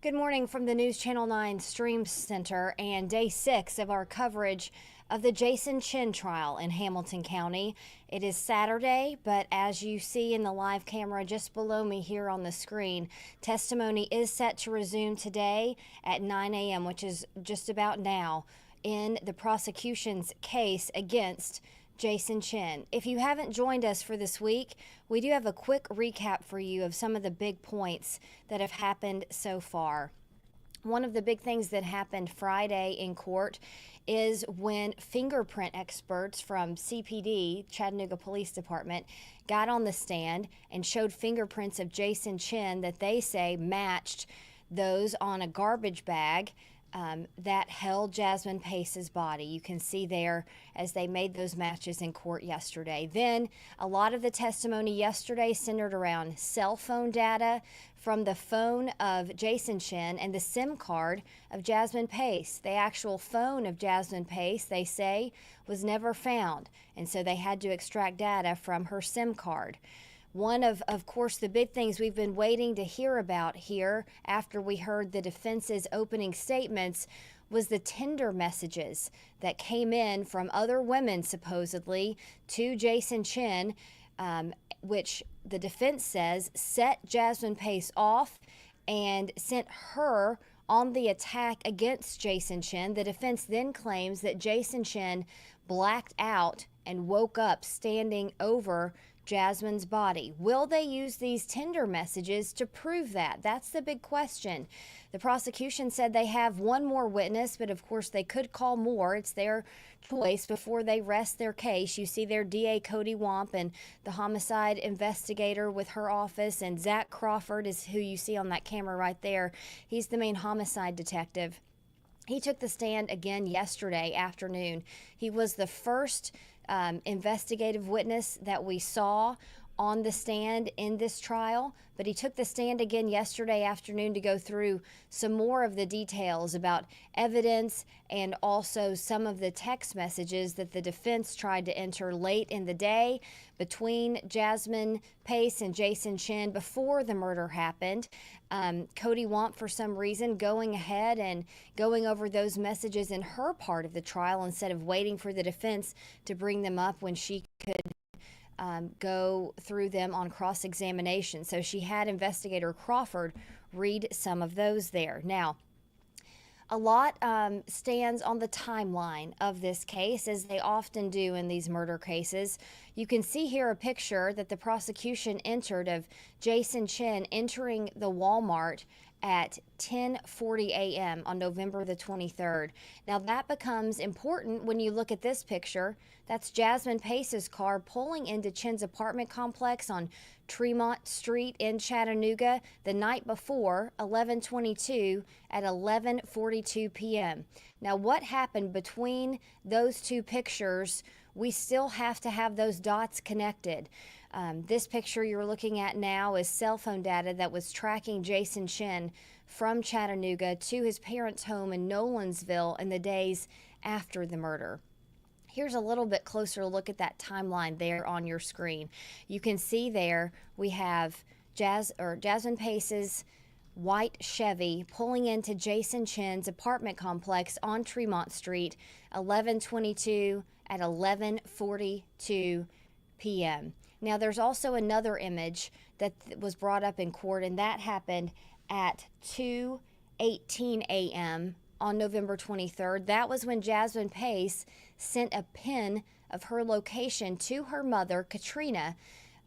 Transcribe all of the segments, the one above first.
Good morning from the News Channel 9 Stream Center and day 6 of our coverage of the Jason Chen trial in Hamilton County. It is Saturday, but as you see in the live camera just below me here on the screen, testimony is set to resume today at 9 a.m., which is just about now, in the prosecution's case against Jason Chen. If you haven't joined us for this week, we do have a quick recap for you of some of the big points that have happened so far. One of the big things that happened Friday in court is when fingerprint experts from CPD, Chattanooga Police Department, got on the stand and showed fingerprints of Jason Chen that they say matched those on a garbage bag that held Jasmine Pace's body. You can see there as they made those matches in court yesterday. Then a lot of the testimony yesterday centered around cell phone data from the phone of Jason Chen and the SIM card of Jasmine Pace. The actual phone of Jasmine Pace, they say, was never found, and so they had to extract data from her SIM card. One of course, the big things we've been waiting to hear about here after we heard the defense's opening statements was the Tinder messages that came in from other women, supposedly, to Jason Chen, which the defense says set Jasmine Pace off and sent her on the attack against Jason Chen. The defense then claims that Jason Chen blacked out and woke up standing over Jasmine's body. Will they use these Tinder messages to prove that? That's the big question. The prosecution said they have one more witness, but of course they could call more. It's their choice before they rest their case. You see their DA Cody Wamp and the homicide investigator with her office, and Zach Crawford is who you see on that camera right there. He's the main homicide detective. He took the stand again yesterday afternoon. He was the first investigative witness that we saw on the stand in this trial, but he took the stand again yesterday afternoon to go through some more of the details about evidence and also some of the text messages that the defense tried to enter late in the day between Jasmine Pace and Jason Chen before the murder happened. Cody Wamp, for some reason, going ahead and going over those messages in her part of the trial instead of waiting for the defense to bring them up when she could go through them on cross-examination. So she had investigator Crawford read some of those there. Now, a lot stands on the timeline of this case, as they often do in these murder cases. You can see here a picture that the prosecution entered of Jason Chen entering the Walmart at 10:40 a.m. on November the 23rd. Now that becomes important when you look at this picture. That's Jasmine Pace's car pulling into Chen's apartment complex on Tremont Street in Chattanooga the night before, 11:22 at 11:42 p.m. Now what happened between those two pictures? We still have to have those dots connected. This picture you're looking at now is cell phone data that was tracking Jason Chen from Chattanooga to his parents' home in Nolensville in the days after the murder. Here's a little bit closer look at that timeline there on your screen. You can see there we have Jasmine Pace's white Chevy pulling into Jason Chen's apartment complex on Tremont Street, 11:22 at 11:42 p.m. Now, there's also another image that was brought up in court, and that happened at 2:18 a.m. on November 23rd. That was when Jasmine Pace sent a pin of her location to her mother, Katrina,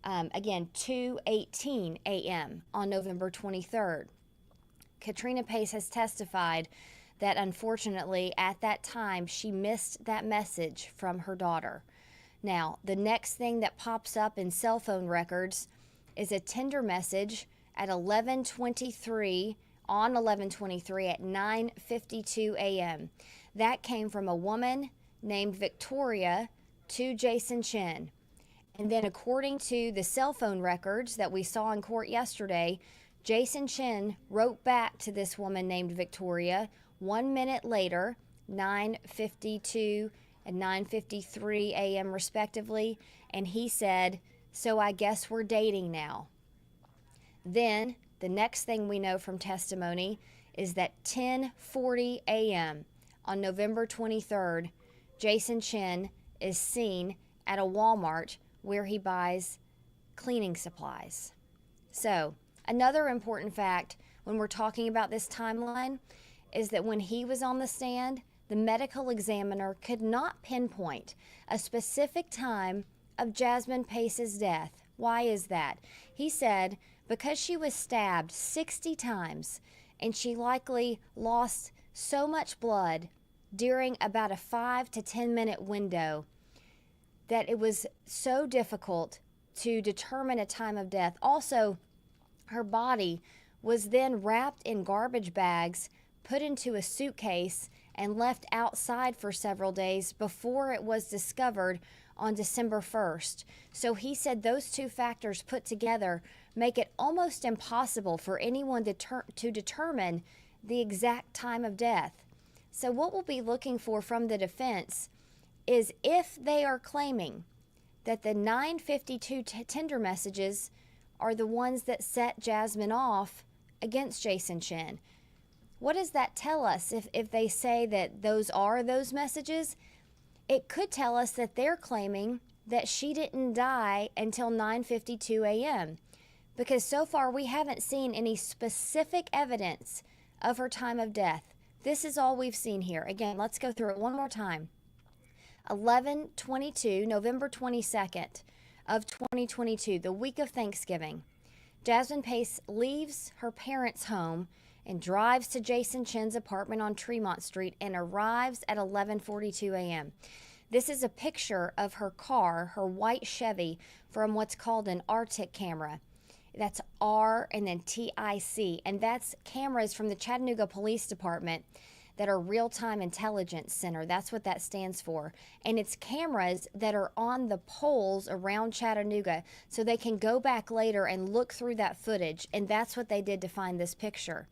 again, 2:18 a.m. on November 23rd. Katrina Pace has testified that unfortunately at that time she missed that message from her daughter. Now, the next thing that pops up in cell phone records is a Tinder message at 11:23 on 11:23 at 9:52 a.m. That came from a woman named Victoria to Jason Chen. And then according to the cell phone records that we saw in court yesterday, Jason Chen wrote back to this woman named Victoria 1 minute later, 9:52 and 9:53 a.m. respectively, and he said, "So I guess we're dating now." Then the next thing we know from testimony is that 10:40 a.m. on November 23rd, Jason Chen is seen at a Walmart where he buys cleaning supplies. So, another important fact when we're talking about this timeline is that when he was on the stand, the medical examiner could not pinpoint a specific time of Jasmine Pace's death. Why is that? He said because she was stabbed 60 times and she likely lost so much blood during about a 5 to 10 minute window that it was so difficult to determine a time of death. Also, her body was then wrapped in garbage bags, put into a suitcase, and left outside for several days before it was discovered on December 1st. So he said those two factors put together make it almost impossible for anyone to determine the exact time of death. So what we'll be looking for from the defense is if they are claiming that the 952 Tinder messages are the ones that set Jasmine off against Jason Chen. What does that tell us if they say that those are those messages? It could tell us that they're claiming that she didn't die until 9:52 a.m. because so far we haven't seen any specific evidence of her time of death. This is all we've seen here. Again, let's go through it one more time. 11/22, November 22nd of 2022, the week of Thanksgiving. Jasmine Pace leaves her parents' home and drives to Jason Chen's apartment on Tremont Street and arrives at 11:42 a.m. This is a picture of her car, her white Chevy, from what's called an RTIC camera. That's R and then TIC, and that's cameras from the Chattanooga Police Department that are Real-Time Intelligence Center. That's what that stands for. And it's cameras that are on the poles around Chattanooga so they can go back later and look through that footage, and that's what they did to find this picture.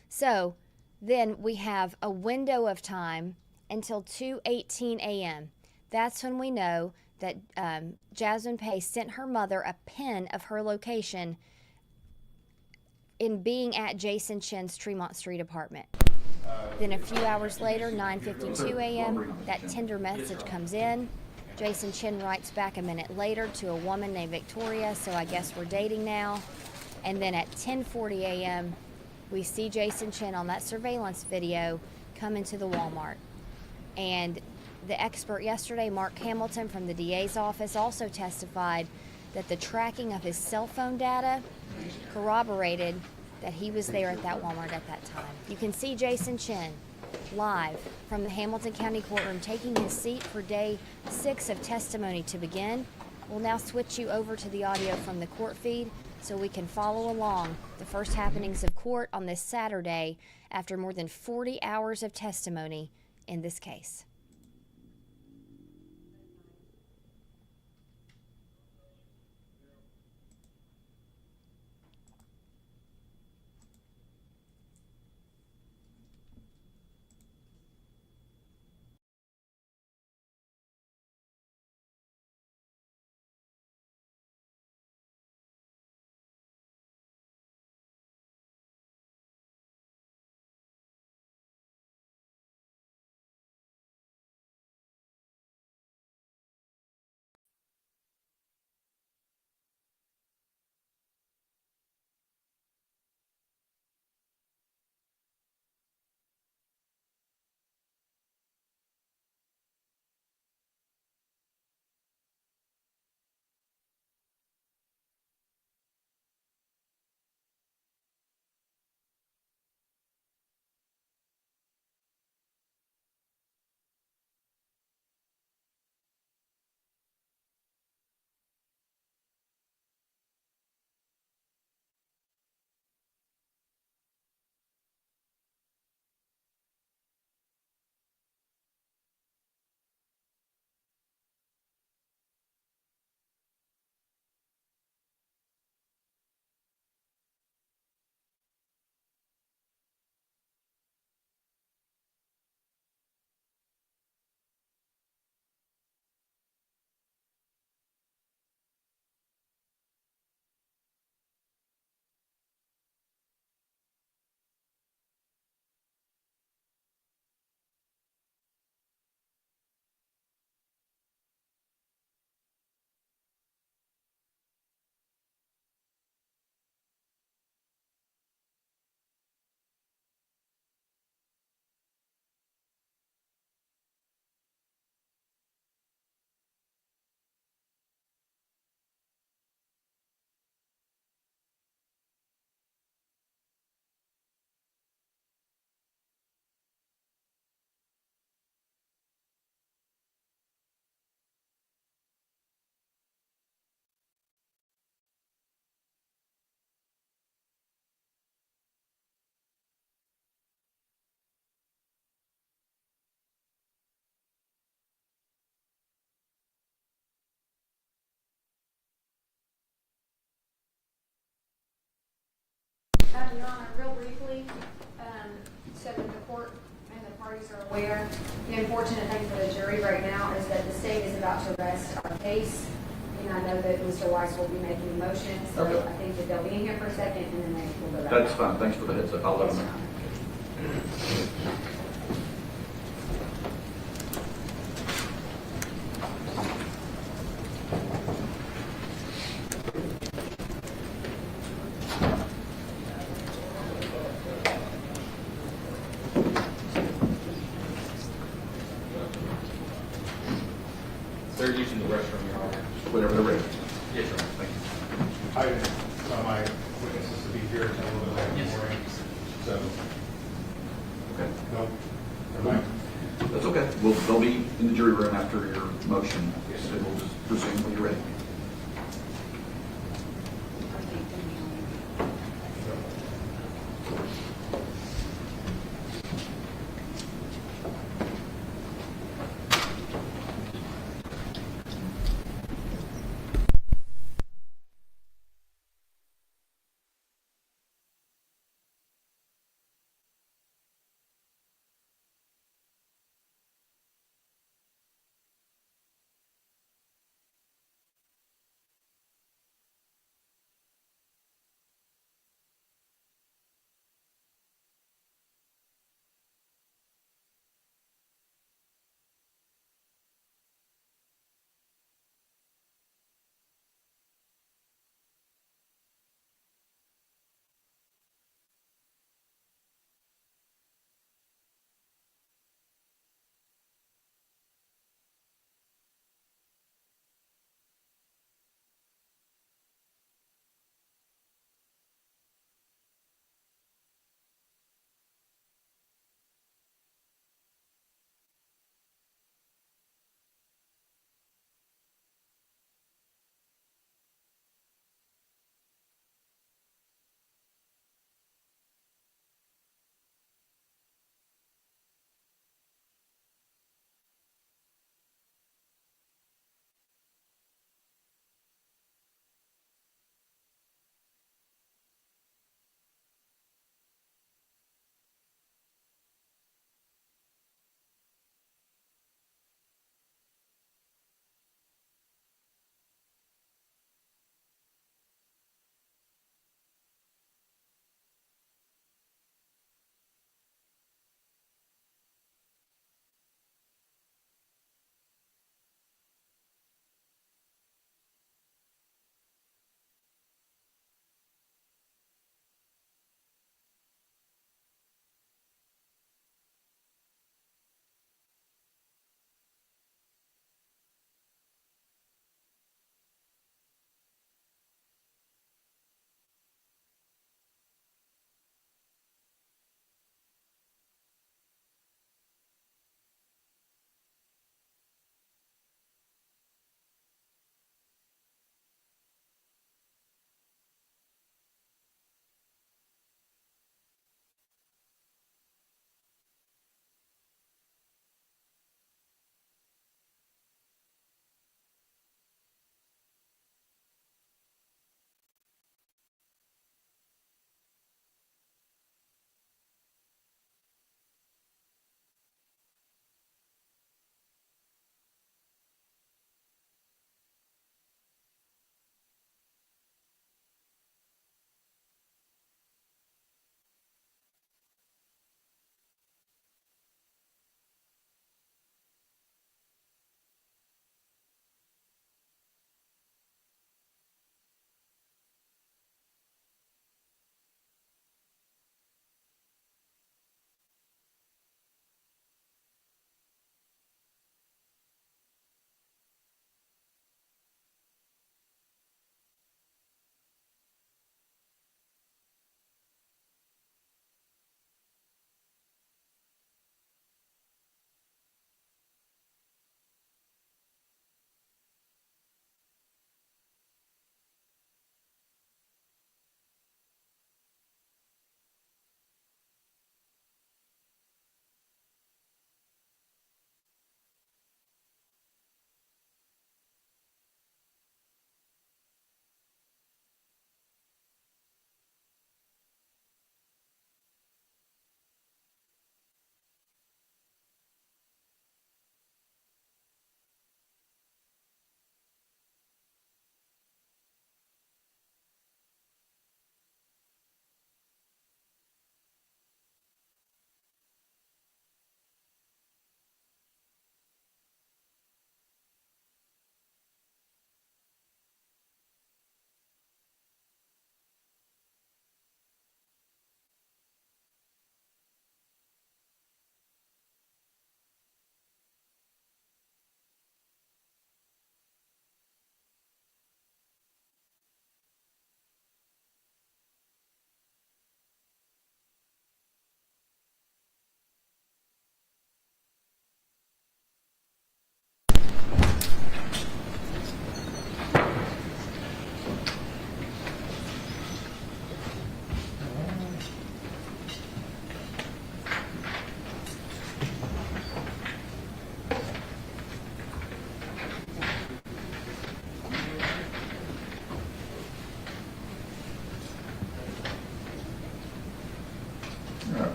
So then we have a window of time until 2:18 a.m. That's when we know that Jasmine Pace sent her mother a pin of her location in being at Jason Chen's Tremont Street apartment. Then a few hours later, 9:52 a.m., that Tinder message comes in. Jason Chen writes back a minute later to a woman named Victoria, so I guess we're dating now. And then at 10:40 a.m., we see Jason Chen on that surveillance video come into the Walmart. And the expert yesterday, Mark Hamilton from the DA's office, also testified that the tracking of his cell phone data corroborated that he was there at that Walmart at that time. You can see Jason Chen live from the Hamilton County Courtroom taking his seat for day 6 of testimony to begin. We'll now switch you over to the audio from the court feed so we can follow along the first happenings of court on this Saturday after more than 40 hours of testimony in this case. Your Honor, real briefly, so that the court and the parties are aware, the unfortunate thing for the jury right now is that the state is about to arrest our case. And I know that Mr. Weiss will be making a motion, so Okay. I think that they'll be in here for a second and then they will go back. That's fine. Thanks for the heads up. I'll let Yes, them Your know. Honor. They're using the restroom, Your Honor. Whenever they're ready. Yes, Your Honor. Thank you. I didn't allow my witnesses to be here until a little bit later in the morning, so, Okay. no, never mind. That's okay. They'll be in the jury room after your motion. Yes, So sir. we'll just resume when you're ready.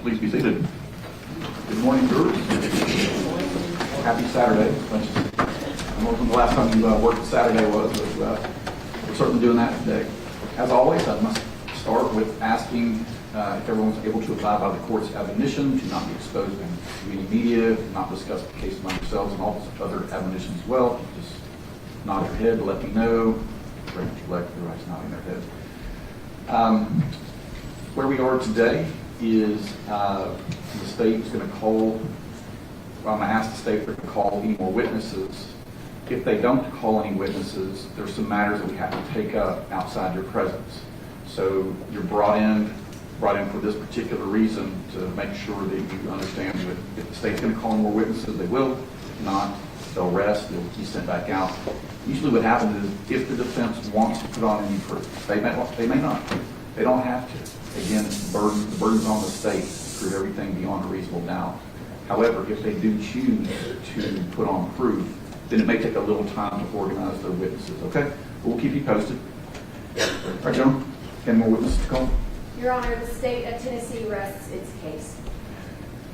Please be seated. Good morning, jurors. Happy Saturday. I don't know when the last time you worked Saturday was, but we're certainly doing that today. As always, I must start with asking if everyone's able to abide by the court's admonition to not be exposed to any media, not discuss the case among yourselves, and all other admonitions as well. Just nod your head to let me know. Everybody's nodding their head. Where we are today is the state is going to call, well, I'm going to ask the state if they're going to call any more witnesses. If they don't call any witnesses, there's some matters that we have to take up outside your presence. So you're brought in for this particular reason to make sure that you understand that if the state's going to call more witnesses, they will. If not, they'll rest, they'll be sent back out. Usually what happens is if the defense wants to put on any proof, they may not. They don't have to. Again, the burden's on the state to prove everything beyond a reasonable doubt. However, if they do choose to put on proof, then it may take a little time to organize their witnesses, okay? We'll keep you posted. All right, gentlemen, any more witnesses to call? Your Honor, the state of Tennessee rests its case.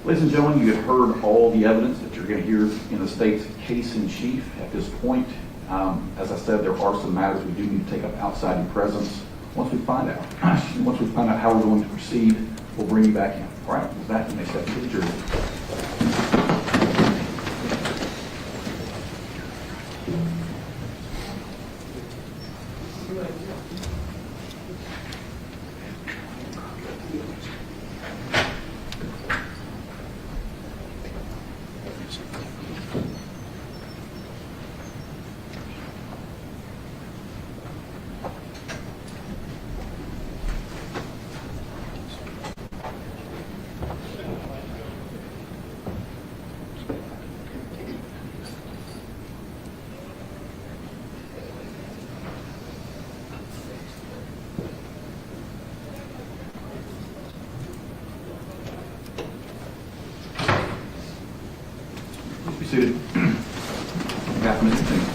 Ladies and gentlemen, you have heard all the evidence that you're going to hear in the state's case in chief at this point. As I said, there are some matters we do need to take up outside your presence. Once we find out how we're going to proceed, we'll bring you back in. All right, with that, you may step to the jury. Be seated. Half a minute, please.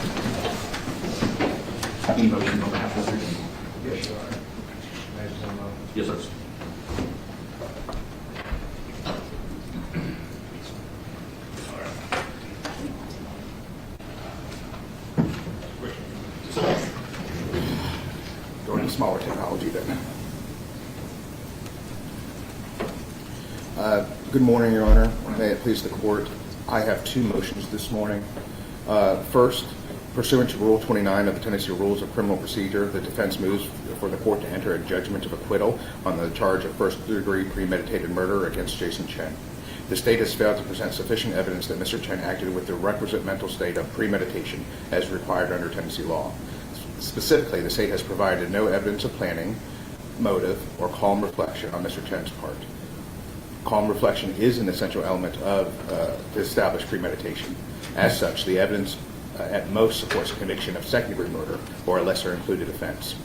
Any motion on behalf of the jury? Yes, Your Honor. Yes, sir. Going to smaller technology then. Good morning, Your Honor. May it please the court. I have two motions this morning. First, pursuant to Rule 29 of the Tennessee Rules of Criminal Procedure, the defense moves for the court to enter a judgment of acquittal on the charge of first-degree premeditated murder against Jason Chen. The state has failed to present sufficient evidence that Mr. Chen acted with the requisite mental state of premeditation as required under Tennessee law. Specifically, the state has provided no evidence of planning, motive, or calm reflection on Mr. Chen's part. Calm reflection is an essential element of to establish premeditation. As such, the evidence at most supports a conviction of second-degree murder or a lesser included offense.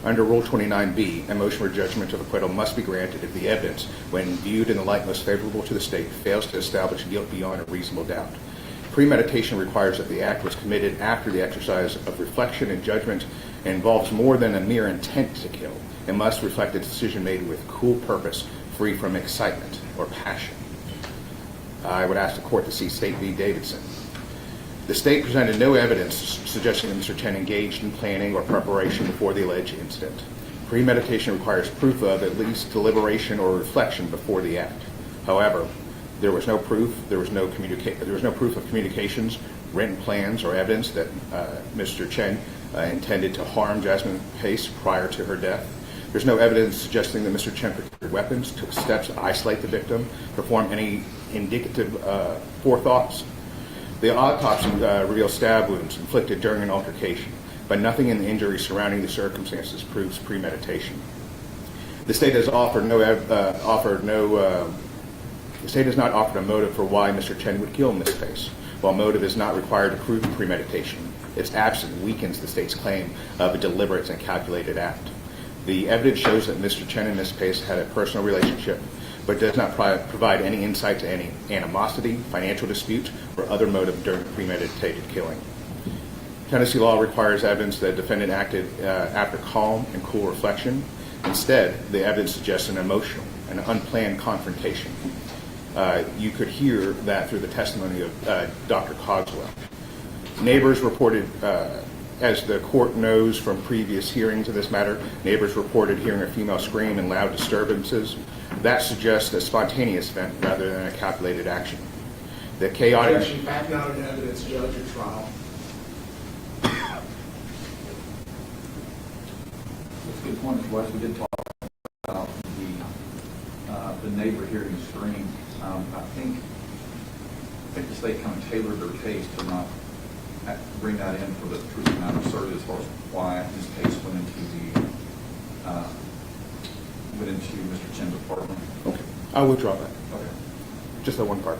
Under Rule 29B, a motion for judgment of acquittal must be granted if the evidence, when viewed in the light most favorable to the state, fails to establish guilt beyond a reasonable doubt. Premeditation requires that the act was committed after the exercise of reflection and judgment and involves more than a mere intent to kill. It must reflect a decision made with cool purpose, free from excitement or passion. I would ask the court to see State v. Davidson. The state presented no evidence suggesting that Mr. Chen engaged in planning or preparation before the alleged incident. Premeditation requires proof of at least deliberation or reflection before the act. However, there was no proof. There was no proof of communications, written plans, or evidence that Mr. Chen intended to harm Jasmine Pace prior to her death. There's no evidence suggesting that Mr. Chen procured weapons, took steps to isolate the victim, performed any indicative forethoughts. The autopsy reveals stab wounds inflicted during an altercation, but nothing in the injuries surrounding the circumstances proves premeditation. The state has offered the state has not offered a motive for why Mr. Chen would kill Ms. Pace. While motive is not required to prove premeditation, its absence weakens the state's claim of a deliberate and calculated act. The evidence shows that Mr. Chen and Ms. Pace had a personal relationship, but does not provide any insight to any animosity, financial dispute, or other motive during premeditated killing. Tennessee law requires evidence that the defendant acted after calm and cool reflection. Instead, the evidence suggests an emotional an unplanned confrontation. You could hear that through the testimony of Dr. Cogswell. Neighbors reported, as the court knows from previous hearings of this matter, neighbors reported hearing a female scream and loud disturbances. That suggests a spontaneous event rather than a calculated action. The chaotic... Objection, fact not in evidence, judge or trial. That's a good point, Mr. West. We did talk about the neighbor hearing screams. I think the state kind of tailored their case to not bring that in for the truth of the matter asserted as far as why this case went into Mr. Chen's apartment. Okay, I'll withdraw that. Okay. Just that one part.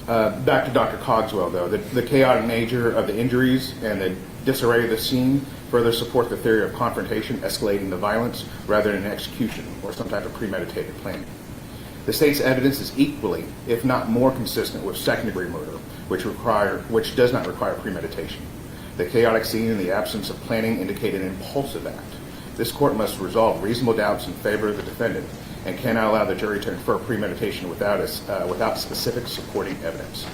Back to Dr. Cogswell, though. The chaotic nature of the injuries and the disarray of the scene further support the theory of confrontation escalating the violence rather than execution or some type of premeditated planning. The state's evidence is equally, if not more, consistent with second-degree murder, which does not require premeditation. The chaotic scene in the absence of planning indicate an impulsive act. This court must resolve reasonable doubts in favor of the defendant and cannot allow the jury to infer premeditation without specific supporting evidence.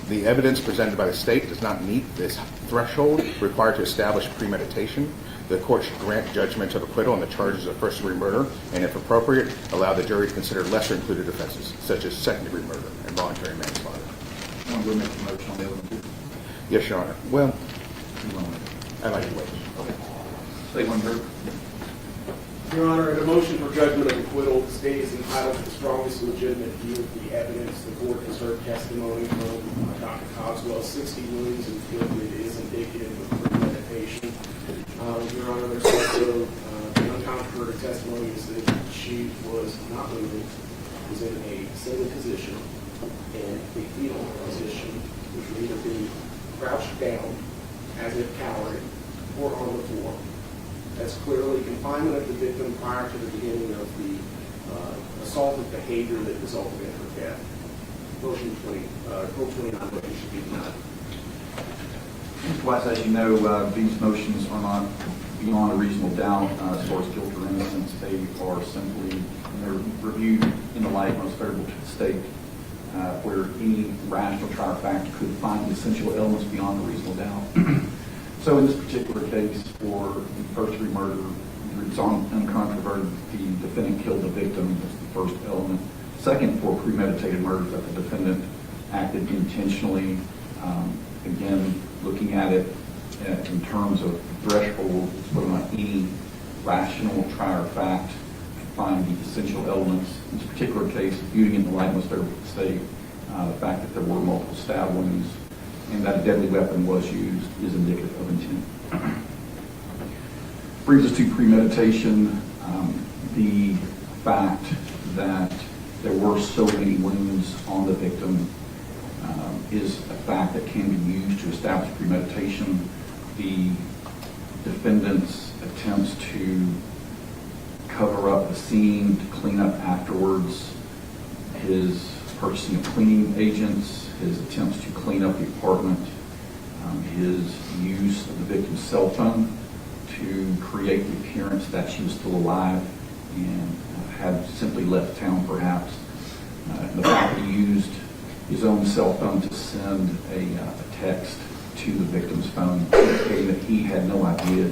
The evidence presented by the state does not meet this threshold required to establish premeditation. The court should grant judgment of acquittal on the charges of first-degree murder and, if appropriate, allow the jury to consider lesser-included offenses, such as second-degree murder and voluntary manslaughter. You want to make a motion on the other one, too? Yes, Your Honor. Well, You want to- I'd like to wait. Okay. State one, group. Your Honor, in a motion for judgment of acquittal, the state is entitled to the strongest legitimate view of the evidence. The court has heard testimony from Dr. Cogswell, 60 wounds, and feel it is indicative of premeditation. Your Honor, there's also the uncontroverted testimony is that she was not moving, was in a sitting position and a fetal position, which would either be crouched down as if cowering or on the floor. That's clearly confinement of the victim prior to the beginning of the assaultive behavior that resulted in her death. Rule 29 motion should be denied. Mr. West, as you know, these motions are not beyond a reasonable doubt as far as guilt or innocence. They are simply, they're reviewed in the light most favorable to the state, where any rational trier of fact could find the essential elements beyond a reasonable doubt. So in this particular case, for first-degree murder, it's uncontroverted. The defendant killed the victim. That's the first element. Second, for premeditated murder, that the defendant acted intentionally. Again, looking at it in terms of threshold, whether or not any rational trier of fact could find the essential elements. In this particular case, viewing in the light most favorable to the state, the fact that there were multiple stab wounds and that a deadly weapon was used is indicative of intent. Brings us to premeditation. The fact that there were so many wounds on the victim is a fact that can be used to establish premeditation. The defendant's attempts to cover up the scene, to clean up afterwards, his purchasing of cleaning agents, his attempts to clean up the apartment, his use of the victim's cell phone to create the appearance that she was still alive and had simply left town perhaps. The fact that he used his own cell phone to send a text to the victim's phone indicating that he had no idea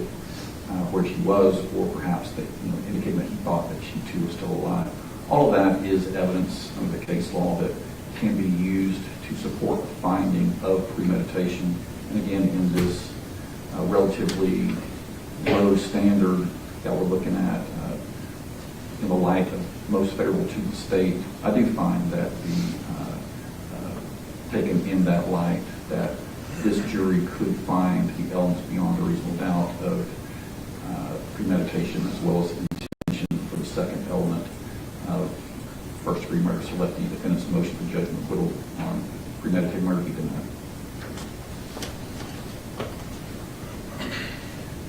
where she was, or perhaps that, indicating that he thought that she too was still alive. All of that is evidence under the case law that can be used to support the finding of premeditation. And again, in this relatively low standard that we're looking at in the light of most favorable to the state, I do find that taken in that light, that this jury could find the elements beyond a reasonable doubt of premeditation as well as intention for the second element of first-degree murder. So let the defendant's motion for judgment acquittal on premeditated murder be denied.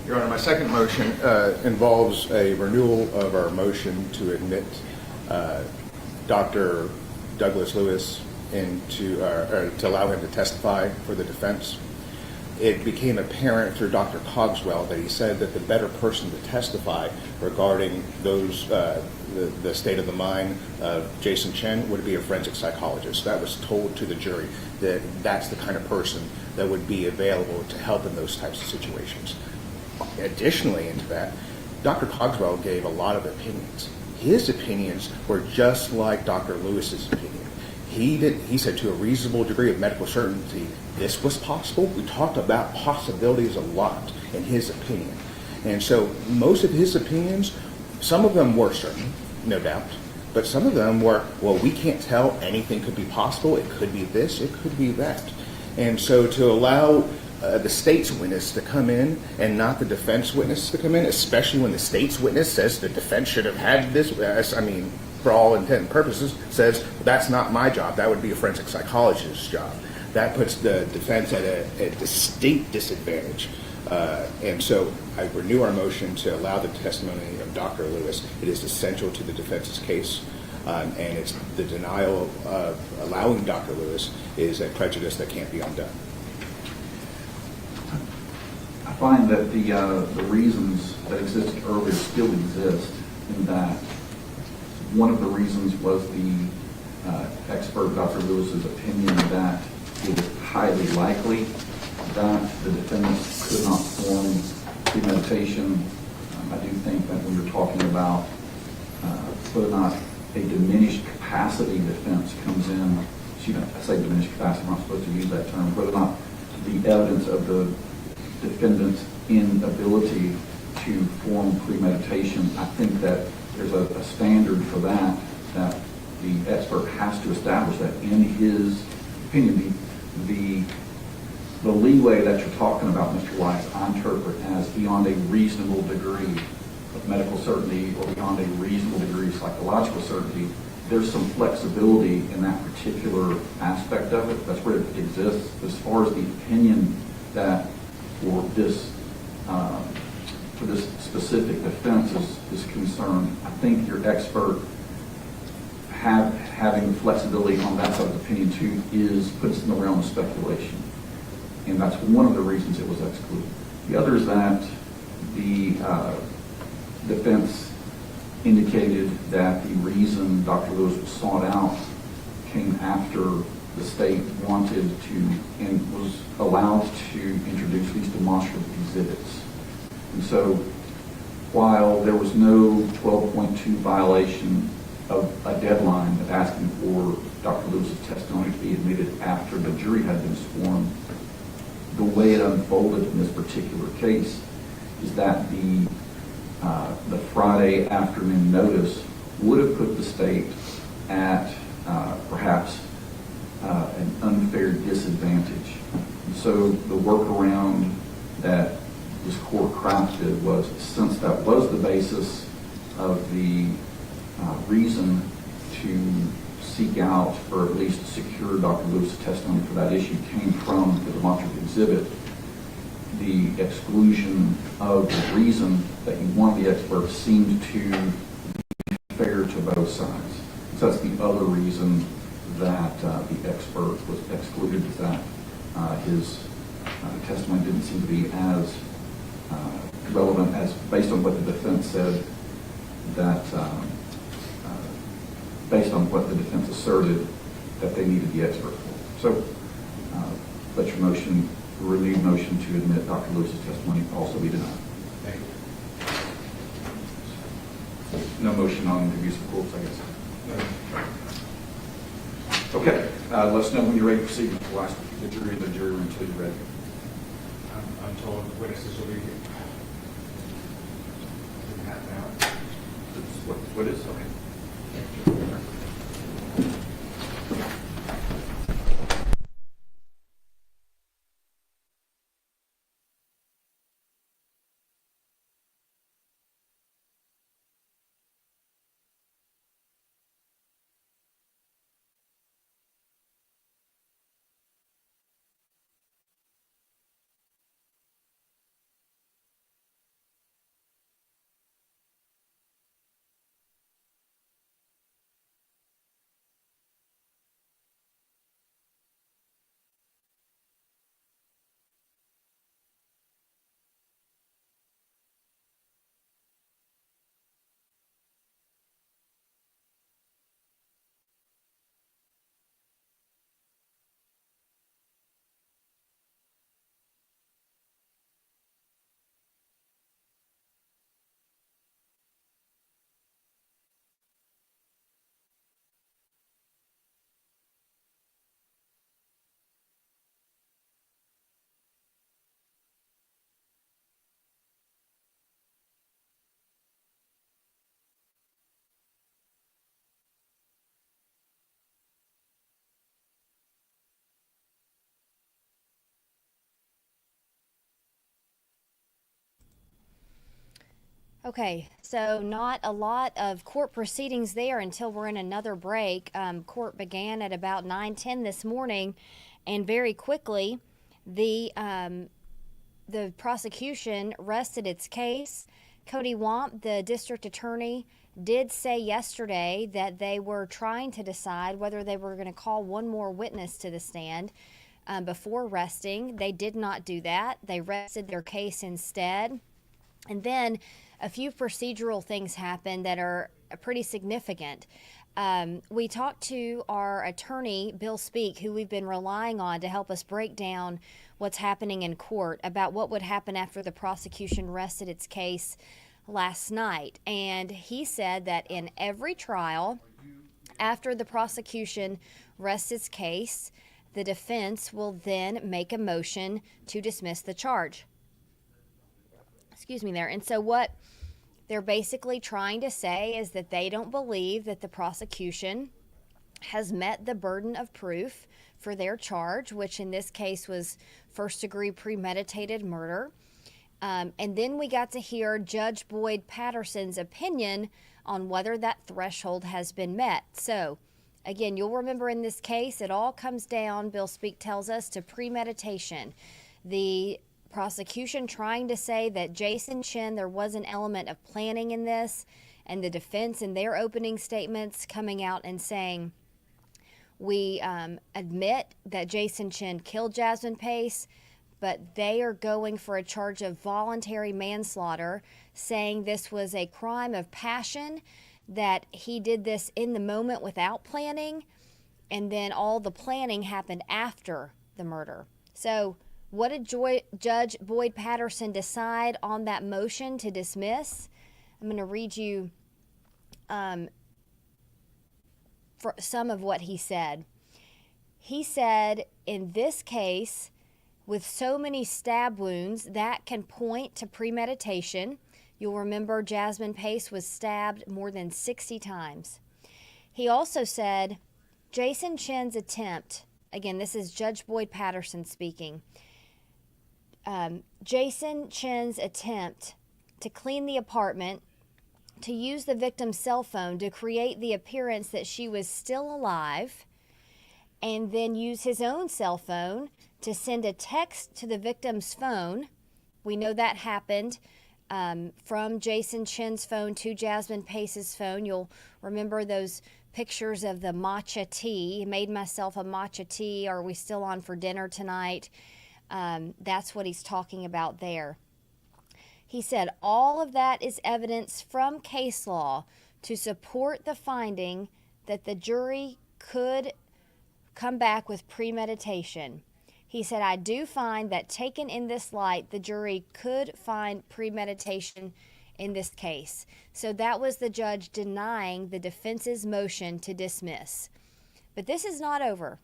Your Honor, my second motion involves a renewal of our motion to admit Dr. Douglas Lewis to allow him to testify for the defense. it became apparent through Dr. Cogswell that he said that the better person to testify regarding those the state of the mind of Jason Chen would be a forensic psychologist. That was told to the jury that that's the kind of person that would be available to help in those types of situations. Additionally into that, Dr. Cogswell gave a lot of opinions. His opinions were just like Dr. Lewis's opinion. He said to a reasonable degree of medical certainty, this was possible. We talked about possibilities a lot in his opinion. And so most of his opinions, some of them were certain, no doubt, but some of them were, well, we can't tell, anything could be possible. It could be this, it could be that. And so to allow the state's witness to come in and not the defense witness to come in, especially when the state's witness says the defense should have had this, for all intent and purposes, says that's not my job, that would be a forensic psychologist's job. That puts the defense at a distinct disadvantage. And so I renew our motion to allow the testimony of Dr. Lewis. It is essential to the defense's case, and it's the denial of allowing Dr. Lewis is a prejudice that can't be undone. I find that the reasons that existed earlier still exist, in that one of the reasons was the expert Dr. Lewis's opinion that it was highly likely that the defendant could not form premeditation. I do think that when you're talking about whether or not a diminished capacity defense comes in, I say diminished capacity, I'm not supposed to use that term, whether or not the evidence of the defendant's inability to form premeditation, I think that there's a standard for that the expert has to establish that in his opinion. The leeway that you're talking about, Mr. Weiss, I interpret as beyond a reasonable degree of medical certainty or beyond a reasonable degree of psychological certainty. There's some flexibility in that particular aspect of it. That's where it exists. As far as the opinion that for this specific defense is concerned, I think your expert having flexibility on that side of the opinion too puts in the realm of speculation. And that's one of the reasons it was excluded. The other is that the defense indicated that the reason Dr. Lewis was sought out came after the state wanted to and was allowed to introduce these demonstrative exhibits. And so while there was no 12.2 violation of a deadline of asking for Dr. Lewis's testimony to be admitted after the jury had been sworn, the way it unfolded in this particular case is that the Friday afternoon notice would have put the state at perhaps an unfair disadvantage. And so the workaround that this court crafted was, since that was the basis of the reason to seek out or at least secure Dr. Lewis's testimony for that issue came from the demonstrative exhibit, the exclusion of the reason that you wanted the expert seemed to be fair to both sides. So that's the other reason that the expert was excluded, is that his testimony didn't seem to be as relevant as, based on what the defense said, that based on what the defense asserted that they needed the expert for. So let your motion, renewed motion to admit Dr. Lewis's testimony also be denied. Thank you. No motion on abuse of courts, I guess. No. Okay, let us know when you're ready to proceed. We'll ask the jury in the jury room until you're ready. I'm told witnesses will be here. In half an hour. What is, okay. Okay, so not a lot of court proceedings there until we're in another break. Court began at about 9:10 this morning, and very quickly, the prosecution rested its case. Cody Wamp, the district attorney, did say yesterday that they were trying to decide whether they were going to call one more witness to the stand before resting. They did not do that. They rested their case instead. And then a few procedural things happened that are pretty significant. We talked to our attorney, Bill Speak, who we've been relying on to help us break down what's happening in court, about what would happen after the prosecution rested its case last night. And he said that in every trial, after the prosecution rests its case, the defense will then make a motion to dismiss the charge. Excuse me there. And so what they're basically trying to say is that they don't believe that the prosecution has met the burden of proof for their charge, which in this case was first-degree premeditated murder. And then we got to hear Judge Boyd Patterson's opinion on whether that threshold has been met. So, again, you'll remember in this case, it all comes down, Bill Speak tells us, to premeditation. The prosecution trying to say that Jason Chen, there was an element of planning in this, and the defense in their opening statements coming out and saying, we admit that Jason Chen killed Jasmine Pace, but they are going for a charge of voluntary manslaughter, saying this was a crime of passion, that he did this in the moment without planning, and then all the planning happened after the murder. So what did Judge Boyd Patterson decide on that motion to dismiss? I'm going to read you for some of what he said. He said, in this case, with so many stab wounds, that can point to premeditation. You'll remember Jasmine Pace was stabbed more than 60 times. He also said, Jason Chen's attempt, again, this is Judge Boyd Patterson speaking, Jason Chen's attempt to clean the apartment, to use the victim's cell phone to create the appearance that she was still alive, and then use his own cell phone to send a text to the victim's phone. We know that happened from Jason Chen's phone to Jasmine Pace's phone. You'll remember those pictures of the matcha tea. Made myself a matcha tea. Are we still on for dinner tonight? That's what he's talking about there. He said, all of that is evidence from case law to support the finding that the jury could come back with premeditation. He said, I do find that taken in this light, the jury could find premeditation in this case. So that was the judge denying the defense's motion to dismiss. But this is not over.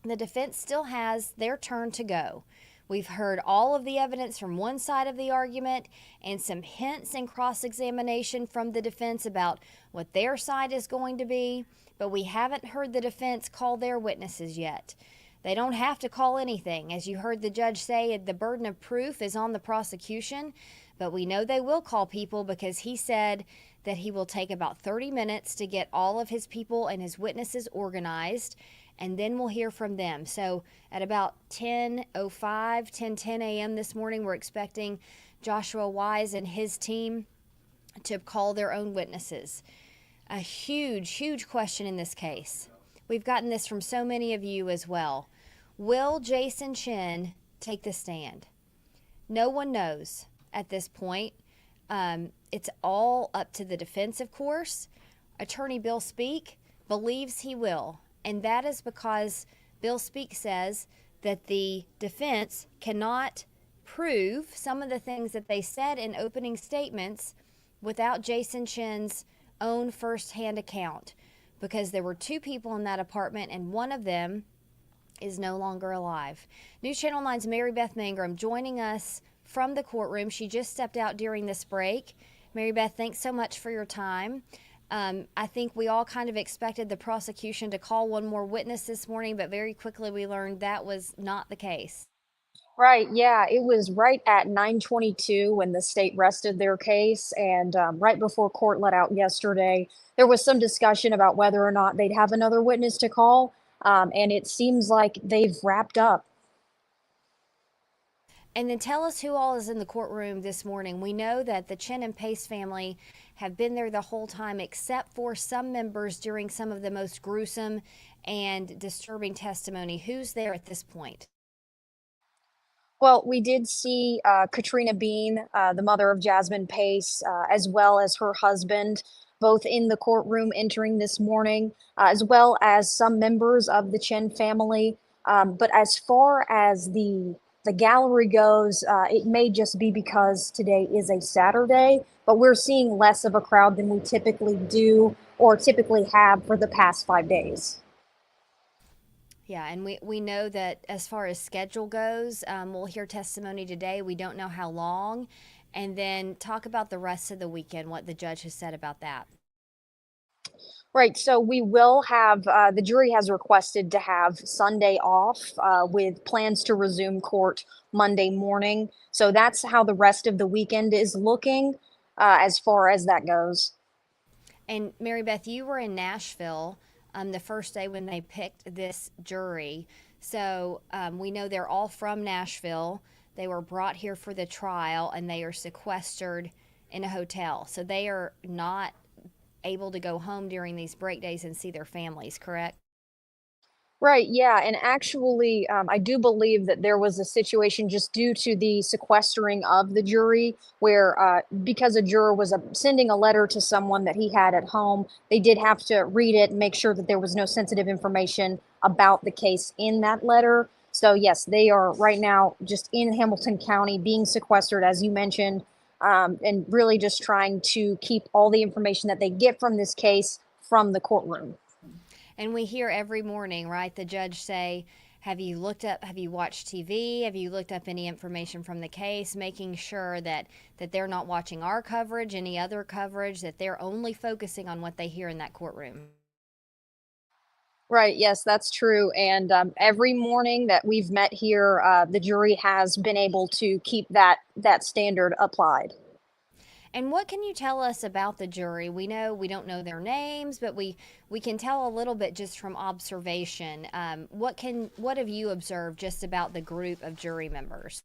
The defense still has their turn to go. We've heard all of the evidence from one side of the argument and some hints and cross-examination from the defense about what their side is going to be, but we haven't heard the defense call their witnesses yet. They don't have to call anything. As you heard the judge say, the burden of proof is on the prosecution, but we know they will call people because he said that he will take about 30 minutes to get all of his people and his witnesses organized, and then we'll hear from them. So at about 10:10 a.m. this morning, we're expecting Joshua Wise and his team to call their own witnesses. A huge, huge question in this case. We've gotten this from so many of you as well. Will Jason Chen take the stand? No one knows at this point. It's all up to the defense, of course. Attorney Bill Speak believes he will. And that is because Bill Speak says that the defense cannot prove some of the things that they said in opening statements without Jason Chen's own firsthand account, because there were two people in that apartment and one of them is no longer alive. News Channel 9's Mary Beth Mangrum joining us from the courtroom. She just stepped out during this break. Mary Beth, thanks so much for your time. I think we all kind of expected the prosecution to call one more witness this morning, but very quickly we learned that was not the case. Right, yeah, it was right at 9:22 when the state rested their case, and right before court let out yesterday, there was some discussion about whether or not they'd have another witness to call, and it seems like they've wrapped up. And then tell us who all is in the courtroom this morning. We know that the Chen and Pace family have been there the whole time, except for some members during some of the most gruesome and disturbing testimony. Who's there at this point? Well, we did see Katrina Bean, the mother of Jasmine Pace, as well as her husband, both in the courtroom entering this morning, as well as some members of the Chen family. But as far as the gallery goes, it may just be because today is a Saturday, but we're seeing less of a crowd than we typically do or typically have for the past 5 days. Yeah, and we know that as far as schedule goes, we'll hear testimony today. We don't know how long. And then talk about the rest of the weekend, what the judge has said about that. Right, so we will have, the jury has requested to have Sunday off with plans to resume court Monday morning. So that's how the rest of the weekend is looking as far as that goes. And Mary Beth, you were in Nashville the first day when they picked this jury. So we know they're all from Nashville. They were brought here for the trial and they are sequestered in a hotel. So they are not able to go home during these break days and see their families, correct? Right, yeah, and actually, I do believe that there was a situation just due to the sequestering of the jury where, because a juror was sending a letter to someone that he had at home, they did have to read it and make sure that there was no sensitive information about the case in that letter. So yes, they are right now just in Hamilton County being sequestered, as you mentioned, and really just trying to keep all the information that they get from this case from the courtroom. And we hear every morning, right, the judge say, have you watched TV? Have you looked up any information from the case? Making sure that they're not watching our coverage, any other coverage, that they're only focusing on what they hear in that courtroom. Right, yes, that's true. And every morning that we've met here, the jury has been able to keep that standard applied. And what can you tell us about the jury? We know we don't know their names, but we can tell a little bit just from observation. What have you observed just about the group of jury members?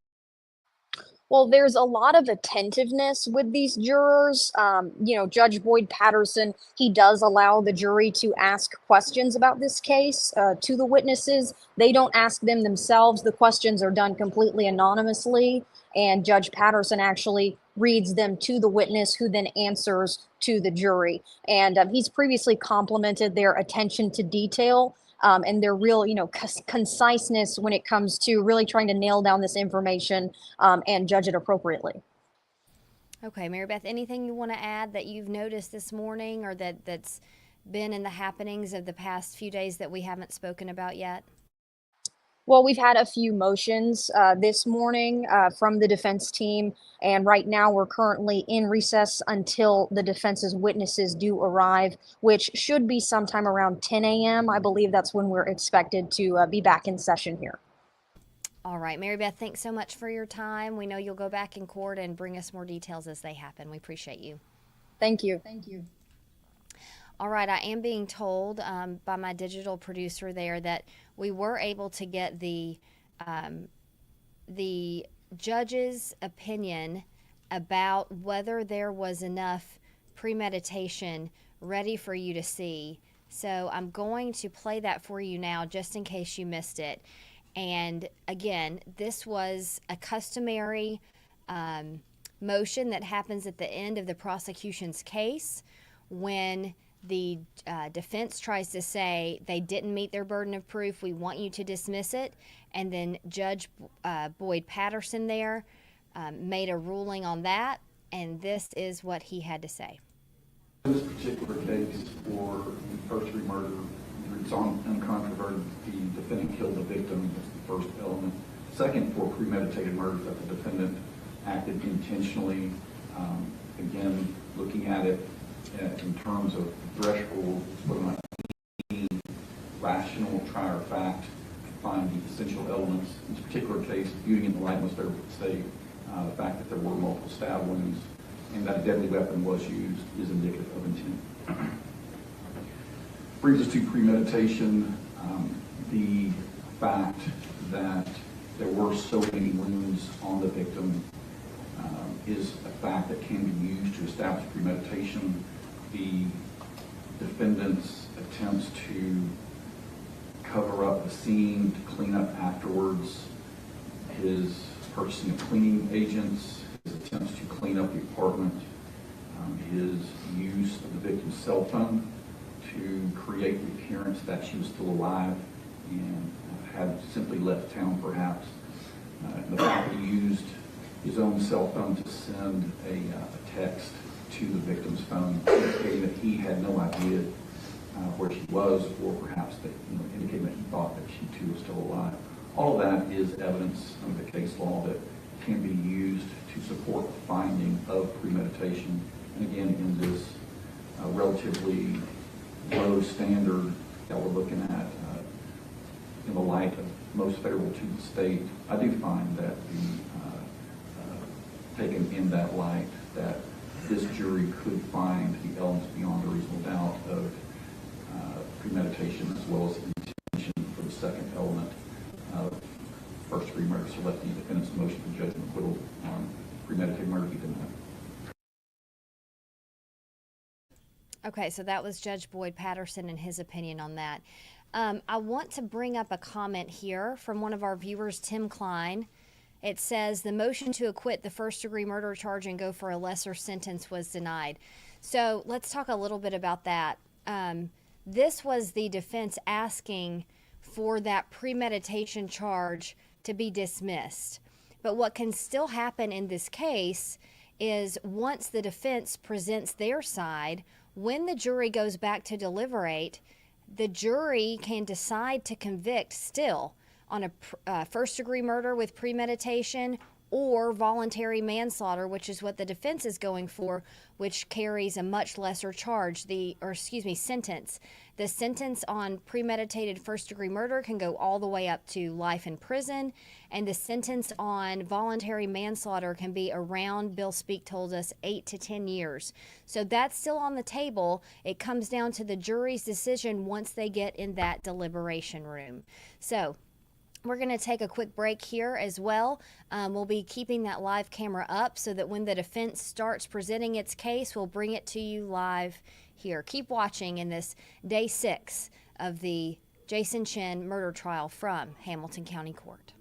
Well, there's a lot of attentiveness with these jurors. Judge Boyd Patterson, he does allow the jury to ask questions about this case to the witnesses. They don't ask them themselves. The questions are done completely anonymously, and Judge Patterson actually reads them to the witness who then answers to the jury. And he's previously complimented their attention to detail and their real, conciseness when it comes to really trying to nail down this information and judge it appropriately. Okay, Mary Beth, anything you want to add that you've noticed this morning or that's been in the happenings of the past few days that we haven't spoken about yet? Well, we've had a few motions this morning from the defense team, and right now we're currently in recess until the defense's witnesses do arrive, which should be sometime around 10 a.m. I believe that's when we're expected to be back in session here. All right, Mary Beth, thanks so much for your time. We know you'll go back in court and bring us more details as they happen. We appreciate you. Thank you. Thank you. All right, I am being told by my digital producer there that we were able to get the judge's opinion about whether there was enough premeditation ready for you to see. So I'm going to play that for you now just in case you missed it. And again, this was a customary motion that happens at the end of the prosecution's case when the defense tries to say they didn't meet their burden of proof, we want you to dismiss it, and then Judge Boyd Patterson there made a ruling on that, and this is what he had to say. In this particular case for first-degree murder, it's uncontroverted the defendant killed the victim. That's the first element. Second, for premeditated murder, that the defendant acted intentionally. Again, looking at it in terms of threshold, what might be rational trier fact to find the essential elements this particular case, viewing in the light most favorable to the state, the fact that there were multiple stab wounds and that a deadly weapon was used is indicative of intent. Brings us to premeditation. The fact that there were so many wounds on the victim is a fact that can be used to establish premeditation. The defendant's attempts to cover up the scene, to clean up afterwards, his purchasing of cleaning agents, his attempts to clean up the apartment, his use of the victim's cell phone to create the appearance that she was still alive and had simply left town perhaps. The fact that he used his own cell phone to send a text to the victim's phone indicating that he had no idea where she was, or perhaps that, indicating that he thought that she too was still alive. All of that is evidence under the case law that can be used to support the finding of premeditation. And again, in this relatively low standard that we're looking at, in the light of most favorable to the state, I do find that taken in that light, that this jury could find the elements beyond a reasonable doubt of premeditation as well as intention for the second element of first-degree murder. So let the defendant's motion for judgment acquittal on premeditated murder be denied. Okay, so that was Judge Boyd Patterson and his opinion on that. I want to bring up a comment here from one of our viewers, Tim Klein. It says the motion to acquit the first-degree murder charge and go for a lesser sentence was denied. So let's talk a little bit about that. This was the defense asking for that premeditation charge to be dismissed. But what can still happen in this case is once the defense presents their side, when the jury goes back to deliberate, the jury can decide to convict still on a first-degree murder with premeditation or voluntary manslaughter, which is what the defense is going for, which carries a much lesser charge, sentence. The sentence on premeditated first-degree murder can go all the way up to life in prison, and the sentence on voluntary manslaughter can be around, Bill Speak told us, 8 to 10 years. So that's still on the table. It comes down to the jury's decision once they get in that deliberation room. So we're going to take a quick break here as well. We'll be keeping that live camera up so that when the defense starts presenting its case, we'll bring it to you live here. Keep watching in this day 6 of the Jason Chen murder trial from Hamilton County Court.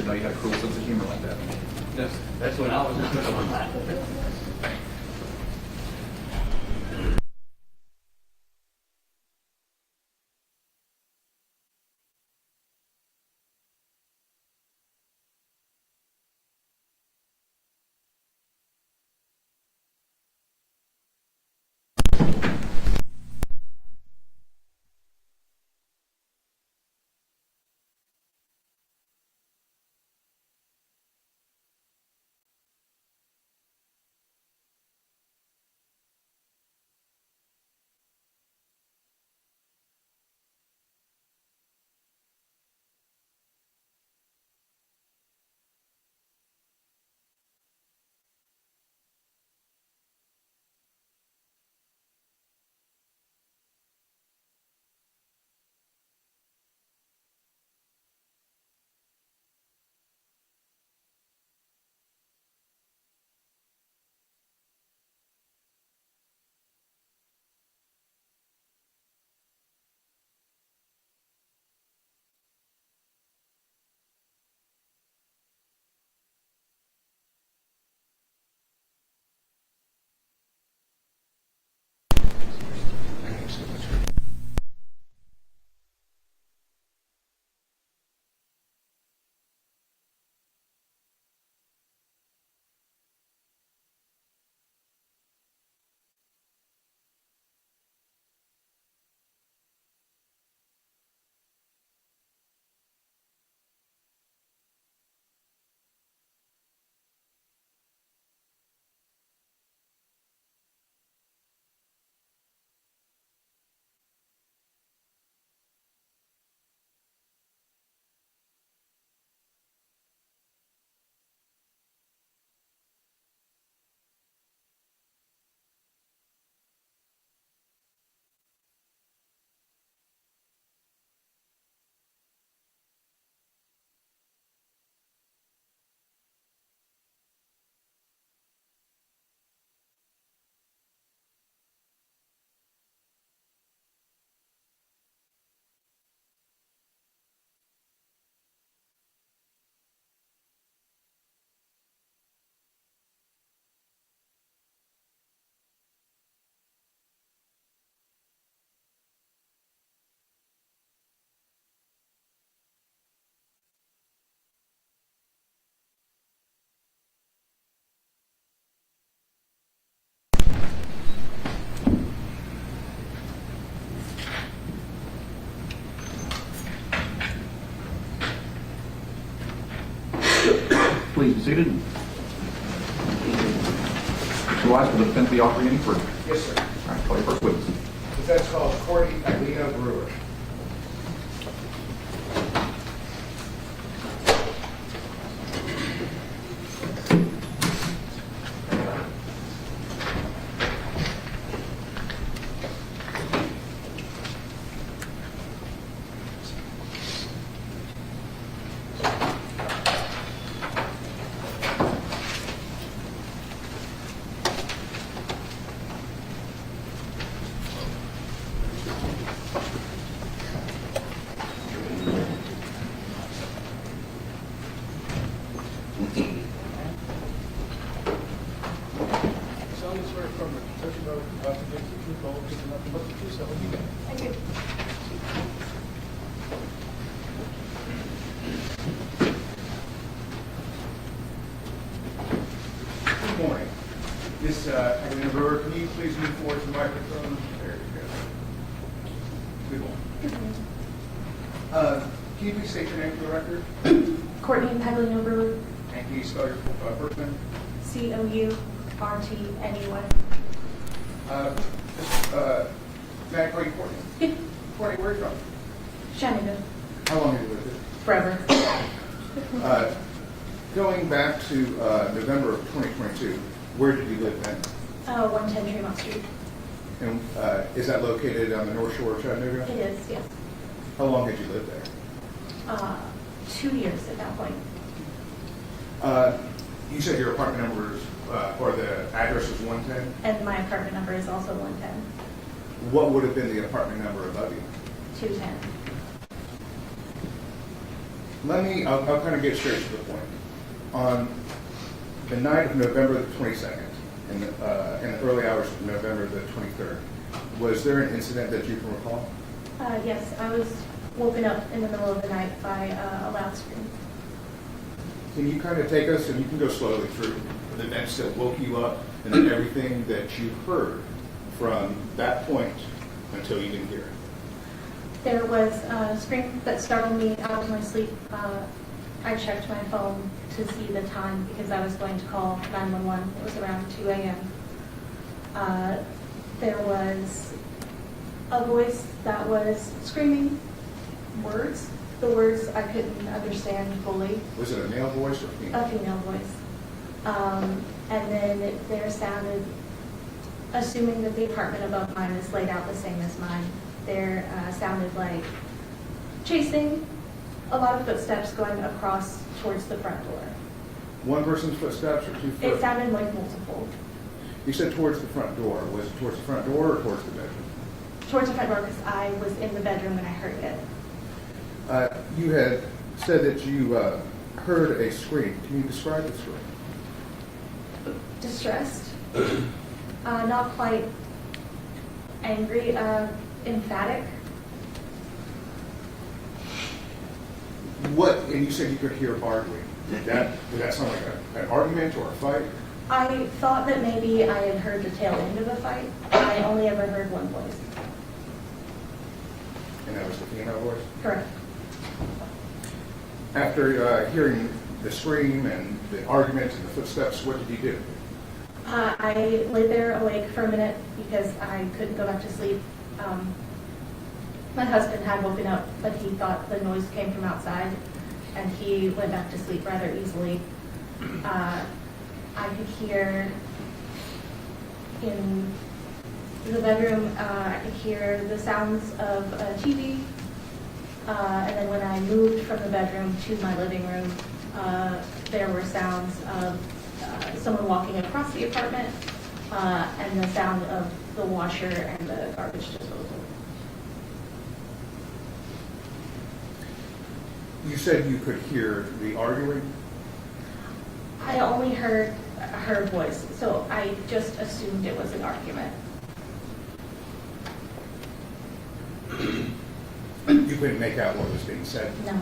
Didn't know you had a cruel sense of humor like that. That's when I was. Please be seated. Mr. Wise, will the defense be offering any proof? Yes, sir. All right, call your first witness. Defense calls Courtney Aglino Brewer. Good morning. Ms. Aglino Brewer, can you please move forward to the microphone? There you go. Good morning. Can you please state your name for the record? Courtney Paglino Brewer, And can you spell your first name? COURTNEY. May I call you Courtney? Yeah. Courtney, where are you from? Shenandoah, How long have you lived here? forever. Going back to November of 2022, where did you live then? 110 Tremont Street. And is that located on the North Shore of Chattanooga? It is, yes. How long did you live there? 2 years at that point. You said your apartment number is, or the address is 110? And my apartment number is also 110, What would have been the apartment number above you? 210. I'll kind of get straight to the point. On the night of November the 22nd, in the early hours of November the 23rd, was there an incident that you can recall? Yes, I was woken up in the middle of the night by a loud scream. Can you kind of take us, and you can go slowly through the events that woke you up and then everything that you heard from that point until you didn't hear it? There was a scream that startled me out of my sleep. I checked my phone to see the time because I was going to call 911. It was around 2 a.m. There was a voice that was screaming words. The words I couldn't understand fully. Was it a male voice or female? A female voice. And then there sounded, assuming that the apartment above mine is laid out the same as mine, there sounded like chasing, a lot of footsteps going across towards the front door. One person's footsteps or two footsteps? It sounded like multiple. You said towards the front door. Was it towards the front door or towards the bedroom? Towards the front door because I was in the bedroom when I heard it. You had said that you heard a scream. Can you describe the scream? Distressed, not quite angry, emphatic. What? And you said you could hear arguing. Did that sound like an argument or a fight? I thought that maybe I had heard the tail end of a fight. I only ever heard one voice. And that was the female voice? Correct. After hearing the scream and the argument and the footsteps, what did you do? I lay there awake for a minute because I couldn't go back to sleep. My husband had woken up, but he thought the noise came from outside, and he went back to sleep rather easily. I could hear in the bedroom, I could hear the sounds of a TV. And then when I moved from the bedroom to my living room, there were sounds of someone walking across the apartment and the sound of the washer and the garbage disposal. You said you could hear the arguing? I only heard her voice, so I just assumed it was an argument. You couldn't make out what was being said? No.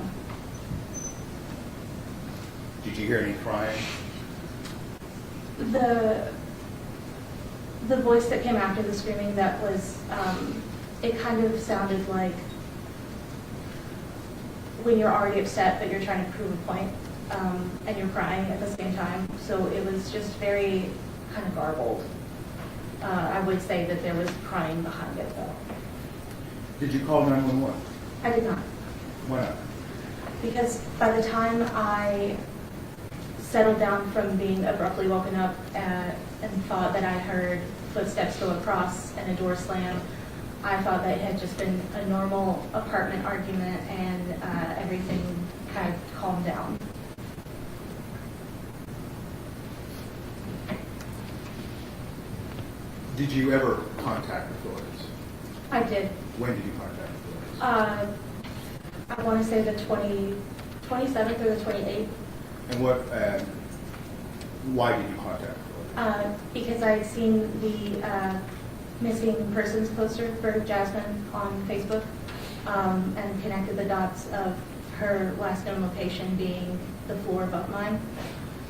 Did you hear any crying? The voice that came after the screaming, that was, it kind of sounded like when you're already upset but you're trying to prove a point, and you're crying at the same time. So it was just very kind of garbled. I would say that there was crying behind it though. Did you call 911? I did not. Why not? Because by the time I settled down from being abruptly woken up and thought that I heard footsteps go across and a door slam, I thought that it had just been a normal apartment argument and everything had calmed down. Did you ever contact authorities? I did. When did you contact authorities? I want to say the 27th or the 28th. And why did you contact authorities? Because I had seen the missing persons poster for Jasmine on Facebook and connected the dots of her last known location being the floor above mine.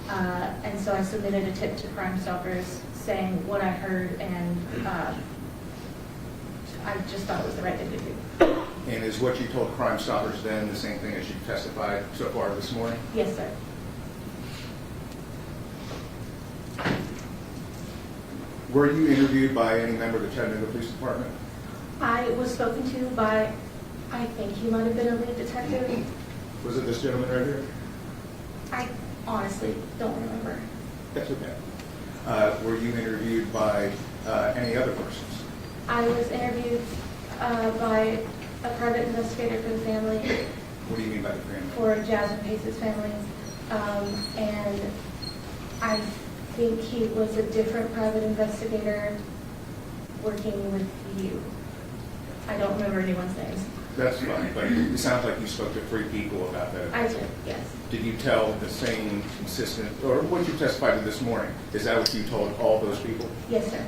And so I submitted a tip to Crime Stoppers saying what I heard, and I just thought it was the right thing to do. And is what you told Crime Stoppers then the same thing as you testified so far this morning? Yes, sir. Were you interviewed by any member of the Chattanooga Police Department? I was spoken to by, I think he might have been a lead detective. Was it this gentleman right here? I honestly don't remember. That's okay. Were you interviewed by any other persons? I was interviewed by a private investigator for the family, What do you mean by the family? for Jasmine Pace's family, and I think he was a different private investigator working with you. I don't remember anyone's names. That's fine, but it sounds like you spoke to 3 people about that. I did, yes. Did you tell the same consistent, or what you testified to this morning? Is that what you told all those people? Yes, sir.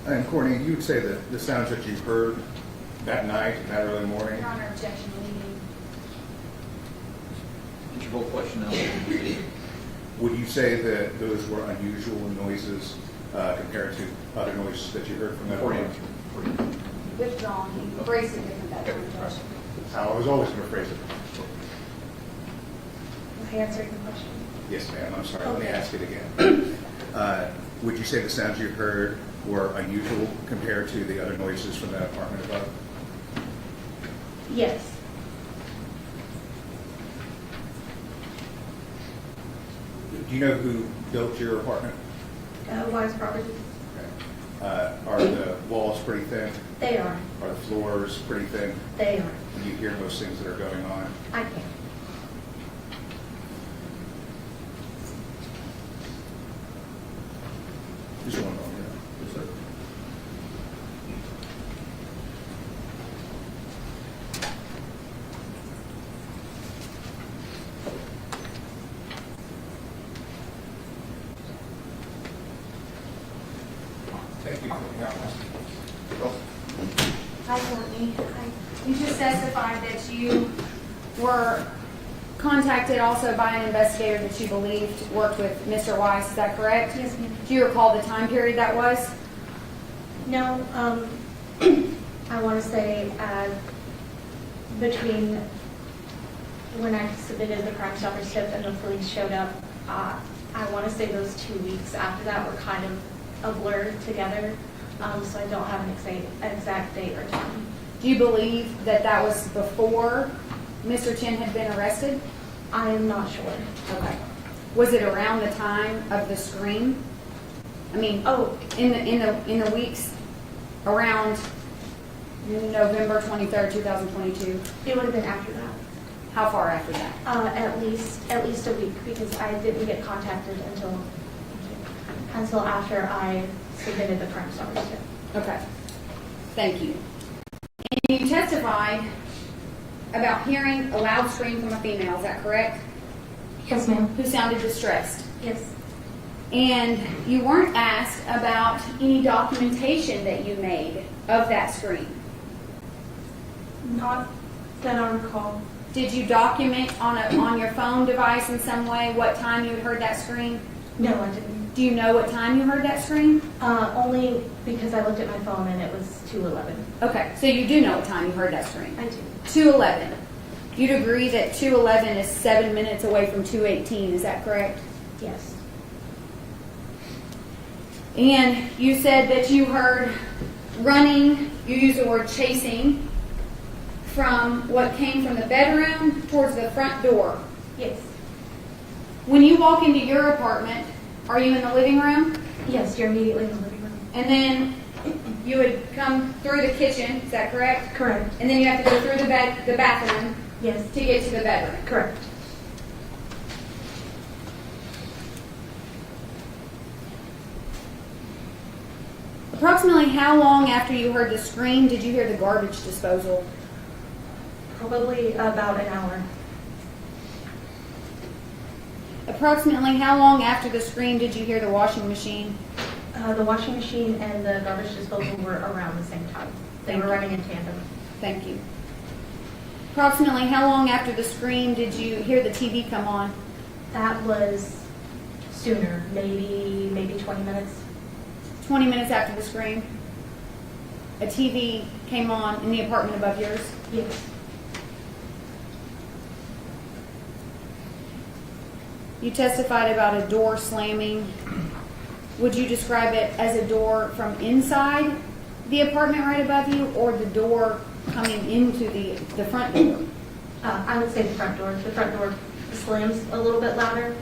And Courtney, you would say that the sounds that you heard that night, that early morning, Your Honor, objection leading. Interval question now. would you say that those were unusual noises compared to other noises that you heard from that morning? Withdrawn, he phrased it different that time, Judge. I was always going to phrase it. I answered the question. Yes, ma'am, I'm sorry, let me Okay. ask it again. Would you say the sounds you heard were unusual compared to the other noises from that apartment above? Yes. Do you know who built your apartment? Wise property. Are the walls pretty thin? They are. Are the floors pretty thin? They are. And you hear most things that are going on? I can. Just one moment. Yes, sir. Thank you for the comments. Hi, Courtney. You just testified that you were contacted also by an investigator that you believed worked with Mr. Weiss, is that correct? Yes, ma'am. Do you recall the time period that was? No, I want to say between when I submitted the Crime Stoppers tip and the police showed up, I want to say those 2 weeks after that were kind of a blur together, so I don't have an exact date or time. Do you believe that that was before Mr. Chen had been arrested? I am not sure. Okay. Was it around the time of the scream? I mean, Oh, in the weeks around November 23rd, 2022? it would have been after that. How far after that? At least a week, because I didn't get contacted until after I submitted the Crime Stoppers tip. Okay. Thank you. And you testified about hearing a loud scream from a female, is that correct? Yes, ma'am. Who sounded distressed. Yes. And you weren't asked about any documentation that you made of that scream. Not that I recall. Did you document on your phone device in some way what time you had heard that scream? No, I didn't. Do you know what time you heard that scream? Only because I looked at my phone and it was 2:11. Okay, so you do know what time you heard that scream. I do. 2:11. You'd agree that 2:11 is 7 minutes away from 2:18, is that correct? Yes. And you said that you heard running, you used the word chasing, from what came from the bedroom towards the front door. Yes. When you walk into your apartment, are you in the living room? Yes, you're immediately in the living room. And then you would come through the kitchen, is that correct? Correct. And then you have to go through the bathroom Yes. to get to the bedroom. Correct. Approximately how long after you heard the scream did you hear the garbage disposal? Probably about an hour. Approximately how long after the scream did you hear the washing machine? The washing machine and the garbage disposal were around the same time. They were running in tandem. Thank you. Approximately how long after the scream did you hear the TV come on? That was sooner, maybe 20 minutes. 20 minutes after the scream? A TV came on in the apartment above yours? Yes. You testified about a door slamming. Would you describe it as a door from inside the apartment right above you, or the door coming into the front door? I would say the front door. The front door slams a little bit louder,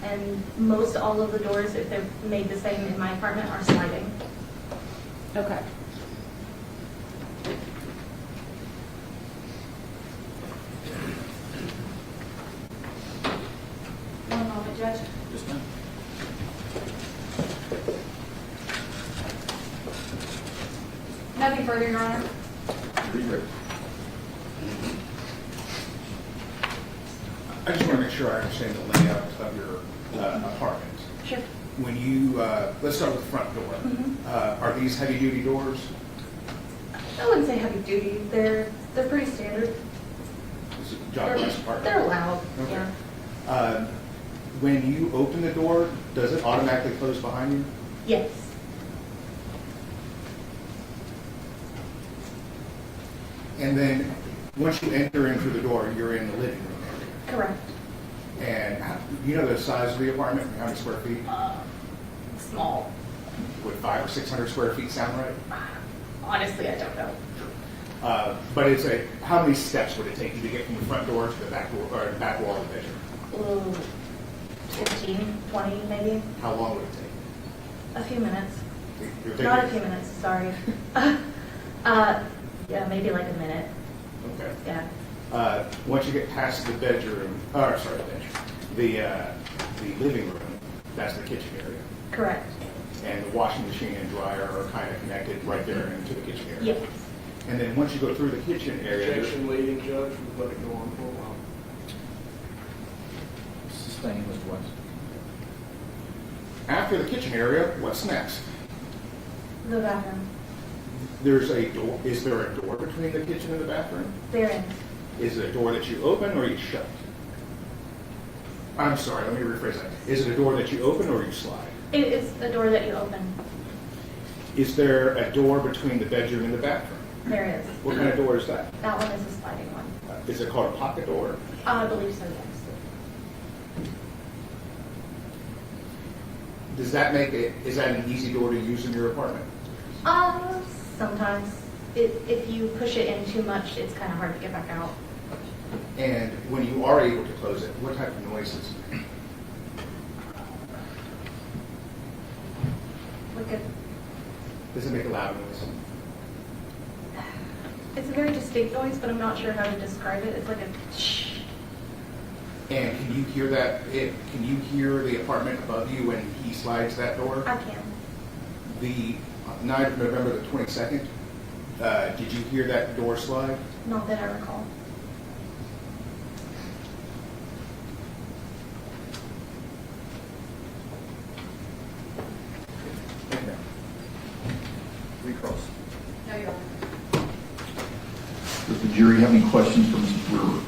and most all of the doors, if they're made the same in my apartment, are sliding. Okay. One moment, Yes, ma'am. Nothing further, Your Honor. Read it. I just want to make sure I understand the layout of your apartment. Sure. When you, let's start with the front door. Are these heavy-duty doors? I wouldn't say heavy duty. They're pretty standard. This is John West apartment? They're loud, Okay. yeah. When you open the door, does it automatically close behind you? Yes. And then, once you enter in through the door, you're in the living room area. Correct. And you know the size of the apartment, how many square feet? Small. Would 500 or 600 square feet sound right? Honestly, I don't know. But it's how many steps would it take you to get from the front door to the back door, or the back wall of the bedroom? 15, 20 maybe. How long would it take? A few minutes. You're Not a thinking- few minutes, sorry. Yeah, maybe like a minute. Okay. Yeah. Once you get past the bedroom, the living room, that's the kitchen area. Correct. And the washing machine and dryer are kind of connected right there into the kitchen area. Yes. And then once you go through the kitchen area, Objection, lady judge, we've let it go on for a while. Sustain, Mr. West. after the kitchen area, what's next? The bathroom. There's a door. Is there a door between the kitchen and the bathroom? There is. Is it a door that you open or you shut? I'm sorry, let me rephrase that. Is it a door that you open or you slide? It's a door that you open. Is there a door between the bedroom and the bathroom? There is. What kind of door is that? That one is a sliding one. Is it called a pocket door? I believe so, yes. Does that make it, is that an easy door to use in your apartment? Sometimes. If you push it in too much, it's kind of hard to get back out. And when you are able to close it, what type of noises? Like Does it make a loud noise? it's a very distinct noise, but I'm not sure how to describe it. It's like a shh. And can you hear that? Can you hear the apartment above you when he slides that door? I can. The night of November the 22nd, did you hear that door slide? Not that I recall. Recross. No, Your Honor. Does the jury have any questions for Mrs. Brewer?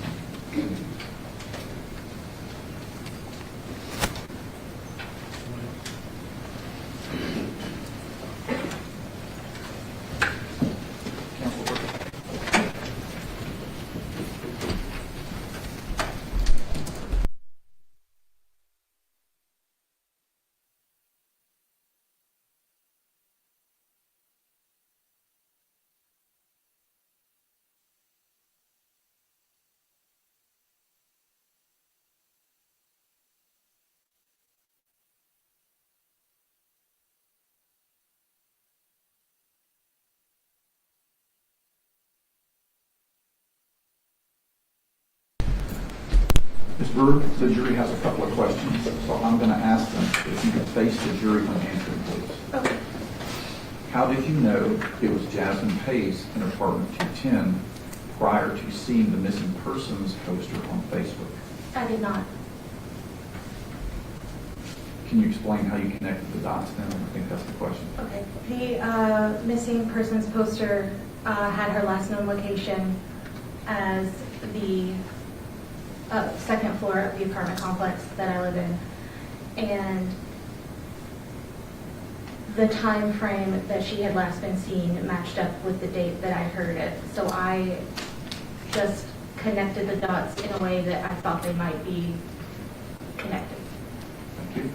Ms. Brewer, the jury has a couple of questions, so I'm going to ask them if you could face the jury when answering, please. Okay. How did you know it was Jasmine Pace in apartment 210 prior to seeing the missing persons poster on Facebook? I did not. Can you explain how you connected the dots then? I think that's the question. Okay. The missing persons poster had her last known location as the second floor of the apartment complex that I live in. And the time frame that she had last been seen matched up with the date that I heard it. So I just connected the dots in a way that I thought they might be connected. Thank you.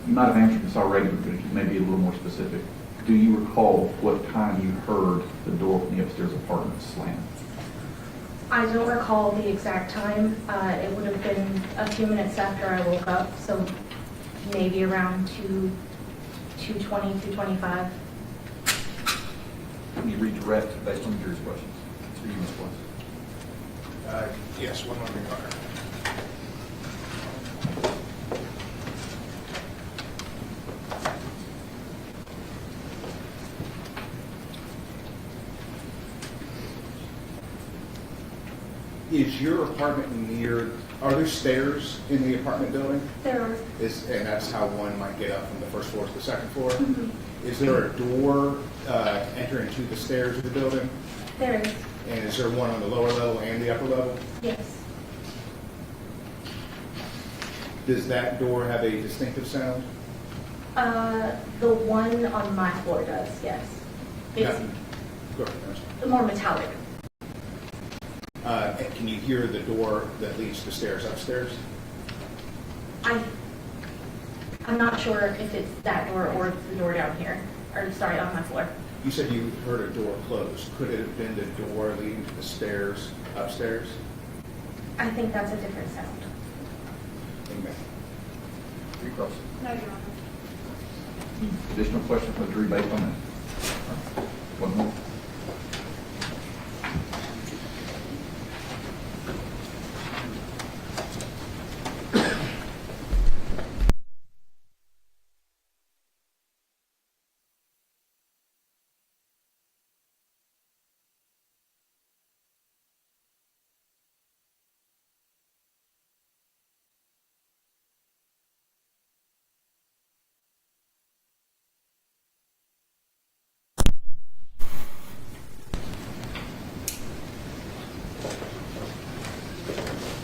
You might have answered this already, but if you may be a little more specific. Do you recall what time you heard the door from the upstairs apartment slam? I don't recall the exact time. It would have been a few minutes after I woke up, so maybe around 2:20, 2:25. Can you redirect based on the jury's questions? It's for you, Ms. West. Yes, one moment, Your Honor. Is your apartment near, are there stairs in the apartment building? There are, And that's how one might get up from the first floor to the second floor? Mhm. Is there a door entering to the stairs of the building? there is, And is there one on the lower level and the upper level? yes. Does that door have a distinctive sound? The one on my floor does, yes. It's Go ahead, I'm sorry. more metallic. And can you hear the door that leads to stairs upstairs? I'm not sure if it's that door or it's the door down here, or sorry, on my floor. You said you heard a door close. Could it have been the door leading to the stairs upstairs? I think that's a different sound. Amen. Recross. No, Your Honor. Additional questions from the jury based on that? One more.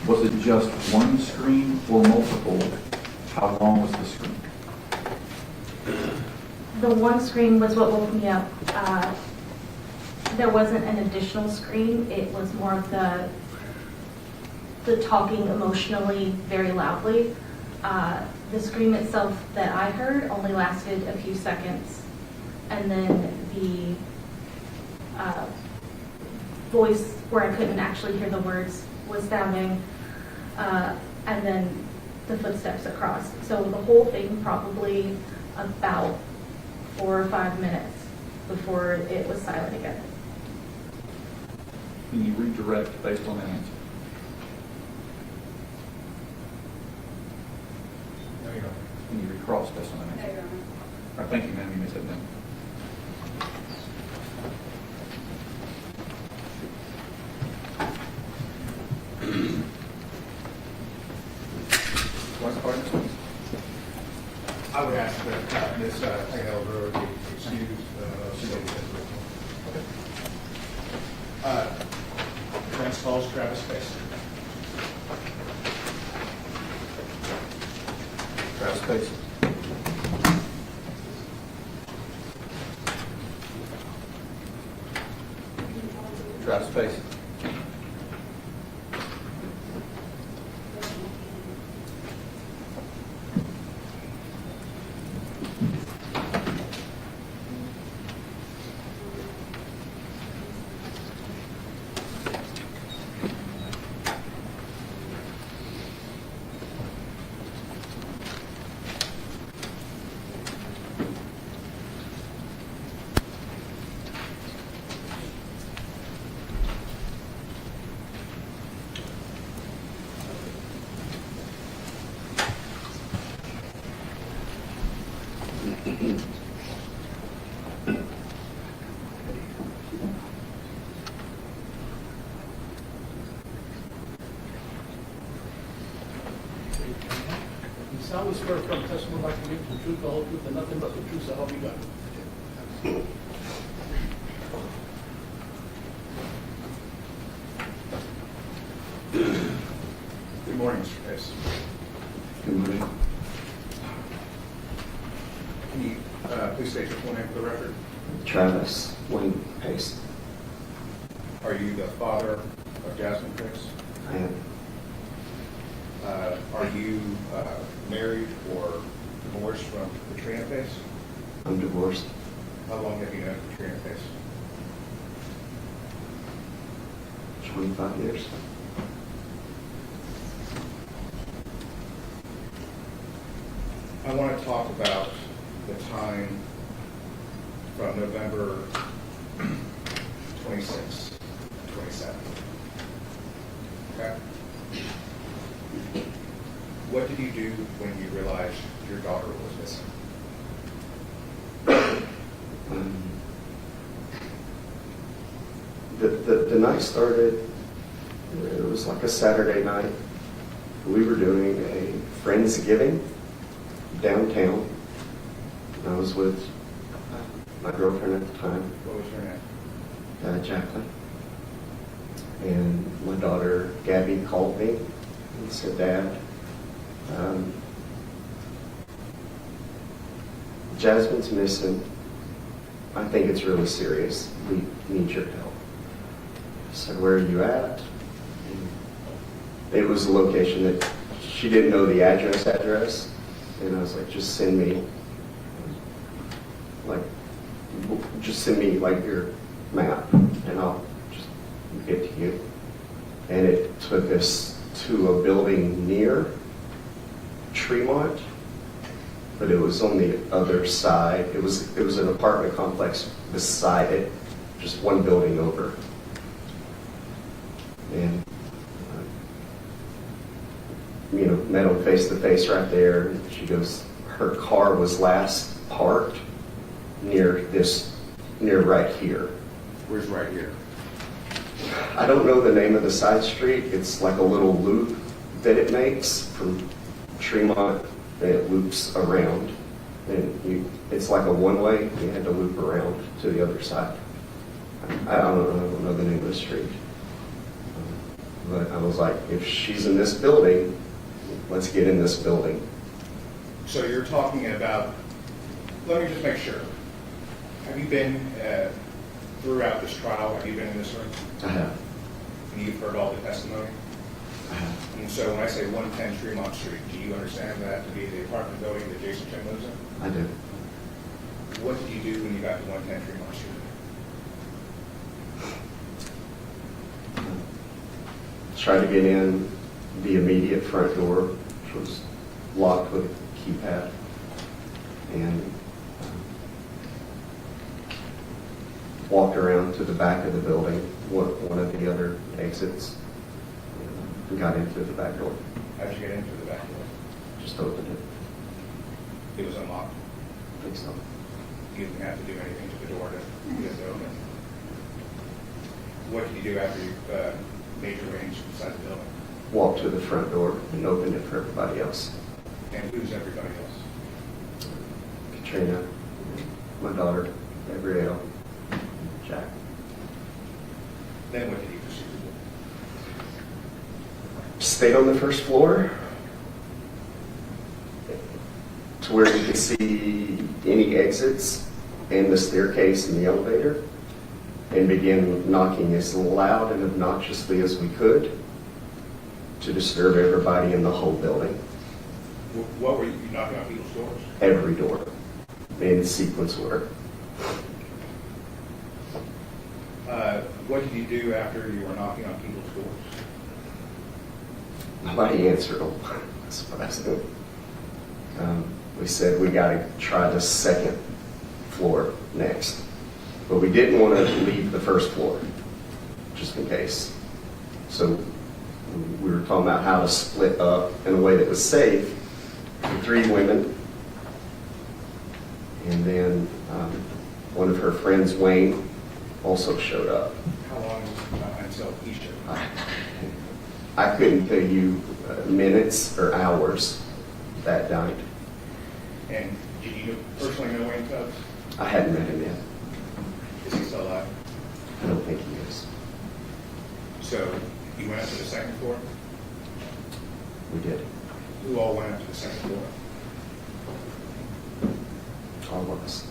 Was it just one screen or multiple? How long was the screen? The one screen was what woke me up. There wasn't an additional screen. It was more of the talking emotionally very loudly. The scream itself that I heard only lasted a few seconds. And then the voice where I couldn't actually hear the words was sounding, and then the footsteps across. So the whole thing probably about 4 or 5 minutes before it was silent again. Can you redirect based on that answer? No, you don't. Can you recross based on that No, answer? Your Honor. All right, thank you, ma'am. You may sit down. Last part of this one? I would ask that Ms. Taylor Brewer be excused. Defense calls Travis Pace. Travis Pace. Travis Pace. You solemnly swear from testimony like to give the truth, the whole truth, and nothing but the truth, so help you God. Good morning, Mr. Pace. Good morning. Can you please state your full name for the record? Travis Wayne Pace. Are you the father of Jasmine Pace? I am. Are you married or divorced from Katrina Pace? I'm divorced. How long have you known Katrina Pace? 25 years. I want to talk about the time from November 26 to 27. Okay? What did you do when you realized your daughter was missing? The night started It was like a Saturday night. We were doing a Friendsgiving downtown. I was with my girlfriend at the time, What was her name? Jacqueline. And my daughter Gabby called me and said, Dad, Jasmine's missing. I think it's really serious. We need your help. I said, where are you at? And it was a location that she didn't know the address. And I was like, just send me like your map and I'll just get to you. And it took us to a building near Tremont, but it was on the other side. It was an apartment complex beside it, just one building over. And met them face to face right there. She goes, her car was last parked near right here. Where's right here? I don't know the name of the side street. It's like a little loop that it makes from Tremont. It loops around, and it's like a one-way. You had to loop around to the other side. I don't know the name of the street. But I was like, if she's in this building, let's get in this building. So you're talking about, let me just make sure. Have you been, throughout this trial, have you been in this room? I have. And you've heard all the testimony? I have. And so when I say 110 Tremont Street, do you understand that to be the apartment building that Jason Chen lives in? I do. What did you do when you got to 110 Tremont Street? Tried to get in the immediate front door, which was locked with a keypad, and walked around to the back of the building, one of the other exits, and got into the back door. How'd you get into the back door? Just opened it. It was unlocked. I think so. You didn't have to do anything to the door to get it open. What did you do after you made your range inside the building? Walked to the front door and opened it for everybody else. And who's everybody else? Katrina, my daughter, Gabrielle, Jack. Then what did you proceed to do? Stayed on the first floor to where you could see any exits and the staircase and the elevator, and began knocking as loud and obnoxiously as we could to disturb everybody in the whole building. What were you knocking on people's doors? Every door, in sequence order. What did you do after you were knocking on people's doors? Nobody answered them. That's what I said. We said we got to try the second floor next. But we didn't want to leave the first floor, just in case. So we were talking about how to split up in a way that was safe. 3 women, and then one of her friends, Wayne, also showed up. How long until he showed up? I couldn't tell you minutes or hours that night. And did you personally know Wayne Tubbs? I hadn't met him yet. Is he still alive? I don't think he is. So you went up to the second floor? We did. Who all went up to the second floor? All of us.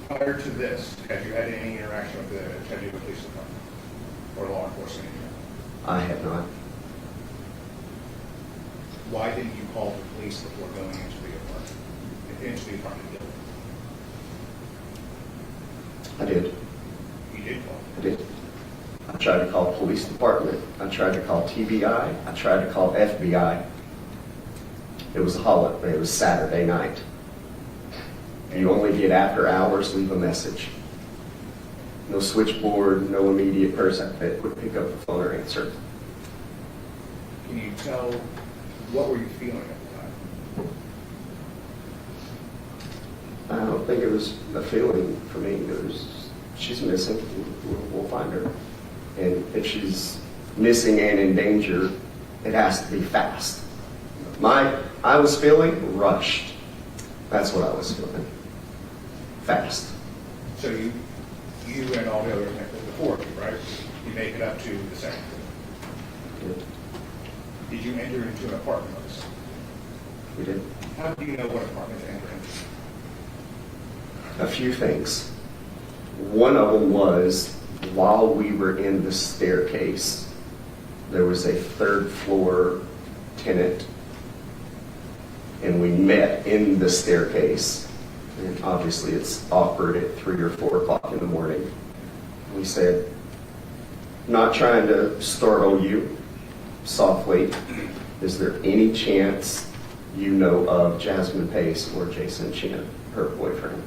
Prior to this, had you had any interaction with the Chattanooga Police Department or law enforcement? I had not. Why didn't you call the police before going into the apartment building? I did. You did call. I did. I tried to call police department. I tried to call TBI. I tried to call FBI. It was a holiday. It was Saturday night. You only get after hours, leave a message. No switchboard, no immediate person that would pick up the phone or answer. Can you tell, what were you feeling at the time? I don't think it was a feeling for me. It was, she's missing. We'll find her. And if she's missing and in danger, it has to be fast. I was feeling rushed. That's what I was feeling. Fast. So you and all the others, the four of you, right? You make it up to the second floor. Did you enter into an apartment with us? We did How do you know what apartment to enter into? a few things. One of them was while we were in the staircase, there was a third floor tenant, and we met in the staircase. And obviously it's awkward at 3 or 4 o'clock in the morning. We said, not trying to startle you, softly, is there any chance you know of Jasmine Pace or Jason Chen, her boyfriend?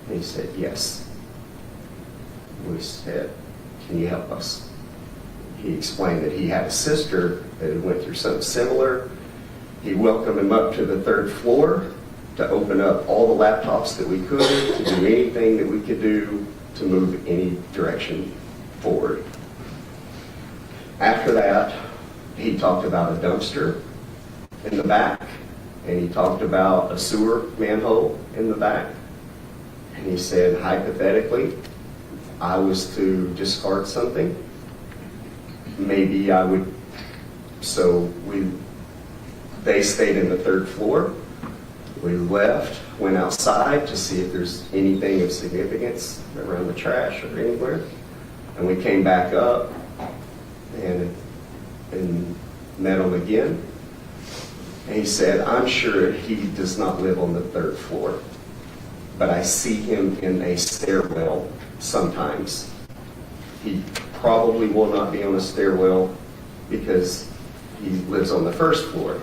And he said, yes. We said, can you help us? He explained that he had a sister that had went through something similar. He welcomed him up to the 3rd floor to open up all the laptops that we could, to do anything that we could do to move any direction forward. After that, he talked about a dumpster in the back, and he talked about a sewer manhole in the back. And he said, hypothetically, if I was to discard something, maybe I would. So they stayed in the 3rd floor. We left, went outside to see if there's anything of significance around the trash or anywhere. And we came back up and met him again. And he said, I'm sure he does not live on the 3rd floor, but I see him in a stairwell sometimes. He probably will not be on a stairwell because he lives on the 1st floor.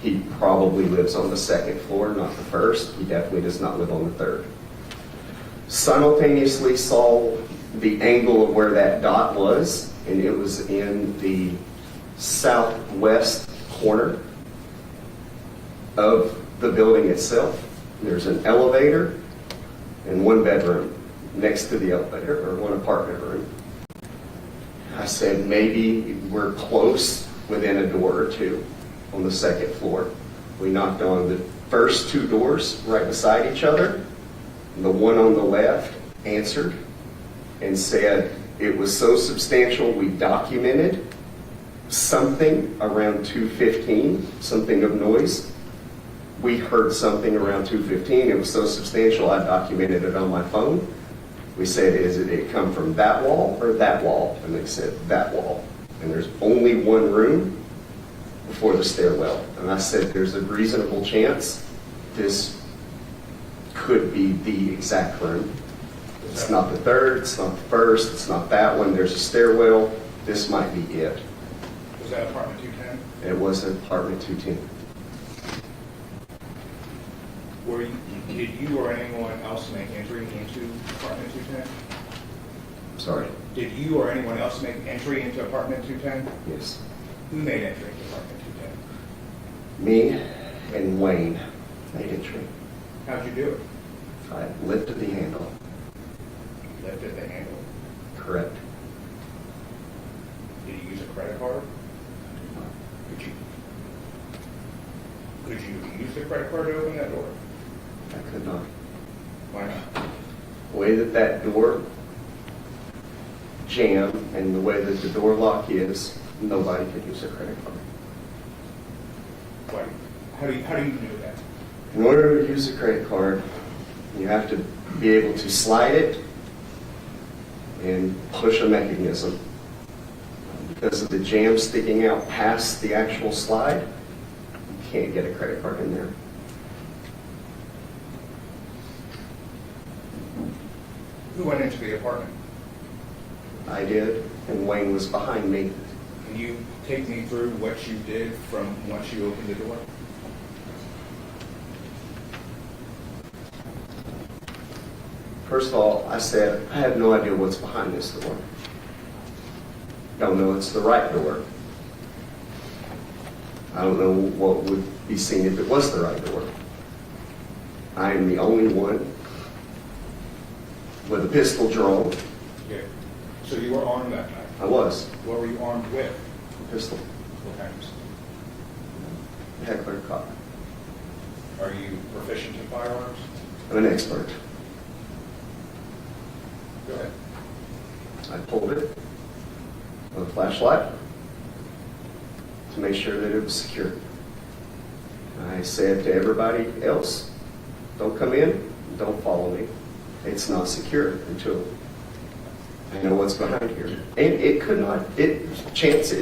He probably lives on the 2nd floor, not the 1st. He definitely does not live on the 3rd. Simultaneously saw the angle of where that dot was, and it was in the southwest corner of the building itself. There's an elevator and 1 bedroom next to the elevator, or 1 apartment room. I said, maybe we're close within a door or 2 on the 2nd floor. We knocked on the first 2 doors right beside each other. The one on the left answered and said it was so substantial we documented something around 2:15, something of noise. We heard something around 2:15. It was so substantial I documented it on my phone. We said, did it come from that wall or that wall? And they said, that wall. And there's only 1 room before the stairwell. And I said, there's a reasonable chance this could be the exact room. It's not the 3rd, it's not the 1st, it's not that one. There's a stairwell. This might be it. Was that apartment 210? It was apartment 210. Did you or anyone else make entry into apartment 210? Sorry. Did you or anyone else make entry into apartment 210? Yes. Who made entry into apartment 210? Me and Wayne made entry. How'd you do it? I lifted the handle. Lifted the handle. Correct. Did you use a credit card? Could you use the credit card to open that door? I could not. Why not? The way that door jammed and the way that the door lock is, nobody could use a credit card. Why? How do you do that? In order to use a credit card, you have to be able to slide it and push a mechanism. Because of the jam sticking out past the actual slide, you can't get a credit card in there. Who went into the apartment? I did, and Wayne was behind me. Can you take me through what you did from once you opened the door? First of all, I said, I have no idea what's behind this door. Don't know it's the right door. I don't know what would be seen if it was the right door. I am the only one with a pistol drawn. Yeah. So you were armed that night? I was. What were you armed with? Pistol. What kind of pistol? Heckler Koch. Are you proficient in firearms? I'm an expert. Go ahead. I pulled it with a flashlight to make sure that it was secure. I said to everybody else, don't come in, don't follow me. It's not secure until I know what's behind here. And it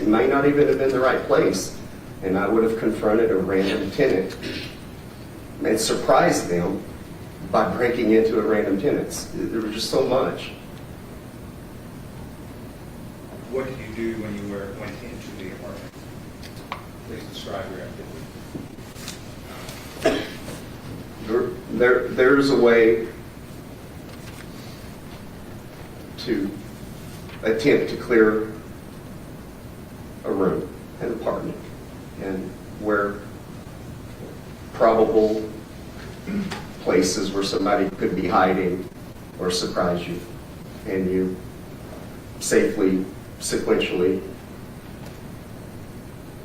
may not even have been the right place. And I would have confronted a random tenant and surprised them by breaking into a random tenant's. There was just so much. What did you do when you went into the apartment? Please describe your activity. There's a way to attempt to clear a room, an apartment, and where probable places where somebody could be hiding or surprise you, and you safely, sequentially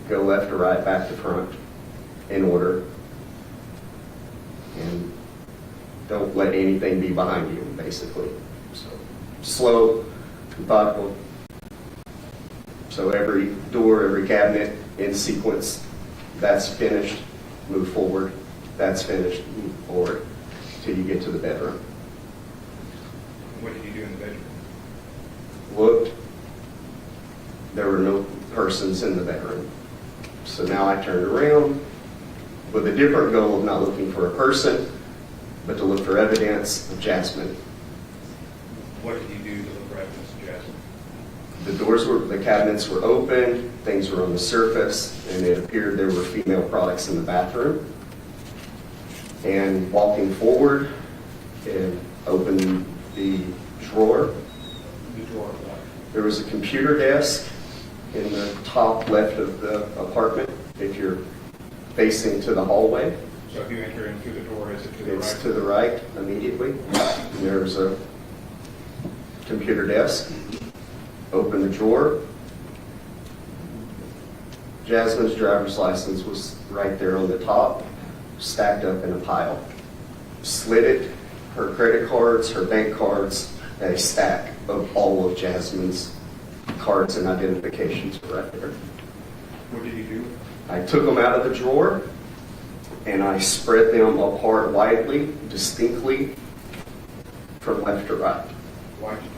go left to right, back to front in order, and don't let anything be behind you, basically. So slow, methodical. So every door, every cabinet in sequence, that's finished, move forward, that's finished, move forward, till you get to the bedroom. What did you do in the bedroom? Looked, there were no persons in the bedroom. So now I turned around with a different goal of not looking for a person, but to look for evidence of Jasmine. What did you do to look for evidence of Jasmine? The cabinets were open, things were on the surface, and it appeared there were female products in the bathroom. And walking forward and opened the drawer. The drawer of what? There was a computer desk in the top left of the apartment if you're facing to the hallway. So if you enter in through the door, is it to the right? It's to the right immediately. And there's a computer desk. Open the drawer. Jasmine's driver's license was right there on the top, stacked up in a pile. Slid it, her credit cards, her bank cards, a stack of all of Jasmine's cards and identifications were right there. What did you do? I took them out of the drawer and I spread them apart widely, distinctly, from left to right. Why did you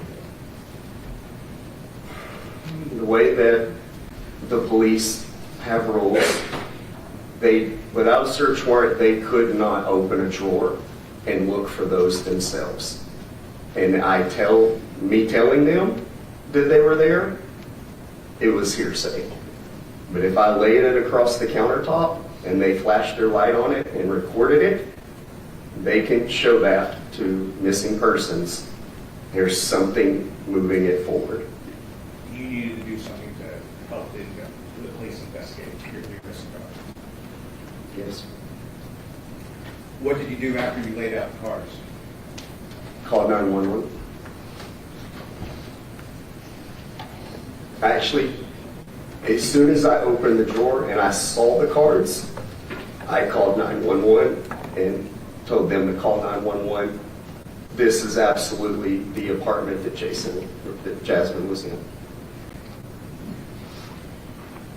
do The way that the police have rules, without a search warrant, they could not open a drawer and look for those themselves. And me telling them that they were there, it was hearsay. But if I laid it across the countertop and they flashed their light on it and recorded it, they can show that to missing persons. There's something moving it forward. You needed to do something to help the police investigate your missing cards. Yes. What did you do after you laid out the cards? Called 911. Actually, as soon as I opened the drawer and I saw the cards, I called 911 and told them to call 911. This is absolutely the apartment that Jasmine was in.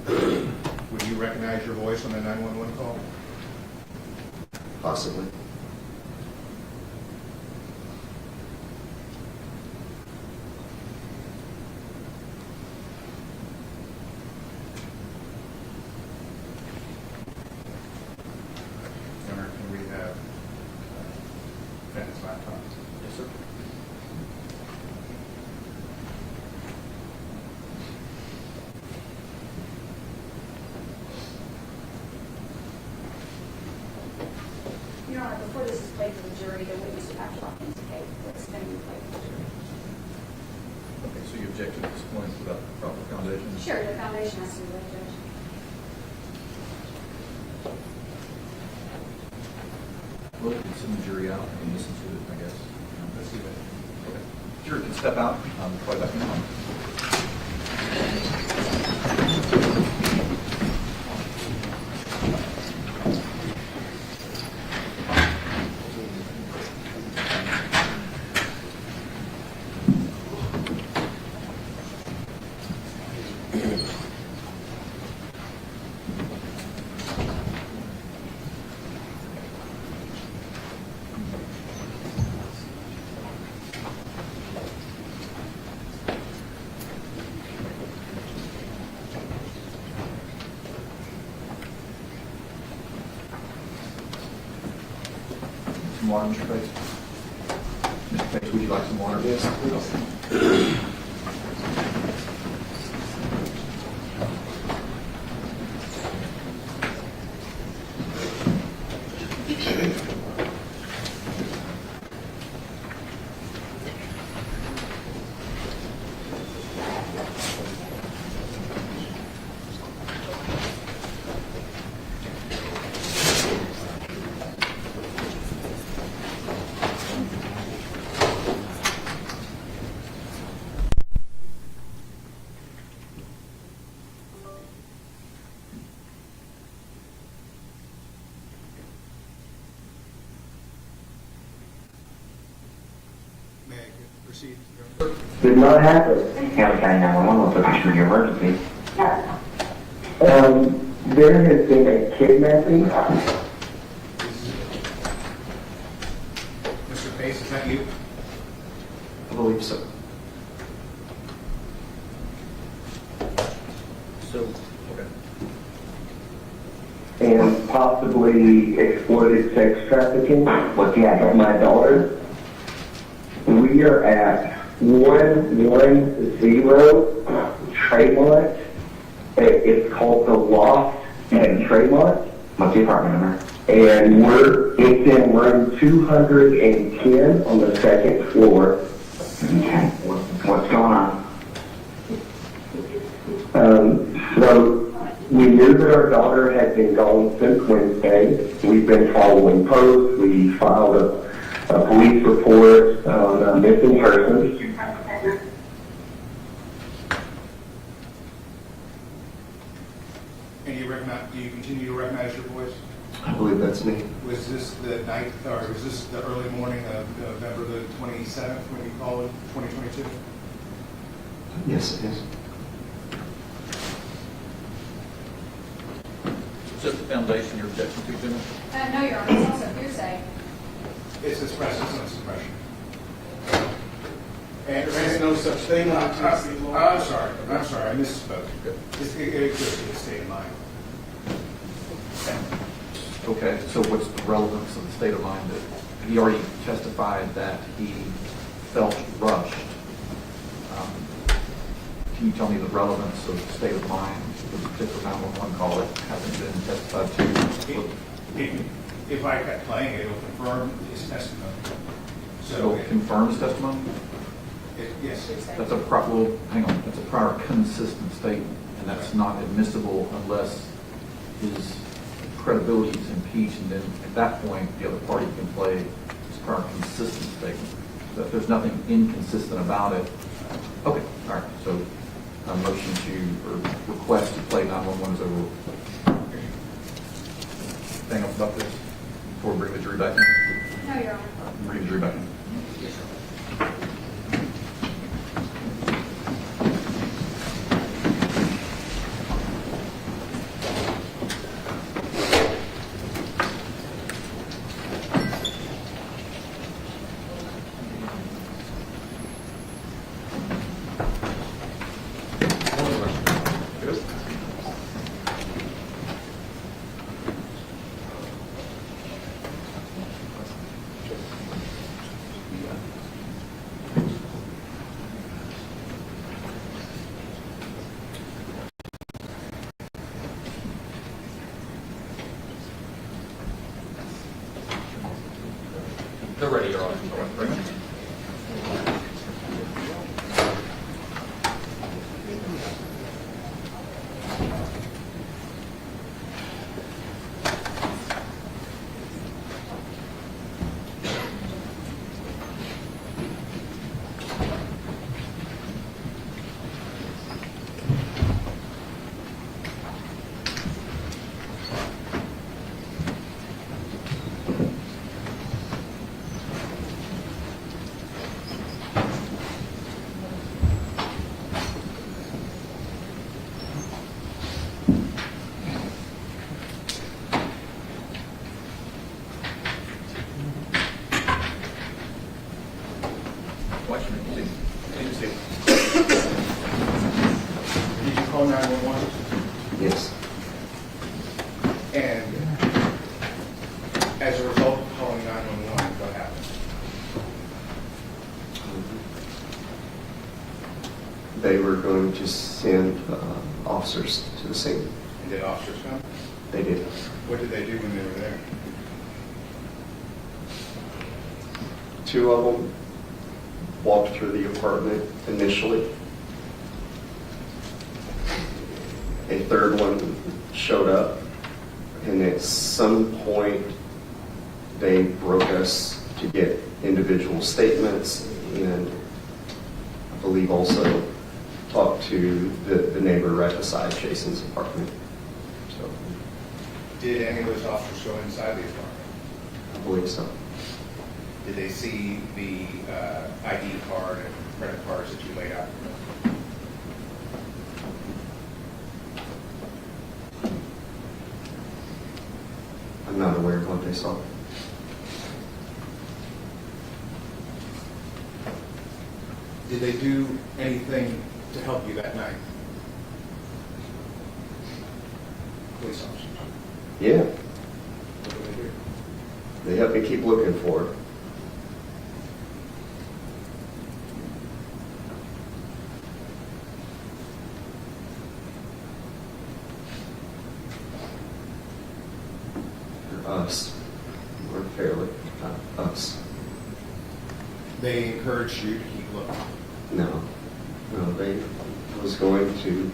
Would you recognize your voice on the 911 call? Possibly. Gunnar, can we have defendant's laptop? Yes, sir. Your Honor, before this is played for the jury, the witness would have to authenticate what's going to be played for the jury. Okay, so you object to this point without proper foundation? Sure, the foundation has to be laid, Judge. Well, we can send the jury out and listen to it, I guess. Let's do that. Okay. Jury can step out. Play that in. Some water, Mr. Pace? Mr. Pace, would you like some water? Yes, please. May I proceed? Did not happen. County 911 will put you through your emergency. There has been a kidnapping. Mr. Pace, is that you? I believe so. So, okay. And possibly exploited sex trafficking with my daughter. We are at 110 Tremont. It's called the Loft at Tremont. What's the apartment number? And it's in room 210 on the second floor. Okay. What's going on? So we knew that our daughter had been gone since Wednesday. We've been following posts. We filed a police report on missing persons. And do you continue to recognize your voice? I believe that's me. Was this the night, or was this the early morning of November the 27th when you called it 2022? Yes, it is. Is that the foundation you're objecting to, Jimmy? No, Your Honor, it's also hearsay. It's expressive suppression. And There's no such thing on Tennessee law. I'm sorry, I misspoke. It could be a state of mind. Okay, so what's the relevance of the state of mind that he already testified that he felt rushed? Can you tell me the relevance of the state of mind of the particular 911 call that hasn't been testified to? If I kept playing it, it'll confirm his testimony. So it confirms testimony? Yes. That's a well, hang on. That's a prior consistent statement, and that's not admissible unless his credibility is impeached, and then at that point, the other party can play his prior consistent statement. So if there's nothing inconsistent about it, okay, all right. So a motion to, or request to play 911 is overruled. Anything else about this before we bring the jury back in? No, Your Honor. Bring the jury back in. They're ready, Your Honor. Bring them. And as a result of calling 911, what happened? They were going to send officers to the scene. And did officers come? They did. What did they do when they were there? Two of them walked through the apartment initially. A third one showed up, and at some point they broke us to get individual statements, and I believe also talked to the neighbor right beside Jason's apartment. So Did any of those officers go inside the apartment? I believe so. Did they see the ID card and credit cards that you laid out? I'm not aware of what they saw. Did they do anything to help you that night? Police officers. Yeah, What did they do? they helped me keep looking for it. Us. We're fairly, us. They encouraged you to keep looking. No, they was going to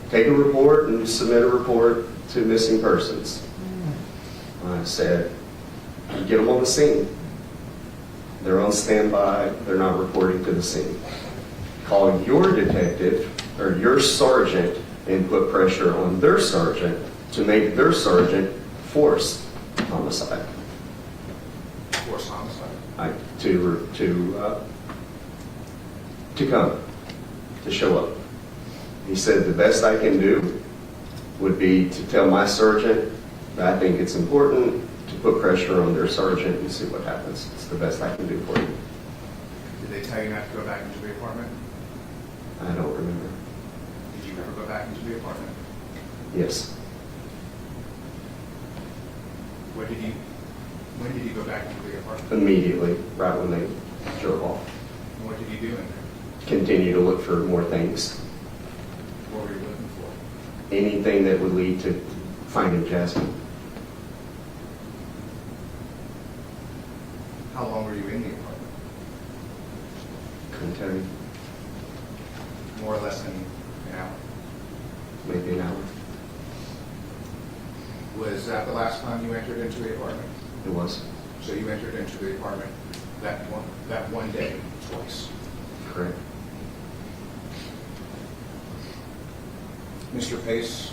take a report and submit a report to missing persons. I said, you get them on the scene. They're on standby, they're not reporting to the scene. Call your detective or your sergeant and put pressure on their sergeant to make their sergeant force homicide. Force homicide. To come, to show up. He said the best I can do would be to tell my sergeant that I think it's important to put pressure on their sergeant and see what happens. It's the best I can do for you. Did they tell you not to go back into the apartment? I don't remember. Did you ever go back into the apartment? Yes. When did you go back into the apartment? Immediately, right when they drove off. And what did you do in there? Continue to look for more things. What were you looking for? Anything that would lead to finding Jasmine. How long were you in the apartment? Couldn't tell you. More or less than an hour. Maybe an hour. Was that the last time you entered into the apartment? It was. So you entered into the apartment that one day twice. Correct. Mr. Pace,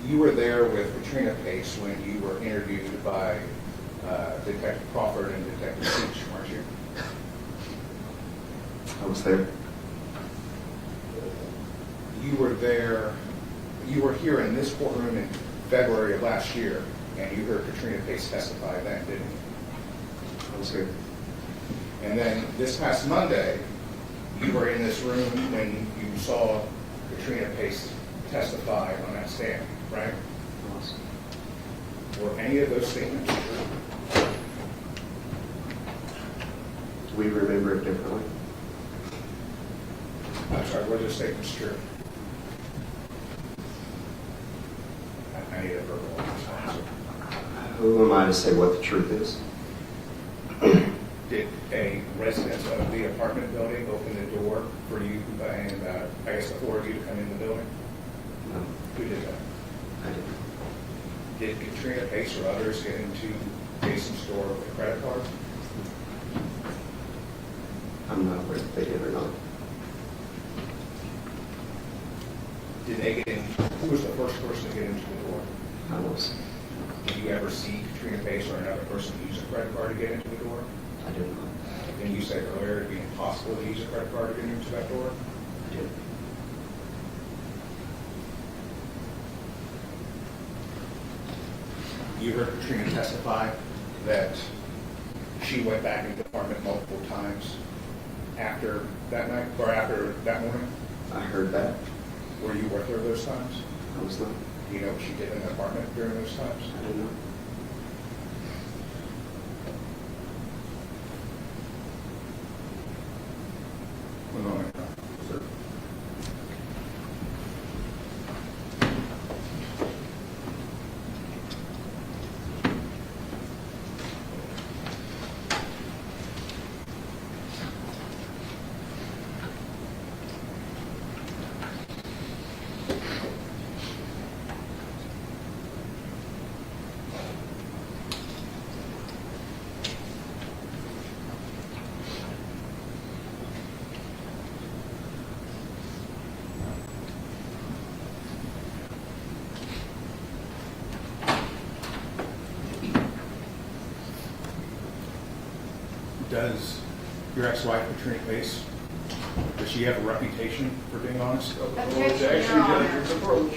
you were there with Katrina Pace when you were interviewed by Detective Crawford and Detective Seach, weren't you? I was there. You were there, you were here in this courtroom in February of last year, and you heard Katrina Pace testify then, didn't you? I was here. And then this past Monday, you were in this room when you saw Katrina Pace testify on that stand, right? I was. Were any of those statements true? We remember it differently. I'm sorry, were those statements true? I need a verbal response. Who am I to say what the truth is? Did a resident of the apartment building open the door for you and I guess the four of you to come in the building? No, Who did that? I didn't. Did Katrina Pace or others get into Jason's store with a credit card? I'm not aware if they did or not. Did they get in? Who was the first person to get into the door? I was. Did you ever see Katrina Pace or another person use a credit card to get into the door? I did not. And you said earlier it'd be impossible to use a credit card to get into that door? I did. You heard Katrina testify that she went back into the apartment multiple times after that night or after that morning? I heard that. Were you with her those times? I was not, Do you know what she did in the apartment during those times? I don't know. One moment. Sir. Does your ex-wife, Katrina Pace, does she have a reputation for being honest? Objection, Your Honor. Approach.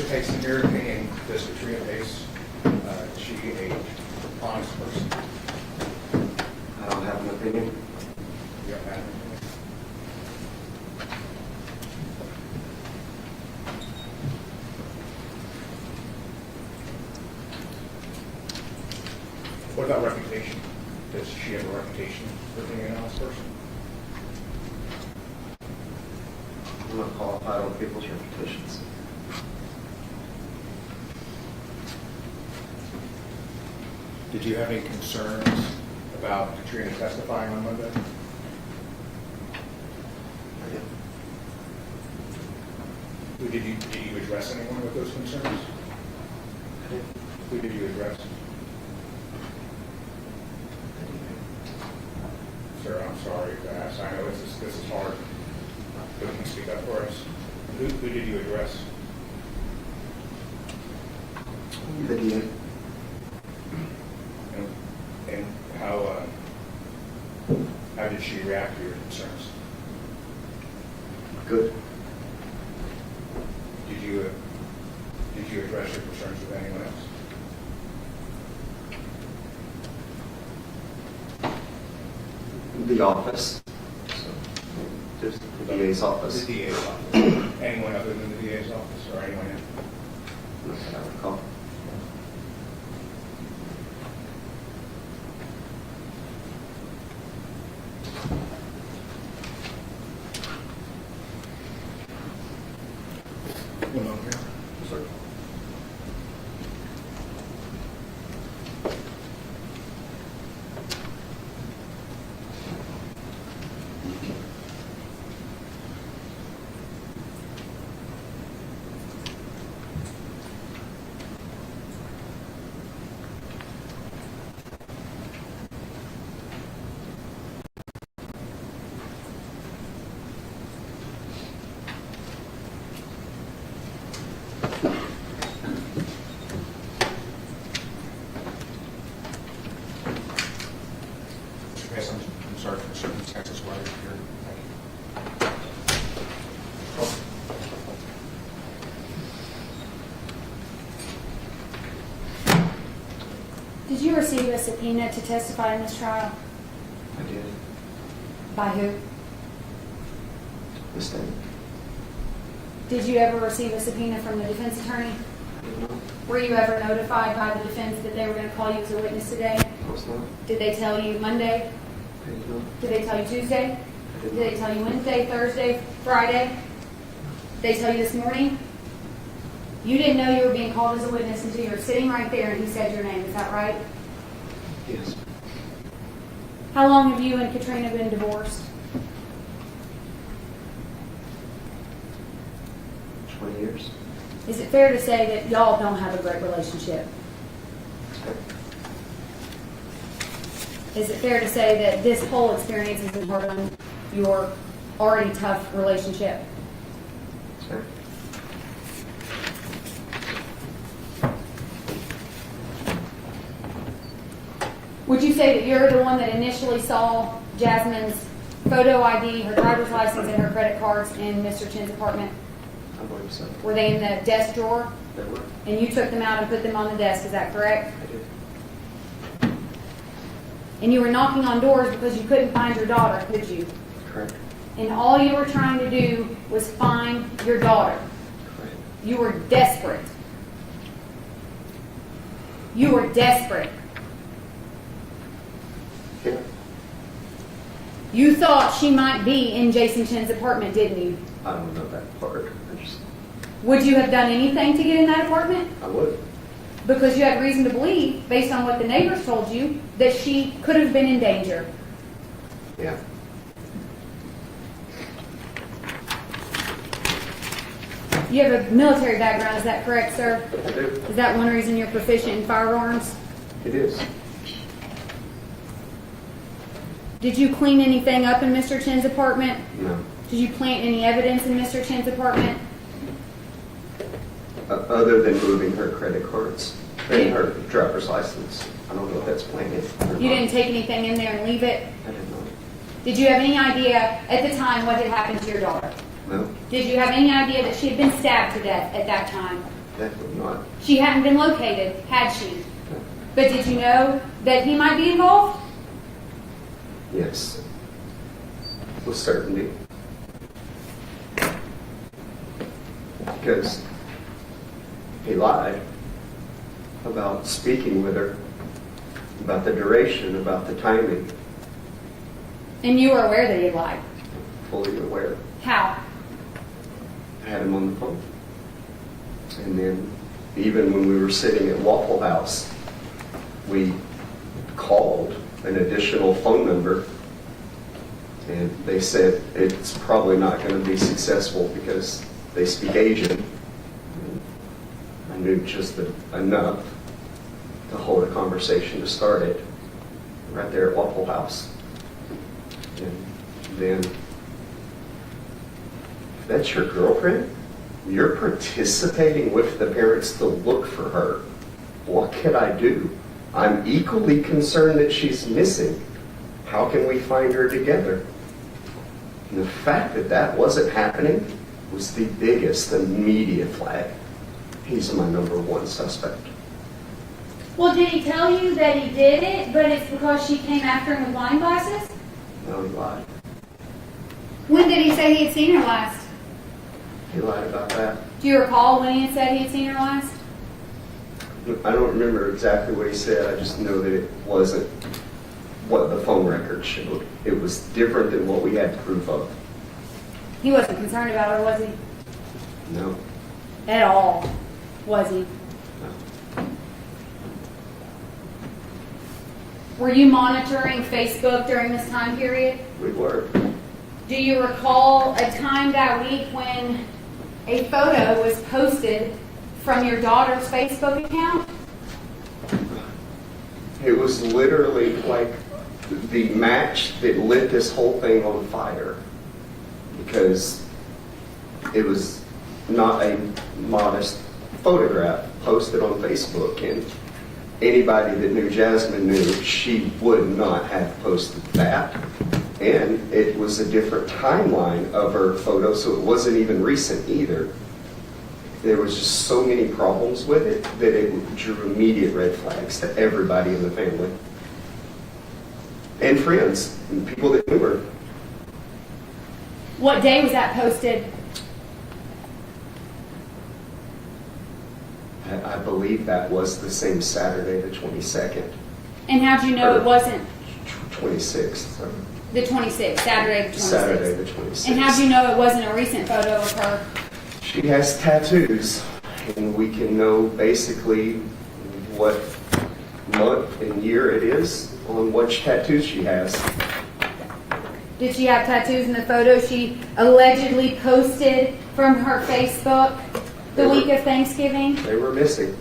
Pace, in your opinion, does Katrina Pace, is she a honest person? I don't have an opinion. You don't have an opinion? What about reputation? Does she have a reputation for being an honest person? I'm not qualified on people's reputations. Did you have any concerns about Katrina testifying on Monday? I did. Did you address anyone with those concerns? I did. Who did you address? Sir, I'm sorry to ask. I know this is hard. But can you speak up for us? Who did you address? The DA. And how did she react to your concerns? Good. Did you address your concerns with anyone else? The office. So, just the DA's office. The DA's office. Anyone other than the DA's office or anyone else? Not that I recall. One moment here. Sir. Yes, I'm sorry for the circumstances why you're here. Did you receive a subpoena to testify in this trial? I did. By who? The state. Did you ever receive a subpoena from the defense attorney? Were you ever notified by the defense that they were going to call you as a witness today? I was not. Did they tell you Monday? I did not. Did they tell you Tuesday? I did Did they not. tell you Wednesday, Thursday, Friday? Did they tell you this morning? You didn't know you were being called as a witness until you were sitting right there and he said your name. Is that right? Yes. How long have you and Katrina been divorced? 20 years. Is it fair to say that y'all don't have a great relationship? Is it fair to say that this whole experience has been hard on your already tough relationship? Sure. Would you say that you're the one that initially saw Jasmine's photo ID, her driver's license, and her credit cards in Mr. Chen's apartment? I believe so. Were they in the desk drawer? They were. And you took them out and put them on the desk, is that correct? I did. And you were knocking on doors because you couldn't find your daughter, could you? Correct. And all you were trying to do was find your daughter. Correct. You were desperate. You were desperate. Yeah. You thought she might be in Jason Chen's apartment, didn't you? I don't know that part. Would you have done anything to get in that apartment? I would. Because you had reason to believe, based on what the neighbors told you, that she could have been in danger. Yeah. You have a military background, is that correct, sir? I do. Is that one reason you're proficient in firearms? It is. Did you clean anything up in Mr. Chen's apartment? No. Did you plant any evidence in Mr. Chen's apartment? Other than moving her credit cards and her driver's license. I don't know if that's planted. You didn't take anything in there and leave it? I did not. Did you have any idea at the time what had happened to your daughter? No. Did you have any idea that she had been stabbed to death at that time? That would not. She hadn't been located, had she? But did you know that he might be involved? Yes. With certainty. Because he lied about speaking with her, about the duration, about the timing. And you were aware that he lied? Fully aware. How? I had him on the phone. And then even when we were sitting at Waffle House, we called an additional phone number, and they said it's probably not going to be successful because they speak Asian. I knew just enough to hold a conversation to start it right there at Waffle House. And then, if that's your girlfriend, you're participating with the parents to look for her. What can I do? I'm equally concerned that she's missing. How can we find her together? And the fact that that wasn't happening was the biggest immediate flag. He's my #1 suspect. Well, did he tell you that he did it, but it's because she came after him with wine glasses? No, he lied. When did he say he had seen her last? He lied about that. Do you recall when he had said he had seen her last? I don't remember exactly what he said. I just know that it wasn't what the phone record showed. It was different than what we had proof of. He wasn't concerned about her, was he? No. At all, was he? Were you monitoring Facebook during this time period? We were. Do you recall a time that week when a photo was posted from your daughter's Facebook account? It was literally like the match that lit this whole thing on fire, because it was not a modest photograph posted on Facebook, and anybody that knew Jasmine knew she would not have posted that. And it was a different timeline of her photo, so it wasn't even recent either. There was just so many problems with it that it drew immediate red flags to everybody in the family. And friends, and people that knew her. What day was that posted? I believe that was the same Saturday, the 22nd. And how'd you know it wasn't 26th. the 26th, Saturday the 26th? Saturday the 26th. And how'd you know it wasn't a recent photo of her? She has tattoos, and we can know basically what month and year it is on which tattoos she has. Did she have tattoos in the photo she allegedly posted from her Facebook the week of Thanksgiving? They were missing,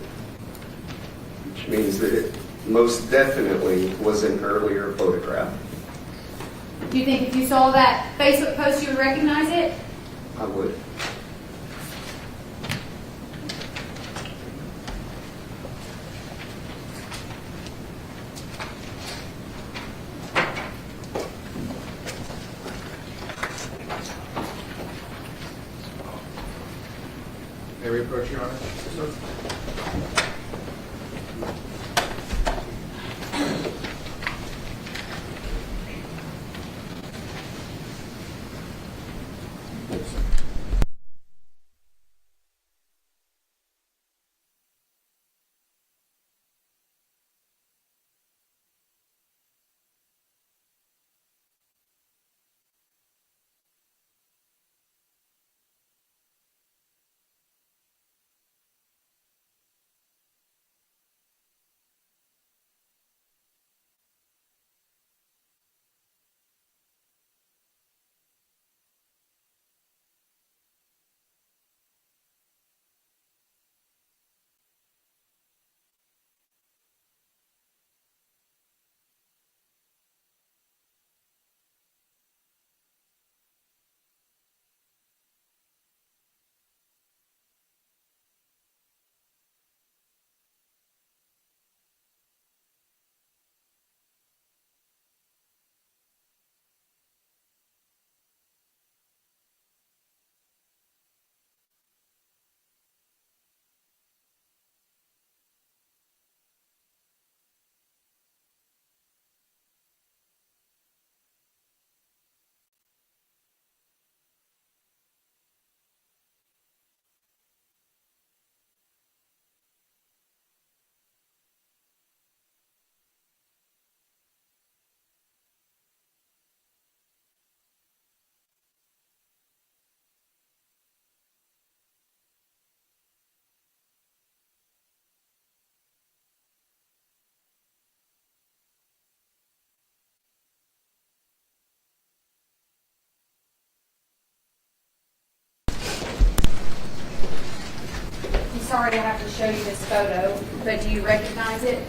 which means that it most definitely was an earlier photograph. Do you think if you saw that Facebook post you would recognize it? I would. May we approach, Your Honor? Sir? sorry I have to show you this photo, but do you recognize it?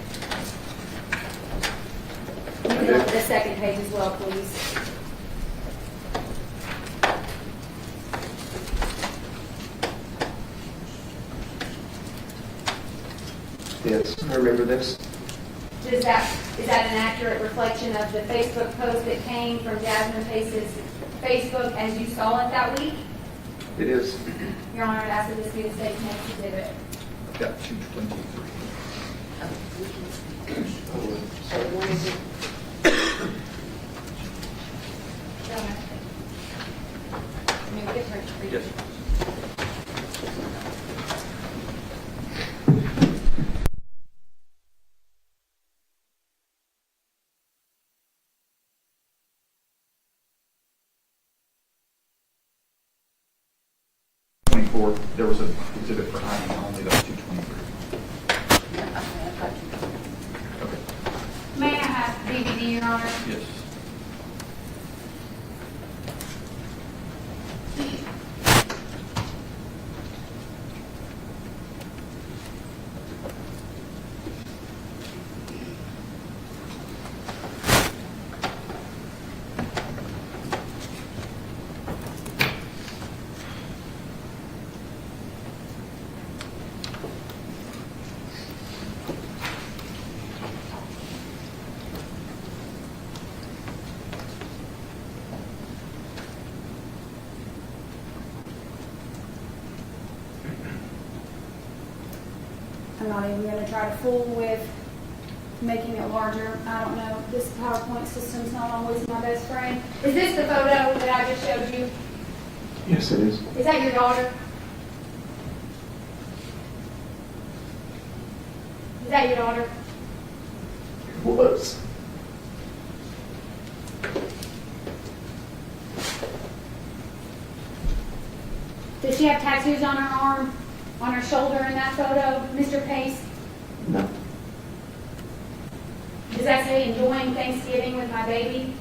You can look at the second page as well, please. Yes, I remember this. Is that an accurate reflection of the Facebook post that came from Jasmine Pace's Facebook as you saw it that week? It is. Your Honor, I'd ask that this be the state's next exhibit. I've got 223. Yes. There was an exhibit for hiding only, that was 223. Okay. May I have DVD, Your Honor? Yes. I'm not even going to try to fool with making it larger. I don't know. This PowerPoint system's not always my best friend. Is this the photo that I just showed you? Yes, it is. Is that your daughter? Is that your daughter? It was. Does she have tattoos on her arm, on her shoulder in that photo, Mr. Pace? No. Does that say enjoying Thanksgiving with my baby?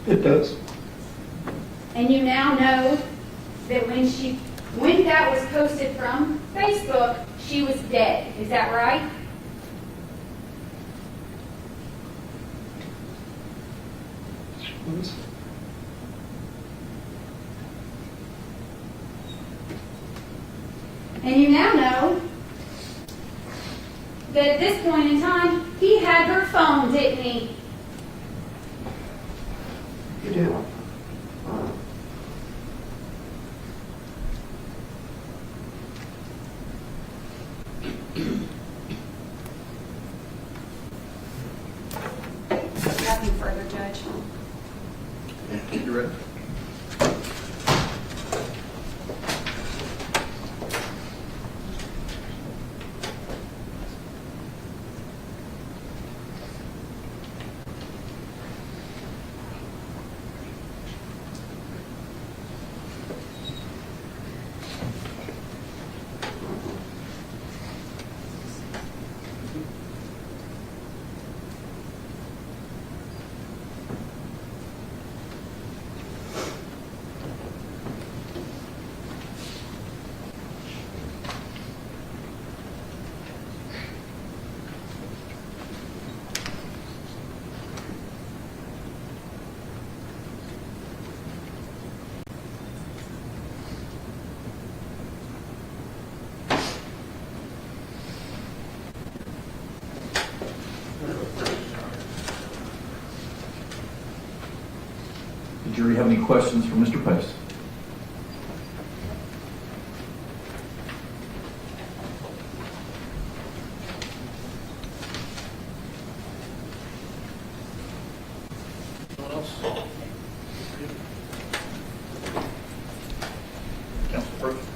It does. And you now know that when that was posted from Facebook, she was dead. Is that right? And you now know that at this point in time, he had her phone, didn't he? You do. Nothing further, Judge. You ready? The jury have any questions for Mr. Pace? Anyone else? Counsel Proof?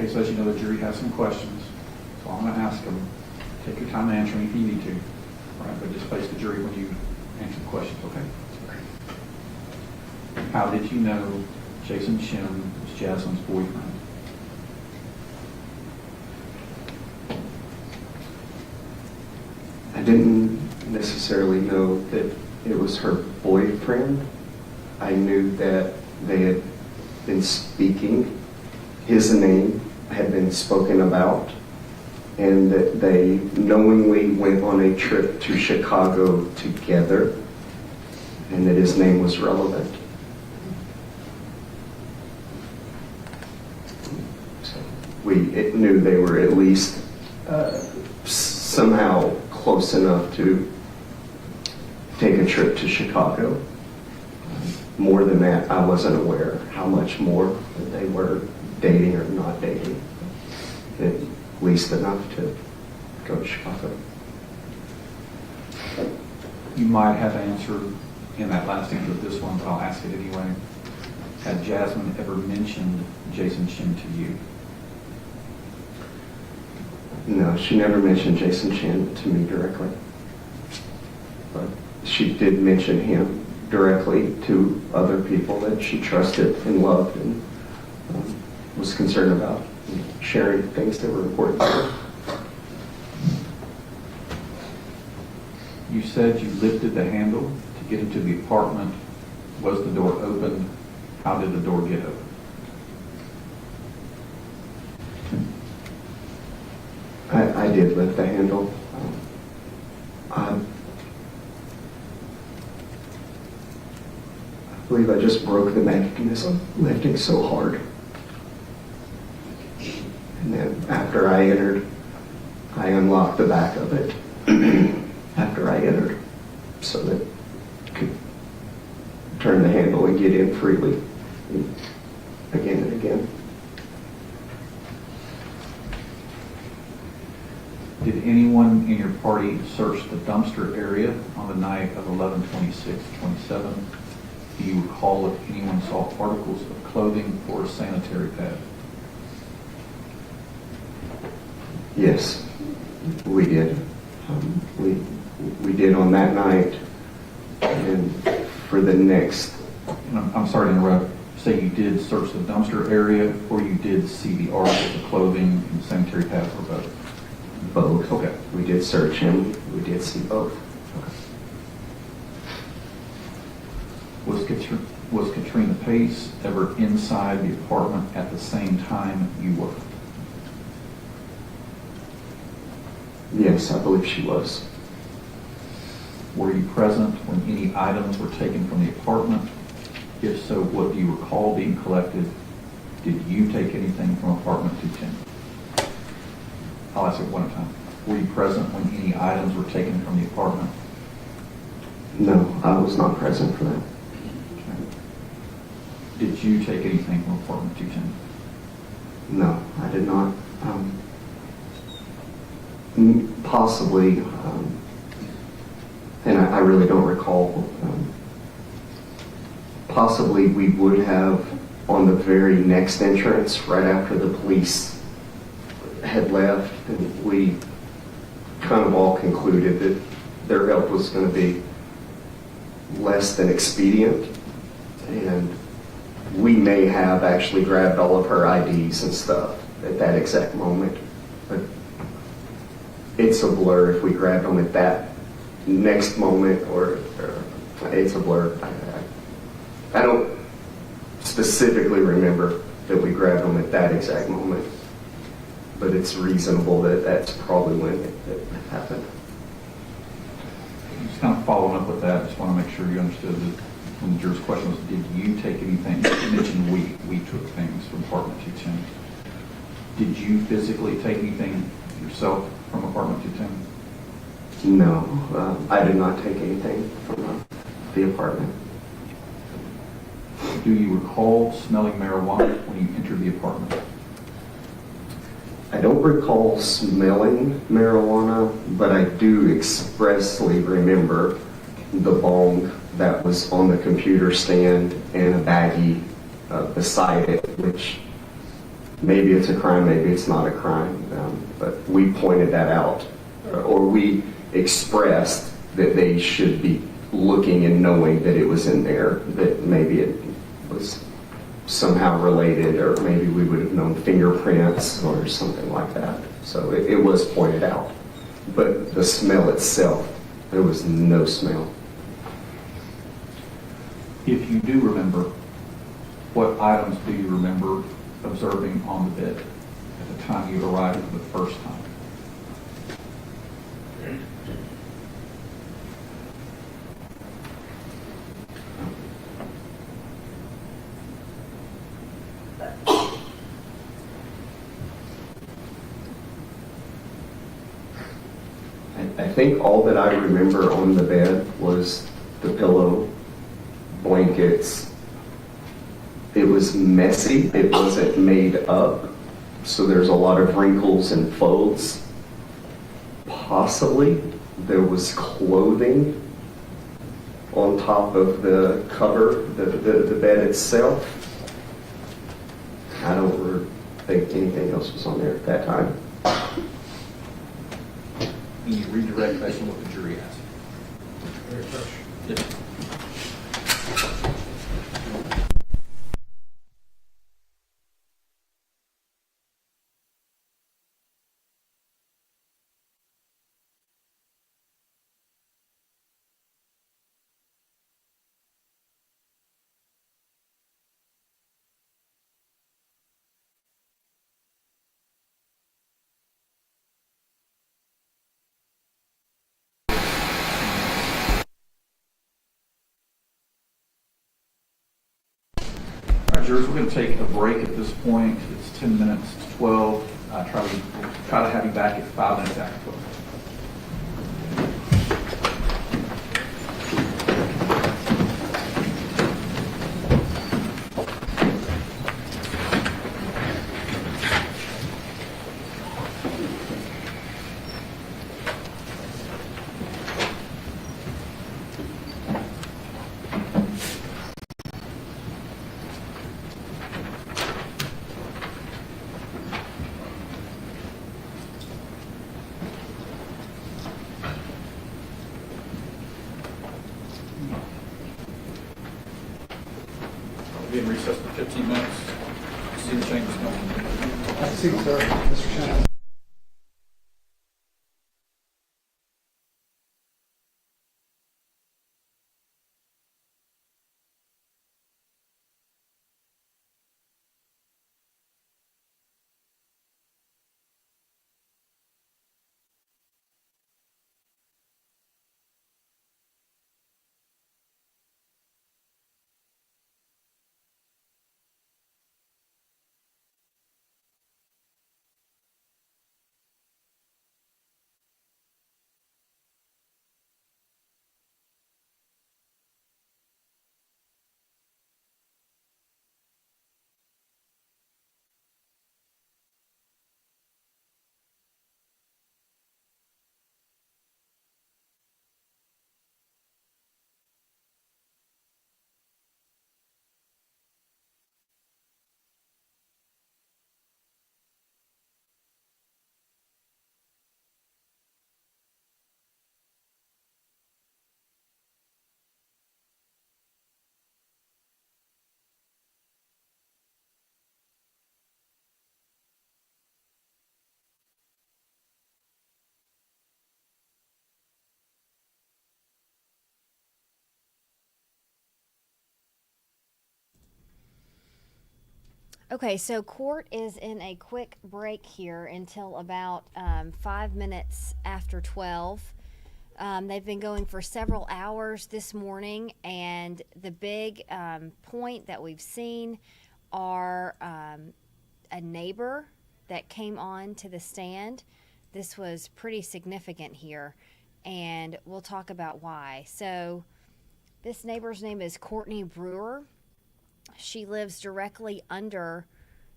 Okay, so as you know, the jury has some questions, so I'm going to ask them. Take your time answering if you need to. All right, but just face the jury when you answer the questions, okay? How did you know Jason Chen was Jasmine's boyfriend? I didn't necessarily know that it was her boyfriend. I knew that they had been speaking, his name had been spoken about, and that they knowingly went on a trip to Chicago together, and that his name was relevant. So we knew they were at least somehow close enough to take a trip to Chicago. More than that, I wasn't aware how much more that they were dating or not dating. At least enough to go to Chicago. You might have answered in that last answer of this one, but I'll ask it anyway. Had Jasmine ever mentioned Jason Chen to you? No, she never mentioned Jason Chen to me directly. But she did mention him directly to other people that she trusted and loved and was concerned about sharing things that were important to her. You said you lifted the handle to get into the apartment. Was the door open? How did the door get open? I did lift the handle. I believe I just broke the mechanism, lifting so hard. And then after I entered, I unlocked the back of it after I entered so that I could turn the handle and get in freely again and again. Did anyone in your party search the dumpster area on the night of 11/26/27? Do you recall if anyone saw articles of clothing or a sanitary pad? Yes, we did. We did on that night, and for the next. And I'm sorry to interrupt. Say you did search the dumpster area, or you did see the articles of clothing and sanitary pads, or both? Both. Okay. We did search him. We did see both. Okay. Was Katrina Pace ever inside the apartment at the same time you were? Yes, I believe she was. Were you present when any items were taken from the apartment? If so, what do you recall being collected? Did you take anything from apartment 210? I'll ask it one at a time. Were you present when any items were taken from the apartment? No, I was not present for that. Did you take anything from apartment 210? No, I did not. Possibly, and I really don't recall. Possibly we would have on the very next entrance, right after the police had left, and we kind of all concluded that their help was going to be less than expedient, and we may have actually grabbed all of her IDs and stuff at that exact moment, but it's a blur if we grabbed them at that next moment, or it's a blur. I don't specifically remember that we grabbed them at that exact moment, but it's reasonable that that's probably when it happened. Just kind of following up with that, I just want to make sure you understood that when the juror's question was, did you take anything? You mentioned we took things from apartment 210. Did you physically take anything yourself from apartment 210? No, I did not take anything from the apartment. Do you recall smelling marijuana when you entered the apartment? I don't recall smelling marijuana, but I do expressly remember the bong that was on the computer stand and a baggie beside it, which maybe it's a crime, maybe it's not a crime, but we pointed that out, or we expressed that they should be looking and knowing that it was in there, that maybe it was somehow related, or maybe we would have known fingerprints or something like that. So it was pointed out. But the smell itself, there was no smell. If you do remember, what items do you remember observing on the bed at the time you arrived for the first time? I think all that I remember on the bed was the pillow, blankets. It was messy. It wasn't made up. So there's a lot of wrinkles and folds. Possibly there was clothing on top of the cover, the bed itself. I don't think anything else was on there at that time. Can you redirect based on what the jury asked? Very fresh. Yes. All right, jurors, we're going to take a break at this point. It's 10 minutes to 12. Try to have you back at 5 minutes after 12. We'll be in recess for 15 minutes. See the chambers coming. Have a seat, sir. Mr. Chen. Okay, so court is in a quick break here until about 5 minutes after 12. They've been going for several hours this morning, and the big point that we've seen are a neighbor that came on to the stand. This was pretty significant here, and we'll talk about why. So this neighbor's name is Courtney Brewer. She lives directly under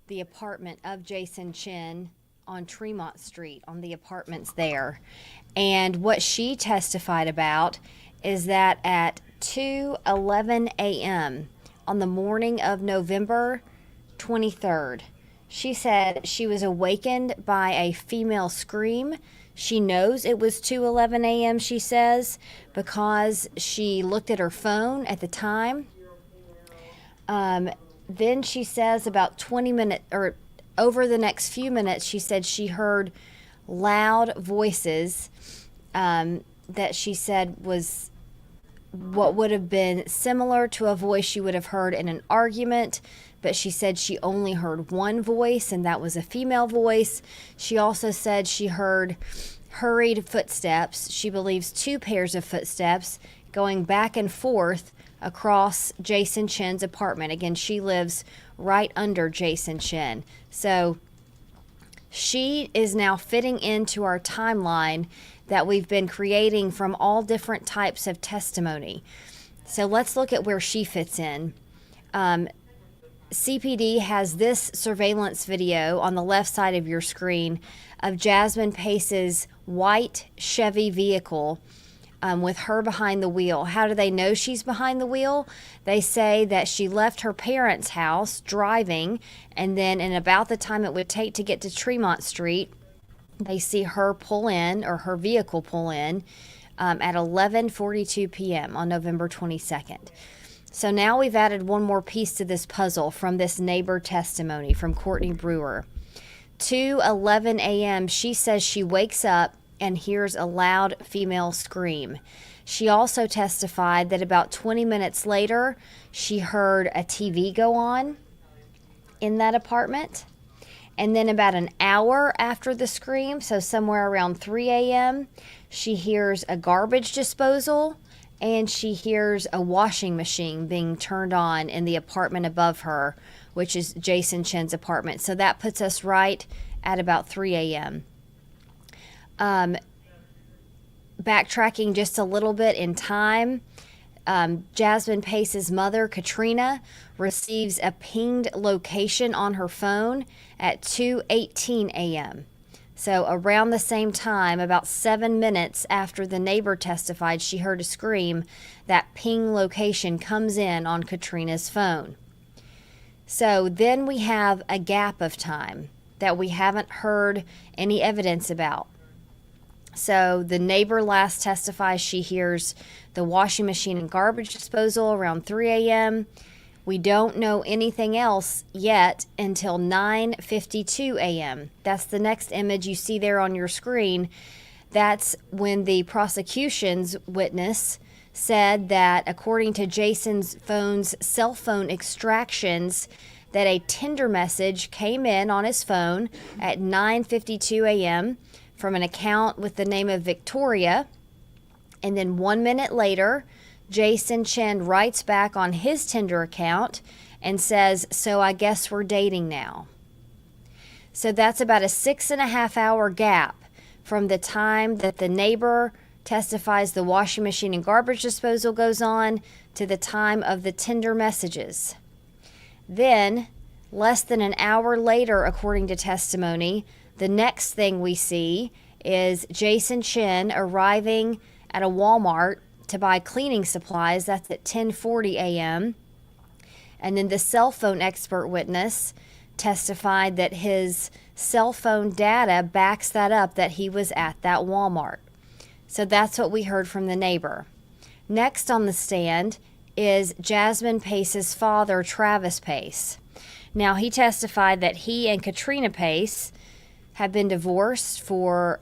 the apartment of Jason Chen on Tremont Street, on the apartments there. And what she testified about is that at 2:11 a.m. on the morning of November 23rd, She said she was awakened by a female scream. She knows it was 2:11 a.m., she says, because she looked at her phone at the time. Then she says about 20 minutes, or over the next few minutes, she said she heard loud voices that she said was what would have been similar to a voice she would have heard in an argument, but she said she only heard one voice, and that was a female voice. She also said she heard hurried footsteps. She believes 2 pairs of footsteps going back and forth across Jason Chen's apartment. Again, she lives right under Jason Chen. So she is now fitting into our timeline that we've been creating from all different types of testimony. So let's look at where she fits in. CPD has this surveillance video on the left side of your screen of Jasmine Pace's white Chevy vehicle with her behind the wheel. How do they know she's behind the wheel? They say that she left her parents' house driving, and then in about the time it would take to get to Tremont Street, they see her pull in, or her vehicle pull in, at 11:42 p.m. on November 22nd. So now we've added one more piece to this puzzle from this neighbor testimony from Courtney Brewer. 2:11 a.m., she says she wakes up and hears a loud female scream. She also testified that about 20 minutes later, she heard a TV go on in that apartment. And then about an hour after the scream, so somewhere around 3 a.m., she hears a garbage disposal and she hears a washing machine being turned on in the apartment above her, which is Jason Chen's apartment. So that puts us right at about 3 a.m. Backtracking just a little bit in time, Jasmine Pace's mother, Katrina, receives a pinged location on her phone at 2:18 a.m. So around the same time, about 7 minutes after the neighbor testified she heard a scream, that ping location comes in on Katrina's phone. So then we have a gap of time that we haven't heard any evidence about. So the neighbor last testifies she hears the washing machine and garbage disposal around 3 a.m. We don't know anything else yet until 9:52 a.m. That's the next image you see there on your screen. That's when the prosecution's witness said that according to Jason's phone's cell phone extractions, that a Tinder message came in on his phone at 9:52 a.m. from an account with the name of Victoria. And then 1 minute later, Jason Chen writes back on his Tinder account and says, "So I guess we're dating now." So that's about a 6.5 hour gap from the time that the neighbor testifies the washing machine and garbage disposal goes on to the time of the Tinder messages. Then, less than an hour later, according to testimony, the next thing we see is Jason Chen arriving at a Walmart to buy cleaning supplies. That's at 10:40 a.m. And then the cell phone expert witness testified that his cell phone data backs that up, that he was at that Walmart. So that's what we heard from the neighbor. Next on the stand is Jasmine Pace's father, Travis Pace. Now, he testified that he and Katrina Pace have been divorced for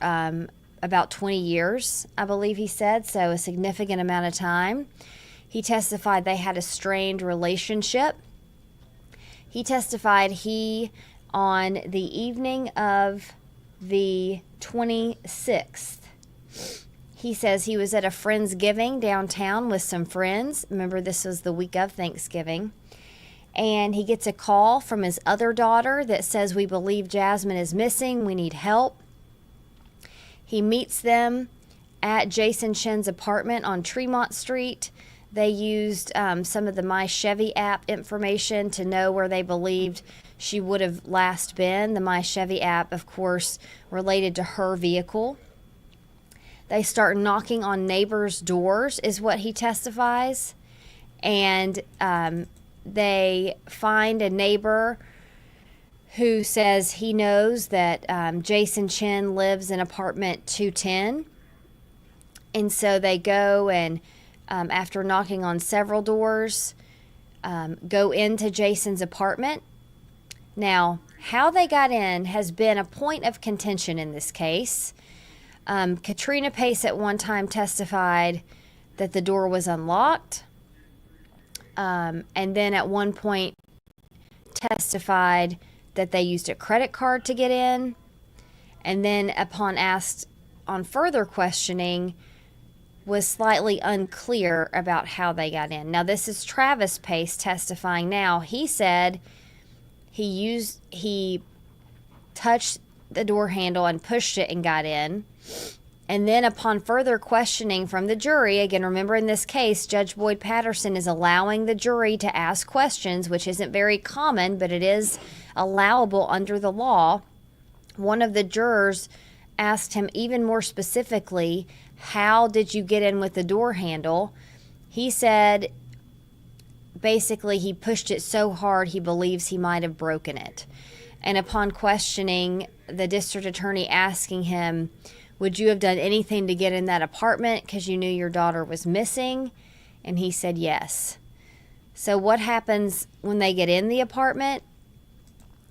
about 20 years, I believe he said, so a significant amount of time. He testified they had a strained relationship. He testified on the evening of the 26th, he says he was at a Friendsgiving downtown with some friends. Remember, this was the week of Thanksgiving. And he gets a call from his other daughter that says, "We believe Jasmine is missing. We need help." He meets them at Jason Chen's apartment on Tremont Street. They used some of the My Chevy app information to know where they believed she would have last been. The My Chevy app, of course, related to her vehicle. They start knocking on neighbors' doors, is what he testifies. And they find a neighbor who says he knows that Jason Chen lives in apartment 210. And so they go and, after knocking on several doors, go into Jason's apartment. Now, how they got in has been a point of contention in this case. Katrina Pace at one time testified that the door was unlocked, and then at one point testified that they used a credit card to get in, and then upon asked on further questioning was slightly unclear about how they got in. Now, this is Travis Pace testifying now. He said he touched the door handle and pushed it and got in. And then upon further questioning from the jury, again, remember in this case, Judge Boyd Patterson is allowing the jury to ask questions, which isn't very common, but it is allowable under the law. One of the jurors asked him even more specifically, how did you get in with the door handle? He said basically he pushed it so hard he believes he might have broken it. And upon questioning, the district attorney asking him, would you have done anything to get in that apartment because you knew your daughter was missing? And he said yes. So what happens when they get in the apartment?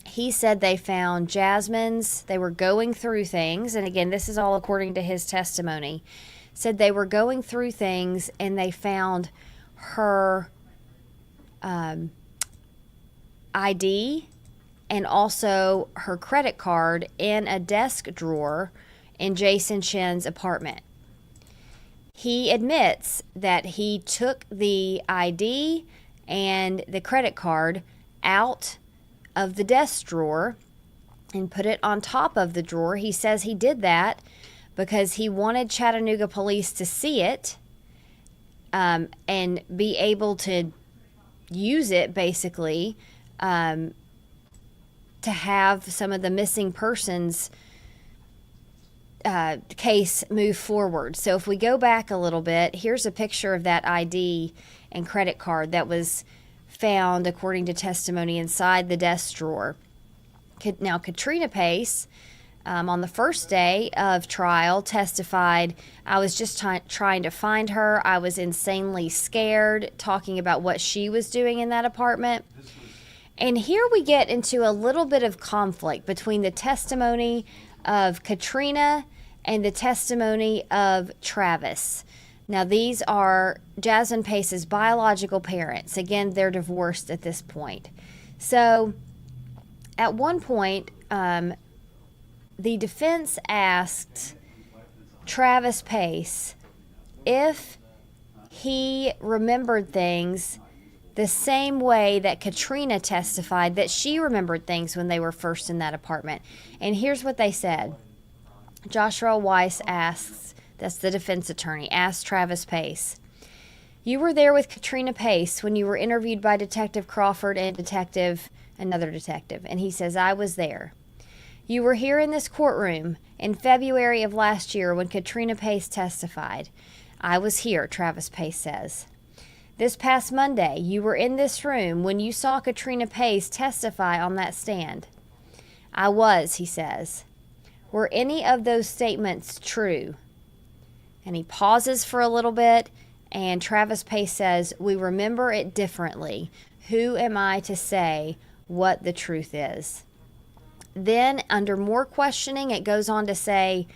He said they found Jasmine's, they were going through things, and again, this is all according to his testimony, said they were going through things and they found her ID and also her credit card in a desk drawer in Jason Chen's apartment. He admits that he took the ID and the credit card out of the desk drawer and put it on top of the drawer. He says he did that because he wanted Chattanooga police to see it and be able to use it basically to have some of the missing persons case move forward. So if we go back a little bit, here's a picture of that ID and credit card that was found, according to testimony, inside the desk drawer. Now, Katrina Pace, on the first day of trial, testified, I was just trying to find her. I was insanely scared, talking about what she was doing in that apartment. And here we get into a little bit of conflict between the testimony of Katrina and the testimony of Travis. Now, these are Jasmine Pace's biological parents. Again, they're divorced at this point. So, at one point, the defense asked Travis Pace if he remembered things the same way that Katrina testified that she remembered things when they were first in that apartment. And here's what they said. Joshua Weiss asks, that's the defense attorney, asked Travis Pace, you were there with Katrina Pace when you were interviewed by Detective Crawford and another detective. And he says, I was there. You were here in this courtroom in February of last year when Katrina Pace testified. I was here, Travis Pace says. This past Monday, you were in this room when you saw Katrina Pace testify on that stand. I was, he says. Were any of those statements true? And he pauses for a little bit, and Travis Pace says, we remember it differently. Who am I to say what the truth is? Then, under more questioning, it goes on to say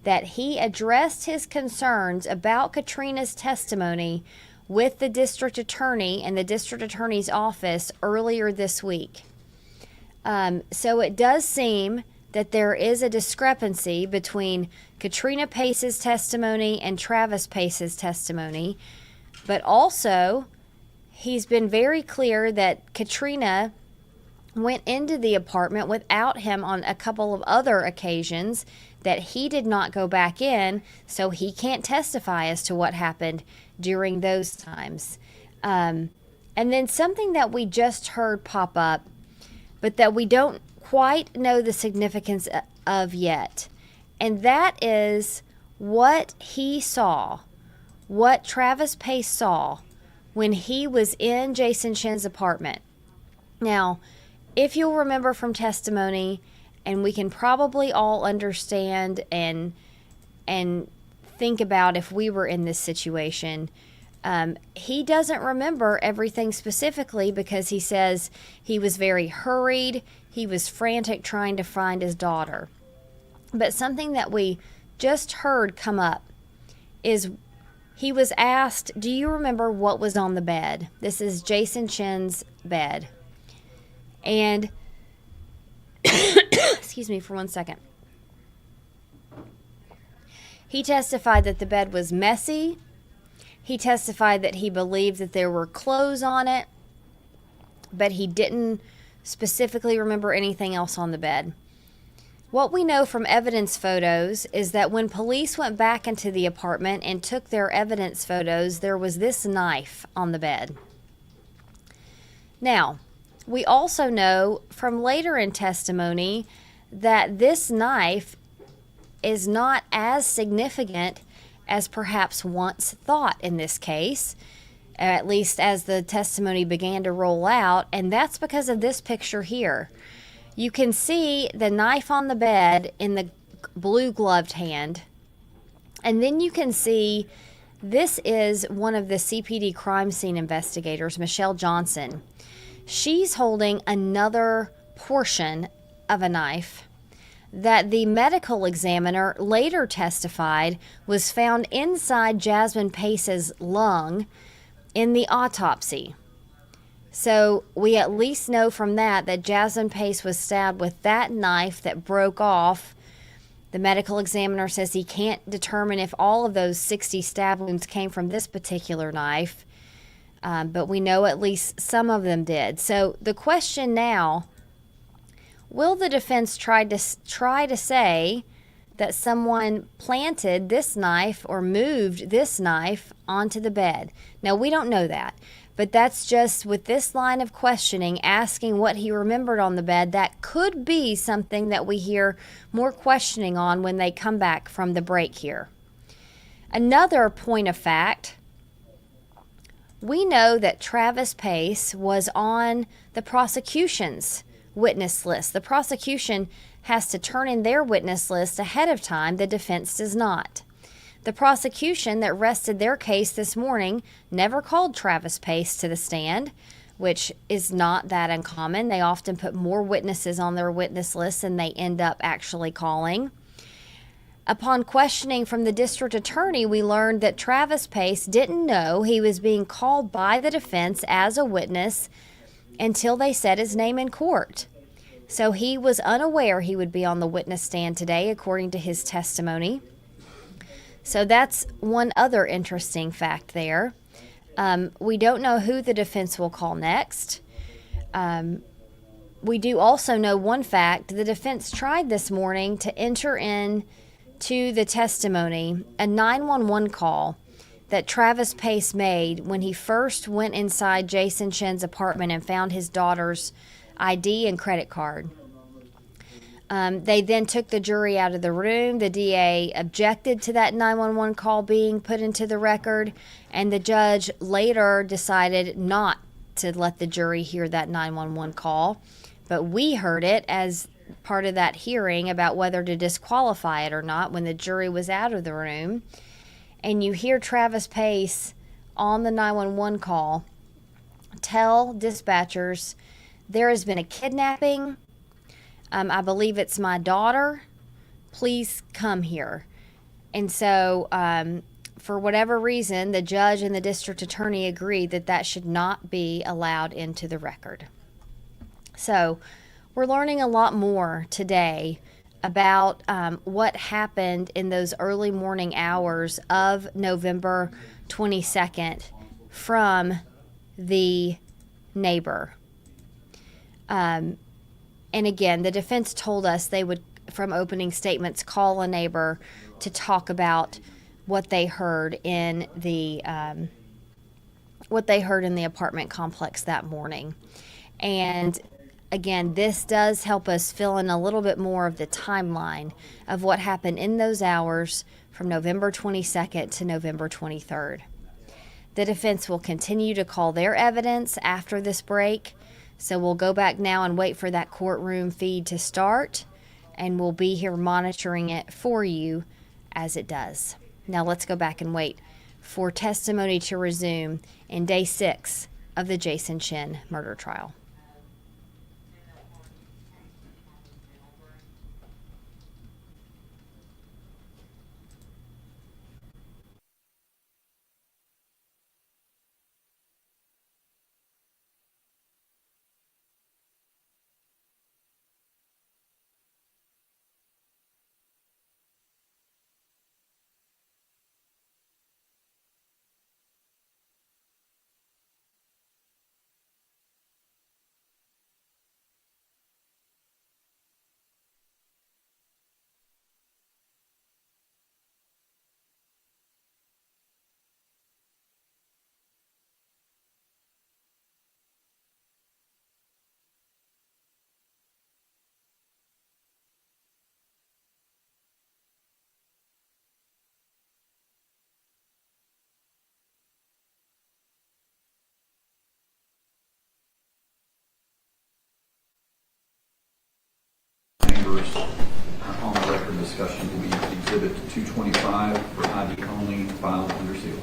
that he addressed his concerns about Katrina's testimony with the district attorney and the district attorney's office earlier this week. So it does seem that there is a discrepancy between Katrina Pace's testimony and Travis Pace's testimony, but also he's been very clear that Katrina went into the apartment without him on a couple of other occasions, that he did not go back in, so he can't testify as to what happened during those times. And then something that we just heard pop up, but that we don't quite know the significance of yet, and that is what he saw, what Travis Pace saw when he was in Jason Chen's apartment. Now, if you'll remember from testimony, and we can probably all understand and think about if we were in this situation, he doesn't remember everything specifically because he says he was very hurried, he was frantic trying to find his daughter. But something that we just heard come up is he was asked, do you remember what was on the bed? This is Jason Chen's bed. And, excuse me for 1 second. He testified that the bed was messy. He testified that he believed that there were clothes on it, but he didn't specifically remember anything else on the bed. What we know from evidence photos is that when police went back into the apartment and took their evidence photos, there was this knife on the bed. Now, we also know from later in testimony that this knife is not as significant as perhaps once thought in this case, at least as the testimony began to roll out, and that's because of this picture here. You can see the knife on the bed in the blue gloved hand, and then you can see this is one of the CPD crime scene investigators, Michelle Johnson. She's holding another portion of a knife that the medical examiner later testified was found inside Jasmine Pace's lung in the autopsy. So we at least know from that Jasmine Pace was stabbed with that knife that broke off. The medical examiner says he can't determine if all of those 60 stab wounds came from this particular knife, but we know at least some of them did. So the question now, will the defense try to say that someone planted this knife or moved this knife onto the bed? Now, we don't know that, but that's just with this line of questioning, asking what he remembered on the bed. That could be something that we hear more questioning on when they come back from the break here. Another point of fact, we know that Travis Pace was on the prosecution's witness list. The prosecution has to turn in their witness list ahead of time. The defense does not. The prosecution that rested their case this morning never called Travis Pace to the stand, which is not that uncommon. They often put more witnesses on their witness list than they end up actually calling. Upon questioning from the district attorney, we learned that Travis Pace didn't know he was being called by the defense as a witness until they said his name in court. So he was unaware he would be on the witness stand today, according to his testimony. So that's one other interesting fact there. We don't know who the defense will call next. We do also know one fact. The defense tried this morning to enter in to the testimony a 911 call that Travis Pace made when he first went inside Jason Chen's apartment and found his daughter's ID and credit card. They then took the jury out of the room. The DA objected to that 911 call being put into the record, and the judge later decided not to let the jury hear that 911 call. But we heard it as part of that hearing about whether to disqualify it or not when the jury was out of the room. And you hear Travis Pace on the 911 call tell dispatchers, there has been a kidnapping. I believe it's my daughter. Please come here. And so, for whatever reason, the judge and the district attorney agreed that that should not be allowed into the record. So, we're learning a lot more today about what happened in those early morning hours of November 22nd from the neighbor. And again, the defense told us they would, from opening statements, call a neighbor to talk about what they heard in the apartment complex that morning. And again, this does help us fill in a little bit more of the timeline of what happened in those hours from November 22nd to November 23rd. The defense will continue to call their evidence after this break. So we'll go back now and wait for that courtroom feed to start, and we'll be here monitoring it for you as it does. Now let's go back and wait for testimony to resume in day 6 of the Jason Chen murder trial. Chambers on the record discussion will be Exhibit 225 for ID only, filed under seal.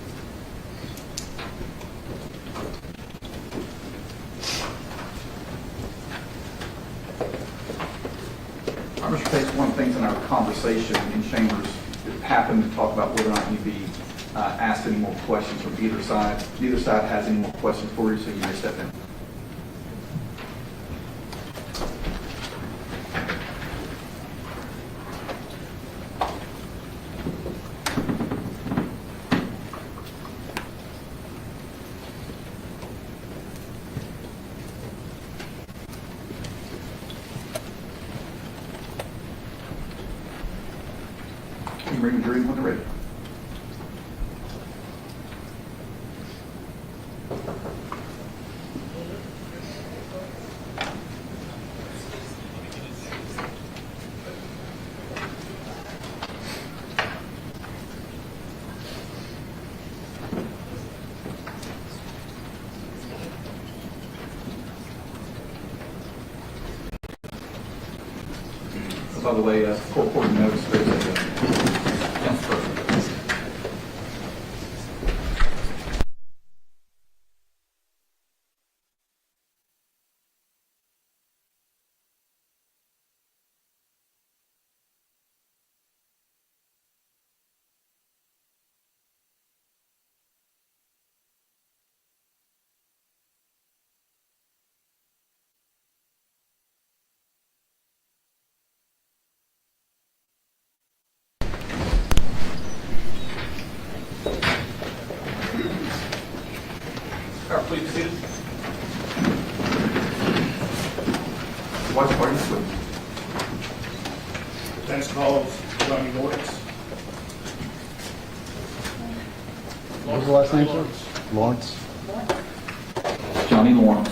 Mr. Case, one of the things in our conversation in Chambers happened to talk about whether or not you'd be asked any more questions from either side. Neither side has any more questions for you, so you may step in. You bring the jury when they're ready. By the way, court notice there's a Please be seated. Watch party swim. Defense calls Johnny Lawrence. What was the last name, sir? Lawrence. Johnny Lawrence.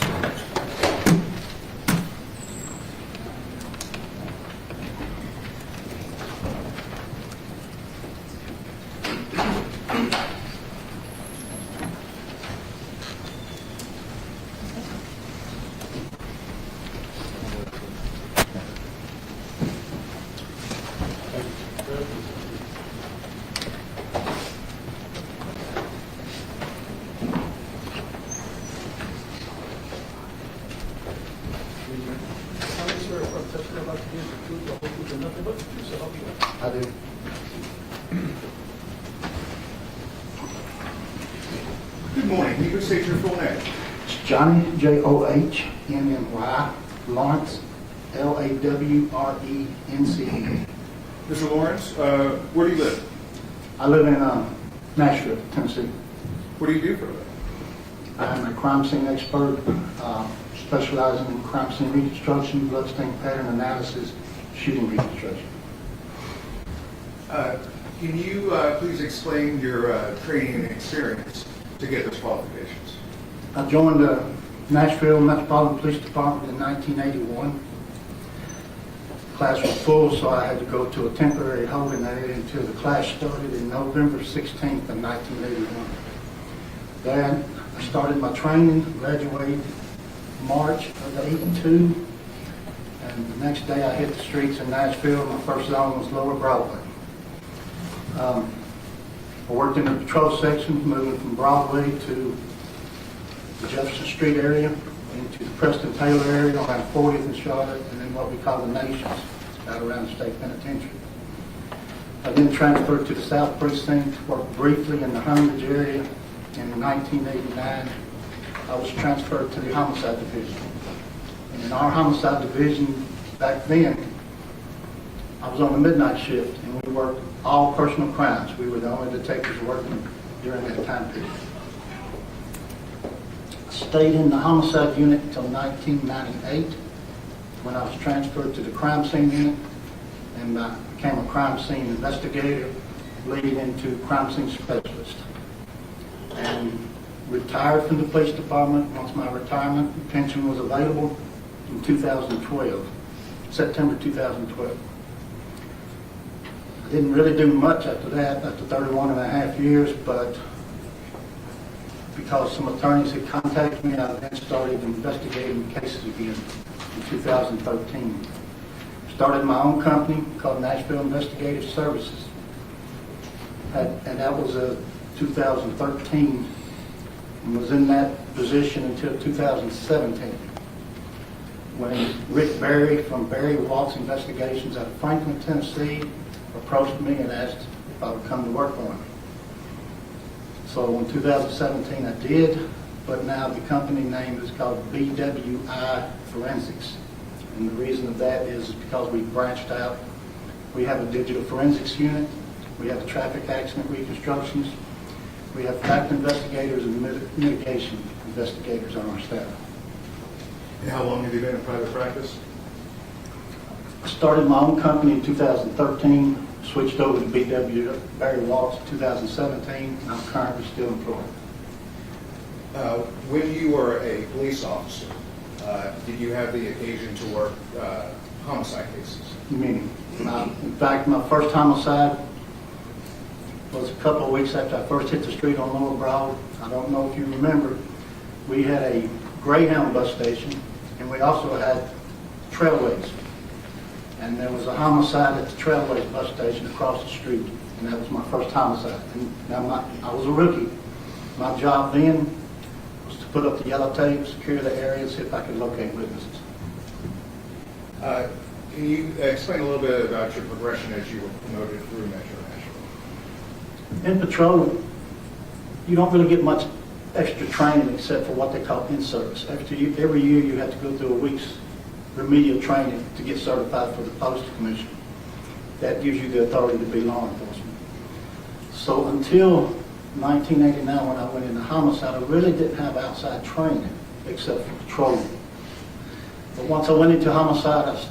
I do. Good morning. Can you state your full name? Johnny, Johhny, Lawrence, Lawrence. Mr. Lawrence, where do you live? I live in Nashville, Tennessee. What do you do for a living? I'm a crime scene expert, specializing in crime scene reconstruction, bloodstain pattern analysis, shooting reconstruction. Can you please explain your training and experience to get those qualifications? I joined the Nashville Metropolitan Police Department in 1981. Class was full, so I had to go to a temporary holding area until the class started in November 16th of 1981. Then I started my training, graduated, March of '82. And the next day I hit the streets in Nashville. My first zone was Lower Broadway. I worked in the patrol section, moving from Broadway to the Jefferson Street area, into the Preston Taylor area around 40th and Charlotte, and then what we call the Nations, out around the state penitentiary. I then transferred to the South Precinct, worked briefly in the Hermitage area. In 1989, I was transferred to the Homicide Division. And in our Homicide Division, back then, I was on the midnight shift, and we worked all personal crimes. We were the only detectives working during that time period. I stayed in the Homicide Unit until 1998, when I was transferred to the Crime Scene Unit, and I became a crime scene investigator, leading into crime scene specialist. And retired from the police department once my retirement pension was available in 2012, September 2012. I didn't really do much after that, after 31 and a half years, but because some attorneys had contacted me, I then started investigating cases again in 2013. Started my own company called Nashville Investigative Services. And that was 2013, and was in that position until 2017. When Rick Berry from Berry Waltz Investigations out of Franklin, Tennessee, approached me and asked if I would come to work for him. So in 2017 I did, but now the company name is called BWI Forensics. And the reason of that is because we branched out. We have a digital forensics unit, we have traffic accident reconstructions, we have fact investigators and mitigation investigators on our staff. And how long have you been in private practice? I started my own company in 2013, switched over to BW Barry Waltz in 2017, and I'm currently still employed. When you were a police officer, did you have the occasion to work homicide cases? Meaning, in fact, my first homicide was a couple of weeks after I first hit the street on Lower Broad. I don't know if you remember, we had a Greyhound bus station, and we also had Trailways. And there was a homicide at the Trailways bus station across the street, and that was my first homicide. And now I was a rookie. My job then was to put up the yellow tape, secure the area, see if I could locate witnesses. Can you explain a little bit about your progression as you were promoted through Metro Nashville? In patrol, you don't really get much extra training except for what they call in-service. Every year you have to go through a week's remedial training to get certified for the Postal Commission. That gives you the authority to be law enforcement. So until 1989, when I went into homicide, I really didn't have outside training except for patrolling. But once I went into homicide, I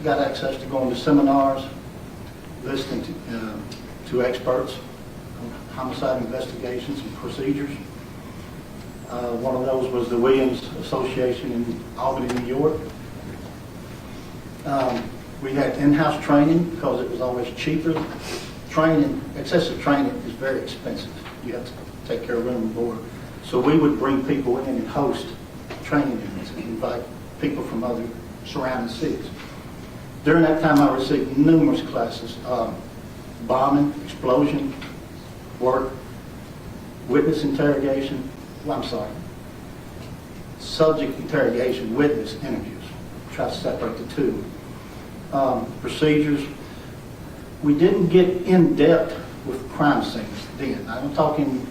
got access to going to seminars, listening to experts on homicide investigations and procedures. One of those was the Williams Association in Albany, New York. We had in-house training because it was always cheaper. Excessive training is very expensive. You have to take care of room and board. So we would bring people in and host training units and invite people from other surrounding cities. During that time, I received numerous classes: bombing, explosion, work, witness interrogation. Subject interrogation, witness interviews. Try to separate the two. Procedures. We didn't get in depth with crime scenes then. I'm talking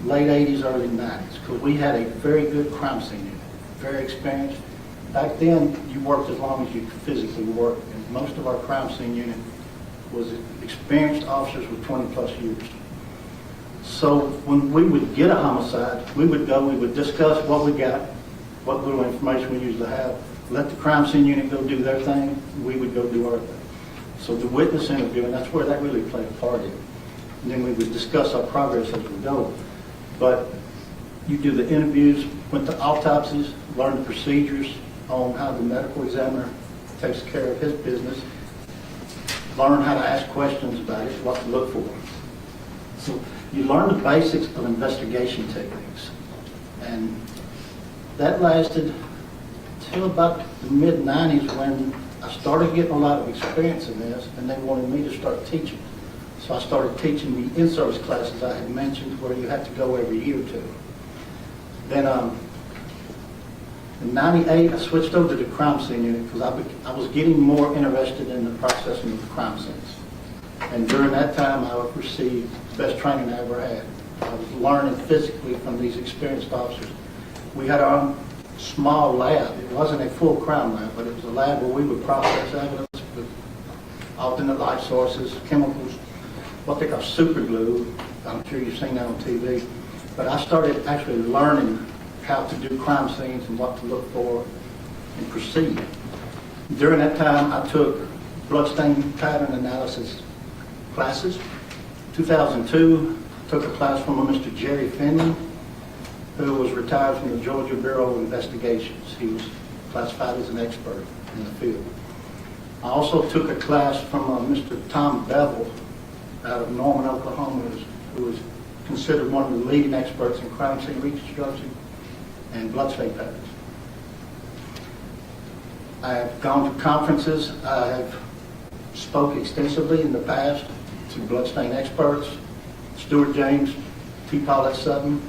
late 80s, early 90s, because we had a very good crime scene unit, very experienced. Back then, you worked as long as you could physically work, and most of our crime scene unit was experienced officers with 20 plus years. So when we would get a homicide, we would discuss what we got, what little information we usually have, let the crime scene unit go do their thing, we would go do our thing. So the witness interview, and that's where that really played a part in. And then we would discuss our progress as we go. But you do the interviews, went to autopsies, learned the procedures on how the medical examiner takes care of his business, learn how to ask questions about it, what to look for. So you learn the basics of investigation techniques. And that lasted until about the mid-90s when I started getting a lot of experience in this, and they wanted me to start teaching. So I started teaching the in-service classes I had mentioned where you had to go every year or two. Then in 98, I switched over to the crime scene unit because I was getting more interested in the processing of the crime scenes. And during that time, I received the best training I ever had. I was learning physically from these experienced officers. We had our own small lab. It wasn't a full crime lab, but it was a lab where we would process evidence with alternate light sources, chemicals, what they call super glue. I'm sure you've seen that on TV. But I started actually learning how to do crime scenes and what to look for and proceed. During that time, I took bloodstain pattern analysis classes. 2002, took a class from a Mr. Jerry Finley, who was retired from the Georgia Bureau of Investigations. He was classified as an expert in the field. I also took a class from Mr. Tom Bevel out of Norman, Oklahoma, who was considered one of the leading experts in crime scene reconstruction and bloodstain patterns. I have gone to conferences. I have spoke extensively in the past to bloodstain experts, Stuart James, T. Paulette Sutton,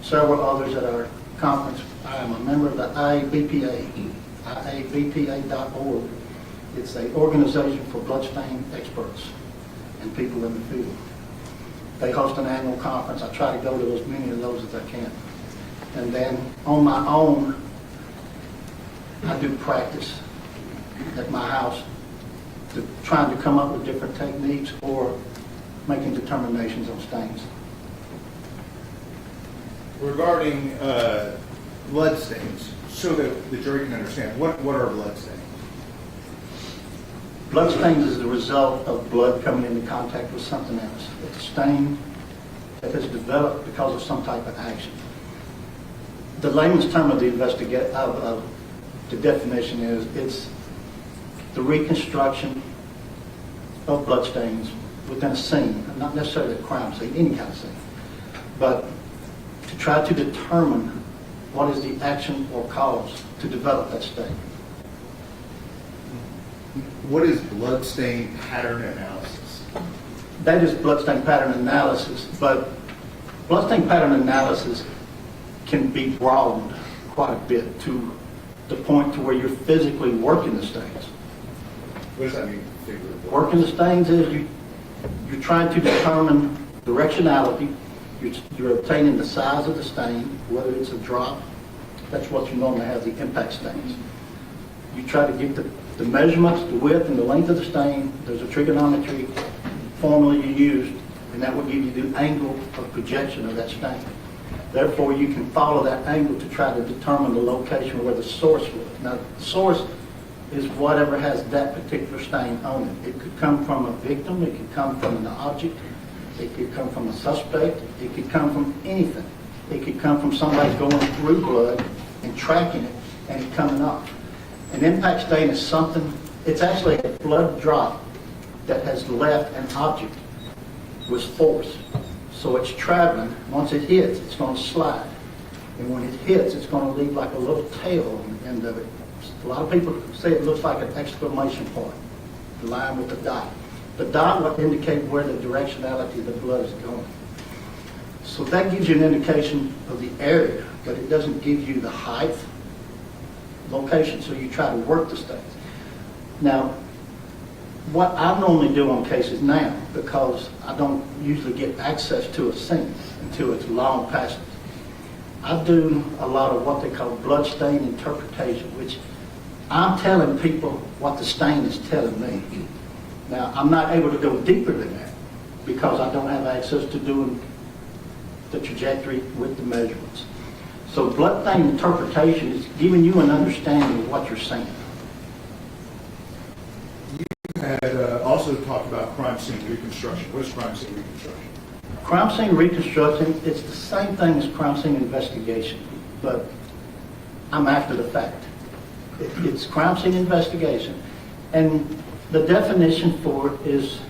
several others at our conference. I am a member of the IABPA, IABPA.org. It's an organization for bloodstain experts and people in the field. They host an annual conference. I try to go to as many of those as I can. And then on my own, I do practice at my house, trying to come up with different techniques or making determinations on stains. Regarding blood stains, so that the jury can understand, what are blood stains? Blood stains is the result of blood coming into contact with something else. It's a stain that has developed because of some type of action. The layman's term of the definition is it's the reconstruction of blood stains within a scene, not necessarily a crime scene, any kind of scene, but to try to determine what is the action or cause to develop that stain. What is blood stain pattern analysis? That is blood stain pattern analysis, but blood stain pattern analysis can be broadened quite a bit to the point to where you're physically working the stains. What does that mean? Working the stains is you're trying to determine directionality. You're obtaining the size of the stain, whether it's a drop. That's what you normally have, the impact stains. You try to get the measurements, the width and the length of the stain. There's a trigonometry formula you use, and that will give you the angle of projection of that stain. Therefore, you can follow that angle to try to determine the location where the source was. Now, the source is whatever has that particular stain on it. It could come from a victim, it could come from an object, it could come from a suspect, it could come from anything. It could come from somebody going through blood and tracking it and it coming off. An impact stain is something, it's actually a blood drop that has left an object with force. So it's traveling. Once it hits, it's going to slide. And when it hits, it's going to leave like a little tail on the end of it. A lot of people say it looks like an exclamation point, the line with the dot. The dot will indicate where the directionality of the blood is going. So that gives you an indication of the area, but it doesn't give you the height, location, so you try to work the stains. Now, what I normally do on cases now, because I don't usually get access to a scene until it's long past, I do a lot of what they call blood stain interpretation, which I'm telling people what the stain is telling me. Now, I'm not able to go deeper than that because I don't have access to doing the trajectory with the measurements. So blood stain interpretation is giving you an understanding of what you're seeing. You had also talked about crime scene reconstruction. What is crime scene reconstruction? Crime scene reconstruction, it's the same thing as crime scene investigation, but I'm after the fact. It's crime scene investigation, and the definition for it is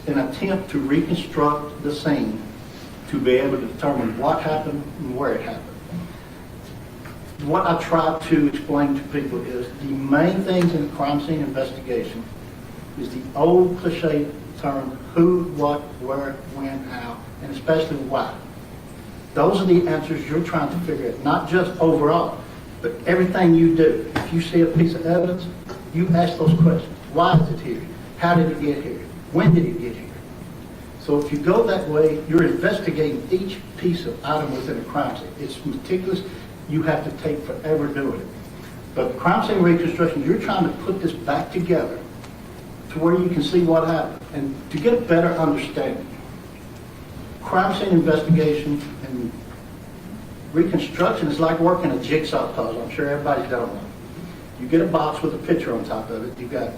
an attempt to reconstruct the scene to be able to determine what happened and where it happened. what I try to explain to people is the main things in a crime scene investigation is the old cliche term who, what, where, when, how, and especially why. Those are the answers you're trying to figure out, not just overall, but everything you do. If you see a piece of evidence, you ask those questions. Why is it here? How did it get here? When did it get here? So if you go that way, you're investigating each piece of item within a crime scene. It's meticulous. You have to take forever doing it. But crime scene reconstruction, you're trying to put this back together to where you can see what happened and to get a better understanding. Crime scene investigation and reconstruction is like working a jigsaw puzzle. I'm sure everybody's done one. You get a box with a picture on top of it. You've got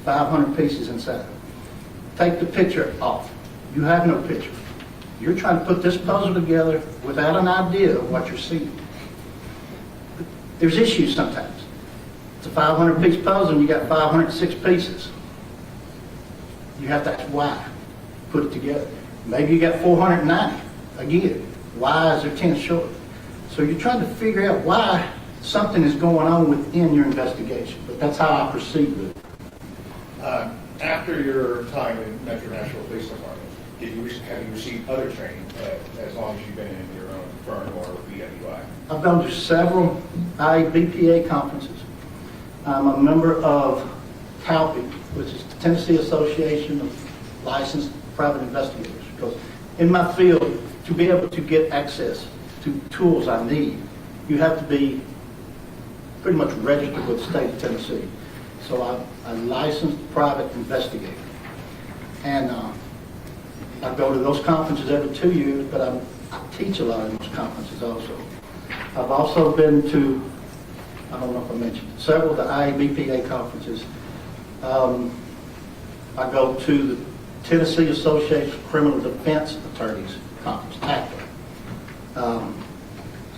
500 pieces inside. Take the picture off. You have no picture. You're trying to put this puzzle together without an idea of what you're seeing. There's issues sometimes. It's a 500-piece puzzle and you got 506 pieces. You have to ask why. Put it together. Maybe you got 490. Again, why is there 10 short? So you're trying to figure out why something is going on within your investigation. But that's how I proceed with it. After your time in Metro Nashville Police Department, have you received other training as long as you've been in your own firm or BWI? I've gone to several IBPA conferences. I'm a member of TALPI, which is the Tennessee Association of Licensed Private Investigators. Because in my field, to be able to get access to tools I need, you have to be pretty much registered with the state of Tennessee. So I'm a licensed private investigator. And I go to those conferences every 2 years, but I teach a lot of those conferences also. I've also been to, I don't know if I mentioned, several of the IABPA conferences. I go to the Tennessee Association of Criminal Defense Attorneys Conference, TACLA.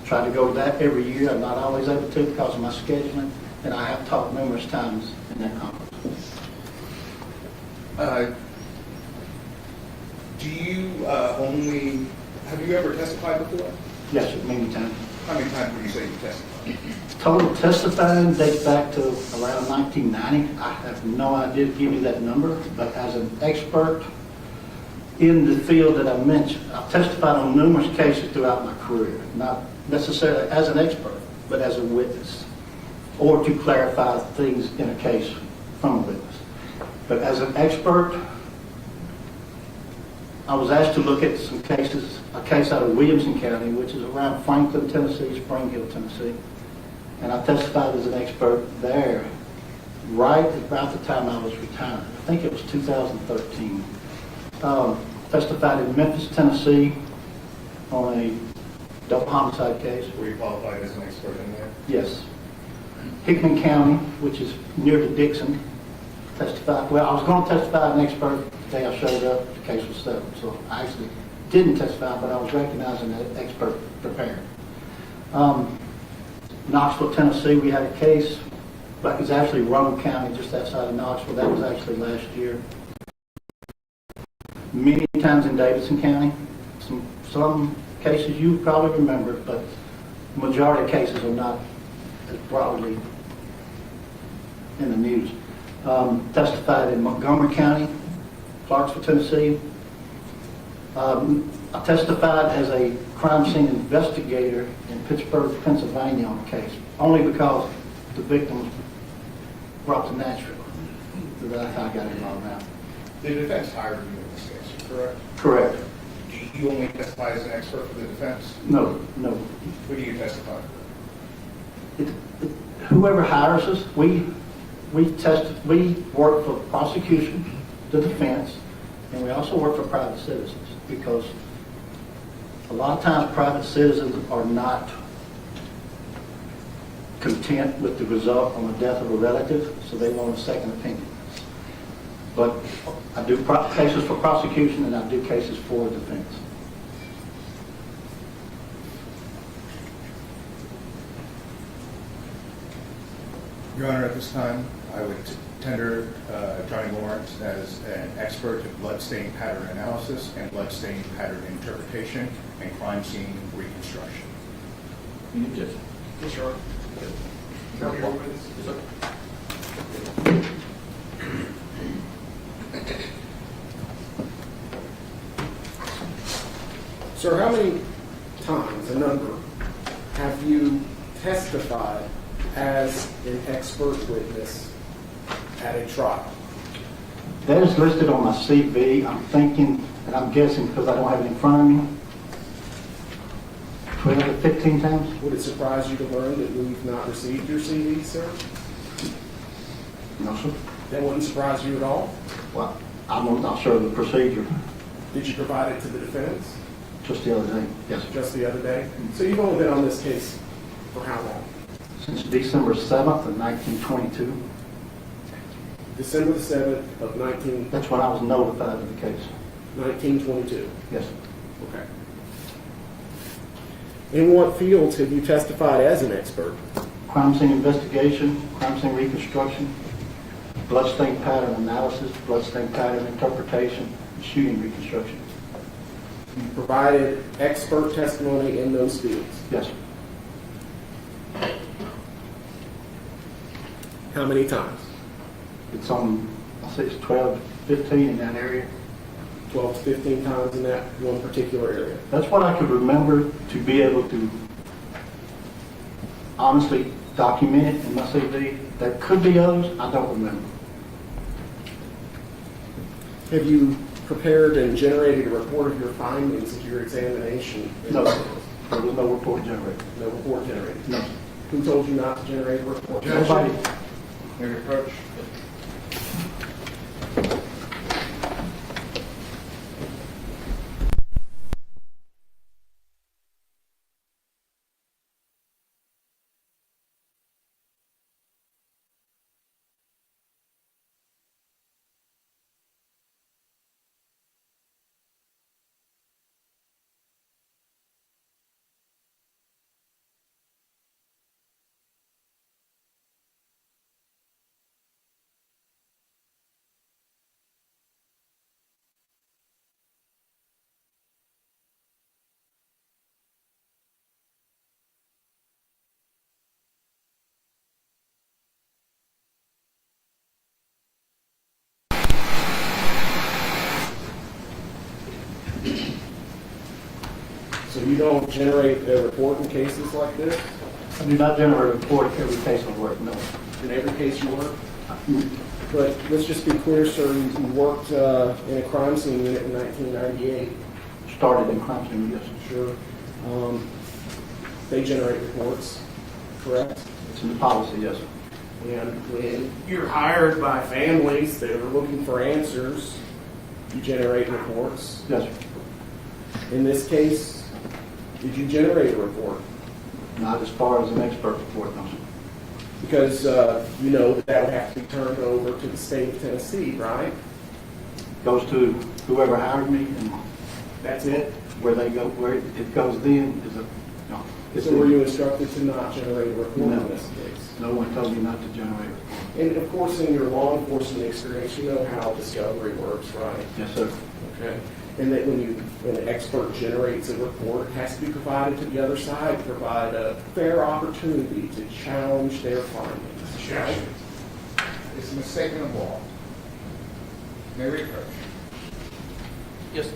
Try to go to that every year. I'm not always able to because of my scheduling, and I have taught numerous times in that conference. Do you have you ever testified before? Yes, many times. How many times would you say you testified? Total testifying dates back to around 1990. I have no idea to give you that number, but as an expert in the field that I mentioned, I've testified on numerous cases throughout my career, not necessarily as an expert, but as a witness, or to clarify things in a case from a witness. But as an expert, I was asked to look at some cases, a case out of Williamson County, which is around Franklin, Tennessee, Spring Hill, Tennessee. And I testified as an expert there right about the time I was retired. I think it was 2013. Testified in Memphis, Tennessee on a double homicide case. Were you qualified as an expert in there? Yes. Hickman County, which is near to Dixon, testified. Well, I was going to testify as an expert the day I showed up. The case was settled. So I actually didn't testify, but I was recognized as an expert prepared. Knoxville, Tennessee, we had a case, but it was actually Roane County, just outside of Knoxville. That was actually last year. Many times in Davidson County. Some cases you probably remember, but the majority of cases are not as broadly in the news. Testified in Montgomery County, Clarksville, Tennessee. I testified as a crime scene investigator in Pittsburgh, Pennsylvania on a case, only because the victim was brought to Nashville. So that's how I got involved now. The defense hired you in this case, correct? Correct. Do you only testify as an expert for the defense? No. Who do you testify for? Whoever hires us, we work for prosecution, the defense, and we also work for private citizens, because a lot of times private citizens are not content with the result on the death of a relative, so they want a second opinion. But I do cases for prosecution and I do cases for defense. Your Honor, at this time, I would tender Johnny Lawrence as an expert in bloodstain pattern analysis and bloodstain pattern interpretation and crime scene reconstruction. You just Yes, Your Honor. Come here, witness. Yes, sir. Sir, how many times, a number, have you testified as an expert witness at a trial? That is listed on my CV. I'm thinking, and I'm guessing because I don't have it in front of me, 12 to 15 times? Would it surprise you to learn that we've not received your CV, sir? No, sir. That wouldn't surprise you at all? Well, I'm not sure of the procedure. Did you provide it to the defense Just the other day. Yes, sir. just the other day? So you've only been on this case for how long? Since December 7th of 1922. December the 7th of 1922. That's when I was notified of the case. Yes, sir. Okay. In what fields have you testified as an expert? Crime scene investigation, crime scene reconstruction, bloodstain pattern analysis, bloodstain pattern interpretation, and shooting reconstruction. You provided expert testimony in those fields. Yes, sir. How many times? It's on, I say it's 12, 15 in that area. 12 to 15 times in that one particular area. That's what I could remember to be able to honestly document it in my CV. There could be others, I don't remember. Have you prepared and generated a report of your findings of your examination? No, there was no report generated. No report generated? No. Who told you not to generate a report? Nobody. May we approach? So you don't generate a report in cases like this? I do not generate a report every case I work, no. In every case you work? But let's just be clear, sir, you worked in a crime scene unit in 1998. Started in crime scene, yes. Sure. They generate reports, correct? It's in the policy, yes. And when you're hired by families that are looking for answers, you generate reports. Yes, sir. In this case, did you generate a report? Not as far as an expert report, no, sir. Because you know that would have to be turned over to the state of Tennessee, right? Goes to whoever hired me, and That's it? where they go, where it goes then is a, no. So were you instructed to not generate a report No. in this case? No one told me not to generate a report. And of course, in your law enforcement experience, you know how discovery works, right? Yes, sir. Okay. And that when an expert generates a report, it has to be provided to the other side to provide a fair opportunity to challenge their findings. Yes. It's a mistake in the law. May we approach? Yes.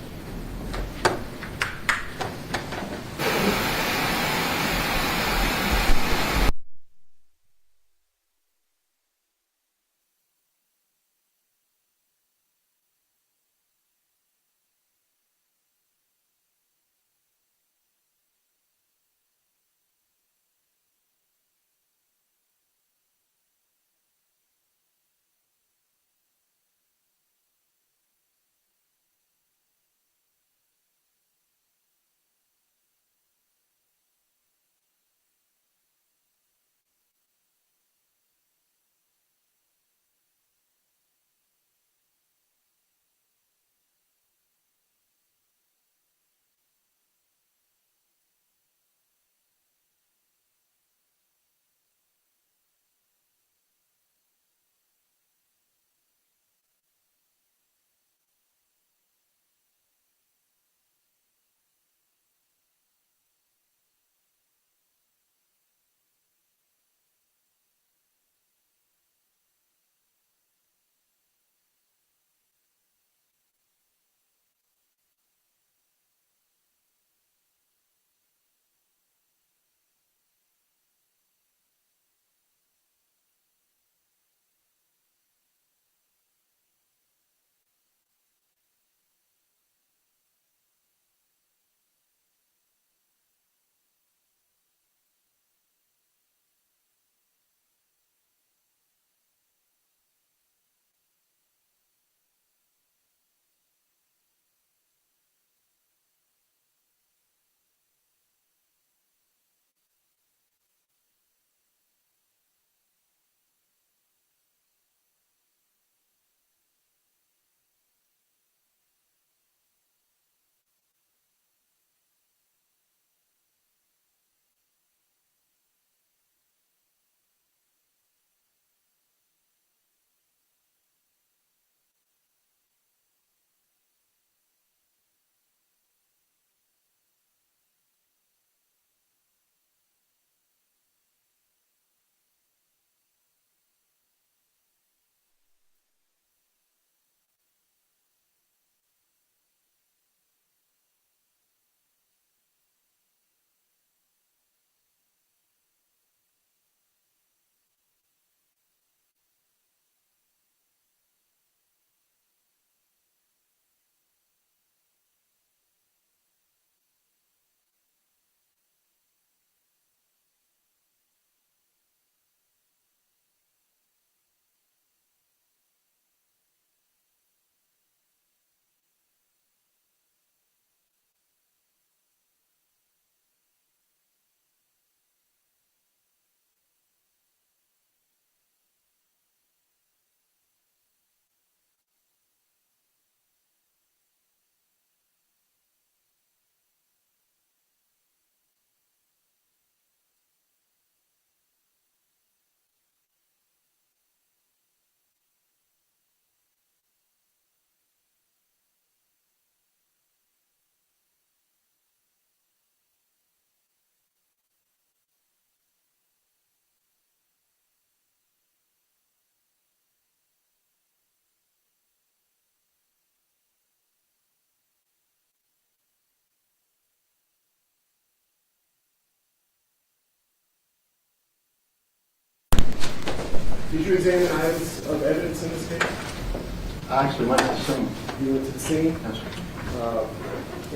Did you examine items of evidence in this case? I actually went to the scene. You went to the scene? Yes, sir.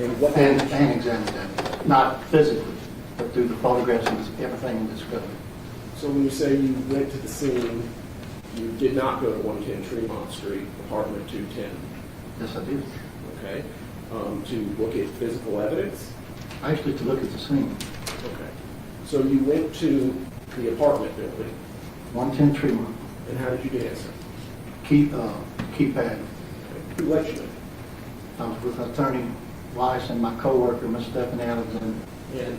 And what And happened? examined that, not physically, but through the photographs and everything in discovery. So when you say you went to the scene, you did not go to 110 Tremont Street, apartment 210, Yes, I did. okay, to look at physical evidence? Actually, to look at the scene. Okay. So you went to the apartment building, 110 Tremont, and how did you get in, sir? keypad. Who let you in? I was with Attorney Weiss and my coworker, Ms. Stephanie Alexander. And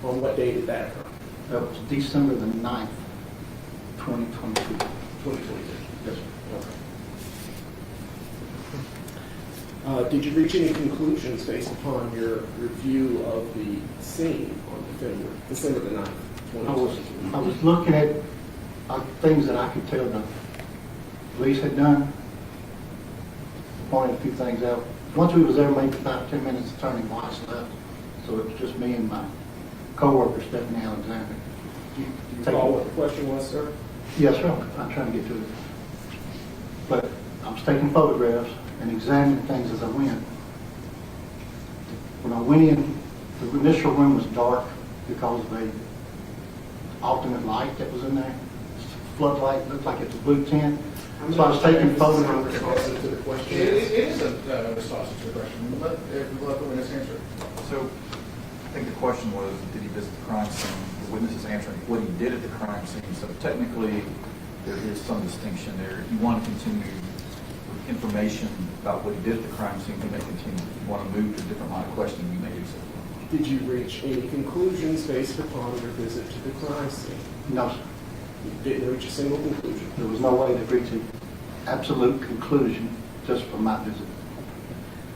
on what day did that occur? That was December the 9th, 2022. 2022. Yes, sir. Okay. Did you reach any conclusions based upon your review of the scene on December the 9th, 2022? I was looking at things that I could tell the police had done, pointed a few things out. Once we was there, maybe about 10 minutes, Attorney Weiss left, so it was just me and my coworker, Stephanie Alexander. Do you recall what the question was, sir? Yes, sir. I'm trying to get to it. But I was taking photographs and examining things as I went. When I went in, the initial room was dark because of a alternate light that was in there. Floodlight, looked like it's a blue tint. So I was taking photographs. Responsive to the question. It is a response to the question. Let the witness answer. So, I think the question was, did he visit the crime scene? The witness is answering what he did at the crime scene. So technically, there is some distinction there. If you want to continue with information about what he did at the crime scene, you may continue. If you want to move to a different line of questioning, you may do so. Did you reach any conclusions based upon your visit to the crime scene? No, sir. You didn't reach a single conclusion. There was no way to reach an absolute conclusion just from my visit.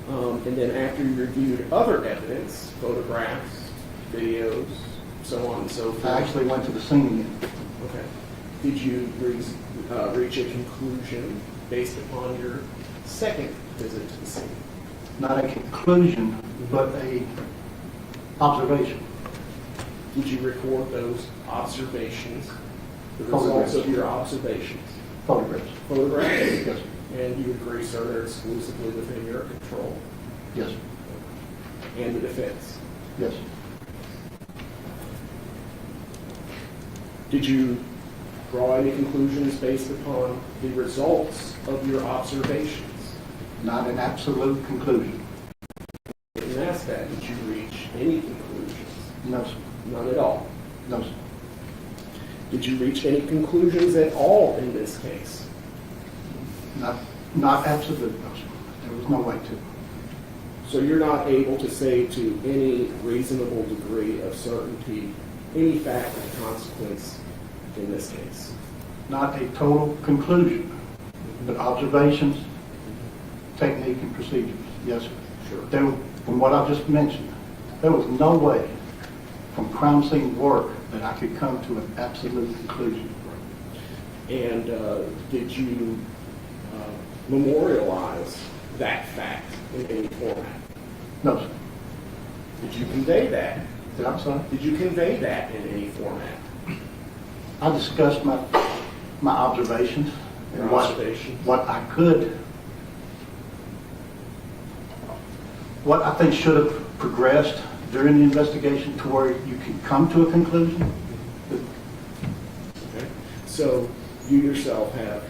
And then after you reviewed other evidence, photographs, videos, so on and so forth. I actually went to the scene again. Okay. Did you reach a conclusion based upon your second visit to the scene? Not a conclusion, but a observation. Did you record those observations, the Photographs. results of your observations? Photographs. Photographs? Yes, sir. And you agree, sir, they're exclusively within your control? Yes, sir. And the defense? Yes. Did you draw any conclusions based upon the results of your observations? Not an absolute conclusion. I didn't ask that. Did you reach any conclusions? No, sir. None at all. No, sir. Did you reach any conclusions at all in this case? Not absolute, no, sir. There was no way to. So you're not able to say to any reasonable degree of certainty any fact of consequence in this case? Not a total conclusion, but observations, technique, and procedures. Yes, sir. Sure. From what I just mentioned, there was no way from crime scene work that I could come to an absolute conclusion. And did you memorialize that fact in any format? No, sir. Did you convey that? I'm sorry? Did you convey that in any format? I discussed my observations and Your observations. what I could, what I think should have progressed during the investigation to where you can come to a conclusion. Okay. So you yourself have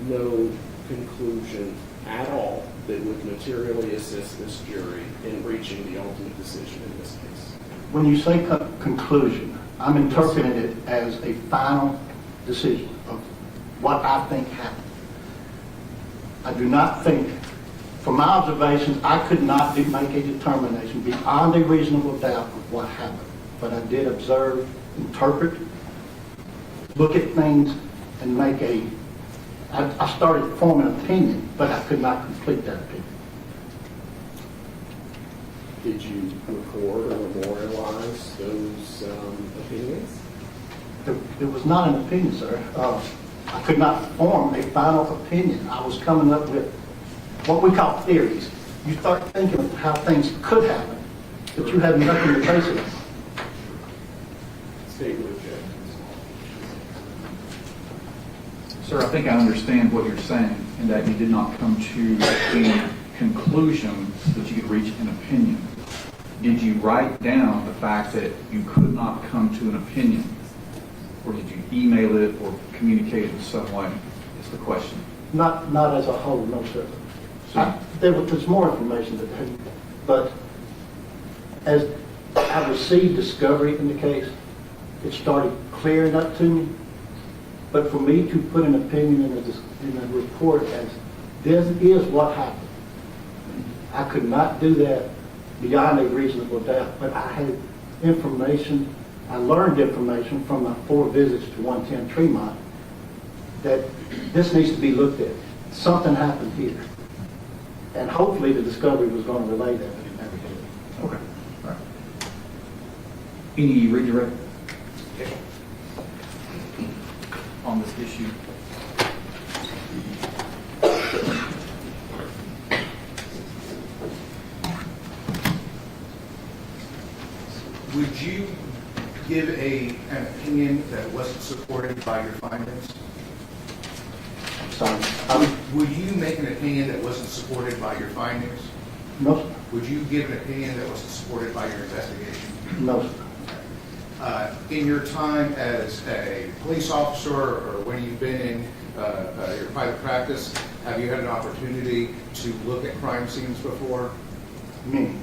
no conclusion at all that would materially assist this jury in reaching the ultimate decision in this case? When you say conclusion, I'm interpreting it as a final decision of what I think happened. I do not think, from my observations, I could not make a determination beyond a reasonable doubt of what happened. But I did observe, interpret, look at things, and make I started forming an opinion, but I could not complete that opinion. Did you record or memorialize those opinions? It was not an opinion, sir. I could not form a final opinion. I was coming up with what we call theories. You start thinking of how things could happen, but you have nothing to base it on. State with objections. Sir, I think I understand what you're saying, and that you did not come to any conclusion that you could reach an opinion. Did you write down the fact that you could not come to an opinion? Or did you email it or communicate it in some way, is the question. Not as a whole, no, sir. So- There's more information to that, but as I received discovery in the case, it started clearing up to me. But for me to put an opinion in a report as this is what happened, I could not do that beyond a reasonable doubt. But I had information, I learned information from my 4 visits to 110 Tremont that this needs to be looked at. Something happened here. And hopefully the discovery was going to relay that, but it never did. Okay. All right. Any redirect on this issue? Would you give an opinion that wasn't supported by your findings? Sorry. Would you make an opinion that wasn't supported by your findings? No, sir. Would you give an opinion that wasn't supported by your investigation? No, sir. In your time as a police officer or when you've been in your private practice, have you had an opportunity to look at crime scenes before? Me.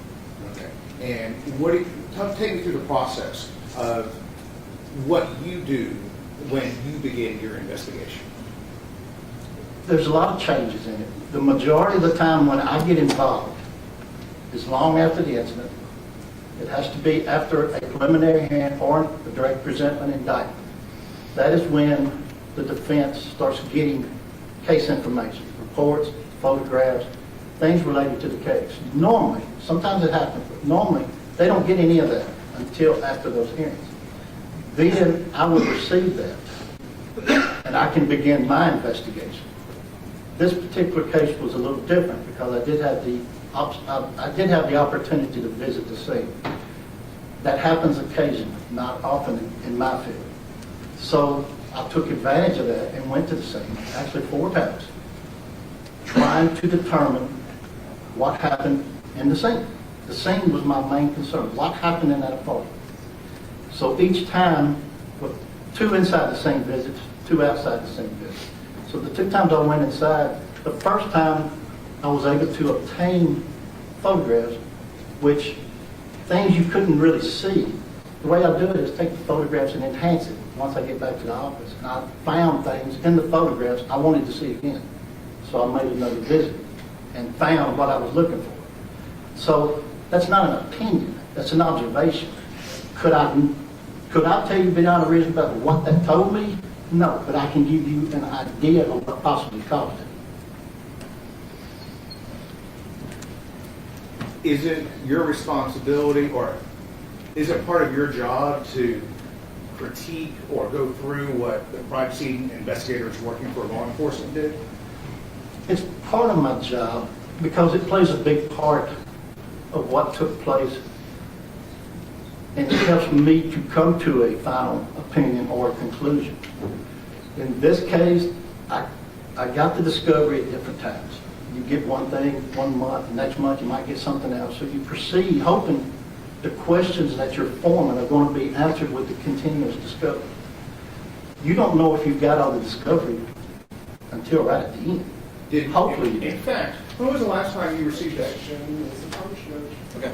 Okay. And take me through the process of what you do when you begin your investigation. There's a lot of changes in it. The majority of the time when I get involved is long after the incident. It has to be after a preliminary hearing or a direct presentment indictment. That is when the defense starts getting case information, reports, photographs, things related to the case. Normally, sometimes it happens, but normally they don't get any of that until after those hearings. Then I would receive that, and I can begin my investigation. This particular case was a little different because I did have the opportunity to visit the scene. That happens occasionally, not often in my field. So I took advantage of that and went to the scene, actually 4 times, trying to determine what happened in the scene. The scene was my main concern. What happened in that apartment? So each time, with 2 inside the scene visits, 2 outside the scene visits. So the 2 times I went inside, the first time I was able to obtain photographs, which things you couldn't really see. The way I do it is take the photographs and enhance it once I get back to the office. And I found things in the photographs I wanted to see again. So I made another visit and found what I was looking for. So that's not an opinion, that's an observation. Could I tell you beyond a reason about what that told me? No, but I can give you an idea of what possibly caused it. Is it your responsibility or is it part of your job to critique or go through what the crime scene investigators working for law enforcement did? It's part of my job because it plays a big part of what took place, and it helps me to come to a final opinion or a conclusion. In this case, I got the discovery at different times. You get one thing 1 month, the next month you might get something else. So you proceed hoping the questions that you're forming are going to be answered with the continuous discovery. You don't know if you've got all the discovery until right at the end. Hopefully you do. In fact, when was the last time you received that? Okay.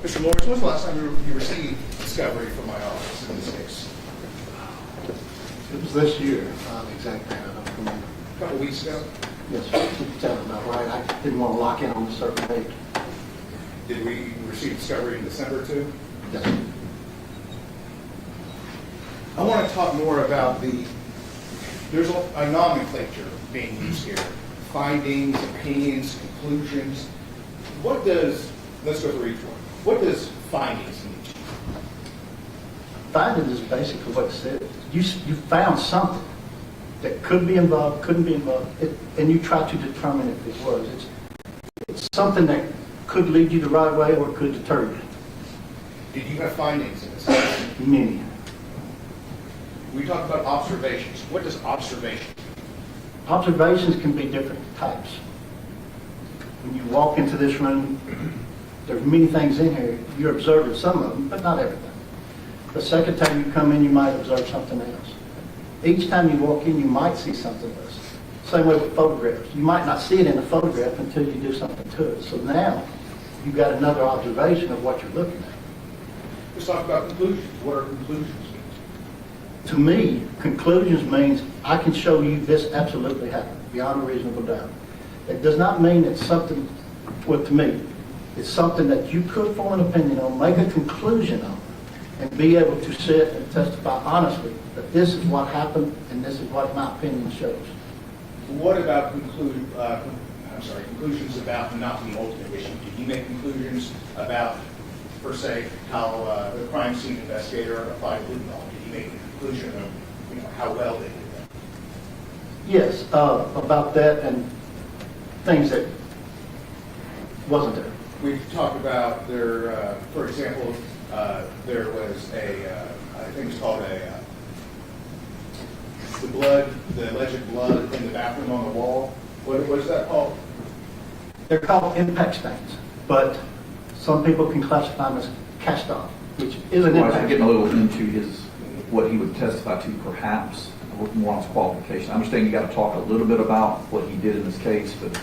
Mr. Lawrence, when's the last time you received discovery from my office in this case? It was this year, the exact date, I don't remember. A couple weeks ago? Yes, sir. You can tell about right. I didn't want to lock in on a certain date. Did we receive discovery in December too? Yes. I want to talk more about there's a nomenclature being used here. Findings, opinions, conclusions. Let's go through each one. What does findings mean? Finding is basically what it says. You found something that could be involved, couldn't be involved, and you try to determine if it was. It's something that could lead you the right way or could deter you. Did you have findings in this case? Many. We talked about observations. What does observation mean? Observations can be different types. When you walk into this room, there's many things in here. You're observing some of them, but not everything. The second time you come in, you might observe something else. Each time you walk in, you might see something else. Same way with photographs. You might not see it in the photograph until you do something to it. So now, you've got another observation of what you're looking at. Let's talk about conclusions. What are conclusions? To me, conclusions means I can show you this absolutely happened, beyond a reasonable doubt. It does not mean it's something, well, to me, it's something that you could form an opinion on, make a conclusion on, and be able to sit and testify honestly that this is what happened and this is what my opinion shows. What about conclusions about not the ultimate issue? Did you make conclusions about, per se, how the crime scene investigator applied legal law? Did you make a conclusion of how well they did that? Yes, about that and things that wasn't there. We've talked about there, for example, there was I think it's called the alleged blood in the bathroom on the wall. What is that called? They're called impact stains, but some people can classify them as cast off, which is an Well, impact. I'm getting a little into what he would testify to, perhaps, more on his qualification. I understand you got to talk a little bit about what he did in this case, but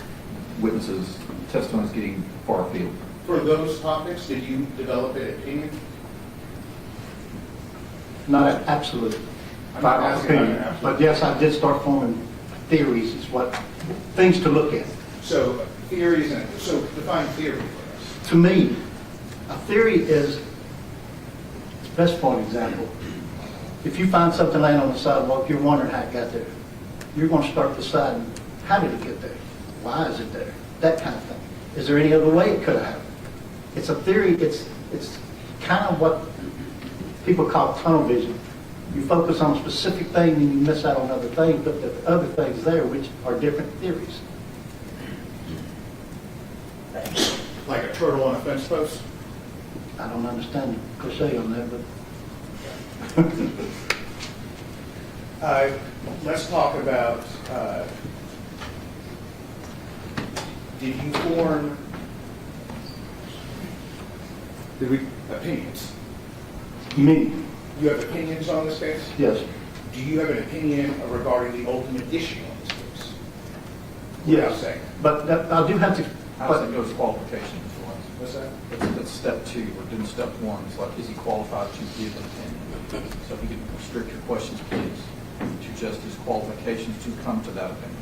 witnesses' testimony is getting far afield. For those topics, did you develop an opinion? Not absolute I'm not asking about an opinion, absolute. but yes, I did start forming theories, is what things to look at. So theories, so define theory for us. To me, a theory is, best for an example, if you find something laying on the sidewalk, you're wondering how it got there. You're going to start deciding, how did it get there? Why is it there? That kind of thing. Is there any other way it could have happened? It's a theory, it's kind of what people call tunnel vision. You focus on a specific thing and you miss out on other things, but there are other things there which are different theories. Like a turtle on a fence post? I don't understand the cliche on that, but Let's talk about, did you form opinions? me, You have opinions on this case? yes. Do you have an opinion regarding the ultimate issue on this case? Yes, Say. but I do have to, I but think it goes qualifications. What's that? That's step two. We're doing step one. It's like, is he qualified to give an opinion? So if you could restrict your questions, please, to just his qualifications to come to that opinion.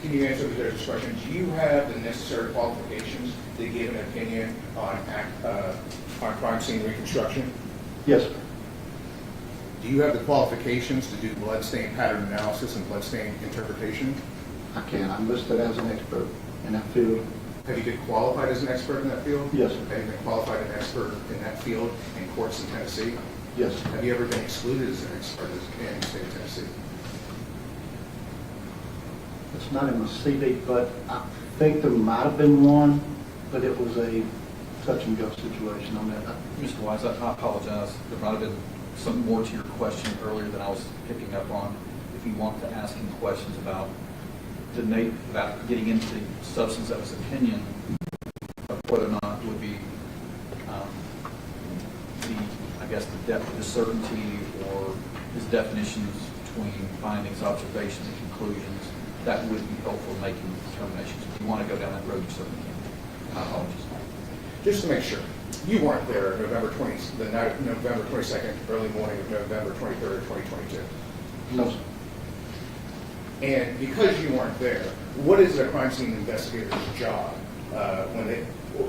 Can you answer the judge's question? Do you have the necessary qualifications to give an opinion on crime scene reconstruction? yes, sir. Do you have the qualifications to do bloodstain pattern analysis and bloodstain interpretation? I can. I'm listed as an expert in that field. Have you been qualified as an expert in that field? Yes, sir. Have you been qualified as an expert in that field in courts in Tennessee? Yes. Have you ever been excluded as an expert in the state of Tennessee? It's not in my CV, but I think there might have been one, but it was a touch and go situation on that. Mr. Wise, I apologize. There might have been something more to your question earlier than I was picking up on. If you want to ask him questions about getting into the substance of his opinion of whether or not it would be the certainty or his definitions between findings, observations, and conclusions, that would be helpful in making determinations. If you want to go down that road, you certainly can. My apologies. Just to make sure, You weren't there the night of November 22nd, early morning of November 23rd, 2022. No, sir. And because you weren't there, what is a crime scene investigator's job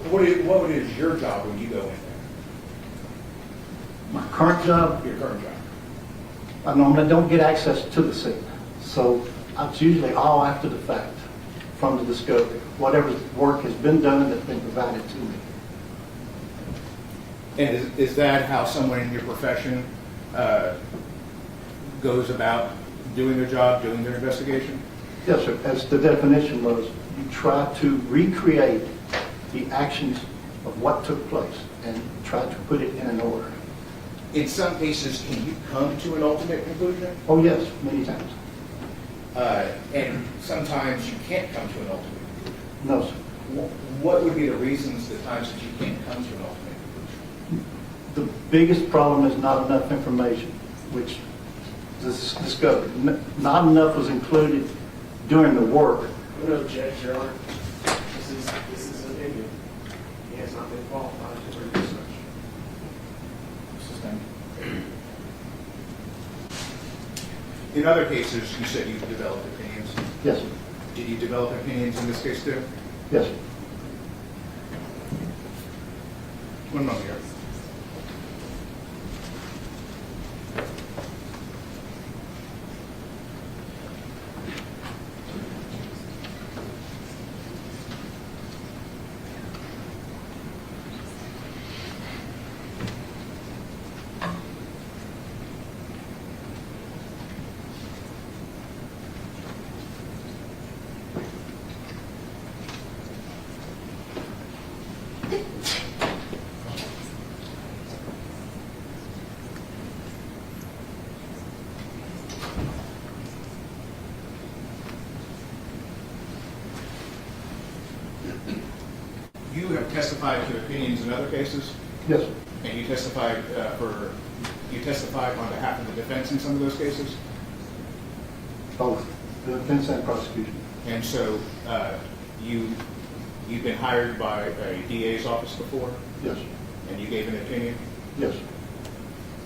what is your job when you go in there? My current job, Your current job? I normally don't get access to the scene. So it's usually all after the fact, from the discovery. Whatever work has been done that's been provided to me. And is that how someone in your profession goes about doing their job, doing their investigation? Yes, sir. As the definition was, you try to recreate the actions of what took place and try to put it in an order. In some cases, can you come to an ultimate conclusion? Oh, yes, many times. And sometimes you can't come to an ultimate conclusion. No, sir. What would be the reasons, the times that you can't come to an ultimate conclusion? The biggest problem is not enough information, which this discovered. Not enough was included during the work. No, Judge, Your Honor, this is an opinion. He has not been qualified to do research. In other cases, you said you developed opinions. Yes, sir. Did you develop opinions in this case too? Yes, sir. One moment here. You have testified to opinions in other cases, Yes, sir. and you testified on behalf of the defense in some of those cases. Both the defense and prosecution. And so you've been hired by a DA's office before, Yes, sir. and you gave an opinion. Yes, sir.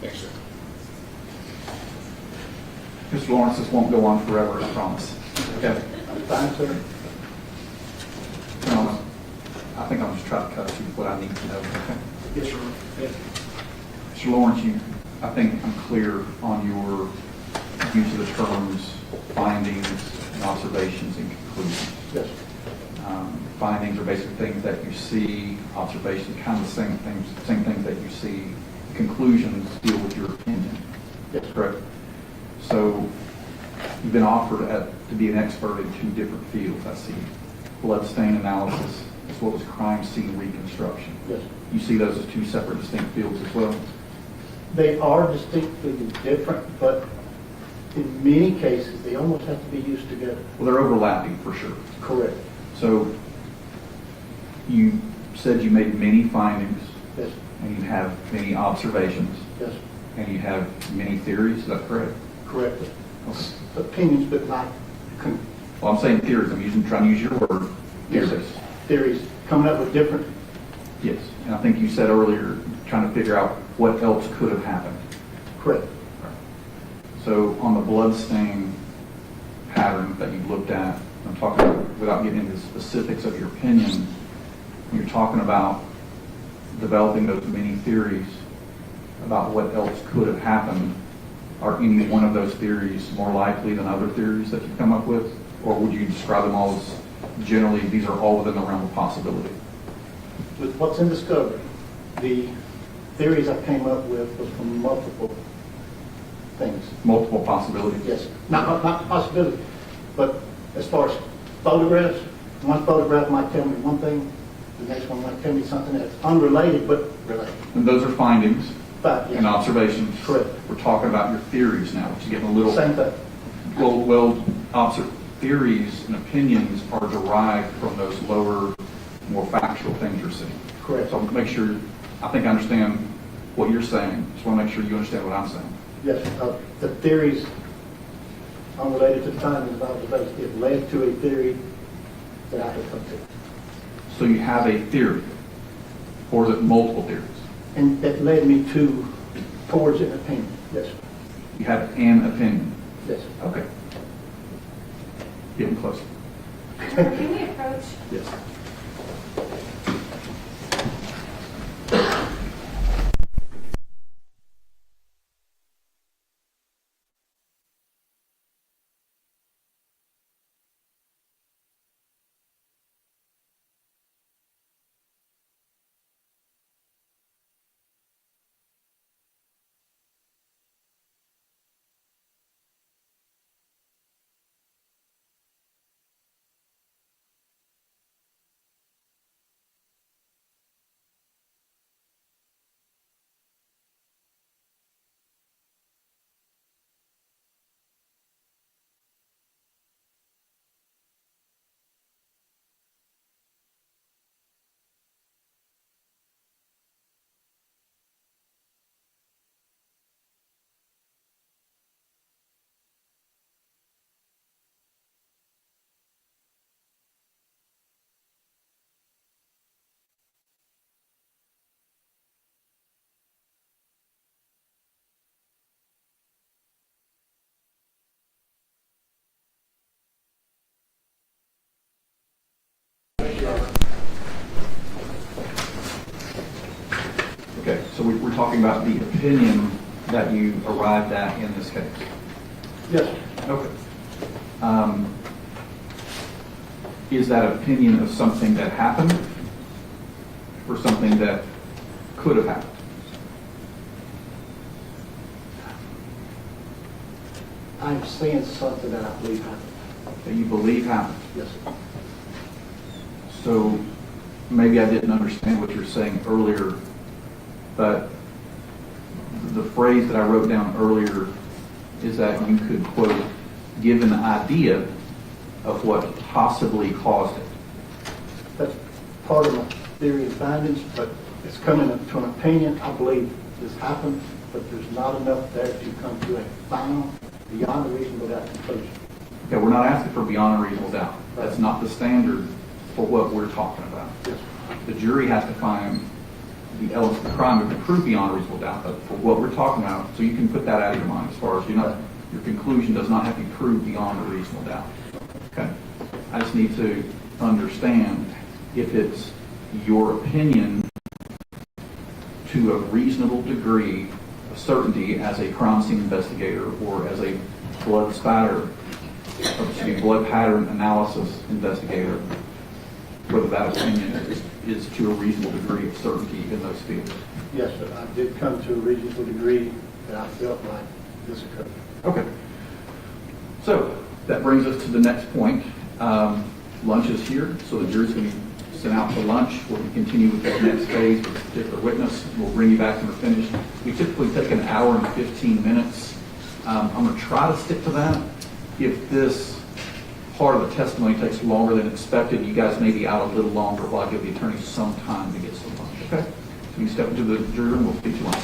Thanks, sir. Mr. Lawrence, this won't go on forever, I promise. Okay? Fine, sir. I think I'll just try to cut you what I need to know. Okay? Yes, sir. Yes. Mr. Lawrence, I think I'm clear on your use of the terms findings and observations and conclusions. Yes. Findings are basically things that you see, observations, kind of the same things that you see. Conclusions deal with your opinion. Yes. Correct? So you've been offered to be an expert in two different fields, I see. Bloodstain analysis as well as crime scene reconstruction. Yes. You see those as two separate distinct fields as well? They are distinctly different, but in many cases, they almost have to be used together. Well, they're overlapping for sure. Correct. So you said you made many findings. Yes. And you have many observations. Yes. And you have many theories, is that correct? Correct. Okay. Opinions, but not Well, I'm saying theories. I'm trying to use your word. Yes, Theories. theories. Coming up with different. Yes. And I think you said earlier, trying to figure out what else could have happened. Correct. So on the bloodstain pattern that you've looked at, I'm talking about, without getting into the specifics of your opinion, you're talking about developing those many theories about what else could have happened. Are any one of those theories more likely than other theories that you've come up with? Or would you describe them all as generally, these are all within the realm of possibility? With what's in discovery, the theories I came up with was from multiple things. Multiple possibilities? Yes. Not possibility, but as far as photographs, one photograph might tell me one thing, the next one might tell me something that's unrelated but related. And those are findings But, yes. and observations. Correct. We're talking about your theories now, which is getting a little... Same thing. Well, theories and opinions are derived from those lower, more factual things you're seeing. Correct. So make sure, I think I understand what you're saying. Just want to make sure you understand what I'm saying. Yes, the theories unrelated to the findings of observation, it led to a theory that I had come to. So you have a theory. Or is it multiple theories? And that led me towards an opinion, yes, sir. You have an opinion? Yes, sir. Okay. Getting closer. Can we approach? Yes. Okay, so we're talking about the opinion that you arrived at in this case. Yes, sir. Okay. Is that opinion of something that happened or something that could have happened? I'm saying something that I believe happened. That you believe happened? Yes, sir. So maybe I didn't understand what you're saying earlier, but the phrase that I wrote down earlier is that you could, quote, give an idea of what possibly caused it. That's part of my theory and findings, but it's coming to an opinion. I believe this happened, but there's not enough there to come to a final, beyond a reasonable doubt conclusion. Okay, we're not asking for beyond a reasonable doubt. That's not the standard for what we're talking about. Yes. The jury has to find the elements of the crime to prove beyond a reasonable doubt, but for what we're talking about, so you can put that out of your mind as far as your conclusion does not have to be proved beyond a reasonable doubt. Okay? I just need to understand if it's your opinion to a reasonable degree of certainty as a crime scene investigator or as a blood pattern analysis investigator, whether that opinion is to a reasonable degree of certainty in those fields. Yes, sir. I did come to a reasonable degree that I felt like this occurred. Okay. So that brings us to the next point. Lunch is here, so the jury's going to be sent out for lunch. We'll continue with the next phase with a particular witness. We'll bring you back when we're finished. We typically take an hour and 15 minutes. I'm going to try to stick to that. If this part of the testimony takes longer than expected, you guys may be out a little longer while I give the attorney some time to get some lunch. Okay? So you step into the jury room, we'll speak to you lunch.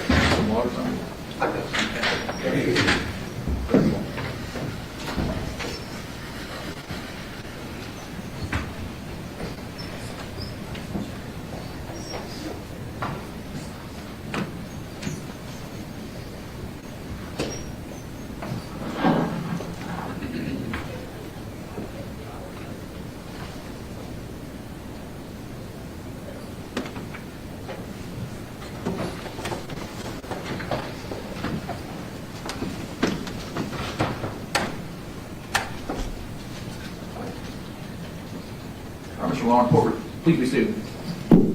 Some water, something? Mr. Law Enforcement, please be seated.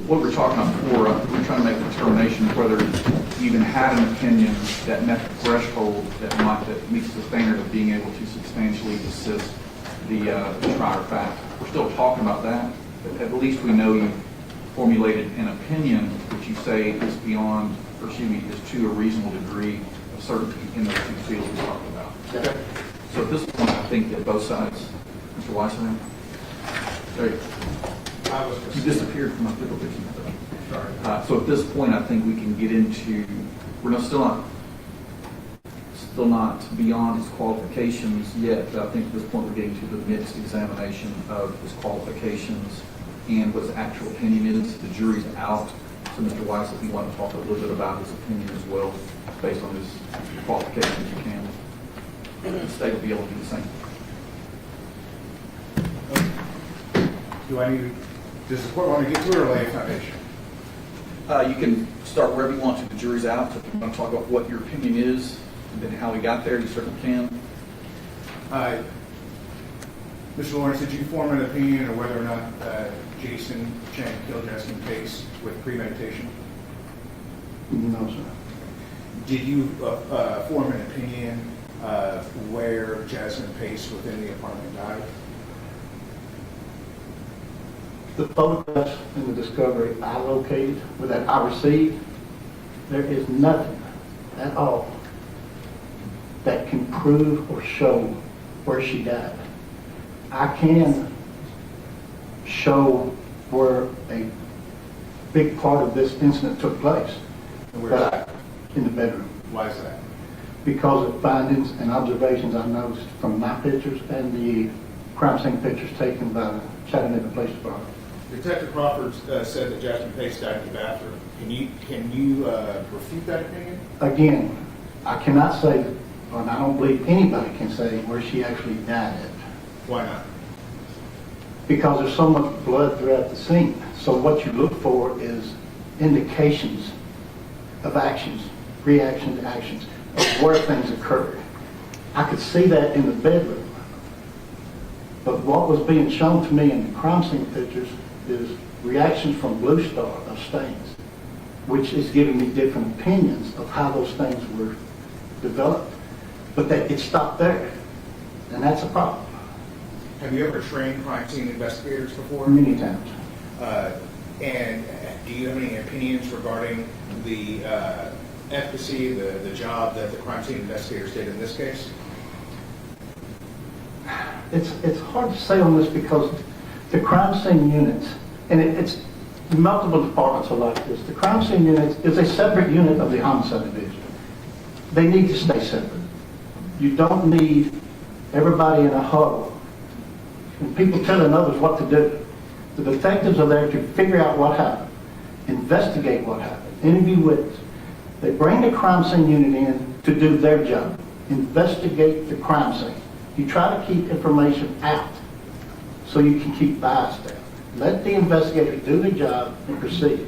What we're talking about before, we're trying to make a determination whether you even had an opinion that met the threshold that meets the standard of being able to substantially assist the trier of fact. We're still talking about that, but at least we know you formulated an opinion which you say is beyond, or excuse me, is to a reasonable degree of certainty in those two fields we're talking about. Okay. So at this point, I think that both sides, Mr. Weissman, there you go. You disappeared from my physical picture. Sorry. So at this point, I think we can get into, we're not still not beyond his qualifications yet. I think at this point we're getting to the mixed examination of his qualifications and what his actual opinion is. The jury's out. So Mr. Weiss, if you want to talk a little bit about his opinion as well, based on his qualifications, you can. The state will be able to do the same. Does the court want to get to it or lay a foundation? You can start wherever you want to. The jury's out. So if you want to talk about what your opinion is and then how we got there, you certainly can. Mr. Lawrence, did you form an opinion on whether or not Jason Chen killed Jasmine Pace with premeditation? No, sir. Did you form an opinion where Jasmine Pace within the apartment died? The photographs in the discovery I located, or that I received, there is nothing at all that can prove or show where she died. I can show where a big part of this incident took place. And where's that? In the bedroom. Why is that? Because of findings and observations I noticed from my pictures and the crime scene pictures taken by the Chattanooga Police Department. Detective Crawford said that Jasmine Pace died in the bathroom. Can you refute that opinion? Again, I cannot say, and I don't believe anybody can say where she actually died at. Why not? Because there's so much blood throughout the scene. So what you look for is indications of actions, reaction to actions, of where things occurred. I could see that in the bedroom. But what was being shown to me in the crime scene pictures is reactions from Blue Star of stains, which is giving me different opinions of how those things were developed. But that it stopped there, and that's a problem. Have you ever trained crime scene investigators before? Many times. And do you have any opinions regarding the efficacy, the job that the crime scene investigators did in this case? It's hard to say on this because the crime scene units, and it's multiple departments are like this. The crime scene unit is a separate unit of the homicide division. They need to stay separate. You don't need everybody in a huddle and people telling others what to do. The detectives are there to figure out what happened, investigate what happened, interview witnesses. They bring the crime scene unit in to do their job, investigate the crime scene. You try to keep information out so you can keep bias down. Let the investigators do their job and proceed.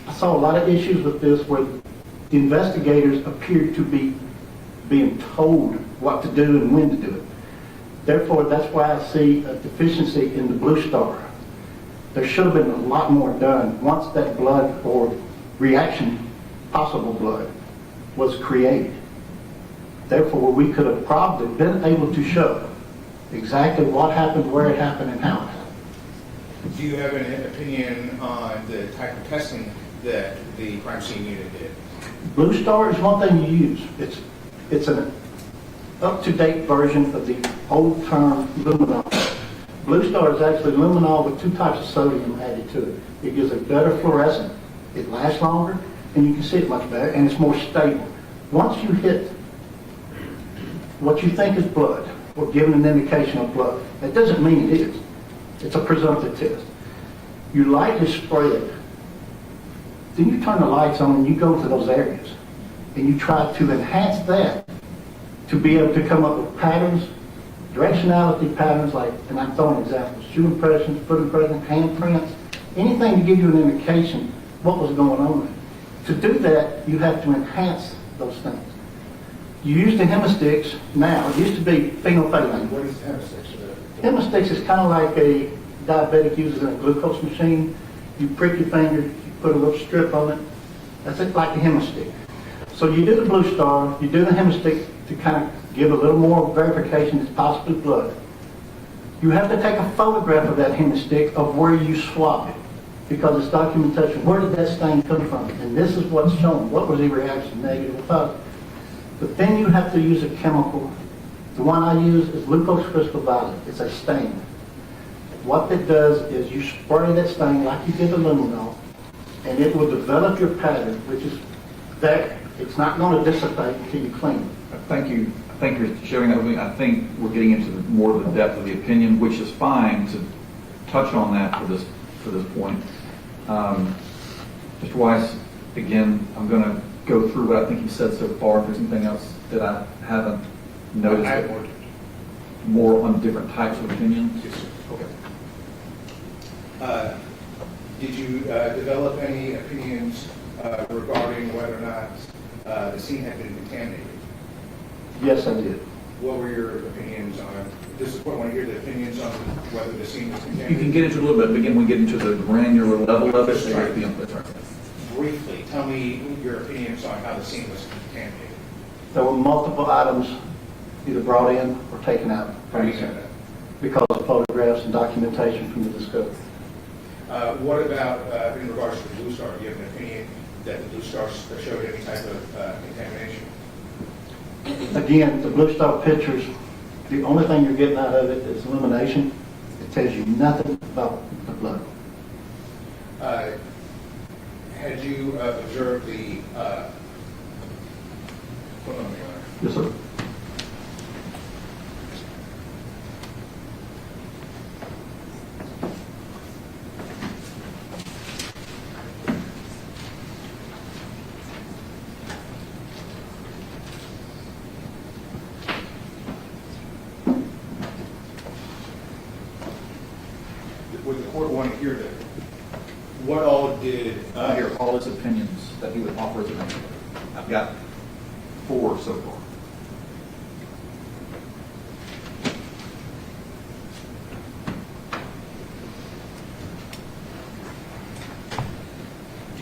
I saw a lot of issues with this where the investigators appeared to be being told what to do and when to do it. Therefore, that's why I see a deficiency in the Blue Star. There should have been a lot more done once that blood or reaction, possible blood, was created. Therefore, we could have probably been able to show exactly what happened, where it happened, and how it happened. Do you have an opinion on the type of testing that the crime scene unit did? Blue Star is one thing you use. It's an up-to-date version of the old term luminol. Blue Star is actually luminol with 2 types of sodium added to it. It gives a better fluorescent. It lasts longer, and you can see it much better, and it's more stable. Once you hit what you think is blood, or given an indication of blood, that doesn't mean it is. It's a presumptive test. You lightly spray it. Then you turn the lights on and you go to those areas, and you try to enhance that to be able to come up with patterns, directionality patterns, like, and I'm throwing examples, shoe impressions, foot impressions, hand prints, anything to give you an indication what was going on there. To do that, you have to enhance those things. You use the hemosticks now. It used to be phenolphthalein. What is hemosticks? Hemosticks is kind of like a diabetic uses in a glucose machine. You prick your finger, you put a little strip on it. That's it, like the hemostic. So you do the Blue Star, you do the hemostic to kind of give a little more verification it's possibly blood. You have to take a photograph of that hemostic of where you swab it, because it's documentation. Where did that stain come from? And this is what's shown. What was the reaction, negative or positive? But then you have to use a chemical. The one I use is glucose crystal violet. It's a stain. What it does is you spray that stain like you did the luminol, and it will develop your pattern, which is that It's not going to dissipate until you clean it. Thank you. Thank you for sharing that with me. I think we're getting into more of the depth of the opinion, which is fine to touch on that for this point. Mr. Weiss, again, I'm going to go through what I think you said so far. If there's anything else that I haven't noticed, I have more on different types of opinions. Yes, sir. Okay. Did you develop any opinions regarding whether or not the scene had been contaminated? Yes, I did. What were your opinions on, this is what I want to hear, the opinions on whether the scene was You contaminated? can get into a little bit, but again, we get into the granular level of it. That's right. Briefly, tell me your opinions on how the scene was contaminated. There were multiple items either brought in or taken out. How do you know that? Because of photographs and documentation from the discovery. What about in regards to the Blue Star? Do you have an opinion that the Blue Star showed any type of contamination? Again, the Blue Star pictures, the only thing you're getting out of it is illumination. It tells you nothing about the blood. Had you observed the, hold on, Your Honor. Yes, sir. Would the court want to hear that? What all did, I hear all his opinions that he would offer as an expert. I've got 4 so far.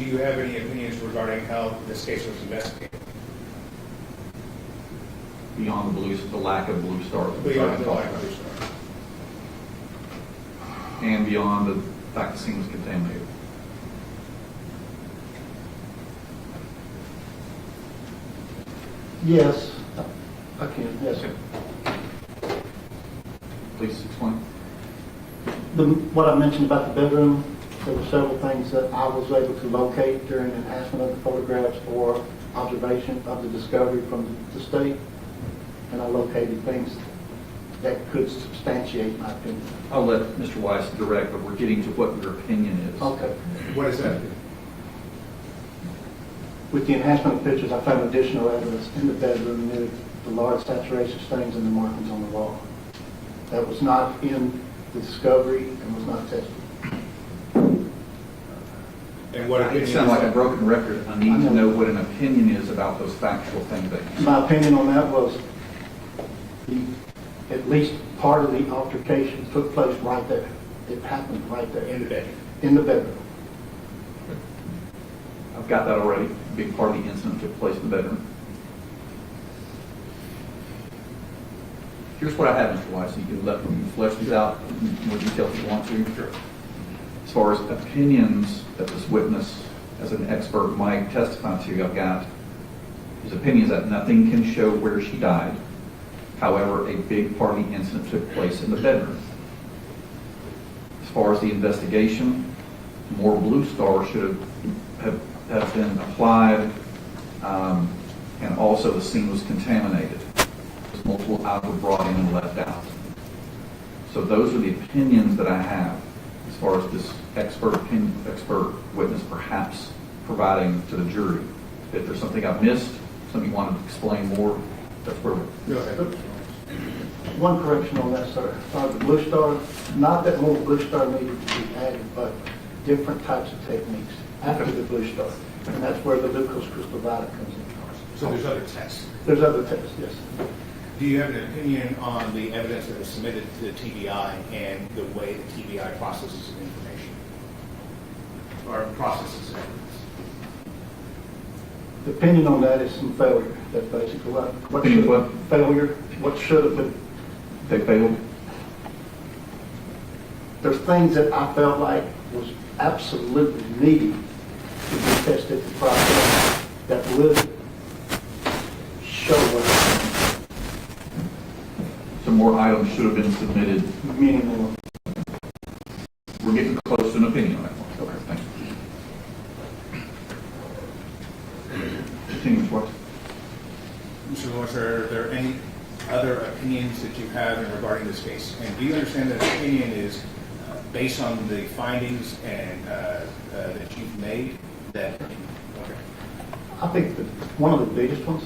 do you have any opinions regarding how this case was investigated? Beyond the lack of Blue Star. Beyond the lack of Blue Star. And beyond the fact the scene was contaminated. Yes, I can, yes, sir. Please explain. What I mentioned about the bedroom, there were several things that I was able to locate during enhancement of the photographs or observation of the discovery from the state, and I located things that could substantiate my opinion. I'll let Mr. Weiss direct, but we're getting to what your opinion is. Okay. What is that? With the enhancement of pictures, I found additional evidence in the bedroom near the large saturation stains and the markings on the wall. That was not in the discovery and was not tested. And what It opinion sounds like a is broken record. I need to know what an opinion is about those factual things that you My opinion on that was at least part of the altercation took place right there. It happened right there. in the bedroom? In the bedroom. I've got that already. A big part of the incident took place in the bedroom. Here's what I have, Mr. Weiss. You can flesh these out in more detail if you want to. Sure. As far as opinions that this witness, as an expert, might testify to, I've got his opinions that nothing can show where she died. However, a big part of the incident took place in the bedroom. As far as the investigation, more Blue Star should have been applied, and also the scene was contaminated. Multiple items were brought in and left out. So those are the opinions that I have as far as this expert witness perhaps providing to the jury. If there's something I've missed, something you want to explain more, that's where we're. Go ahead. One correction on that, sir. The Blue Star, not that more Blue Star needed to be added, but different types of techniques after the Blue Star. And that's where the glucose crystal violet comes in. So there's other tests. There's other tests, yes. Do you have an opinion on the evidence that was submitted to the TBI and the way the TBI processes information? Or processes evidence? The opinion on that is some failure. That's basically what Opinion what? Failure. What should have been. They failed. There's things that I felt like was absolutely needed to be tested in the process that would show what happened. Some more items should have been submitted. Minimum. We're getting close to an opinion on that one. Okay, thank you. Continue, Mr. Weiss. Lawrence, are there any other opinions that you have in regarding this case? And do you understand that opinion is based on the findings and that you've made? That okay. I think that one of the biggest ones,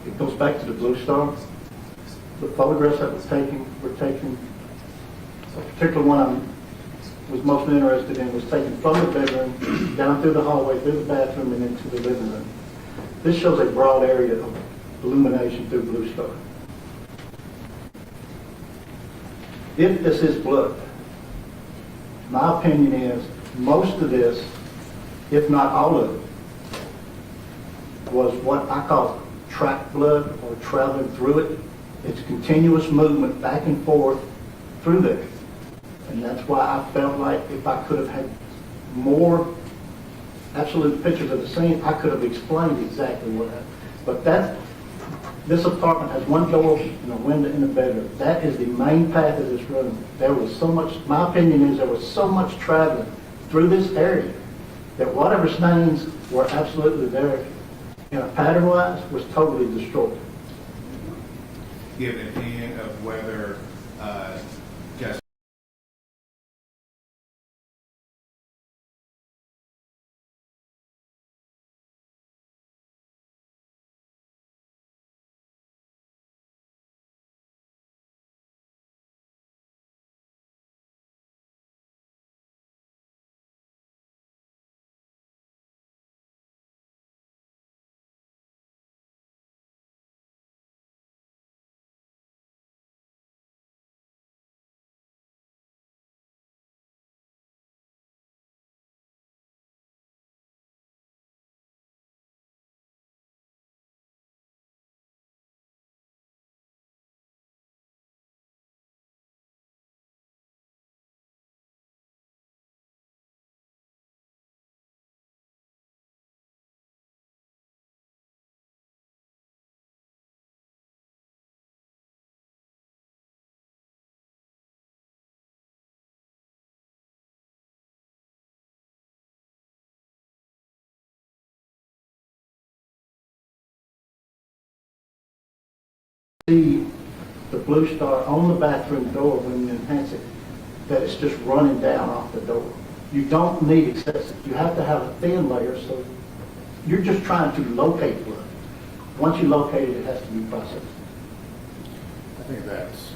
it goes back to the Blue Star. The photographs that were taken, a particular one I was most interested in was taken from the bedroom, down through the hallway, through the bathroom, and into the living room. This shows a broad area of illumination through Blue Star. If this is blood, my opinion is most of this, if not all of it, was what I call track blood or traveling through it. It's continuous movement back and forth through there. And that's why I felt like if I could have had more absolute pictures of the scene, I could have explained exactly what happened. But this apartment has one door and a window in the bedroom. That is the main path of this room. There was so much, my opinion is there was so much traveling through this area that whatever stains were absolutely there, pattern-wise, was totally destroyed. Do you have an opinion of whether Jasmine See the Blue Star on the bathroom door when you enhance it, that it's just running down off the door. You don't need excessive. You have to have a thin layer, so you're just trying to locate blood. Once you locate it, it has to be processed. I think that's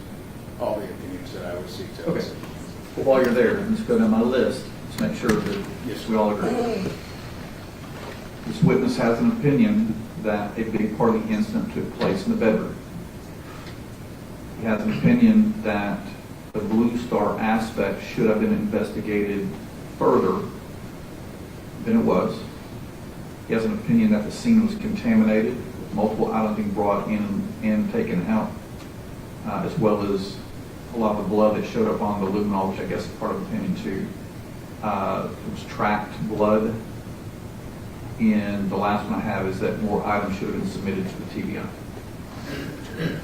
all the opinions that I would seek to. Okay. Well, while you're there, let's go down my list to make sure that we all agree. This witness has an opinion that a big part of the incident took place in the bedroom. He has an opinion that the Blue Star aspect should have been investigated further than it was. He has an opinion that the scene was contaminated, with multiple items being brought in and taken out, as well as a lot of the blood that showed up on the luminol, which I guess is part of the opinion too. It was tracked blood. And the last one I have is that more items should have been submitted to the TBI.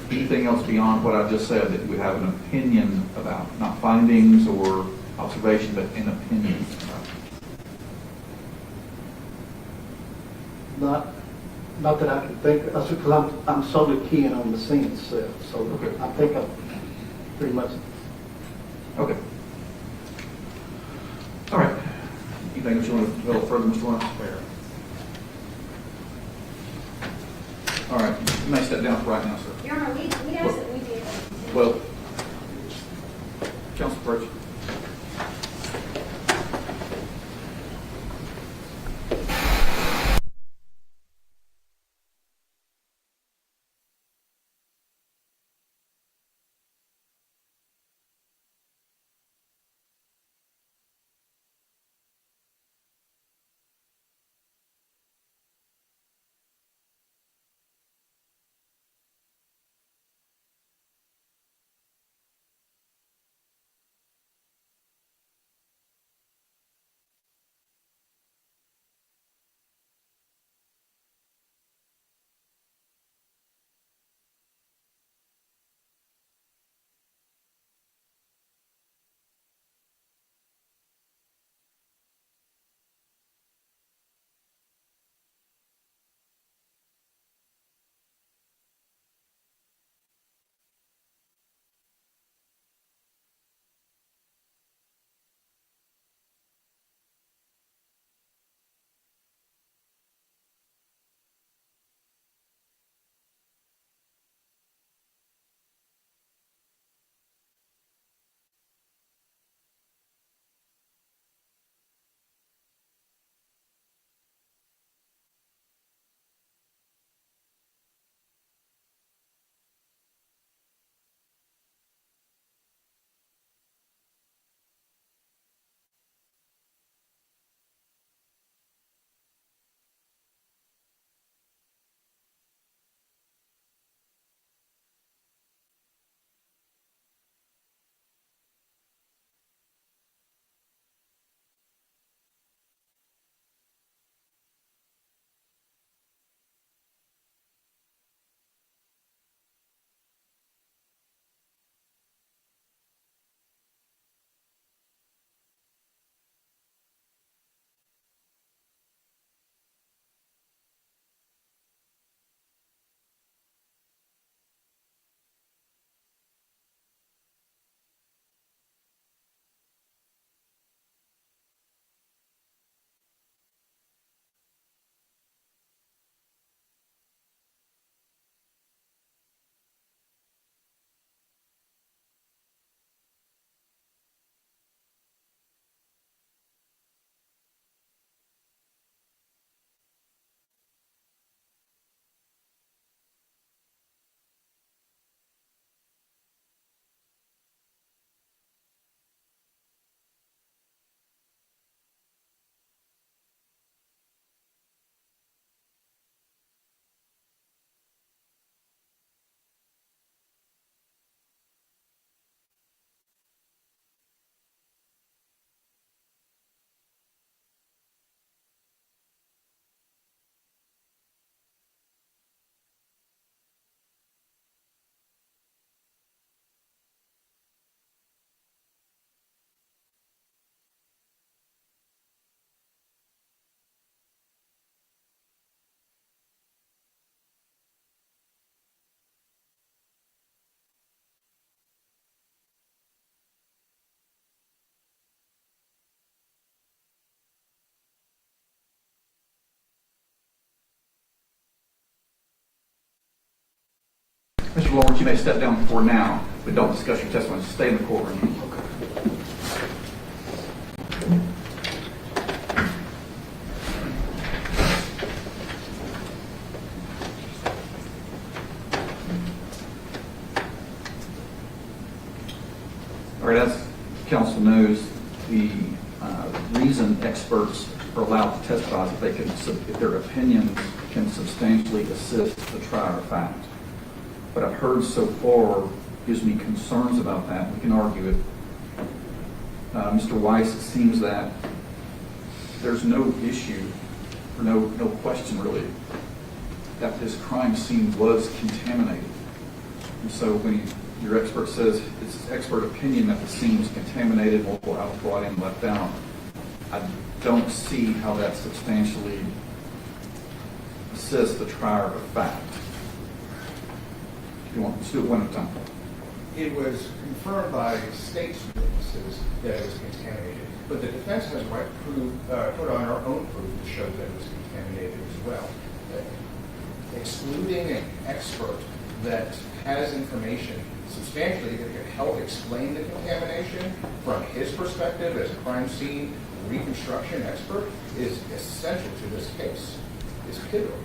Anything else beyond what I just said that you have an opinion about, not findings or observation, but an opinion about? Not that I can think. That's because I'm solely keying on the scene itself. So okay. I think I'm pretty much. Okay. All right. Anything else you want to develop further, Mr. Lawrence? All right. You may step down for right now, sir. Your Honor, we asked that we did. Well, Counsel Perch. Mr. Lawrence, you may step down for now, but don't discuss your testimony. Stay in the courtroom. All right, as counsel knows, the reason experts are allowed to testify is if they can, if their opinions can substantially assist the trier of fact. What I've heard so far gives me concerns about that. We can argue it. Mr. Weiss, it seems that there's no issue, or no question really, that this crime scene was contaminated. And so when your expert says it's expert opinion that the scene was contaminated, multiple items brought in, left out, I don't see how that substantially assists the trier of fact. You want to do it one at a time? It was confirmed by state's witnesses that it was contaminated, but the defense has right put on our own proof to show that it was contaminated as well. Excluding an expert that has information substantially that can help explain the contamination from his perspective as a crime scene reconstruction expert is essential to this case. It's pivotal.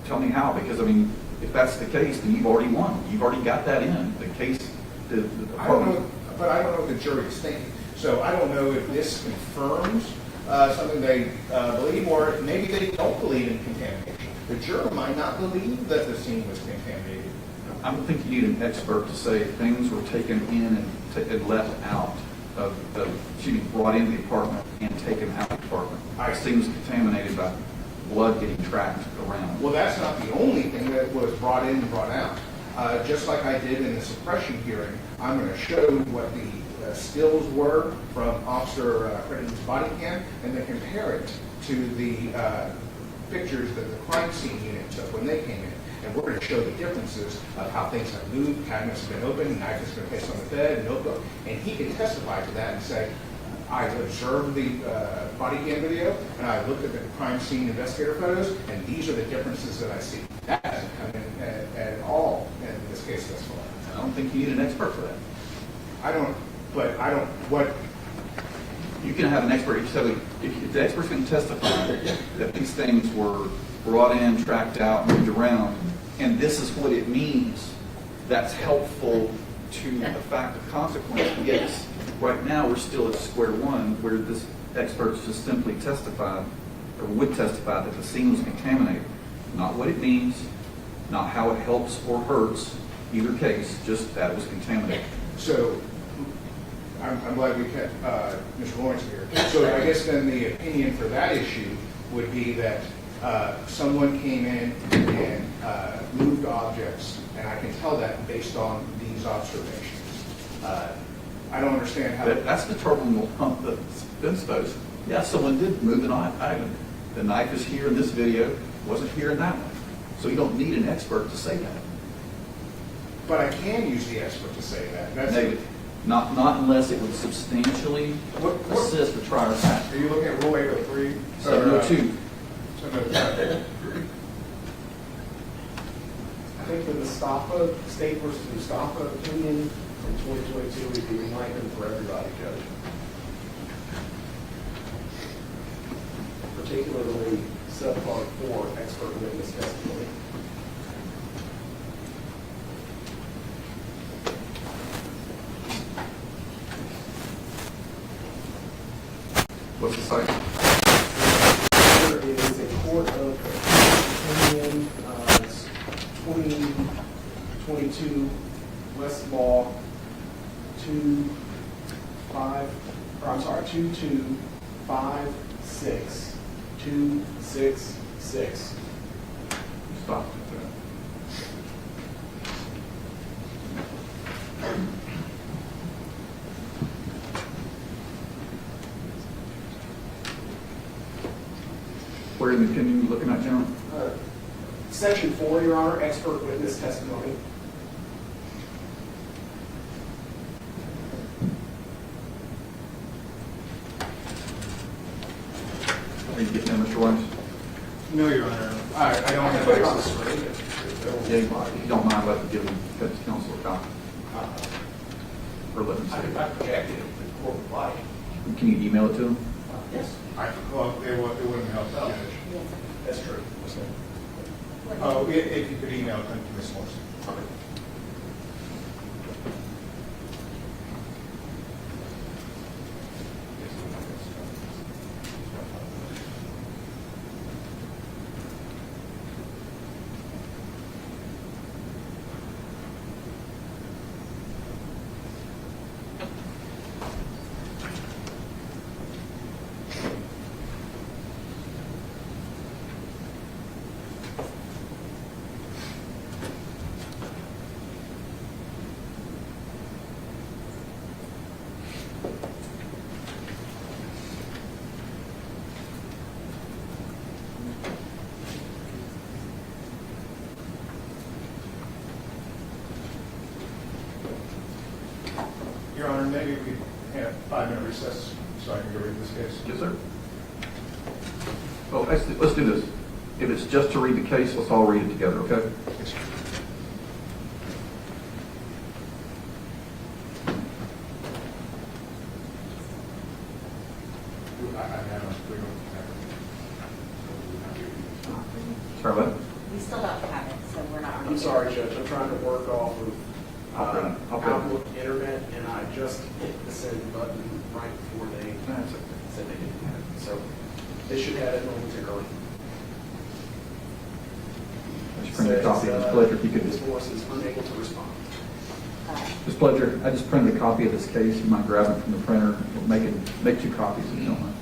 Tell me how, because I mean, if that's the case, then you've already won. You've already got that in. The case, I don't know, but I don't know what the jury is thinking. So I don't know if this confirms something they believe, or maybe they don't believe in contamination. The juror might not believe that the scene was contaminated. I don't think you need an expert to say things were taken in and left out of brought into the apartment and taken out of the apartment. The scene was contaminated by blood getting tracked around. Well, that's not the only thing that was brought in and brought out. Just like I did in the suppression hearing, I'm going to show what the stills were from Officer Creighton's body cam, and then compare it to the pictures that the crime scene unit took when they came in. And we're going to show the differences of how things have moved, cabinets have been opened, knife has been placed on the bed, notebook, and he can testify to that and say, I observed the body cam video, and I looked at the crime scene investigator photos, and these are the differences that I see. That hasn't come in at all in this case thus far. I don't think you need an expert for that. What? You can have an expert. If the expert's going to testify that these things were brought in, tracked out, moved around, and this is what it means, that's helpful to the fact of consequence. Yes, right now we're still at square one where this expert's just simply testified, or would testify, that the scene was contaminated. Not what it means, not how it helps or hurts either case, just that it was contaminated. So I'm glad we kept Mr. Lawrence here. So I guess then the opinion for that issue would be that someone came in and moved objects, and I can tell that based on these observations. I don't understand how... That's determinable on the defense post. Yeah, someone did move the knife item. The knife is here in this video, wasn't here in that one. So you don't need an expert to say that. But I can use the expert to say that. That's negative. Not unless it would substantially assist the trial of fact. Are you looking at Rule 803? 702. I think the Mustafa, State versus Mustafa opinion in 2022 would be enlightening for everybody, Judge. Particularly subpart 4, expert witness testimony. What's the site? There is a court of opinion, 2022 Westlaw 2256266. Stop. Where in the opinion are you looking at, General? Section 4, Your Honor, expert witness testimony. Are you getting that, Mr. Weiss? No, Your Honor. I don't have access. Yeah, if you don't mind, let me give the defense counsel a copy. Or let them I see can it. project it if the court would like. Can you email it to them? Yes. Well, it wouldn't help, Judge. That's true. Oh, if you could email it to Ms. Morrison. Your Honor, maybe we have 5-minute recess so I can go read this case. Yes, sir. Well, let's do this. If it's just to read the case, let's all read it together, okay? Yes, sir. Sorry, what? We still don't have it, so we're not. I'm sorry, Judge, I'm trying to work off of Okay. Outlook Internet, and I just hit the send button right before they That's okay. said they didn't have it. So they should have it momentarily. Just print a copy. Ms. Pledger, if you could Ms. Morris is unable to respond. Ms. Pledger, I just printed a copy of this case. You might grab it from the printer. We'll make 2 copies if you don't mind.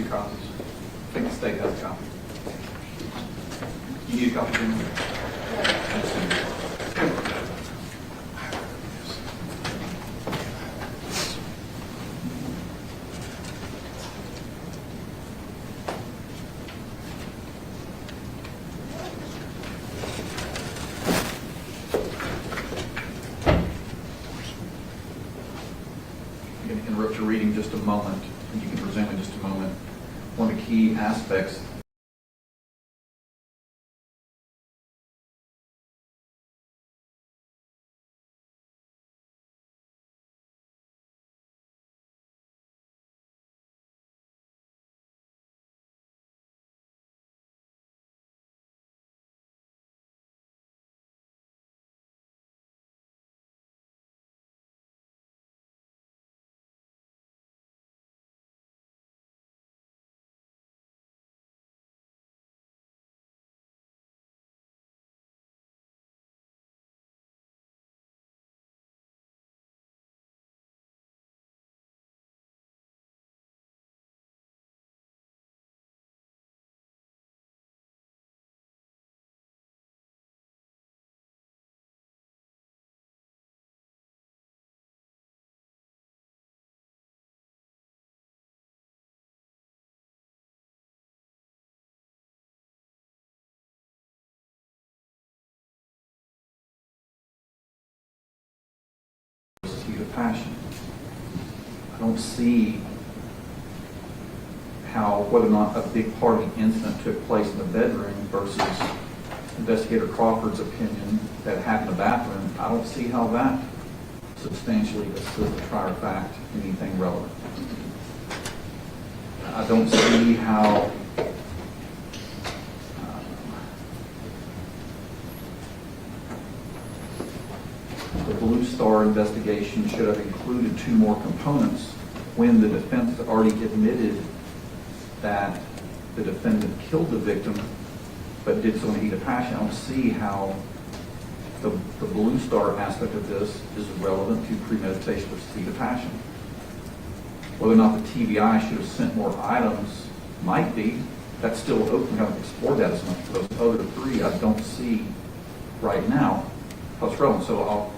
2 copies. I think the state has a copy. You need a copy, Jim? I'm going to interrupt your reading just a moment, and you can resume in just a moment. One of the key aspects heat of passion. I don't see how, whether or not a big part of the incident took place in the bedroom versus Investigator Crawford's opinion that it happened in the bathroom. I don't see how that substantially assists the prior fact in anything relevant. I don't see how the Blue Star investigation should have included 2 more components when the defense had already admitted that the defendant killed the victim but did so in the heat of passion. I don't see how the Blue Star aspect of this is relevant to premeditation versus heat of passion. Whether or not the TBI should have sent more items might be. That's still open. We haven't explored that as much. For those other 3, I don't see right now how it's relevant. So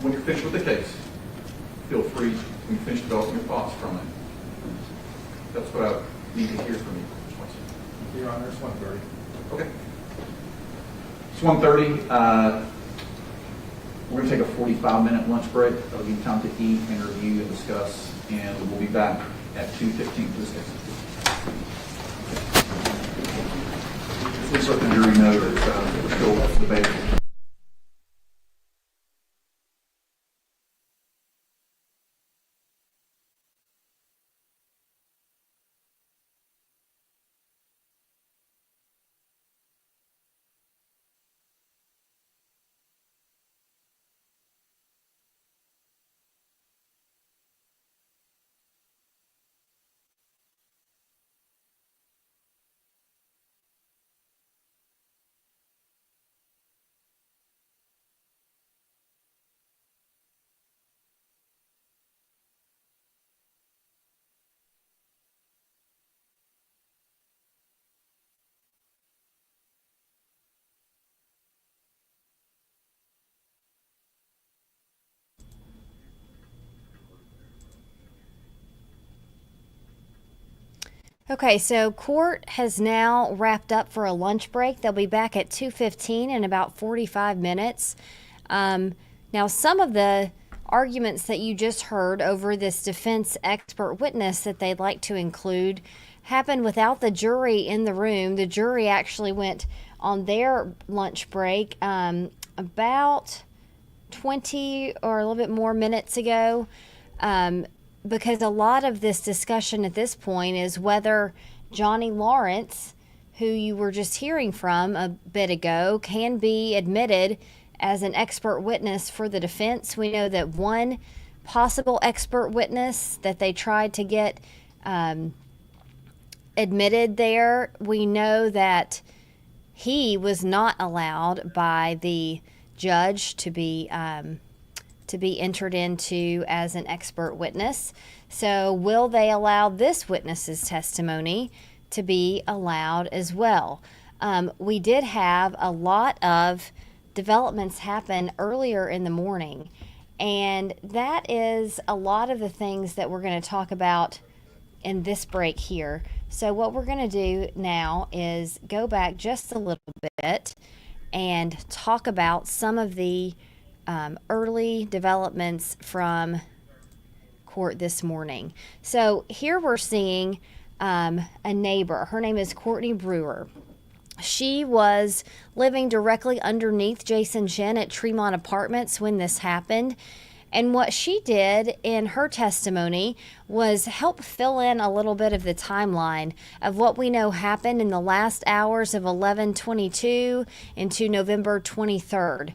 when you're finished with the case, feel free, when you finish developing your thoughts from it. That's what I need to hear from you. Your Honor, it's 1:30. Okay. It's 1:30. We're going to take a 45-minute lunch break. That'll give you time to eat and review and discuss, and we'll be back at 2:15 for this case. Please let the jury know that we're still debating. Okay, so court has now wrapped up for a lunch break. They'll be back at 2:15 in about 45 minutes. Now, some of the arguments that you just heard over this defense expert witness that they'd like to include happened without the jury in the room. The jury actually went on their lunch break about 20 or a little bit more minutes ago. Because a lot of this discussion at this point is whether Johnny Lawrence, who you were just hearing from a bit ago, can be admitted as an expert witness for the defense. We know that one possible expert witness that they tried to get admitted there, we know that he was not allowed by the judge to to be entered into as an expert witness. So will they allow this witness's testimony to be allowed as well? We did have a lot of developments happen earlier in the morning, and that is a lot of the things that we're going to talk about in this break here. So what we're going to do now is go back just a little bit and talk about some of the early developments from court this morning. So here we're seeing a neighbor. Her name is Courtney Brewer. She was living directly underneath Jason Chen at Tremont Apartments when this happened. And what she did in her testimony was help fill in a little bit of the timeline of what we know happened in the last hours of 11/22 into November 23rd.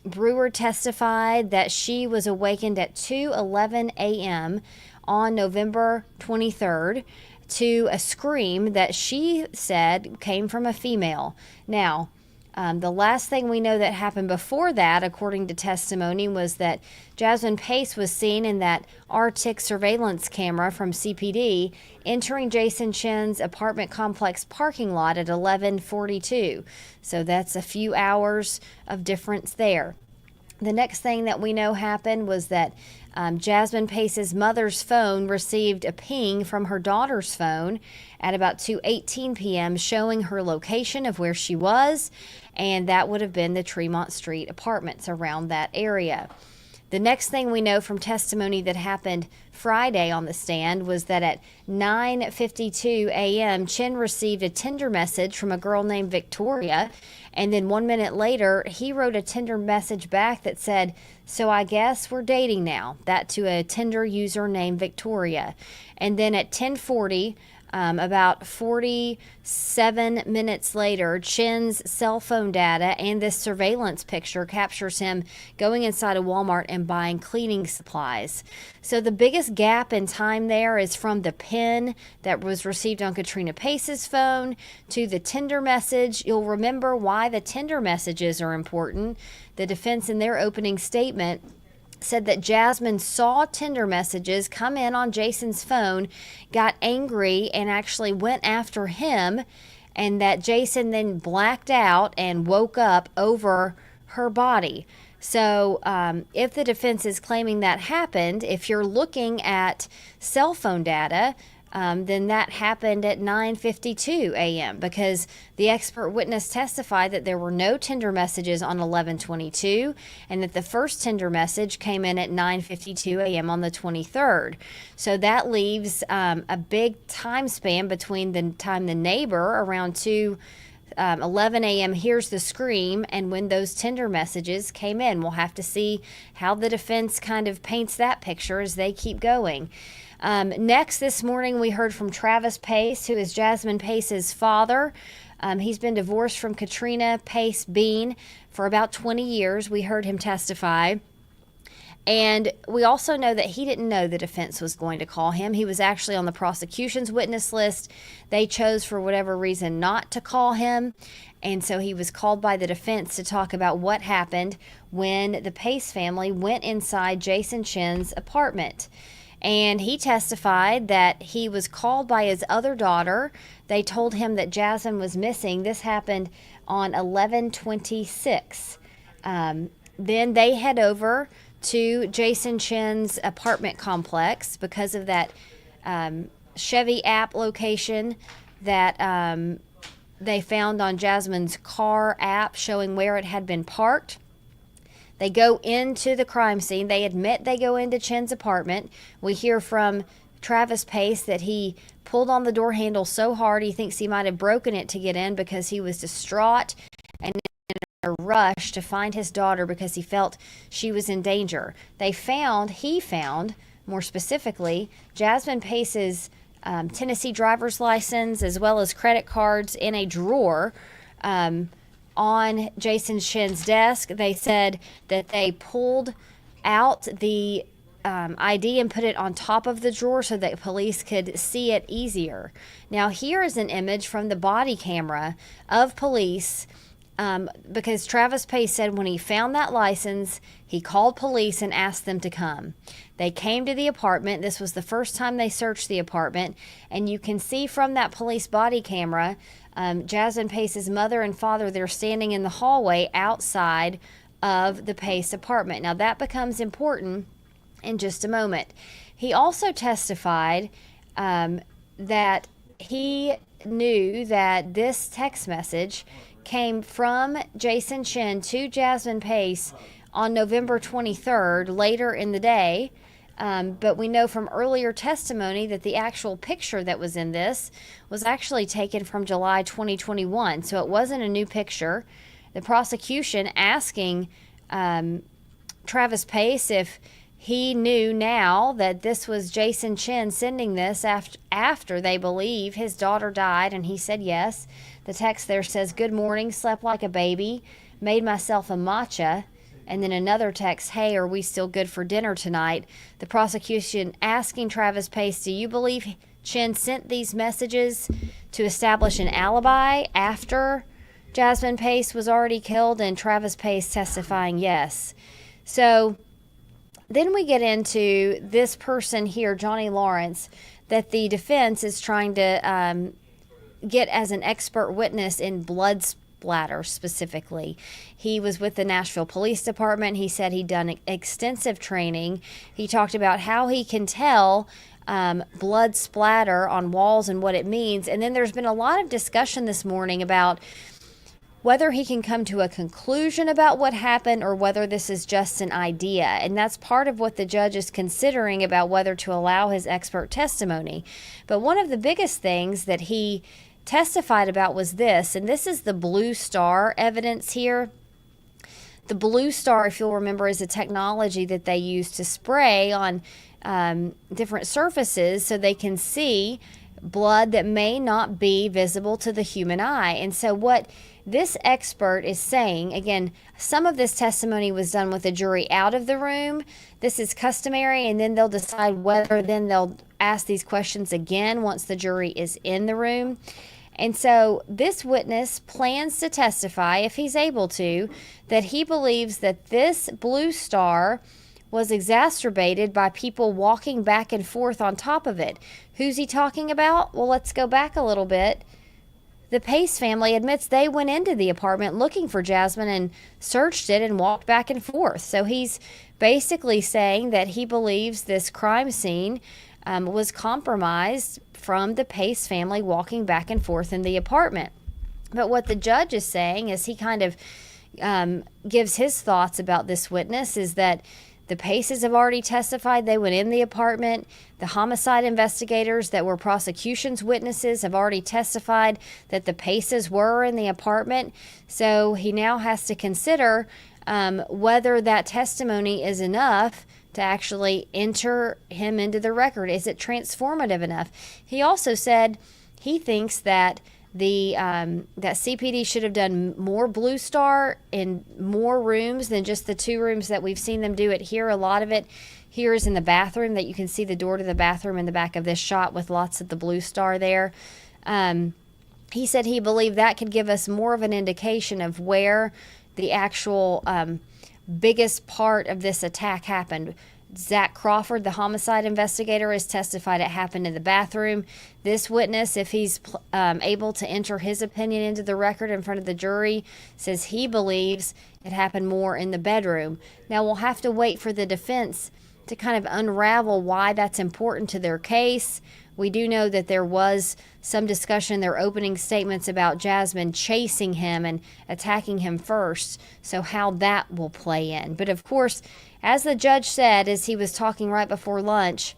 Brewer testified that she was awakened at 2:11 a.m. on November 23rd to a scream that she said came from a female. Now, the last thing we know that happened before that, according to testimony, was that Jasmine Pace was seen in that Arctic surveillance camera from CPD entering Jason Chen's apartment complex parking lot at 11:42. So that's a few hours of difference there. The next thing that we know happened was that Jasmine Pace's mother's phone received a ping from her daughter's phone at about 2:18 p.m. showing her location of where she was, and that would have been the Tremont Street apartments around that area. The next thing we know from testimony that happened Friday on the stand was that at 9:52 a.m., Chen received a Tinder message from a girl named Victoria, and then 1 minute later, he wrote a Tinder message back that said, "So I guess we're dating now," that to a Tinder user named Victoria. And then at 10:40, about 47 minutes later, Chen's cell phone data and this surveillance picture captures him going inside a Walmart and buying cleaning supplies. So the biggest gap in time there is from the pin that was received on Katrina Pace's phone to the Tinder message. You'll remember why the Tinder messages are important. The defense in their opening statement said that Jasmine saw Tinder messages come in on Jason's phone, got angry, and actually went after him, and that Jason then blacked out and woke up over her body. So if the defense is claiming that happened, if you're looking at cell phone data, then that happened at 9:52 a.m. because the expert witness testified that there were no Tinder messages on 11/22 and that the first Tinder message came in at 9:52 a.m. on the 23rd. So that leaves a big time span between the time the neighbor around 11 a.m. hears the scream and when those Tinder messages came in. We'll have to see how the defense kind of paints that picture as they keep going. Next, this morning, we heard from Travis Pace, who is Jasmine Pace's father. He's been divorced from Katrina Pace Bean for about 20 years. We heard him testify. And we also know that he didn't know the defense was going to call him. He was actually on the prosecution's witness list. They chose, for whatever reason, not to call him. And so he was called by the defense to talk about what happened when the Pace family went inside Jason Chen's apartment. And he testified that he was called by his other daughter. They told him that Jasmine was missing. This happened on 11/26. Then they head over to Jason Chen's apartment complex because of that Chevy app location that they found on Jasmine's car app showing where it had been parked. They go into the crime scene. They admit they go into Chen's apartment. We hear from Travis Pace that he pulled on the door handle so hard he thinks he might have broken it to get in because he was distraught and in a rush to find his daughter because he felt she was in danger. He found, more specifically, Jasmine Pace's Tennessee driver's license as well as credit cards in a drawer on Jason Chen's desk. They said that they pulled out the ID and put it on top of the drawer so that police could see it easier. Now here is an image from the body camera of police because Travis Pace said when he found that license, he called police and asked them to come. They came to the apartment. This was the first time they searched the apartment. And you can see from that police body camera, Jasmine Pace's mother and father, they're standing in the hallway outside of the Pace apartment. Now that becomes important in just a moment. He also testified that he knew that this text message came from Jason Chen to Jasmine Pace on November 23rd, later in the day. But we know from earlier testimony that the actual picture that was in this was actually taken from July 2021. So it wasn't a new picture. The prosecution asking Travis Pace if he knew now that this was Jason Chen sending this after they believe his daughter died, and he said yes. The text there says, "Good morning, slept like a baby, made myself a matcha." And then another text, "Hey, are we still good for dinner tonight?" The prosecution asking Travis Pace, do you believe Chen sent these messages to establish an alibi after Jasmine Pace was already killed? And Travis Pace testifying yes. So then we get into this person here, Johnny Lawrence, that the defense is trying to get as an expert witness in blood splatter specifically. He was with the Nashville Police Department. He said he'd done extensive training. He talked about how he can tell blood splatter on walls and what it means. And then there's been a lot of discussion this morning about whether he can come to a conclusion about what happened or whether this is just an idea. And that's part of what the judge is considering about whether to allow his expert testimony. But one of the biggest things that he testified about was this, and this is the blue star evidence here. The blue star, if you'll remember, is a technology that they use to spray on different surfaces so they can see blood that may not be visible to the human eye. And so what this expert is saying, again, some of this testimony was done with the jury out of the room. This is customary, and then they'll decide whether then they'll ask these questions again once the jury is in the room. And so this witness plans to testify, if he's able to, that he believes that this blue star was exacerbated by people walking back and forth on top of it. Who's he talking about? Well, let's go back a little bit. The Pace family admits they went into the apartment looking for Jasmine and searched it and walked back and forth. So he's basically saying that he believes this crime scene was compromised from the Pace family walking back and forth in the apartment. But what the judge is saying is he kind of gives his thoughts about this witness is that the Paces have already testified they went in the apartment. The homicide investigators that were prosecution's witnesses have already testified that the Paces were in the apartment. So he now has to consider whether that testimony is enough to actually enter him into the record. Is it transformative enough? He also said he thinks that that CPD should have done more Blue Star in more rooms than just the 2 rooms that we've seen them do it here. A lot of it here is in the bathroom, that you can see the door to the bathroom in the back of this shot with lots of the Blue Star there. He said he believed that could give us more of an indication of where the actual biggest part of this attack happened. Zach Crawford, the homicide investigator, has testified it happened in the bathroom. This witness, if he's able to enter his opinion into the record in front of the jury, says he believes it happened more in the bedroom. Now, we'll have to wait for the defense to kind of unravel why that's important to their case. We do know that there was some discussion in their opening statements about Jasmine chasing him and attacking him first, so how that will play in. But of course, as the judge said as he was talking right before lunch,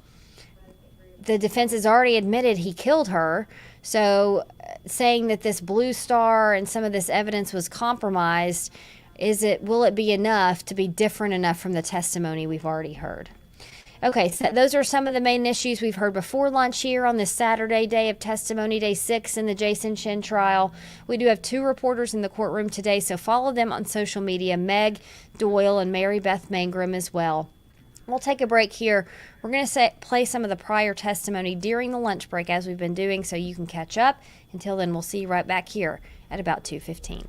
the defense has already admitted he killed her, so saying that this Blue Star and some of this evidence was compromised, will it be enough to be different enough from the testimony we've already heard? Okay, so those are some of the main issues we've heard before lunch here on this Saturday, day of testimony, day 6 in the Jason Chen trial. We do have 2 reporters in the courtroom today, so follow them on social media, Meg Doyle and Mary Beth Mangrum as well. We'll take a break here. We're going to play some of the prior testimony during the lunch break as we've been doing so you can catch up. Until then, we'll see you right back here at about 2:15.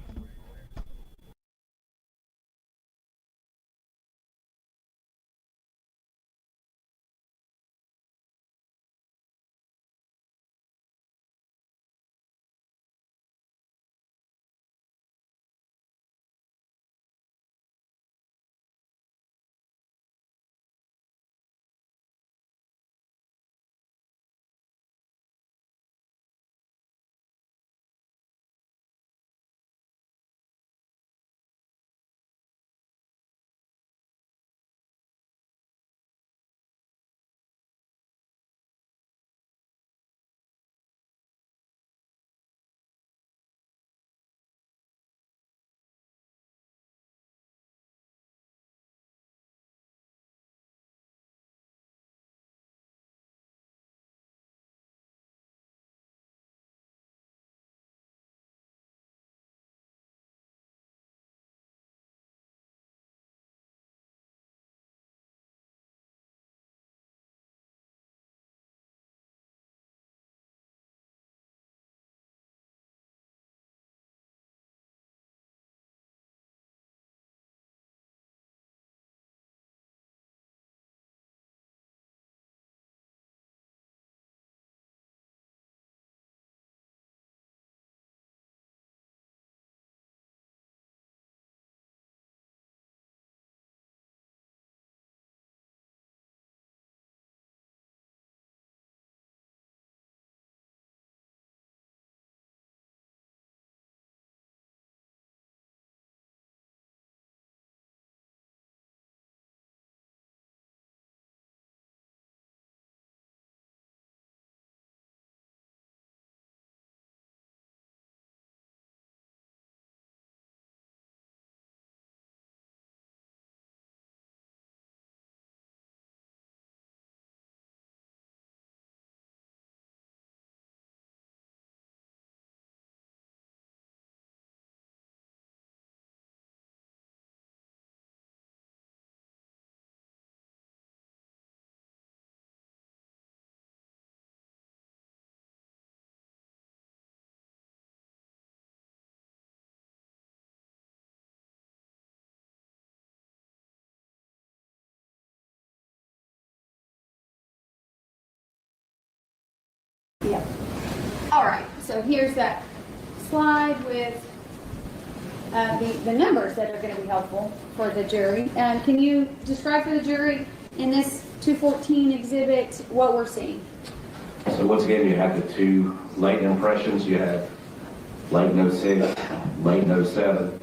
All right, so here's that slide with the numbers that are going to be helpful for the jury. Can you describe for the jury in this 214 exhibit what we're seeing? So once again, you have the two late impressions. You have late in 06, late in 07.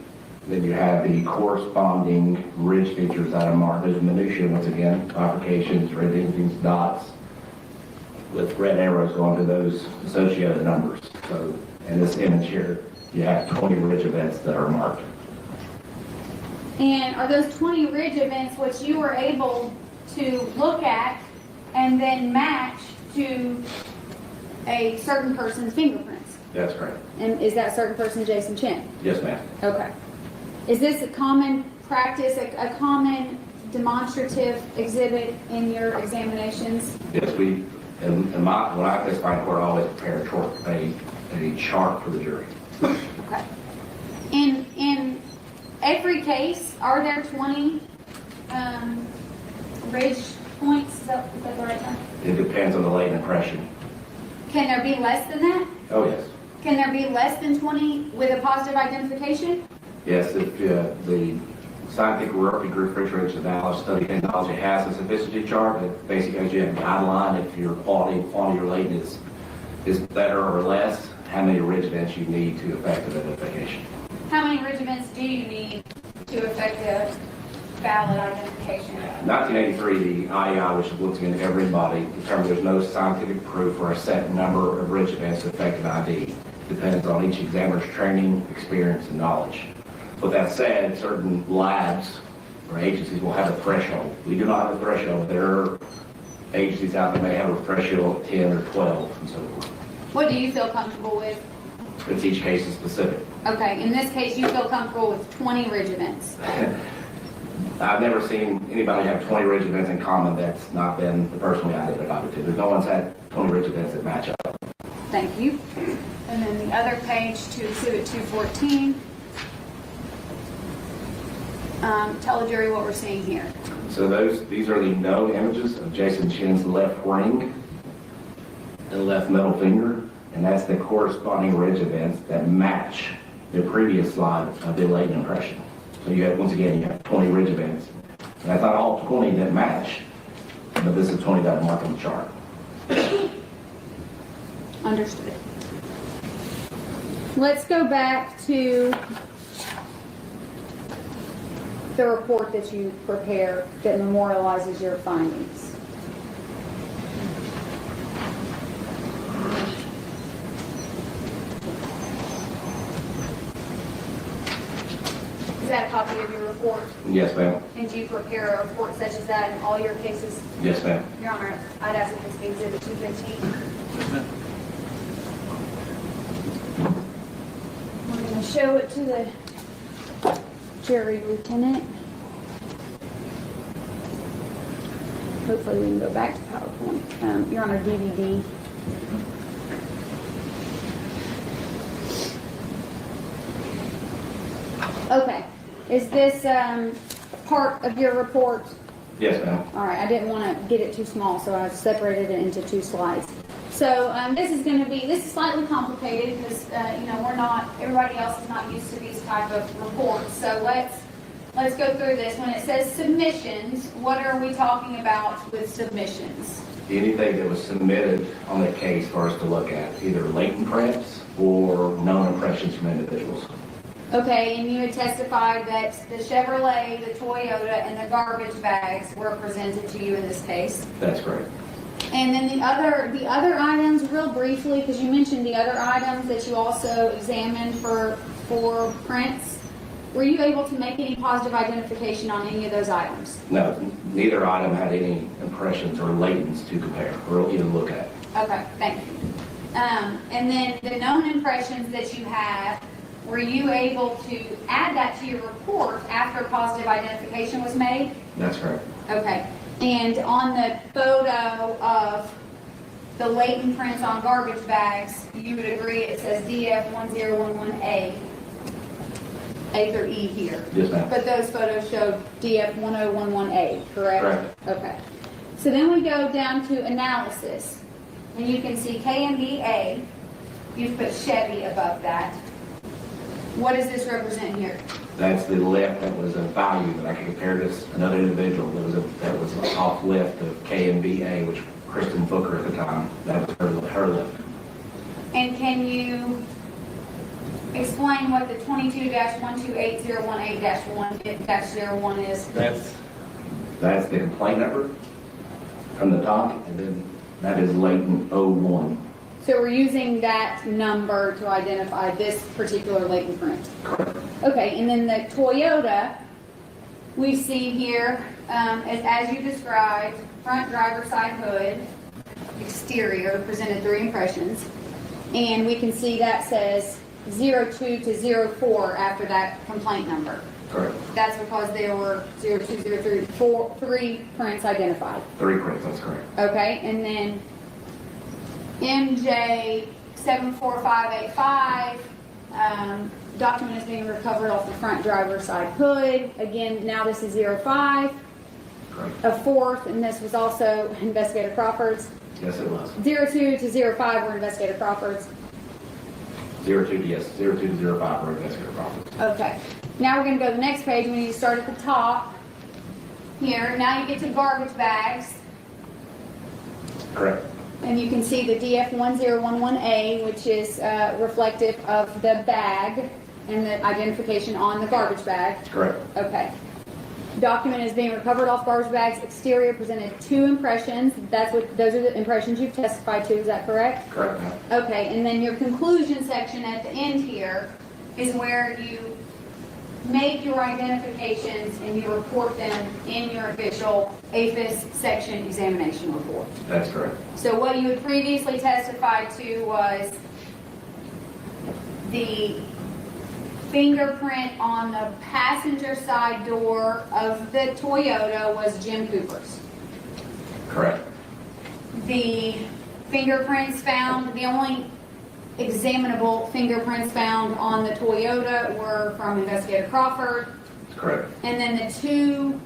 Then you have the corresponding ridge features that are marked as minutiae, once again, bifurcations, red indents, dots, with red arrows going to those associated numbers. So in this image here, you have 20 ridge events that are marked. And are those 20 ridge events what you were able to look at and then match to a certain person's fingerprints? That's correct. And is that certain person Jason Chen? Yes, ma'am. Okay. Is this a common practice, a common demonstrative exhibit in your examinations? Yes, when I testify in court, I always prepare a chart for the jury. Okay. In every case, are there 20 ridge points? Is that the right term? It depends on the late impression. Can there be less than that? Oh, yes. Can there be less than 20 with a positive identification? Yes, if the Scientific Working Group for Research Analysis Study Technology has a sophisticated chart that basically gives you a guideline if your quality of your latent is better or less, how many ridge events you need to affect the identification. How many ridge events do you need to affect the valid identification? 1983, the IEI, which is once again everybody, determined there's no scientific proof for a set number of ridge events to affect an ID. Depends on each examiner's training, experience, and knowledge. With that said, certain labs or agencies will have a threshold. We do not have a threshold. There are agencies out there that may have a threshold of 10 or 12 and so forth. What do you feel comfortable with? It's each case is specific. Okay, in this case, you feel comfortable with 20 ridge events? I've never seen anybody have 20 ridge events in common that's not been the person we identified to. There's no one's had 20 ridge events that match up. Thank you. And then the other page to Exhibit 214. Tell the jury what we're seeing here. So these are the known images of Jason Chen's left ring and left middle finger, and that's the corresponding ridge events that match the previous slide of the latent impression. So you have, once again, you have 20 ridge events. And I thought all 20 that match, but this is 20 that mark on the chart. Understood. Let's go back to the report that you prepare that memorializes your findings. Is that a copy of your report? Yes, ma'am. And do you prepare a report such as that in all your cases? Yes, ma'am. Your Honor, I'd ask if this be Exhibit 215. Yes, ma'am. We're going to show it to the jury, Lieutenant. Hopefully we can go back to PowerPoint. Your Honor, DVD. Okay. Is this part of your report? Yes, ma'am. All right. I didn't want to get it too small, so I've separated it into two slides. So this is slightly complicated because, everybody else is not used to these type of reports. So let's go through this. When it says submissions, what are we talking about with submissions? Anything that was submitted on the case for us to look at, either latent prints or known impressions from individuals. Okay, and you had testified that the Chevrolet, the Toyota, and the garbage bags were presented to you in this case. That's correct. And then the other items, real briefly, because you mentioned the other items that you also examined for prints. Were you able to make any positive identification on any of those items? No, neither item had any impressions or latents to compare or even look at. Okay, thank you. And then the known impressions that you had, were you able to add that to your report after positive identification was made? That's correct. Okay. And on the photo of the latent prints on garbage bags, you would agree it says DF1011A, A through E here. Yes, ma'am. But those photos showed DF1011A, correct? Correct. Okay. So then we go down to analysis, and you can see KMBA you've put Chevy above that. What does this represent here? That's the lift that was of value that I could compare to another individual that was off lift of KMBA, which Kristen Booker at the time, that was her lift. And can you explain what the 22-128018-1-01 is? That's the complaint number from the top, and then that is latent 01. So we're using that number to identify this particular latent print. Okay, and then the Toyota, we see here, as you described, front driver's side hood, exterior, presented 3 impressions. And we can see that says 02 to 04 after that complaint number. Correct. That's because there were 02, 03, 3 prints identified. 3 prints, that's correct. Okay, and then MJ 74585, document is being recovered off the front driver's side hood. Again, now this is 05. Correct. A 4th, and this was also Investigator Crawford's. Yes, it was. 02 to 05 were Investigator Crawford's. 02 to 05 were Investigator Crawford. Okay. Now we're going to go to the next page. We need to start at the top here. Now you get to garbage bags. Correct. And you can see the DF1011A, which is reflective of the bag and the identification on the garbage bag. Correct. Okay. Document is being recovered off garbage bags. Exterior presented 2 impressions. Those are the impressions you've testified to. Is that correct? Correct, ma'am. Okay. And then your conclusion section at the end here is where you make your identifications and you report them in your official APHIS section examination report. That's correct. So what you had previously testified to was the fingerprint on the passenger side door of the Toyota was Jim Cooper's. Correct. The fingerprints found, the only examinable fingerprints found on the Toyota were from Investigator Crawford. Correct. And then the 2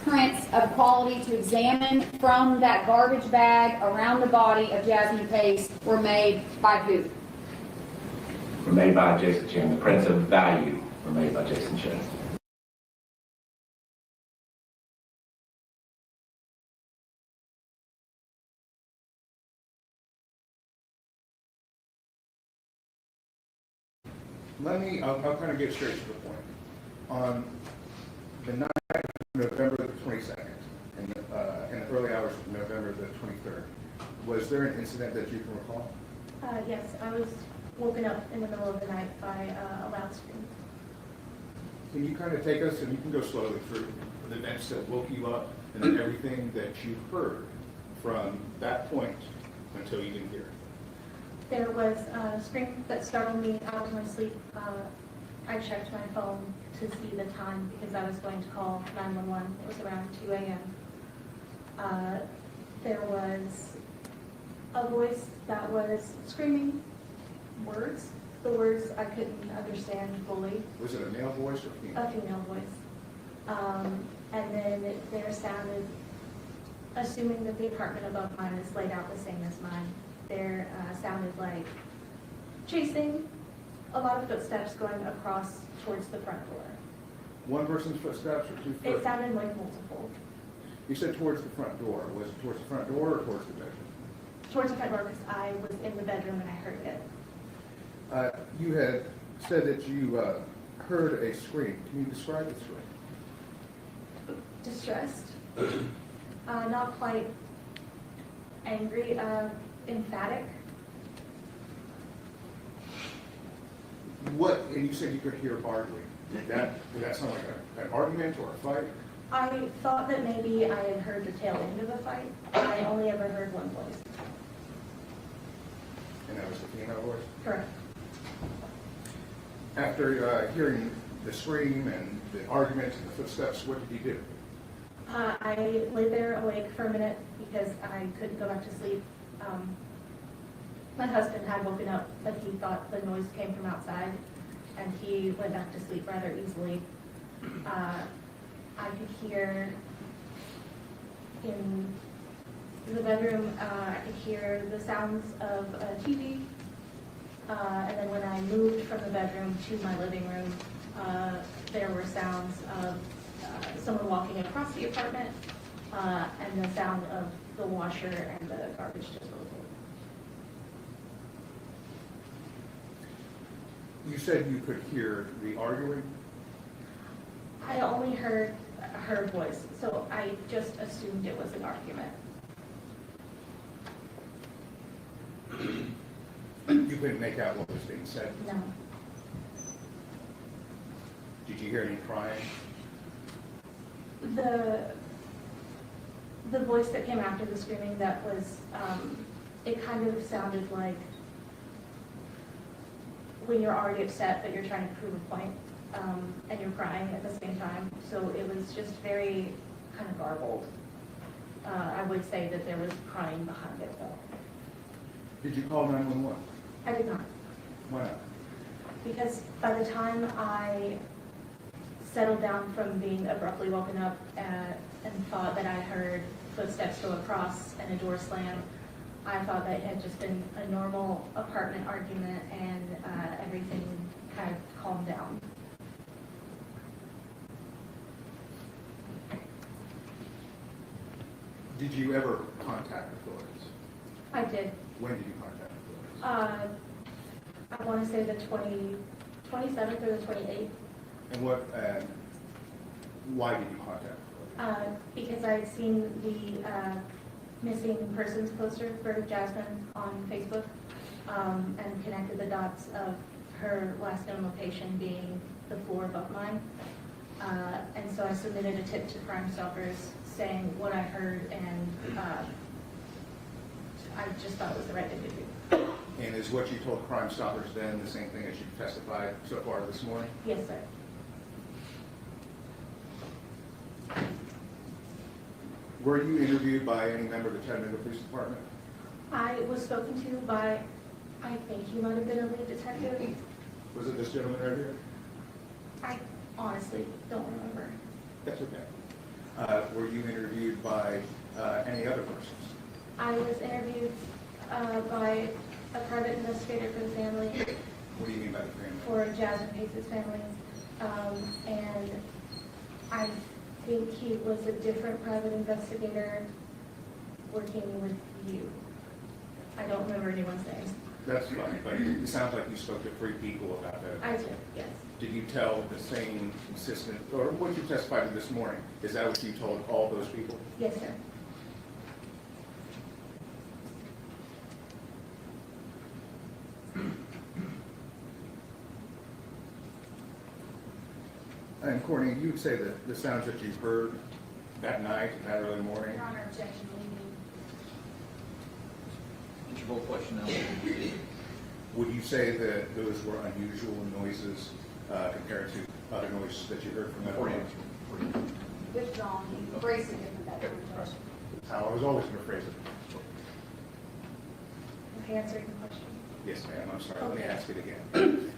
prints of quality to examine from that garbage bag around the body of Jasmine Pace were made by who? Were made by Jason Chen. The prints of value were made by Jason Chen. I'll kind of get straight to the point. On the night of November the 22nd, in the early hours of November the 23rd, was there an incident that you can recall? Yes, I was woken up in the middle of the night by a loud scream. Can you kind of take us, and you can go slowly through the events that woke you up and then everything that you heard from that point until you didn't hear it? There was a scream that startled me out of my sleep. I checked my phone to see the time because I was going to call 911. It was around 2 a.m. There was a voice that was screaming words. The words I couldn't understand fully. Was it a male voice or female? A female voice. And then there sounded, assuming that the apartment above mine is laid out the same as mine, there sounded like chasing, a lot of footsteps going across towards the front door. One person's footsteps or 2 footsteps? It sounded like multiple. You said towards the front door. Was it towards the front door or towards the bedroom? Towards the front door because I was in the bedroom and I heard it. You had said that you heard a scream. Can you describe the scream? Distressed. Not quite angry, emphatic. What, and you said you could hear arguing. Did that sound like an argument or a fight? I thought that maybe I had heard the tail end of a fight. I only ever heard one voice. And that was the female voice? Correct. After hearing the scream and the argument and the footsteps, what did you do? I lay there awake for a minute because I couldn't go back to sleep. My husband had woken up, but he thought the noise came from outside, and he went back to sleep rather easily. I could hear in the bedroom, I could hear the sounds of a TV, And then when I moved from the bedroom to my living room, there were sounds of someone walking across the apartment and the sound of the washer and the garbage disposal. You said you could hear the arguing? I only heard her voice, so I just assumed it was an argument. You couldn't make out what was being said? No. Did you hear any crying? The voice that came after the screaming, that was, it kind of sounded like when you're already upset but you're trying to prove a point, and you're crying at the same time. So it was just very kind of garbled. I would say that there was crying behind it though. Did you call 911? I did not. Why not? Because by the time I settled down from being abruptly woken up and thought that I heard footsteps go across and a door slam, I thought that it had just been a normal apartment argument and everything kind of calmed down. Did you ever contact authorities? I did. When did you contact authorities? I want to say the 27th or the 28th. And why did you contact authorities? Because I had seen the missing persons poster for Jasmine on Facebook and connected the dots of her last known location being the floor above mine. And so I submitted a tip to Crime Stoppers saying what I heard, and I just thought it was the right thing to do. And is what you told Crime Stoppers then the same thing as you testified so far this morning? Yes, sir. Were you interviewed by any member of the Chattanooga Police Department? I was spoken to by, I think he might have been a lead detective. Was it this gentleman right here? I honestly don't remember. That's okay. Were you interviewed by any other persons? I was interviewed by a private investigator for the family. What do you mean by the family? For Jasmine Pace's family. And I think he was a different private investigator working with you. I don't remember anyone's names. That's fine, but it sounds like you spoke to 3 people about that. I did, yes. Did you tell the same consistent, or what you testified to this morning, is that what you told all those people? Yes, sir. And Courtney, you would say that the sounds that you heard that night, that early morning, Your Honor, objection, Interval question now. would you say that those were unusual noises compared to other noises that you heard from that morning? Withdrawn, you phrased it different that time. I was always going to phrase it. Okay, answering the question. Yes, ma'am, I'm sorry, let me Okay. ask it again.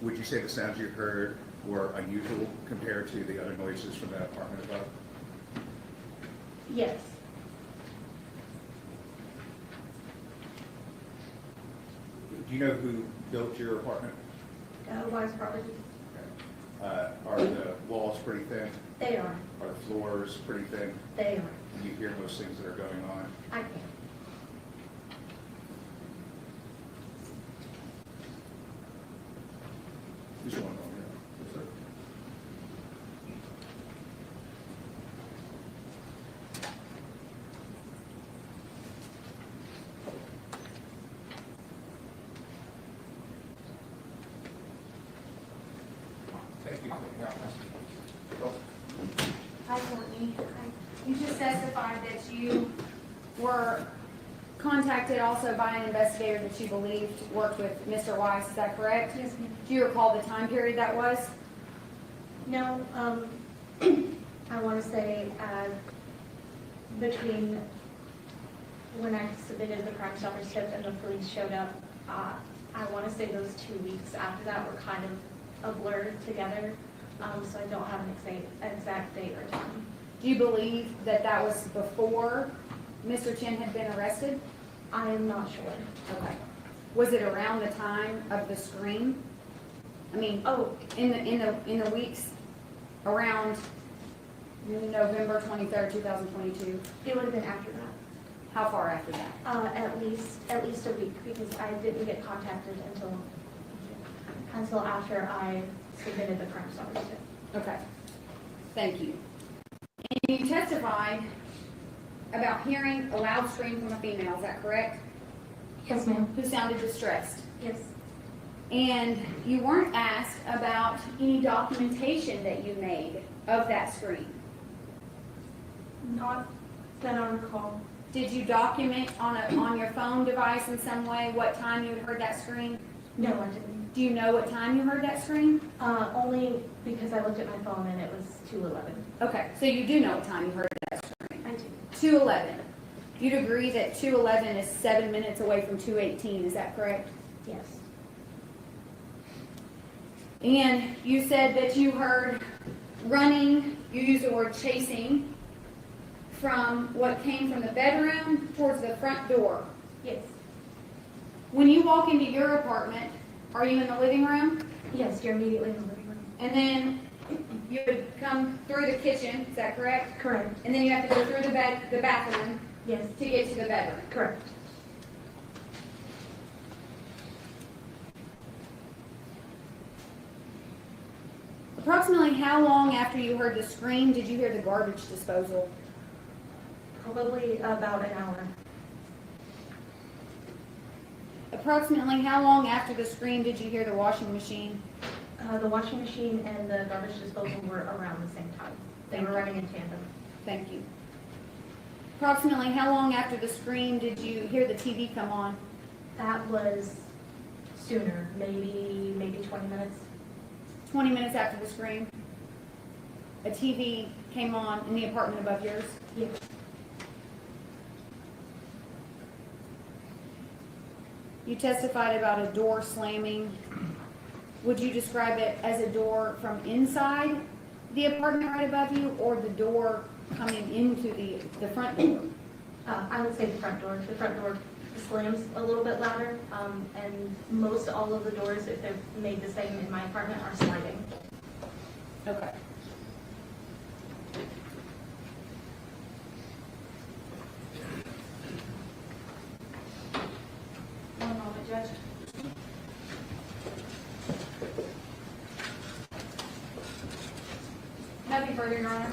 Would you say the sounds you heard were unusual compared to the other noises from that apartment above? Yes. Do you know who built your apartment? Wise property. Are the walls pretty thin? They are. Are the floors pretty thin? They are. Do you hear those things that are going on? I can. Just one moment. Yes, sir. Thank you. Hi, Courtney. You just testified that you were contacted also by an investigator that you believed worked with Mr. Weiss, is that correct? Yes, ma'am. Do you recall the time period that was? No, I want to say between when I submitted the Crime Stoppers tip and the police showed up, I want to say those 2 weeks after that were kind of a blur together, so I don't have an exact date or time. Do you believe that that was before Mr. Chen had been arrested? I am not sure. Okay. Was it around the time of the scream? I mean, in the weeks around November 23rd, 2022? It would have been after that. How far after that? At least a week, because I didn't get contacted until after I submitted the crime story. Okay, thank you. And you testified about hearing a loud scream from a female, is that correct? Yes, ma'am. Who sounded distressed. Yes. And you weren't asked about any documentation that you made of that scream. Not that I recall. Did you document on your phone device in some way what time you had heard that scream? No, I didn't. Do you know what time you heard that scream? Only because I looked at my phone and it was 2:11. Okay, so you do know what time you heard that scream. I do. 2:11. You'd agree that 2:11 is 7 minutes away from 2:18, is that correct? Yes. And you said that you heard running, you used the word chasing, from what came from the bedroom towards the front door. Yes. When you walk into your apartment, are you in the living room? Yes, you're immediately in the living room. And then you would come through the kitchen, is that correct? Correct. And then you have to go through the bathroom. Yes. To get to the bedroom. Correct. Approximately how long after you heard the scream did you hear the garbage disposal? Probably about an hour. Approximately how long after the scream did you hear the washing machine? The washing machine and the garbage disposal were around the same time. They were running in tandem. Thank you. Approximately how long after the scream did you hear the TV come on? That was sooner, maybe 20 minutes. 20 minutes after the scream? A TV came on in the apartment above yours? Yes. You testified about a door slamming. Would you describe it as a door from inside the apartment right above you, or the door coming into the front door? I would say the front door. The front door slams a little bit louder, and most all of the doors, if they're made the same in my apartment, are sliding. Okay. One moment, Judge. Nothing further, Your Honor.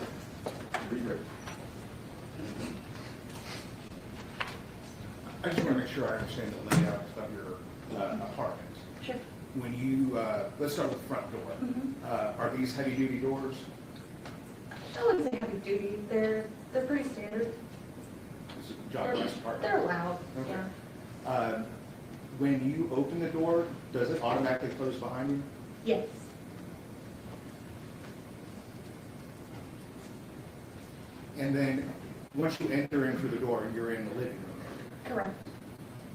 I just want to make sure I understand the layout of your apartment. Sure. When you, let's start with the front door. Mm-hmm. Are these heavy-duty doors? I wouldn't say heavy duty. They're pretty standard. This is John West apartment. They're loud. Okay. Yeah. When you open the door, does it automatically close behind you? Yes. And then, once you enter in through the door, you're in the living room area. Correct.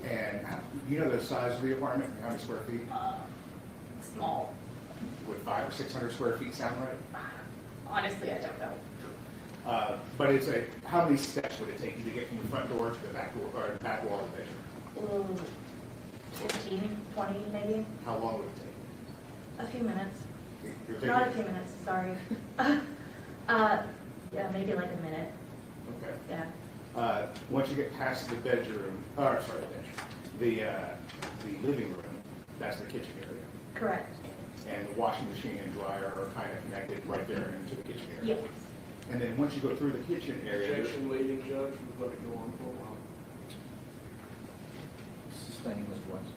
And you know the size of the apartment, how many square feet? Small. Would 500 or 600 square feet sound right? Honestly, I don't know. But it's how many steps would it take you to get from the front door to the back door, or the back wall of the bedroom? 15, 20 maybe. How long would it take? A few minutes. You're thinking- Not a few minutes, sorry. Yeah, maybe like a minute. Okay. Yeah. Once you get past the bedroom, the living room, that's the kitchen area. Correct. And the washing machine and dryer are kind of connected right there into the kitchen area. Yes. And then once you go through the kitchen area. Objection, lady judge, we've let it go on for a while. Sustaining this once.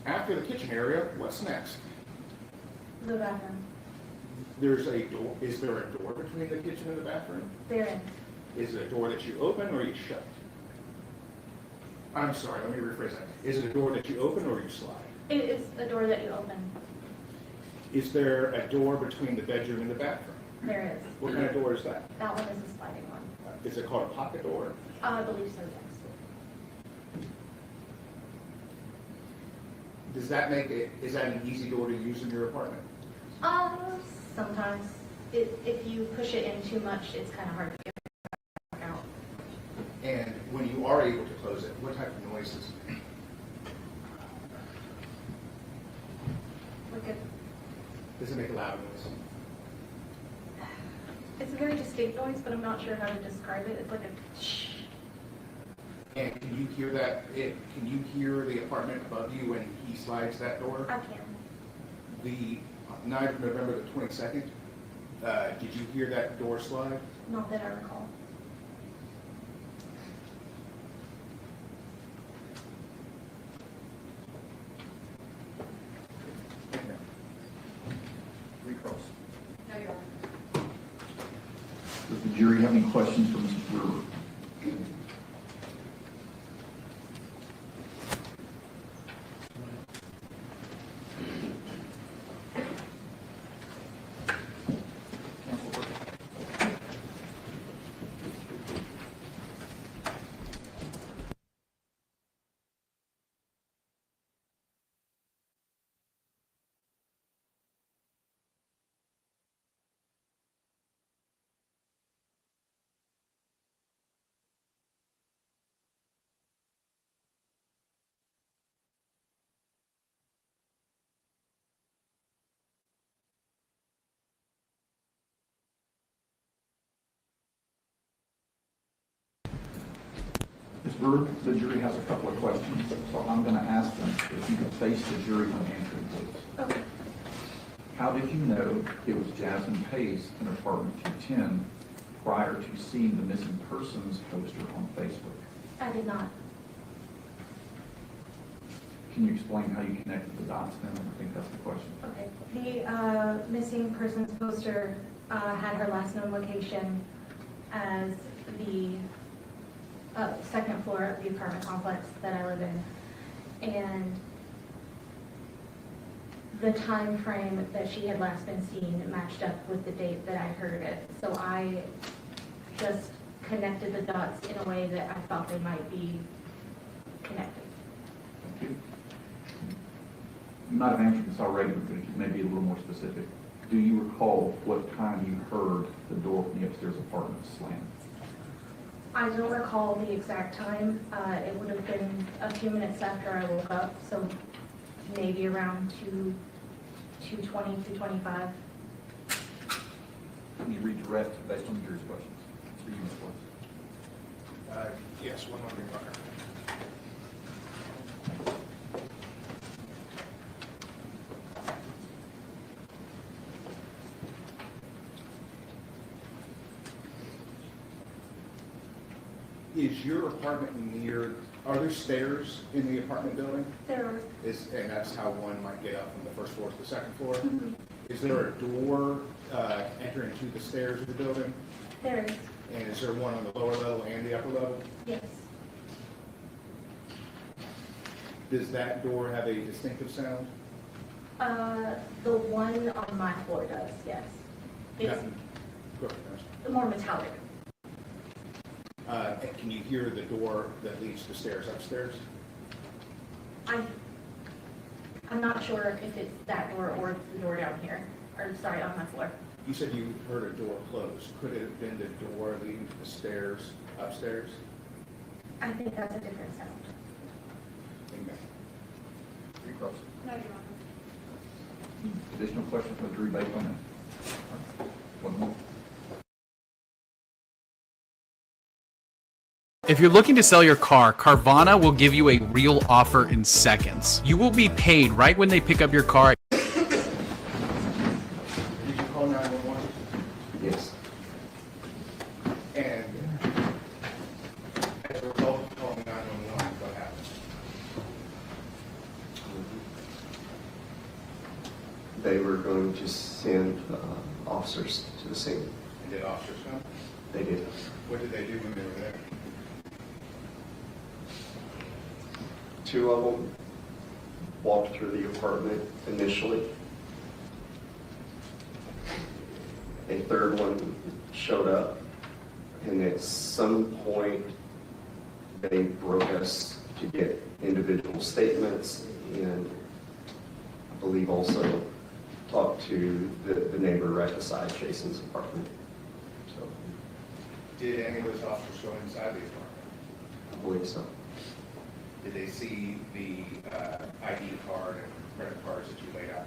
After the kitchen area, what's next? The bathroom. There's a door. Is there a door between the kitchen and the bathroom? They're in. Is it a door that you open or you shut? I'm sorry, let me rephrase that. Is it a door that you open or you slide? It is a door that you open. Is there a door between the bedroom and the bathroom? There is. What kind of door is that? That one is a sliding one. Is it called a pocket door? I believe so, yes. Does that make it, is that an easy door to use in your apartment? Sometimes. If you push it in too much, it's kind of hard to get back out. And when you are able to close it, what type of noise does it make? Does it make a loud noise? It's a very distinct noise, but I'm not sure how to describe it. It's like a shh. And can you hear that? Can you hear the apartment above you when he slides that door? I can. The night of November the 22nd, did you hear that door slide? Not that I recall. Recross. No, Your Honor. Does the jury have any questions for Mrs. Brewer? Ms. Brewer, the jury has a couple of questions, so I'm going to ask them if you could face the jury when answering, please. Okay. How did you know it was Jasmine Pace in apartment 210 prior to seeing the missing persons poster on Facebook? I did not. Can you explain how you connected the dots then? I think that's the question. Okay. The missing persons poster had her last known location as the second floor of the apartment complex that I live in. And the time frame that she had last been seen matched up with the date that I heard it. So I just connected the dots in a way that I thought they might be connected. Thank you. You might have answered this already, but if you may be a little more specific. Do you recall what time you heard the door from the upstairs apartment slam? I don't recall the exact time. It would have been a few minutes after I woke up, so maybe around 2:20, 2:25. Can you redirect based on the jury's questions? For you, Ms. Weiss. Yes, one more, Your Honor. Is your apartment near, are there stairs in the apartment building? There are. And that's how one might get up from the first floor to the second floor? Mhm. Is there a door entering to the stairs of the building? There is. And is there one on the lower level and the upper level? Yes. Does that door have a distinctive sound? The one on my floor does, yes. It's Go ahead. more metallic. And can you hear the door that leads to stairs upstairs? I'm not sure if it's that door or the door down here, or sorry, on my floor. You said you heard a door close. Could it have been the door leading to the stairs upstairs? I think that's a different sound. Amen. Recross. No, Your Honor. Additional questions from the jury based on that? One more. If you're looking to sell your car, Carvana will give you a real offer in seconds. You will be paid right when they pick up your car. Did you call 911? Yes. And as a result of calling 911, what happened? They were going to send officers to the scene. And did officers come? They did. What did they do when they were there? Two of them walked through the apartment initially. A third one showed up, and at some point, they broke us to get individual statements, and I believe also talked to the neighbor right beside Jason's apartment. So, Did any of those officers go inside the apartment? I believe so. Did they see the ID card and credit cards that you laid out?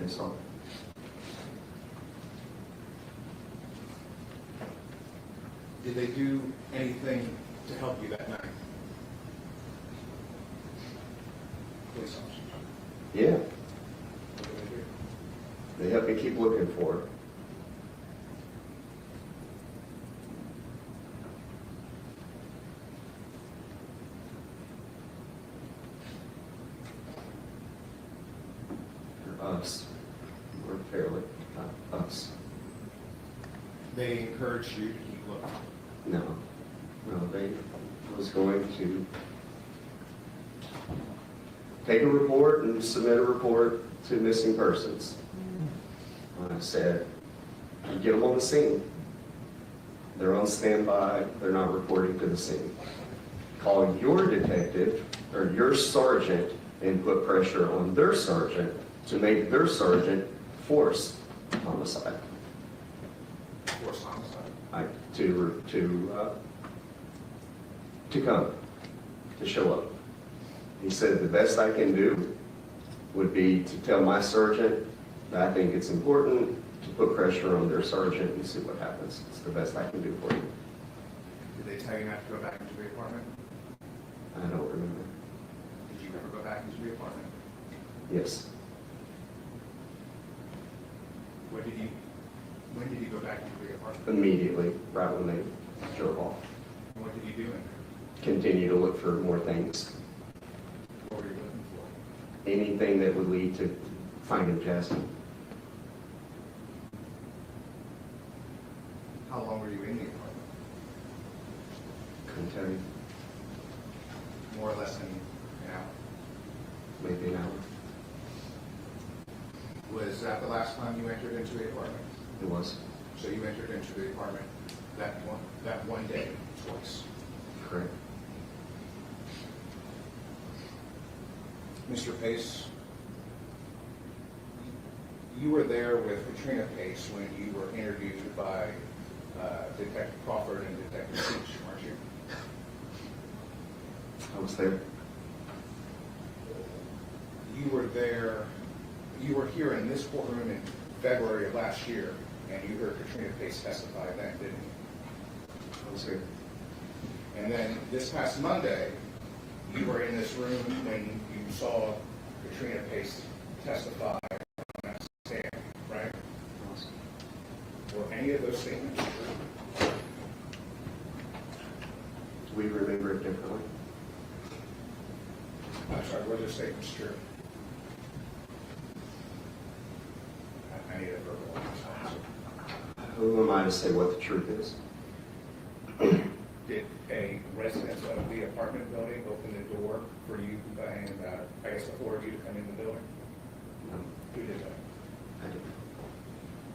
sir. Did they do anything to help you that night? Police officers. Yeah, What did they do? they helped me keep looking for her. Us. We're fairly, us. They encouraged you to keep looking. No, they was going to take a report and submit a report to missing persons. I said, get them on the scene. They're on standby, they're not reporting to the scene. Call your detective or your sergeant and put pressure on their sergeant to make their sergeant force homicide. Forced homicide. To come, to show up. He said the best I can do would be to tell my sergeant that I think it's important to put pressure on their sergeant and see what happens. It's the best I can do for you. Did they tell you not to go back into the apartment? I don't remember. Did you ever go back into the apartment? Yes, When did you go back into the apartment? immediately, right when they drove off. And what did you do in there? Continue to look for more things. What were you looking for? Anything that would lead to finding Jasmine. How long were you in the apartment? Couldn't tell you. More or less than an hour. Maybe an hour. Was that the last time you entered into the apartment? It was. So you entered into the apartment that one day twice. Correct. Mr. Pace, you were there with Katrina Pace when you were interviewed by Detective Crawford and Detective Seach, weren't you? I was there. You were there, you were here in this courtroom in February of last year, and you heard Katrina Pace testify then, didn't you? I was here. And then this past Monday, you were in this room when you saw Katrina Pace testify on that stand, right? Were any of those statements true? We remember it differently. I'm sorry, were those statements true? I need a verbal answer. Who am I to say what the truth is? Did a resident of the apartment building open the door for you and, I guess, the four of you to come in the building? No, Who did that? I didn't.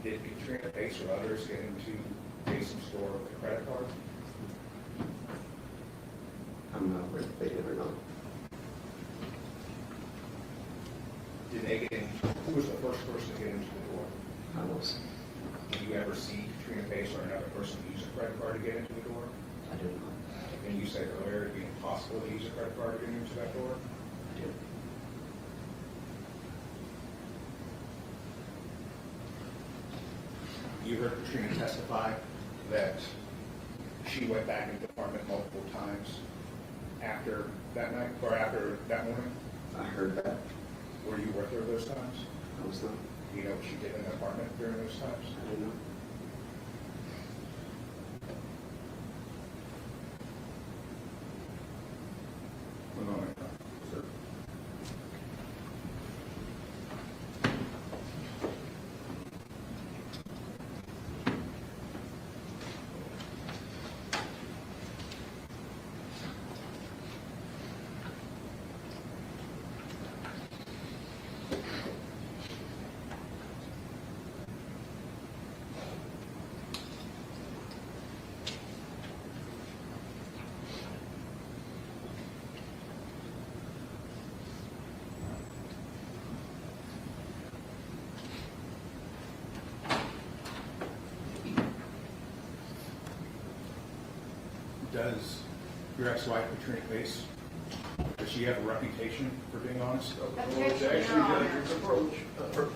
Did Katrina Pace or others get into Jason's store with a credit card? I'm not aware if they did or not. Did they get in? Who was the first person to get into the door? I was. Did you ever see Katrina Pace or another person use a credit card to get into the door? I did not. And you said earlier it'd be impossible to use a credit card to get into that door? I did. You heard Katrina testify that she went back into the apartment multiple times after that night, or after that morning? I heard that. Were you with her those times? I was not. Do you know what she did in the apartment during those times? I didn't know. One moment, sir. Does your ex-wife, Katrina Pace, does she have a reputation for being honest? Objection, Your Honor.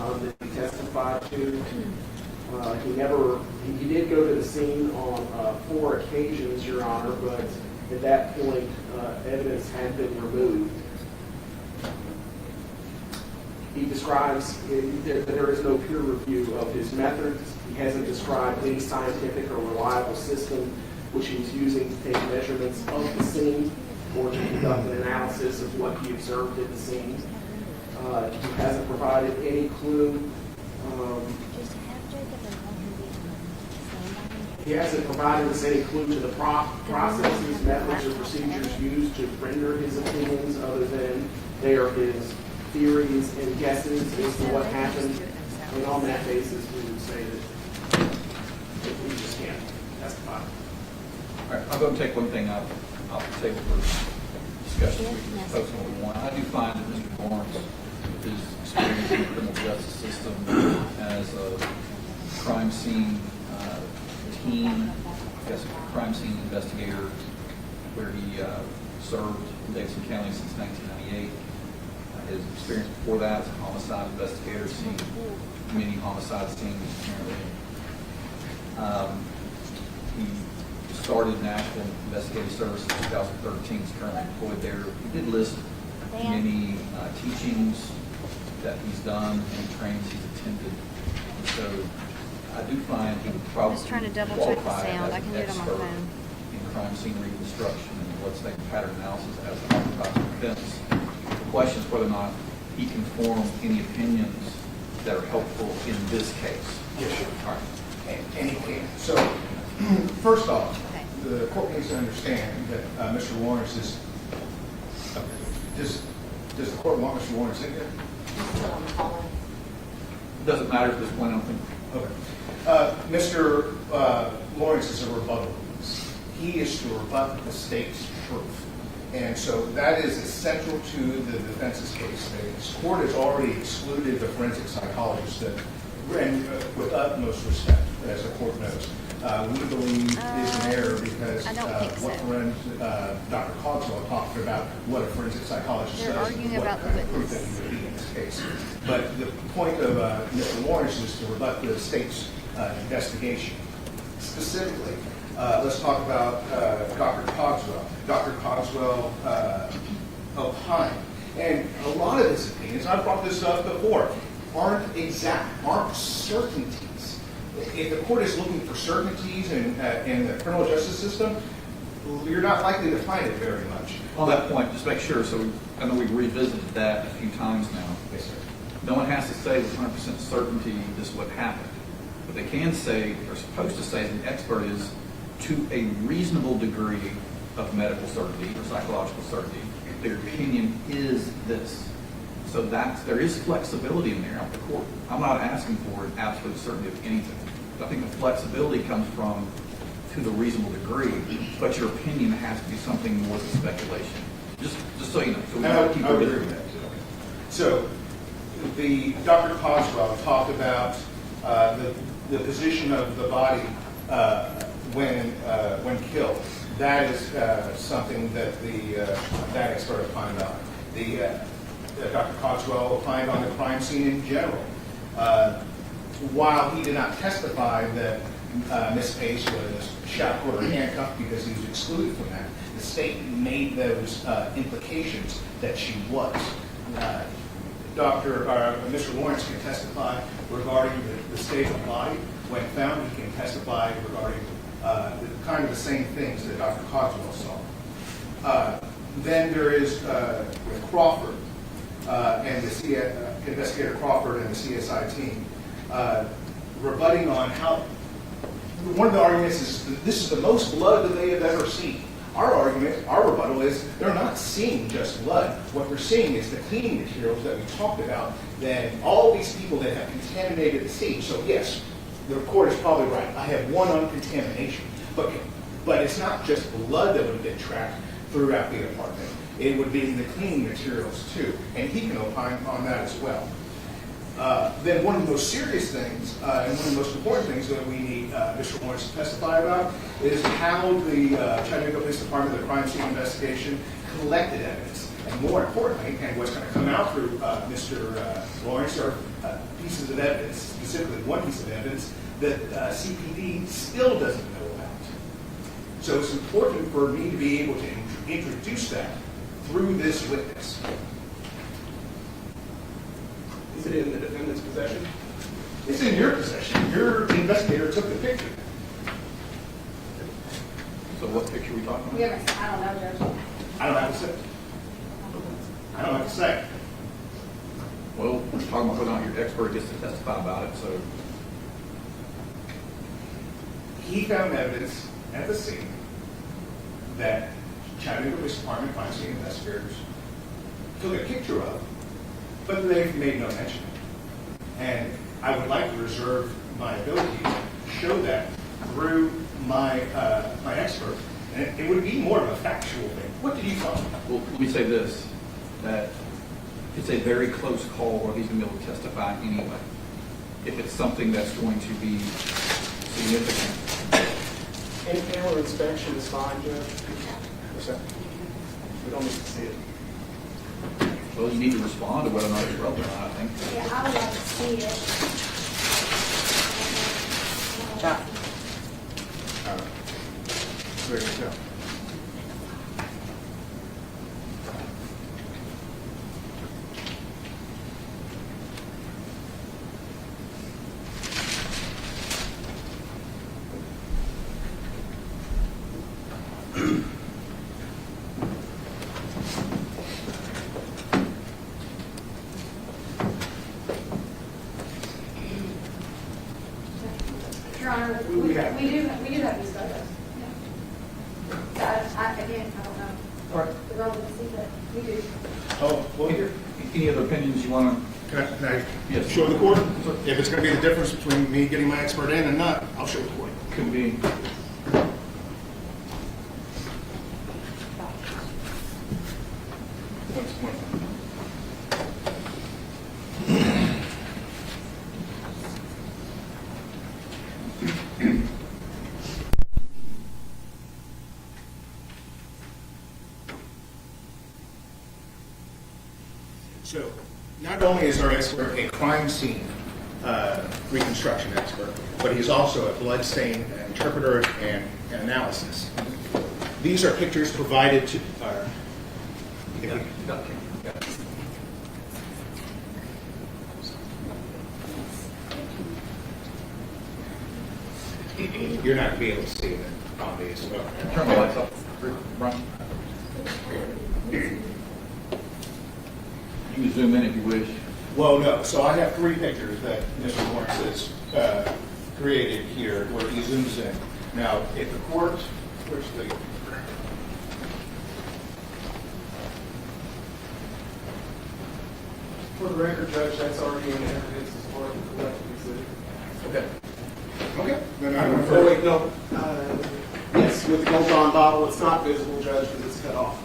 that he testified to. He did go to the scene on 4 occasions, Your Honor, but at that point, evidence had been removed. He describes that there is no peer review of his methods. He hasn't described any scientific or reliable system which he was using to take measurements of the scene or to conduct an analysis of what he observed at the scene. He hasn't provided any clue. He hasn't provided us any clue to the processes, methods, or procedures used to render his opinions other than they are his theories and guesses as to what happened. And on that basis, we would say that we just can't testify. All right, I'm going to take one thing off the table for discussion. We can focus on what we want. I do find that Mr. Lawrence, with his experience in the criminal justice system as a crime scene team, I guess a crime scene investigator, where he served in Jason County since 1998. His experience before that as a homicide investigator, seeing many homicide scenes apparently. He started National Investigative Service in 2013. He's currently employed there. He did list many teachings that he's done and trainings he's attended. And so I do find he would probably qualify as an expert in crime scene reconstruction and what's named pattern analysis as an occupied defense. The question is whether or not he can form any opinions that are helpful in this case. Yes, sure. All right. And he can. So, first off, the court needs to understand that Mr. Lawrence is. Does the court want Mr. Lawrence in here? It doesn't matter at this point, I don't think. Okay. Mr. Lawrence is a rebuttal witness. He is to rebut the state's proof. And so that is essential to the defense's case. The court has already excluded the forensic psychologist, and with utmost respect, as the court knows. We believe is an error because Dr. Cogswell talked about what a forensic psychologist does and what kind of proof that he would be in this case. But the point of Mr. Lawrence is to rebut the state's investigation. Specifically, let's talk about Dr. Cogswell. Dr. Cogswell opined, and a lot of his opinions, I've brought this up before, aren't exact, aren't certainties. If the court is looking for certainties in the criminal justice system, you're not likely to find it very much. On that point, just make sure, so I know we've revisited that a few times now. Yes, sir. No one has to say with 100% certainty this is what happened. What they can say, or supposed to say as an expert, is to a reasonable degree of medical certainty or psychological certainty, their opinion is this. So there is flexibility in there at the court. I'm not asking for an absolute certainty of anything. I think the flexibility comes from to the reasonable degree, but your opinion has to be something more than speculation. Just so you know. So we have to keep agree with that. So the Dr. Cogswell talked about the position of the body when killed. That is something that that expert opined on. Dr. Cogswell opined on the crime scene in general. While he did not testify that Ms. Pace was shackled or handcuffed because he was excluded from that, the state made those implications that she was. Mr. Lawrence can testify regarding the state of the body. When found, he can testify regarding kind of the same things that Dr. Cogswell saw. Then there is Crawford and Investigator Crawford and the CSI team rebutting on how one of the arguments is that this is the most blood that they have ever seen. Our argument, our rebuttal is they're not seeing just blood. What they're seeing is the cleaning materials that we talked about, that all these people that have contaminated the scene. So yes, the court is probably right. I have one uncontamination. But it's not just blood that would have been tracked throughout the apartment. It would be the cleaning materials too. And he can opine on that as well. Then one of the most serious things, and one of the most important things that we need Mr. Lawrence to testify about is how the Chattanooga Police Department, the crime scene investigation, collected evidence. And more importantly, and what's going to come out through Mr. Lawrence are pieces of evidence, specifically one piece of evidence that CPD still doesn't know about. So it's important for me to be able to introduce that through this witness. Is it in the defendant's possession? It's in your possession. Your investigator took the picture. So what picture are we talking about? We haven't, I don't know, Judge. I don't have to say. I don't have to say. Well, we're talking about whether or not your expert gets to testify about it, so. He found evidence at the scene that Chattanooga Police Department crime scene investigators took a picture of, but they've made no mention. And I would like to reserve my ability to show that through my my expert. And it would be more of a factual thing. What did you find? Well, let me say this, that it's a very close call where he's going to be able to testify anyway. If it's something that's going to be significant. Any camera inspection is fine, Judge. We don't need to see it. Well, you need to respond to whether or not it's relevant, I think. Yeah, I would like to see it. There you go. Your Honor, we do have these photos. Yeah. Again, I don't know. All right. The relevancy, but we do. Oh, well, here. Any other opinions you want to? Can I Yes. show the court? If it's going to be the difference between me getting my expert in and not, I'll show the court. Could be. So, not only is our expert a crime scene reconstruction expert, but he's also a bloodstain interpreter and analysis. These are pictures provided to you're not going to be able to see it on these. Turn the lights off, Brian. You can zoom in if you wish. Well, no. So I have three pictures that Mr. Lawrence has created here where he zooms in. Now, if the court, where's the... For the record, Judge, that's already in evidence as part of the collective exhibit. Okay. Okay. Then I Oh, wait, no. Yes, with the gold on bottle, it's not visible, Judge, because it's cut off.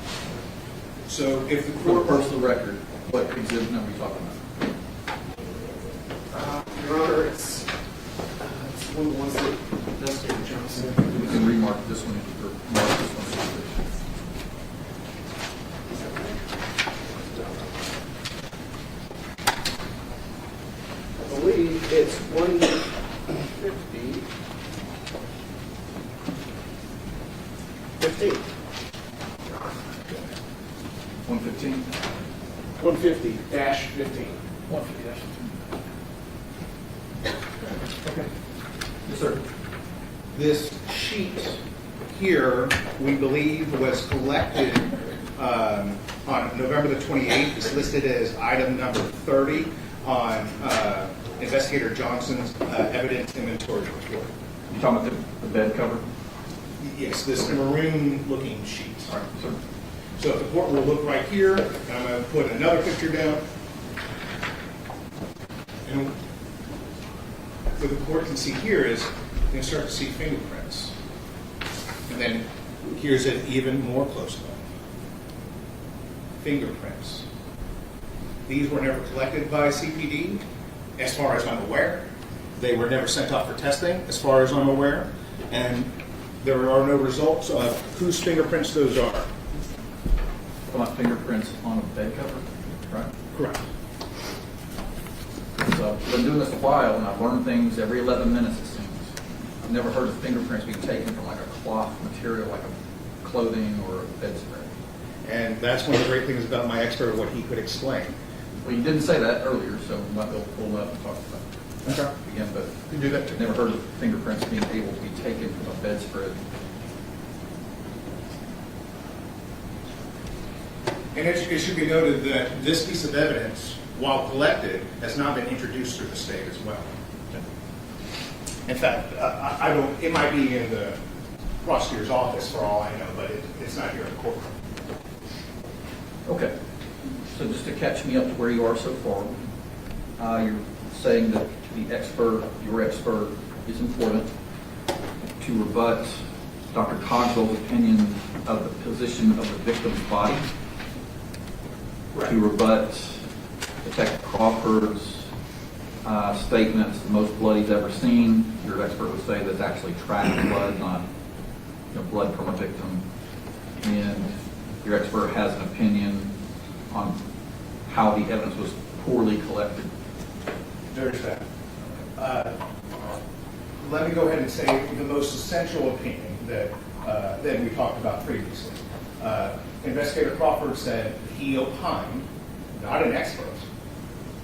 So if the For court... the personal record, what exhibit number are you talking about? Your Honor, it's one of the ones that Investigator Johnson. We can remark this one or mark this one. I believe it's 150. 15. 115? 150-15. 150-15. Okay. Yes, sir. This sheet here, we believe, was collected on November the 28th. It's listed as item number 30 on Investigator Johnson's evidence inventory report. You talking about the bed cover? Yes, this maroon-looking sheet. All right, sir. So if the court will look right here, I'm going to put another picture down. And what the court can see here is you can start to see fingerprints. And then here's an even more close look. Fingerprints. These were never collected by CPD, as far as I'm aware. They were never sent off for testing, as far as I'm aware. And there are no results of whose fingerprints those are. talking about fingerprints on a bed cover, right? Correct. So I've been doing this a while, and I've learned things every 11 minutes, it seems. I've never heard of fingerprints being taken from like a cloth material, like a clothing or a bedspread. And that's one of the great things about my expert, what he could explain. Well, you didn't say that earlier, so we might be able to pull it up and talk about that again, but You do that too. I've never heard of fingerprints being able to be taken from a bedspread. And it should be noted that this piece of evidence, while collected, has not been introduced through the state as well. In fact, I don't, it might be in the prosecutor's office for all I know, but it's not here in the courtroom. Okay. So just to catch me up to where you are so far, you're saying that the expert, your expert, is important to rebut Dr. Cogswell's opinion of the position of the victim's body, Right. to rebut Detective Crawford's statements, the most blood he's ever seen. Your expert would say that's actually tracked blood, not blood from a victim. And your expert has an opinion on how the evidence was poorly collected. There's that. Let me go ahead and say the most essential opinion that we talked about previously. Investigator Crawford said he opined, not an expert,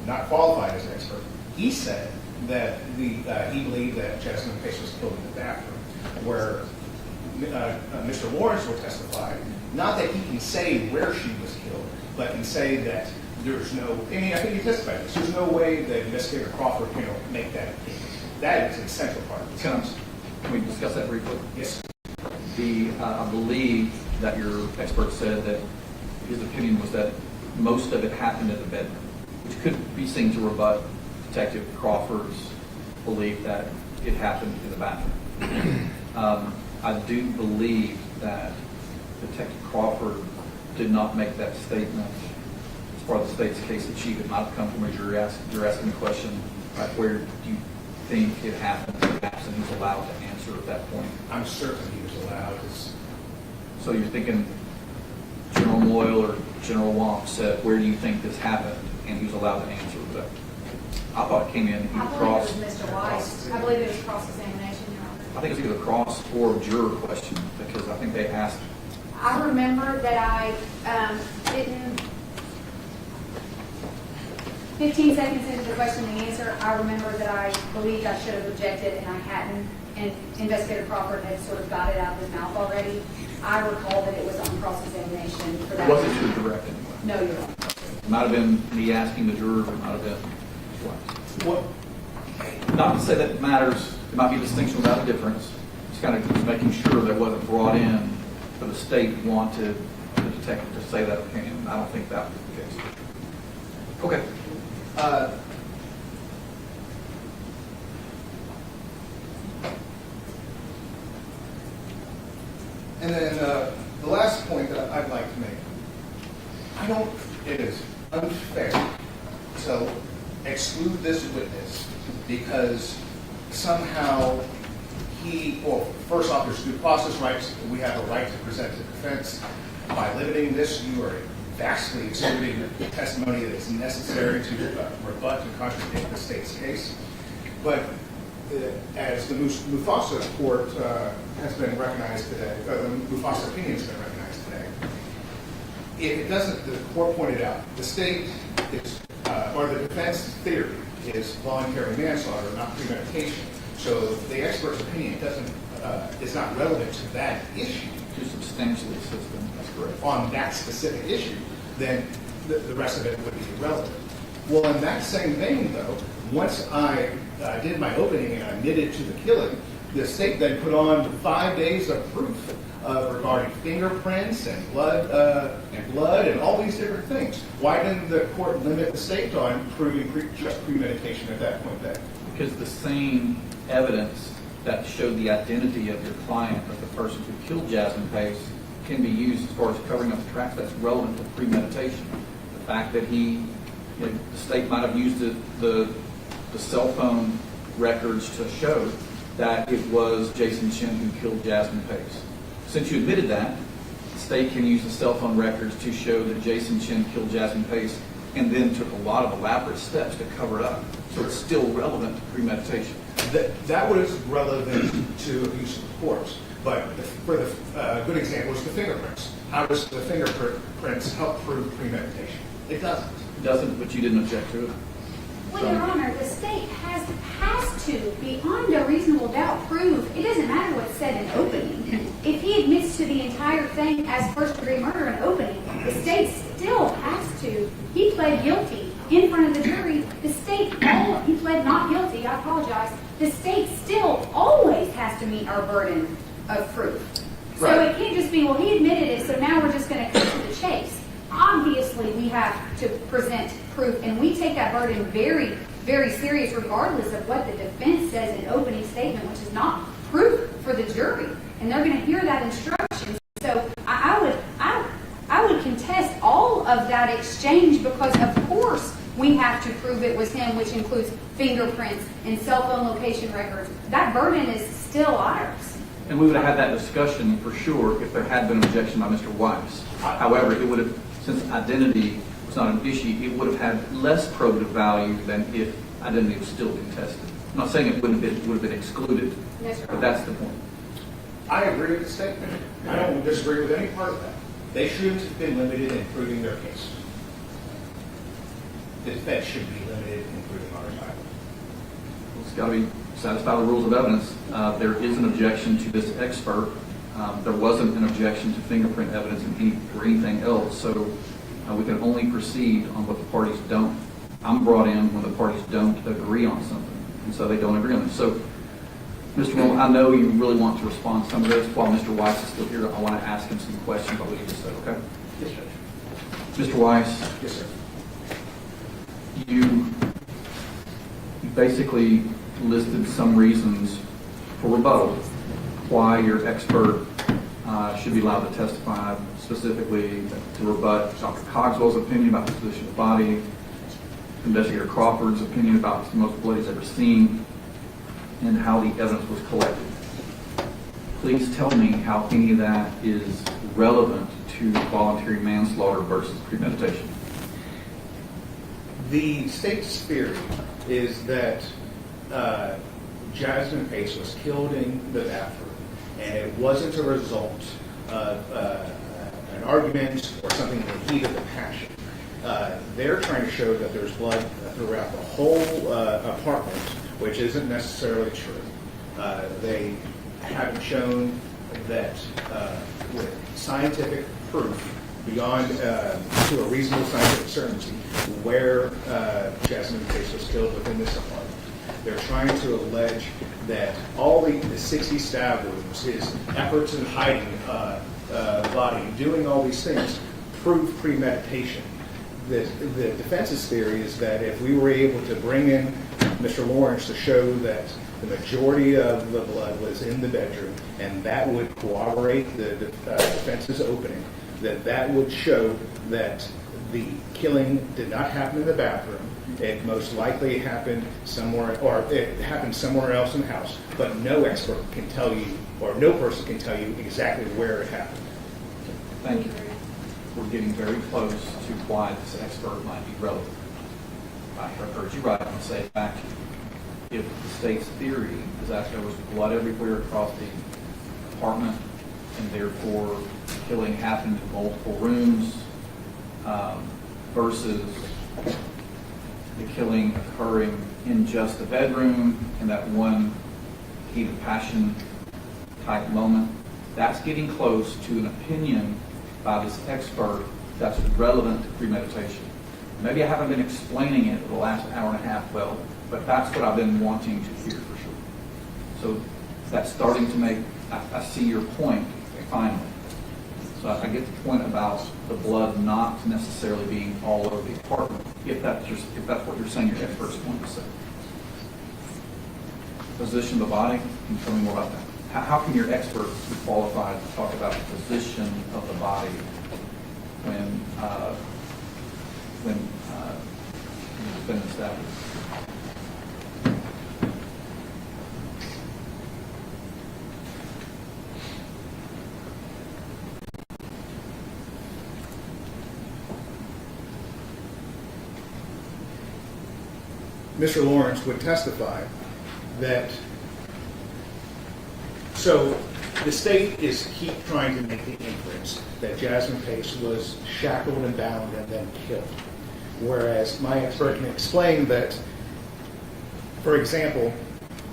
not qualified as an expert. He said that he believed that Jasmine Pace was killed in the bathroom, where Mr. Lawrence will testify, not that he can say where she was killed, but can say that there's no, I think he testified this, there's no way that Investigator Crawford can make that opinion. That is an essential part of the case. Can we discuss that briefly? Yes. I believe that your expert said that his opinion was that most of it happened in the bedroom, which could be seen to rebut Detective Crawford's belief that it happened in the bathroom. I do believe that Detective Crawford did not make that statement as part of the state's case that she could not have come from a jury. You're asking the question, right, where do you think it happened, perhaps, and he was allowed to answer at that point? I'm certain he was allowed. So you're thinking General Moyle or General Womp said, where do you think this happened? And he was allowed to answer that. I thought it came in I either believe cross. it was Mr. Weiss. I believe it was cross-examination, Your Honor. I think it was either cross or juror question, because I think they asked. I remember that I didn't, 15 seconds into the question and answer, I remember that I believed I should have objected and I hadn't, and Investigator Crawford had sort of got it out of his mouth already. I recall that it was on cross-examination for that. Was it your direct anyway? No, Your Honor. It might have been me asking the jurors, it might have been what? Not to say that it matters, it might be a distinction without a difference. It's kind of just making sure that it wasn't brought in for the state wanted the detective to say that opinion. I don't think that was the case. Okay. And then the last point that I'd like to make, it is unfair to exclude this witness because somehow first off, there's due process rights. We have a right to present the defense. By limiting this, you are vastly excluding the testimony that is necessary to rebut and contradict the state's case. But as the Mufasa court has been recognized today, the Mufasa opinion has been recognized today, if it doesn't, the court pointed out, the state is, or the defense theory is voluntary manslaughter, not premeditation. So the expert's opinion is not relevant to that issue. To substantially assist them, that's correct. On that specific issue, then the rest of it would be irrelevant. Well, in that same vein, though, once I did my opening and I admitted to the killing, the state then put on 5 days of proof regarding fingerprints and blood and all these different things. Why didn't the court limit the state on proving just premeditation at that point then? Because the same evidence that showed the identity of your client, of the person who killed Jasmine Pace, can be used as far as covering up the tracks that's relevant to premeditation. The fact that the state might have used the cell phone records to show that it was Jason Chen who killed Jasmine Pace. Since you admitted that, the state can use the cell phone records to show that Jason Chen killed Jasmine Pace and then took a lot of elaborate steps to cover it up. So it's still relevant to premeditation. That was relevant to abuse of the corpse, but for the good example is the fingerprints. How does the fingerprints help prove premeditation? It doesn't. It doesn't, but you didn't object to it. Well, Your Honor, the state has to, beyond a reasonable doubt, prove, it doesn't matter what's said in opening. If he admits to the entire thing as first-degree murder in opening, the state still has to. He pled guilty in front of the jury. The state, he pled not guilty, I apologize. The state still always has to meet our burden of proof. So Right. it can't just be, well, he admitted it, so now we're just going to cut to the chase. Obviously, we have to present proof, and we take that burden very, very serious, regardless of what the defense says in opening statement, which is not proof for the jury, and they're going to hear that instruction. So I would contest all of that exchange because, of course, we have to prove it was him, which includes fingerprints and cell phone location records. That burden is still ours. And we would have had that discussion for sure if there had been an objection by Mr. Weiss. However, it would have, since identity was not an issue, it would have had less probative value than if identity was still contested. I'm not saying it would have been excluded, but that's the point. I agree with the statement. I don't disagree with any part of that. They shouldn't have been limited in proving their case. The defense should be limited in proving our title. It's got to be satisfy the rules of evidence. There is an objection to this expert. There wasn't an objection to fingerprint evidence or anything else, so we can only proceed on what the parties don't. I'm brought in when the parties don't agree on something, and so they don't agree on it. So, Mr. Will, I know you really want to respond to some of this. While Mr. Weiss is still here, I want to ask him some questions about what you just said, okay? Yes, Judge. Mr. Weiss? Yes, sir. You basically listed some reasons for rebuttal, why your expert should be allowed to testify, specifically to rebut Dr. Cogswell's opinion about the position of the body, Investigator Crawford's opinion about the most blood he's ever seen, and how the evidence was collected. Please tell me how any of that is relevant to voluntary manslaughter versus premeditation. The state's theory is that Jasmine Pace was killed in the bathroom, and it wasn't a result of an argument or something in the heat of the passion. They're trying to show that there's blood throughout the whole apartment, which isn't necessarily true. They haven't shown that with scientific proof beyond to a reasonable scientific certainty where Jasmine Pace was killed within this apartment. They're trying to allege that all the 60 stab wounds, his efforts in hiding the body, doing all these things, prove premeditation. The defense's theory is that if we were able to bring in Mr. Lawrence to show that the majority of the blood was in the bedroom, and that would corroborate the defense's opening, that would show that the killing did not happen in the bathroom. It most likely happened somewhere, or it happened somewhere else in the house, but no expert can tell you, or no person can tell you exactly where it happened. Thank you. We're getting very close to why this expert might be relevant. I heard you right on the say back. If the state's theory is that there was blood everywhere across the apartment, and therefore killing happened in multiple rooms, versus the killing occurring in just the bedroom in that one heat of passion type moment, that's getting close to an opinion by this expert that's relevant to premeditation. Maybe I haven't been explaining it for the last hour and a half well, but that's what I've been wanting to hear for sure. So that's starting to make, I see your point finally. So I get the point about the blood not necessarily being all over the apartment, if that's what you're saying your expert's going to say. Position of the body, can you tell me more about that? How can your expert be qualified to talk about the position of the body when the defendant's stabbed? Mr. Lawrence would testify that, so the state is keep trying to make the inference that Jasmine Pace was shackled and bound and then killed. Whereas my expert can explain that, for example,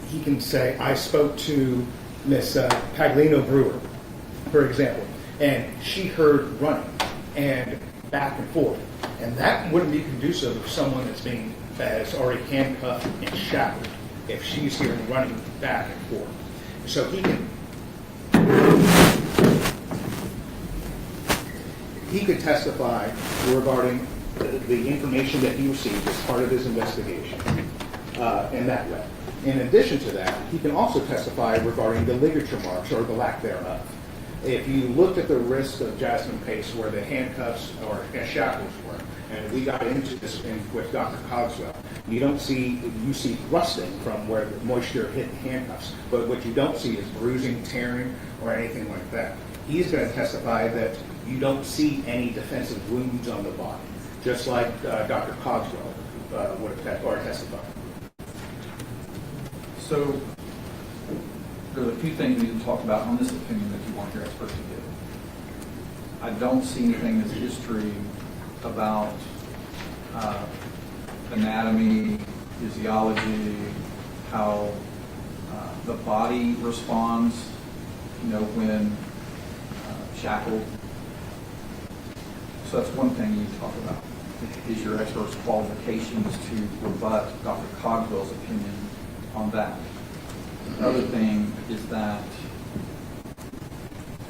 he can say, I spoke to Miss Paglino Brewer, for example, and she heard running and back and forth. And that wouldn't be conducive of someone that's already handcuffed and shackled if she's hearing running back and forth. So he could testify regarding the information that he received as part of his investigation in that way. In addition to that, he can also testify regarding the ligature marks or the lack thereof. If you looked at the wrist of Jasmine Pace where the handcuffs or shackles were, and we got into this with Dr. Cogswell, you see rusting from where the moisture hit the handcuffs, but what you don't see is bruising, tearing, or anything like that. He's going to testify that you don't see any defensive wounds on the body, just like Dr. Cogswell would have testified. So there's a few things we need to talk about on this opinion that you want your expert to give. I don't see anything in this history about anatomy, physiology, how the body responds, when shackled. So that's one thing you need to talk about, is your expert's qualifications to rebut Dr. Cogswell's opinion on that. Another thing is that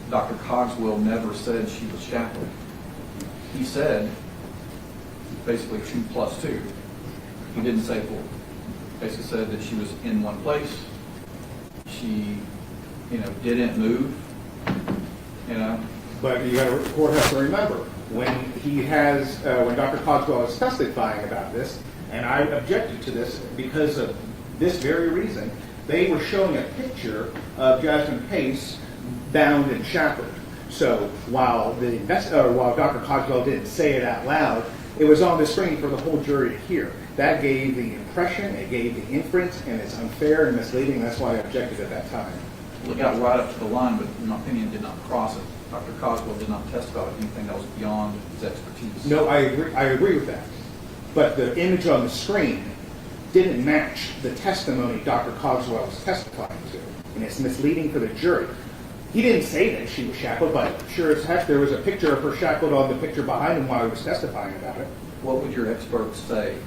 Dr. Cogswell never said she was shackled. He said basically 2 + 2. He didn't say 4. Basically said that she was in one place. She, didn't move. But the court has to remember, when Dr. Cogswell is testifying about this, and I objected to this because of this very reason, they were showing a picture of Jasmine Pace bound and shackled. So while Dr. Cogswell didn't say it out loud, it was on the screen for the whole jury to hear. That gave the impression, it gave the inference, and it's unfair and misleading. That's why I objected at that time. Well, it got right up to the line, but in my opinion, did not cross it. Dr. Cogswell did not testify with anything that was beyond his expertise. No, I agree with that. But the image on the screen didn't match the testimony Dr. Cogswell was testifying to, and it's misleading for the jury. He didn't say that she was shackled, but sure as heck there was a picture of her shackled on the picture behind him while he was testifying about it. What would your expert say?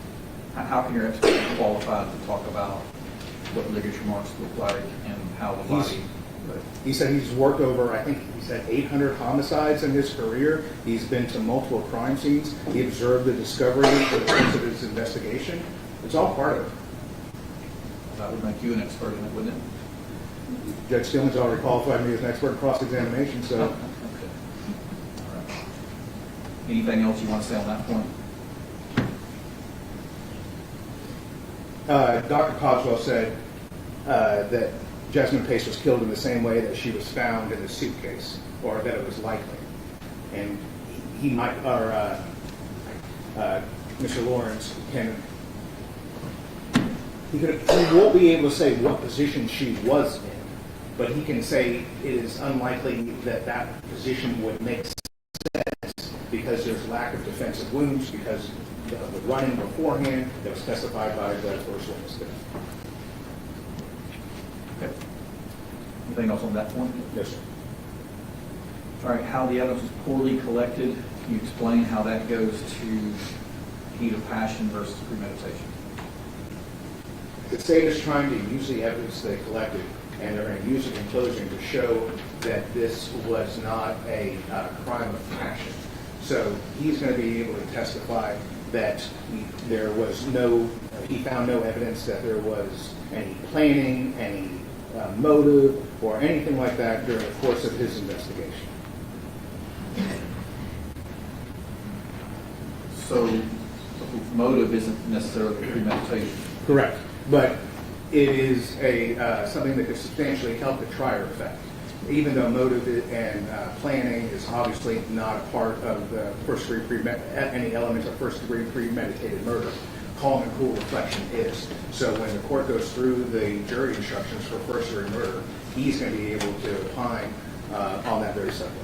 How can your expert be qualified to talk about what ligature marks look like and how the body... He said he's worked over, I think he said 800 homicides in his career. He's been to multiple crime scenes. He observed the discovery for the course of his investigation. It's all part of it. That would make you an expert in it, wouldn't it? Judge Stillman's already qualified me as an expert in cross-examination, so... Okay. All right. Anything else you want to say on that point? Dr. Cogswell said that Jasmine Pace was killed in the same way that she was found in the suitcase, or that it was likely. And he might, or Mr. Lawrence he won't be able to say what position she was in, but he can say it is unlikely that that position would make sense because there's lack of defensive wounds, because of the running beforehand that was testified by the first witness. Okay. Anything else on that point? Yes, sir. All right, how the evidence was poorly collected. Can you explain how that goes to heat of passion versus premeditation? The state is trying to use the evidence they collected, and they're going to use it in closing to show that this was not a crime of passion. So he's going to be able to testify that he found no evidence that there was any planning, any motive, or anything like that during the course of his investigation. So motive isn't necessarily premeditation. Correct. But it is something that could substantially help the trier effect. Even though motive and planning is obviously not a part of the any element of first-degree premeditated murder, calm and cool reflection is. So when the court goes through the jury instructions for first-degree murder, he's going to be able to opine on that very subject.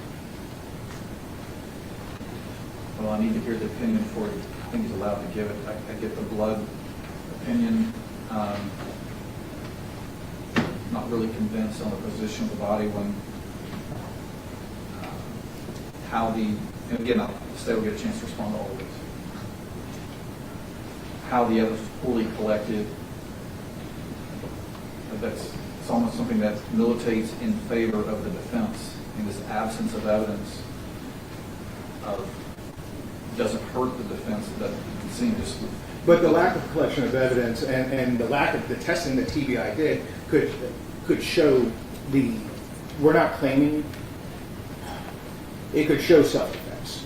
Well, I need to hear the opinion before I think he's allowed to give it. I get the blood opinion. Not really convinced on the position of the body when how the, and again, the state will get a chance to respond to all of this. How the evidence was poorly collected. It's almost something that militates in favor of the defense. In this absence of evidence doesn't hurt the defense. That it seems. But the lack of collection of evidence and the lack of the testing that TBI did could show the, we're not claiming, it could show self-defense.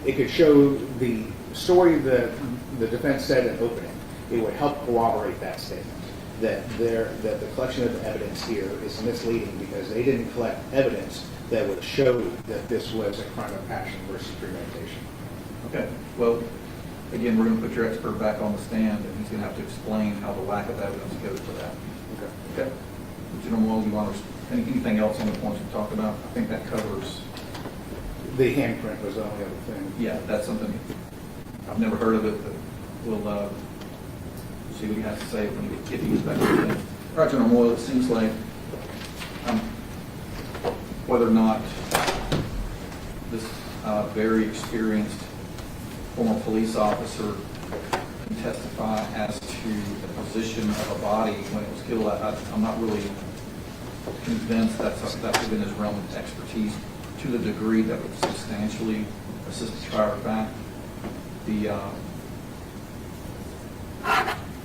It could show the story that the defense said in opening. It would help corroborate that statement, that the collection of evidence here is misleading because they didn't collect evidence that would show that this was a crime of passion versus premeditation. Okay. Well, again, we're going to put your expert back on the stand, and he's going to have to explain how the lack of evidence goes to that. Okay. Okay. General Moore, you want to, anything else on the points we talked about? I think that covers. The handprint was the only other thing. Yeah, that's something I've never heard of it, but we'll see what he has to say when he gets back to the thing. All right, General Moore, it seems like whether or not this very experienced former police officer can testify as to the position of a body when it was killed, I'm not really convinced that's within his realm of expertise to the degree that would substantially assist the trier of fact.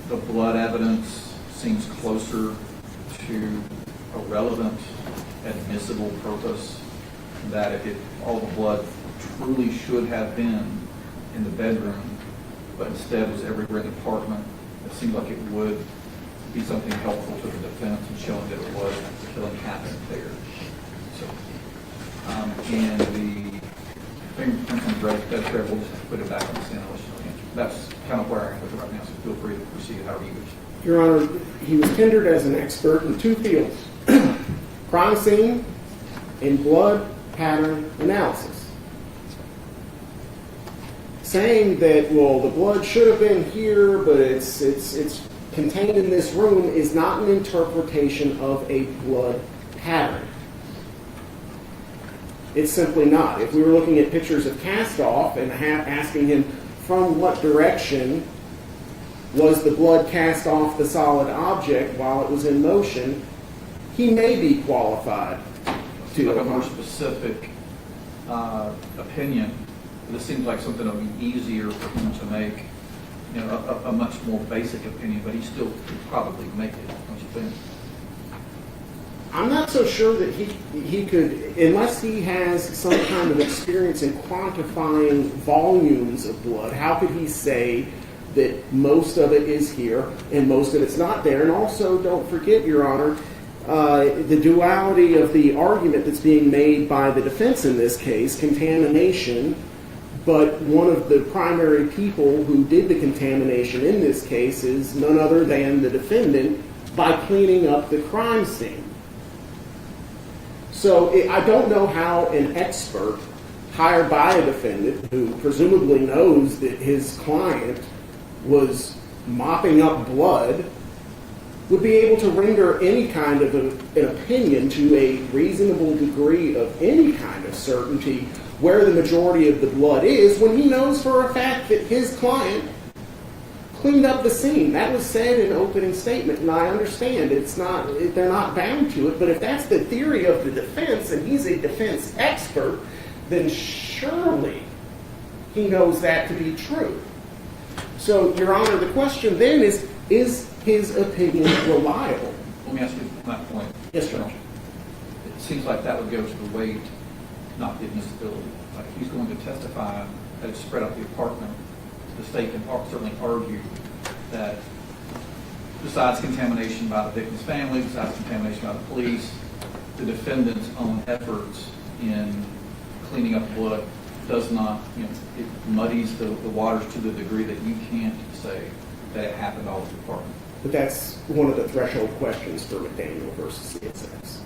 The blood evidence seems closer to a relevant, admissible purpose, that if all the blood truly should have been in the bedroom, but instead was everywhere in the apartment, it seems like it would be something helpful to the defense in showing that it was the killing happened there. So, and the fingerprints on the that's fair. We'll just put it back on the stand. That's kind of where I am with it right now. So feel free to proceed however you wish. Your Honor, he was tendered as an expert in two fields: crime scene and blood pattern analysis. Saying that, well, the blood should have been here, but it's contained in this room is not an interpretation of a blood pattern. It's simply not. If we were looking at pictures of cast-off and asking him from what direction was the blood cast off the solid object while it was in motion, he may be qualified to like a more specific opinion. This seems like something that would be easier for him to make, you know, a much more basic opinion, but he still could probably make it, don't you think? I'm not so sure that he could, unless he has some kind of experience in quantifying volumes of blood. How could he say that most of it is here and most of it's not there? And also, don't forget, Your Honor, the duality of the argument that's being made by the defense in this case, contamination, but one of the primary people who did the contamination in this case is none other than the defendant by cleaning up the crime scene. So I don't know how an expert hired by a defendant who presumably knows that his client was mopping up blood would be able to render any kind of an opinion to a reasonable degree of any kind of certainty where the majority of the blood is when he knows for a fact that his client cleaned up the scene. That was said in opening statement, and I understand they're not bound to it, but if that's the theory of the defense and he's a defense expert, then surely he knows that to be true. So, Your Honor, the question then is his opinion reliable? Let me ask you that point. Yes, Judge. It seems like that would go to the weight, not the admissibility. Like if he's going to testify that it's spread out the apartment, the state can certainly argue that besides contamination by the victim's family, besides contamination by the police, the defendant's own efforts in cleaning up blood does not, it muddies the waters to the degree that you can't say that it happened all at the department. But that's one of the threshold questions for McDaniel versus CSX,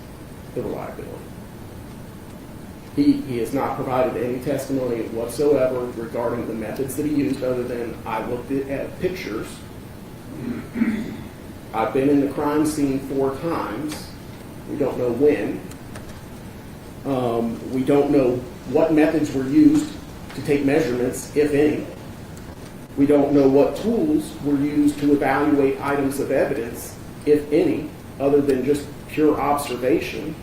the reliability. He has not provided any testimony whatsoever regarding the methods that he used, other than I looked at pictures. I've been in the crime scene 4 times. We don't know when. We don't know what methods were used to take measurements, if any. We don't know what tools were used to evaluate items of evidence, if any, other than just pure observation.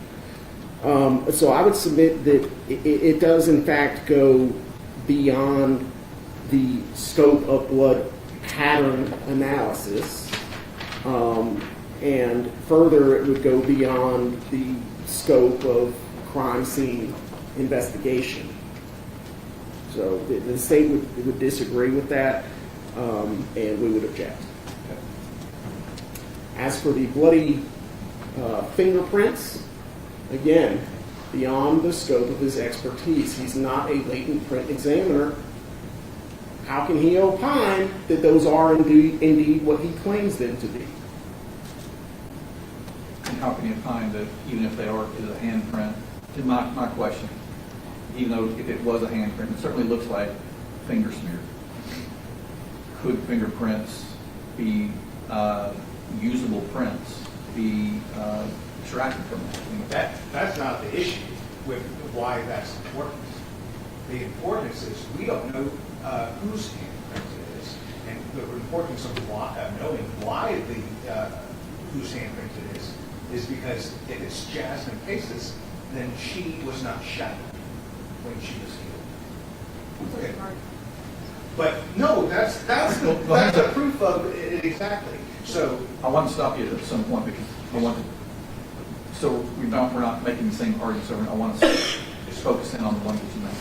So I would submit that it does in fact go beyond the scope of blood pattern analysis, and further it would go beyond the scope of crime scene investigation. So the state would disagree with that, and we would object. As for the bloody fingerprints, again, beyond the scope of his expertise. He's not a latent print examiner. How can he opine that those are indeed what he claims them to be? And how can you opine that even if they are, is a handprint? And my question, even though if it was a handprint, it certainly looks like finger smear. Could fingerprints be usable prints be extracted from that? That's not the issue with why that's important. The importance is we don't know whose handprint it is, and the importance of knowing why whose handprint it is because if it's Jasmine Pace's, then she was not shackled when she was killed. Okay. But no, that's the proof of it exactly. So I want to stop you at some point because I want to. So we're not making the same argument. So I want to just focus in on the one that you made.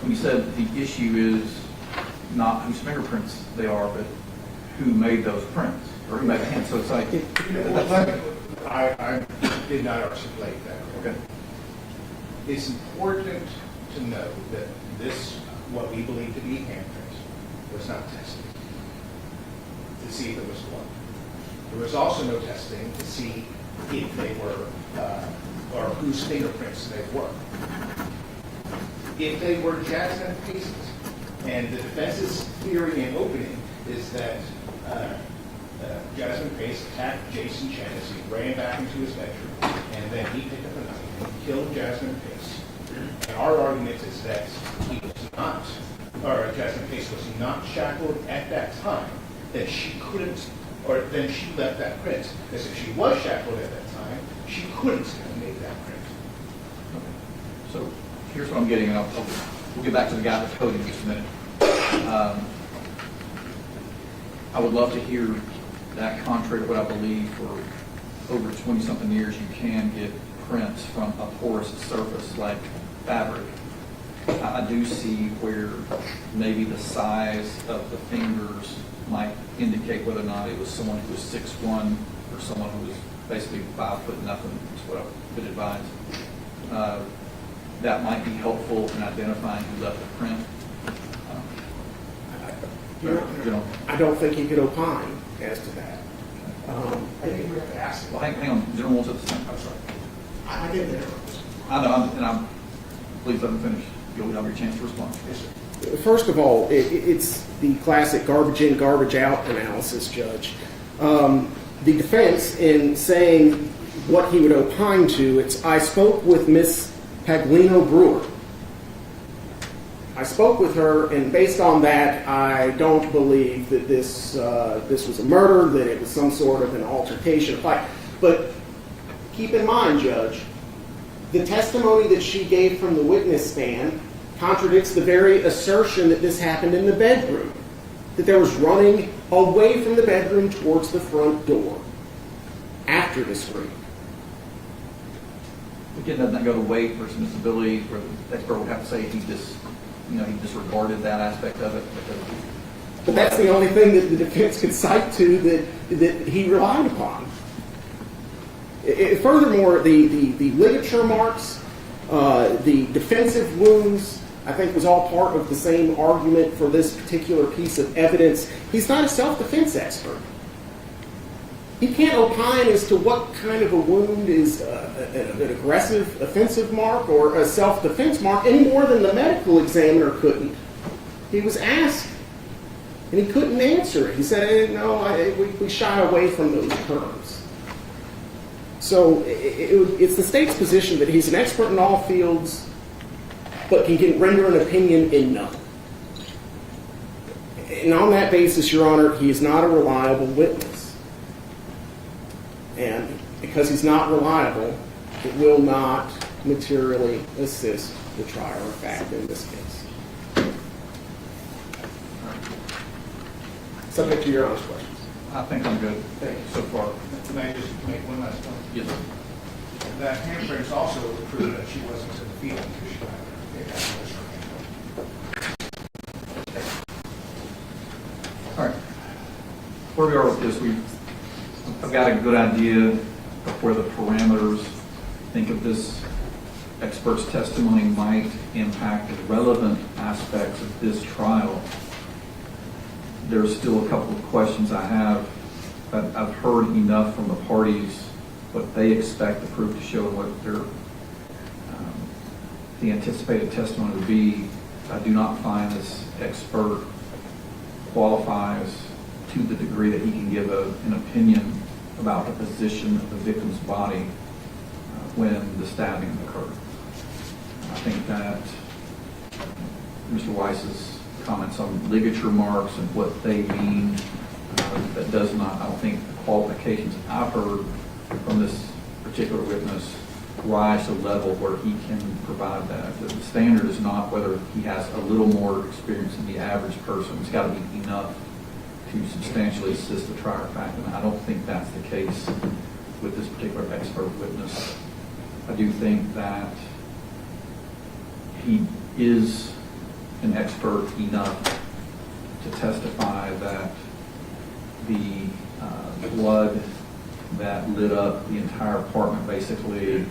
When you said the issue is not whose fingerprints they are, but who made those prints or who made the hand. So it's like I did not articulate that. Okay. It's important to know that this, what we believe to be handprints, was not tested to see if it was blood. There was also no testing to see if they were, or whose fingerprints they were. If they were Jasmine Pace's, and the defense's theory in opening is that Jasmine Pace attacked Jason Chen as he ran back into his bedroom, and then he picked up a knife and killed Jasmine Pace. And our argument is that he was not, or Jasmine Pace was not shackled at that time, that she couldn't, or then she left that print. Because if she was shackled at that time, she couldn't have made that print. Okay. So here's what I'm getting, and we'll get back to the guy that's coding in just a minute. I would love to hear that contrary to what I believe for over 20-something years you can get prints from a porous surface like fabric. I do see where maybe the size of the fingers might indicate whether or not it was someone who was 6'1" or someone who was basically 5 foot nothing, is what I would advise. That might be helpful in identifying who left the print. I don't think you could opine as to that. I think we have to ask. Well, hang on, General wants at the same. I'm sorry. I didn't interrupt. I know, please let me finish. You'll have your chance to respond. Yes, sir. First of all, it's the classic garbage in, garbage out analysis, Judge. The defense, in saying what he would opine to, it's, I spoke with Miss Paglino Brewer. I spoke with her, and based on that, I don't believe that this was a murder, that it was some sort of an altercation, fight. But keep in mind, Judge, the testimony that she gave from the witness stand contradicts the very assertion that this happened in the bedroom, that there was running away from the bedroom towards the front door after the scream. Again, doesn't that go to weight versus admissibility, where the expert would have to say he disregarded that aspect of it? But that's the only thing that the defense could cite to that he relied upon. Furthermore, the ligature marks, the defensive wounds, I think was all part of the same argument for this particular piece of evidence. He's not a self-defense expert. He can't opine as to what kind of a wound is an aggressive, offensive mark or a self-defense mark any more than the medical examiner couldn't. He was asked, and he couldn't answer it. He said, no, we shy away from those terms. So it's the state's position that he's an expert in all fields, but can render an opinion in none. And on that basis, Your Honor, he is not a reliable witness. And because he's not reliable, it will not materially assist the trier of fact in this case. Subject to Your Honor's questions. I think I'm good. Thank you. So far. May I just make one last point? Yes. That handprints also prove that she wasn't in the field because she had her All right. Where we are with this, I've got a good idea of where the parameters think of this expert's testimony might impact the relevant aspects of this trial. There's still a couple of questions I have. I've heard enough from the parties what they expect the proof to show and what their the anticipated testimony would be. I do not find this expert qualifies to the degree that he can give an opinion about the position of the victim's body when the stabbing occurred. I think that Mr. Weiss's comments on ligature marks and what they mean, that does not, I don't think the qualifications I've heard from this particular witness rise to a level where he can provide that. The standard is not whether he has a little more experience than the average person. It's got to be enough to substantially assist the trier of fact, and I don't think that's the case with this particular expert witness. I do think that he is an expert enough to testify that the blood that lit up the entire apartment basically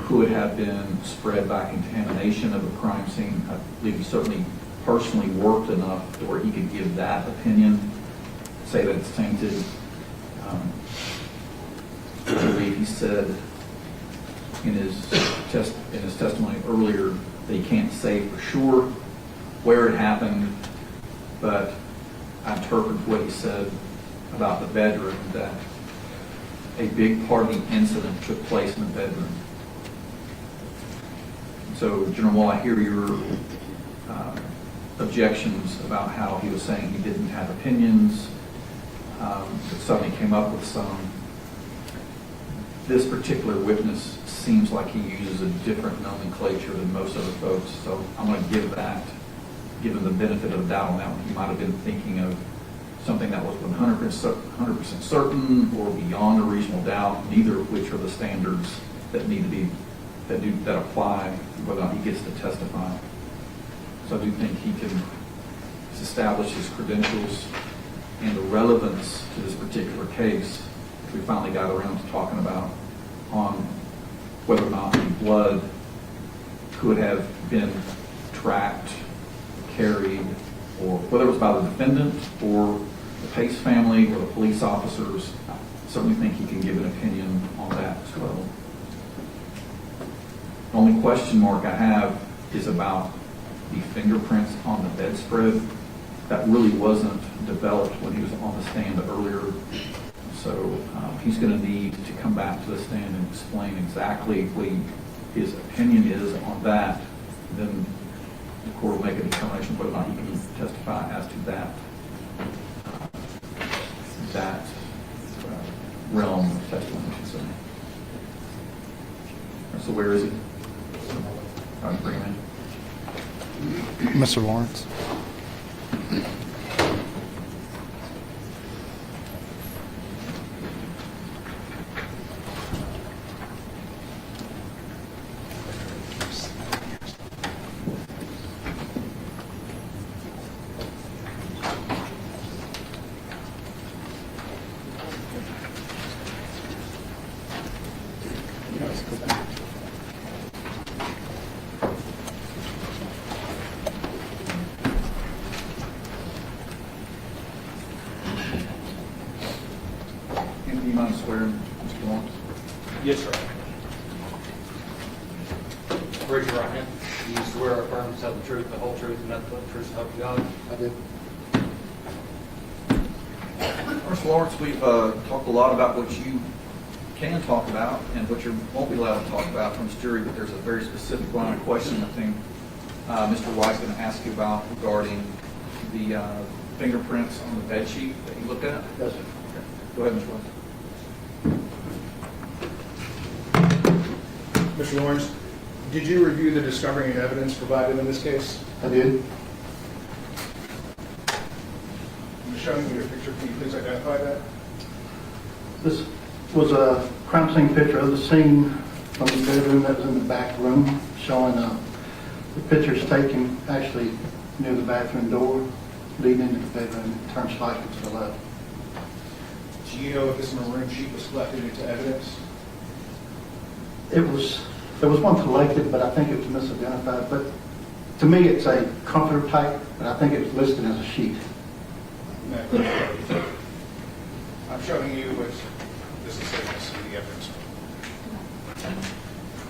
could have been spread by contamination of a crime scene. I believe he certainly personally worked enough to where he could give that opinion, say that it's tainted. I believe he said in his testimony earlier that he can't say for sure where it happened, but I interpret what he said about the bedroom, that a big part of the incident took place in the bedroom. So, General Wall, I hear your objections about how he was saying he didn't have opinions, but suddenly came up with some. This particular witness seems like he uses a different nomenclature than most other folks, so I'm going to give that, given the benefit of the doubt on that one. He might have been thinking of something that was 100% certain or beyond a reasonable doubt, neither of which are the standards that need to be, that apply whether or not he gets to testify. So I do think he can establish his credentials and the relevance to this particular case. We finally got around to talking about on whether or not the blood could have been tracked, carried, or whether it was by the defendant or the Pace family or the police officers. I certainly think he can give an opinion on that as well. The only question mark I have is about the fingerprints on the bedspread. That really wasn't developed when he was on the stand earlier. So he's going to need to come back to the stand and explain exactly what his opinion is on that. Then the court will make a determination whether or not he can testify as to that realm of testimony, I should say. So where is he? I'll bring him in. Mr. Lawrence. Do you mind swearing, Mr. Lawrence? Yes, sir. Raise your right hand. Do you swear or affirm to tell the truth, the whole truth, and nothing but the truth, so help you God? I did. Mr. Lawrence, we've talked a lot about what you can talk about and what you won't be allowed to talk about from this jury, but there's a very specific line of question I think Mr. White's going to ask you about regarding the fingerprints on the bed sheet that you looked at. Yes, sir. Okay. Go ahead, Mr. White. Mr. Lawrence, did you review the discovery and evidence provided in this case? I did. I'm showing you a picture. Can you please identify that? This was a crime scene picture of the scene from the bedroom that was in the back room, showing the pictures taken actually near the bathroom door, leading into the bedroom, turned slightly to the left. Do you know if this maroon sheet was collected into evidence? There was one collected, but I think it was misidentified. But to me, it's a comforter type, but I think it was listed as a sheet. I'm showing you what this is the evidence.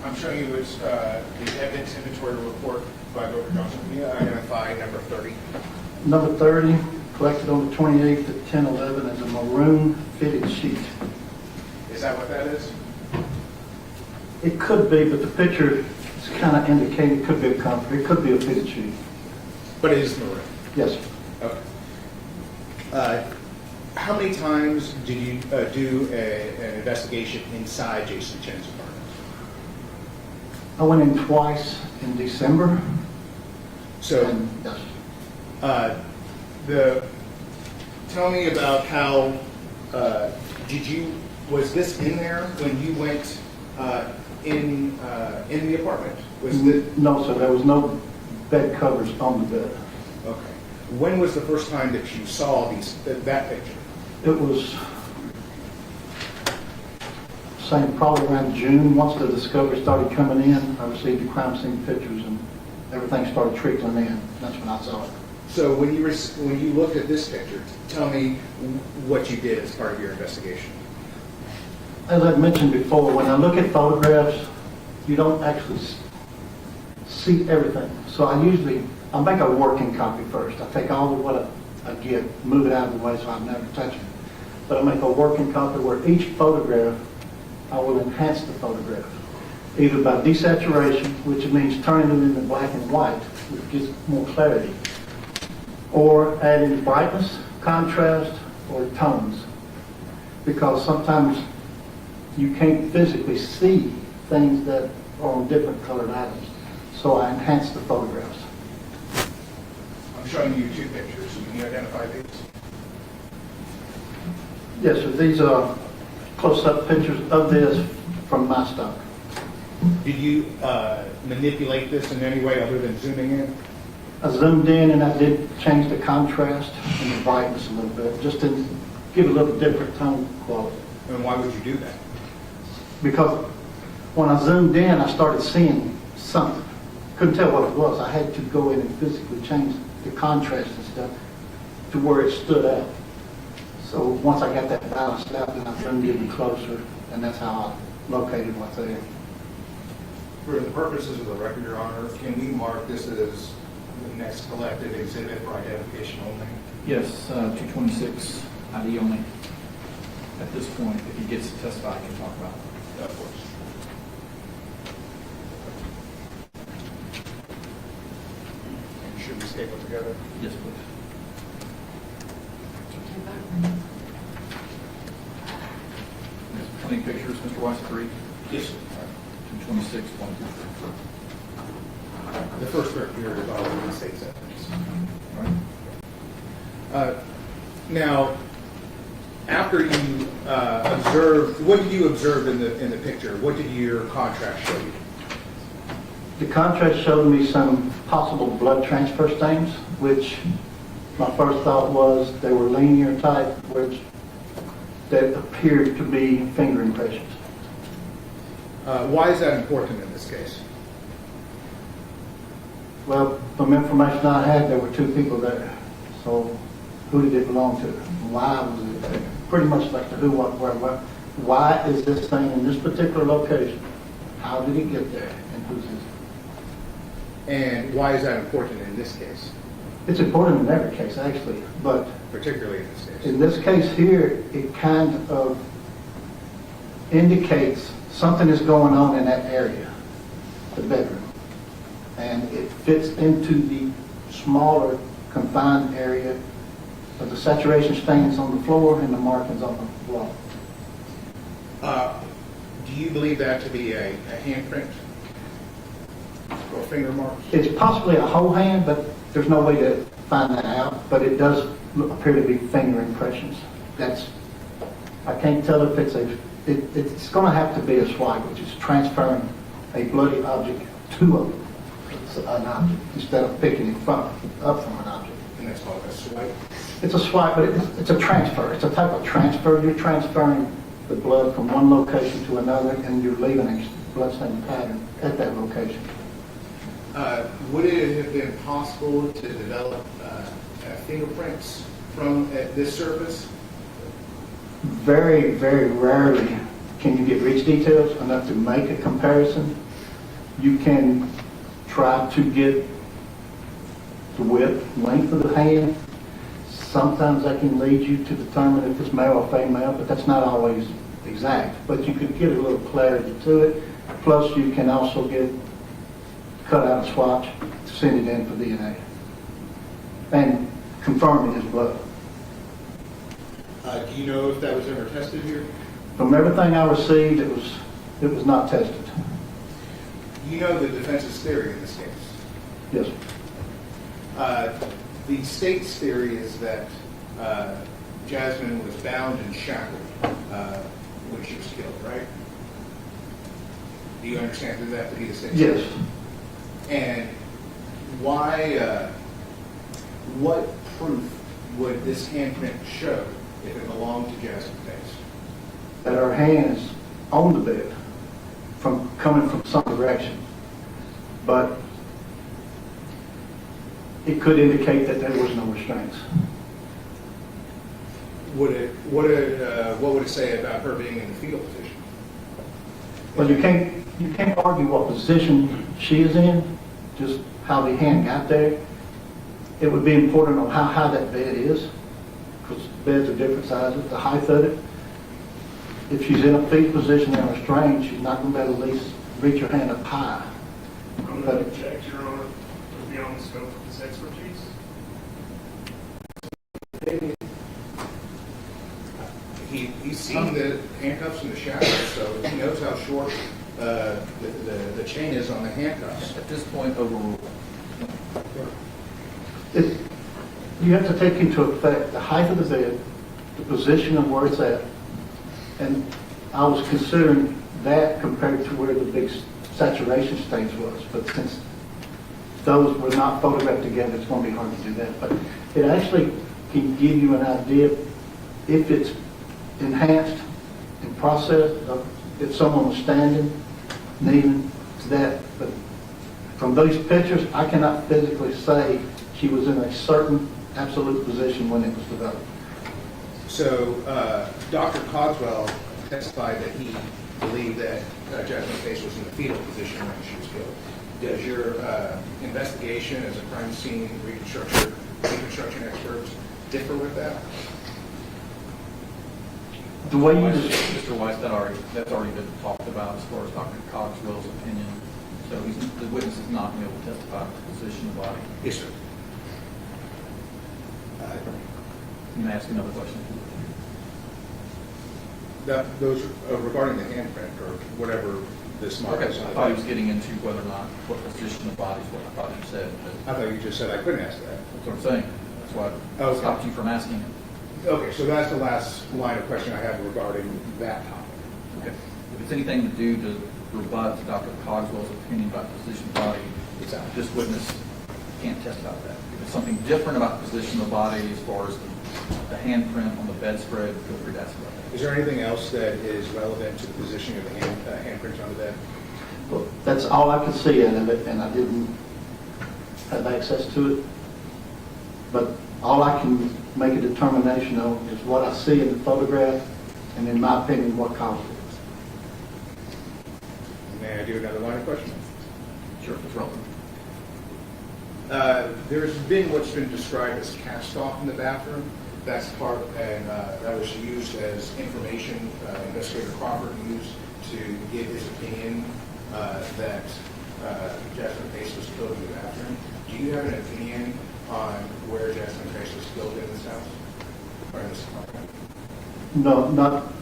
I'm showing you it's the evidence inventory report by Dr. Johnson. Can you identify number 30? Number 30, collected on the 28th at 10/11 as a maroon fitted sheet. Is that what that is? It could be, but the picture is kind of indicating it could be a comforter. It could be a fitted sheet. But it is maroon? Yes, sir. Okay. How many times did you do an investigation inside Jason Chen's apartment? I went in twice in December. So, yes. Tell me about how, was this in there when you went in the apartment? No, sir, there was no bed covers on the bed. Okay. When was the first time that you saw that picture? It was probably around June. Once the discovery started coming in, I received the crime scene pictures and everything started trickling in. That's when I saw it. So when you looked at this picture, tell me what you did as part of your investigation. As I've mentioned before, when I look at photographs, you don't actually see everything. So I make a working copy first. I take all of what I get, move it out of the way so I never touch it. But I make a working copy where each photograph, I will enhance the photograph, either by desaturation, which means turning it into black and white, which gives more clarity, or adding brightness, contrast, or tones. Because sometimes you can't physically see things that are on different colored items. So I enhance the photographs. I'm showing you two pictures. Can you identify these? Yes, sir. These are close-up pictures of this from my stock. Did you manipulate this in any way other than zooming in? I zoomed in and I did change the contrast and the brightness a little bit, just to give a little different tone quality. And why would you do that? Because when I zoomed in, I started seeing something. Couldn't tell what it was. I had to go in and physically change the contrast and stuff to where it stood out. So once I got that balanced out, then I zoomed even closer, and that's how I located what's there. For the purposes of the record, Your Honor, can we mark this as the next collected exhibit for identification only? Yes, 226 ID only. At this point, if he gets to testify, he can talk about it. Of course. And should we staple together? Yes, please. How many pictures, Mr. Weiss? 3? Yes, sir. 226, 1, 2, 3. The first period of all of the state's evidence. All right. Now, after you observed, what did you observe in the picture? What did your contrast show you? The contrast showed me some possible blood transfer stains, which my first thought was they were linear type, which that appeared to be finger impressions. Why is that important in this case? Well, from information I had, there were 2 people there. So Who did it belong to? Why was it there? Pretty much like the who, what, where, what. Why is this thing in this particular location? How did it get there? And who's it? And why is that important in this case? It's important in every case, actually, but Particularly in this case? in this case here, it kind of indicates something is going on in that area, the bedroom. And it fits into the smaller confined area of the saturation stains on the floor and the markings on the wall. Do you believe that to be a handprint or finger mark? It's possibly a whole hand, but there's no way to find that out. But it does appear to be finger impressions. I can't tell if it's going to have to be a swipe, which is transferring a bloody object to an object instead of picking it up from an object. And that's called a swipe? It's a swipe, but it's a transfer. It's a type of transfer. You're transferring the blood from one location to another, and you're leaving a bloodstained pattern at that location. Would it have been possible to develop fingerprints from this surface? Very, very rarely can you get rich details enough to make a comparison. You can try to get the width, length of the hand. Sometimes that can lead you to determine if it's male or female, but that's not always exact. But you could get a little clarity to it. Plus, you can also cut out a swatch to send it in for DNA and confirm it is blood. Do you know if that was ever tested here? From everything I received, it was not tested. You know the defense's theory in this case? Yes. The state's theory is that Jasmine was bound and shackled when she was killed, right? Do you understand that to be the state's Yes. theory? And why, what proof would this handprint show if it belonged to Jasmine Face? That our hands on the bed coming from some direction. But it could indicate that there was no restraints. What would it say about her being in the fetal position? Well, you can't argue what position she is in, just how the hand got there. It would be important on how high that bed is, because beds are different sizes, the height of it. If she's in a fetal position and restrained, she's not going to be able to at least reach her hand up high. I'm going to object, Your Honor, beyond the scope of this expertise. He's seen the handcuffs in the shadow, so he knows how short the chain is on the handcuffs. At this point, overruled. You have to take into effect the height of the bed, the position of where it's at, and I was considering that compared to where the big saturation stage was. But since those were not photographed together, it's going to be hard to do that. But it actually can give you an idea if it's enhanced and processed, if someone was standing, kneeling, that. But from those pictures, I cannot physically say she was in a certain absolute position when it was developed. So Dr. Cogswell testified that he believed that Jasmine Face was in the fetal position when she was killed. Does your investigation as a crime scene reconstruction expert differ with that? The way you Mr. Weiss, that's already been talked about as far as Dr. Cogswell's opinion. So the witness is not going to be able to testify to the position of the body. Yes, sir. You may ask another question. Those regarding the handprint or whatever this mark Okay, is on I the thought he bed. was getting into whether or not what position the body is what I thought you said. But I thought you just said I couldn't ask that. that's what I'm saying. That's why I stopped you from asking it. Okay, so that's the last line of question I have regarding that topic. Okay. If it's anything to do to rebut Dr. Cogswell's opinion about the position of the body, It's out. this witness can't testify to that. If it's something different about the position of the body as far as the handprint on the bedspread, feel free to ask about that. Is there anything else that is relevant to the position of the handprint on the bed? Well, that's all I could see out of it, and I didn't have access to it. But all I can make a determination on is what I see in the photograph, and in my opinion, what caused it. May I do another line of questioning? Sure, what's wrong? There's been what's been described as cast off in the bathroom. That's part, and that was used as information. Investigator Crawford used to give his opinion that Jasmine Pace was killed in the bathroom. Do you have an opinion on where Jasmine Pace was killed in this house or in this apartment? No, not.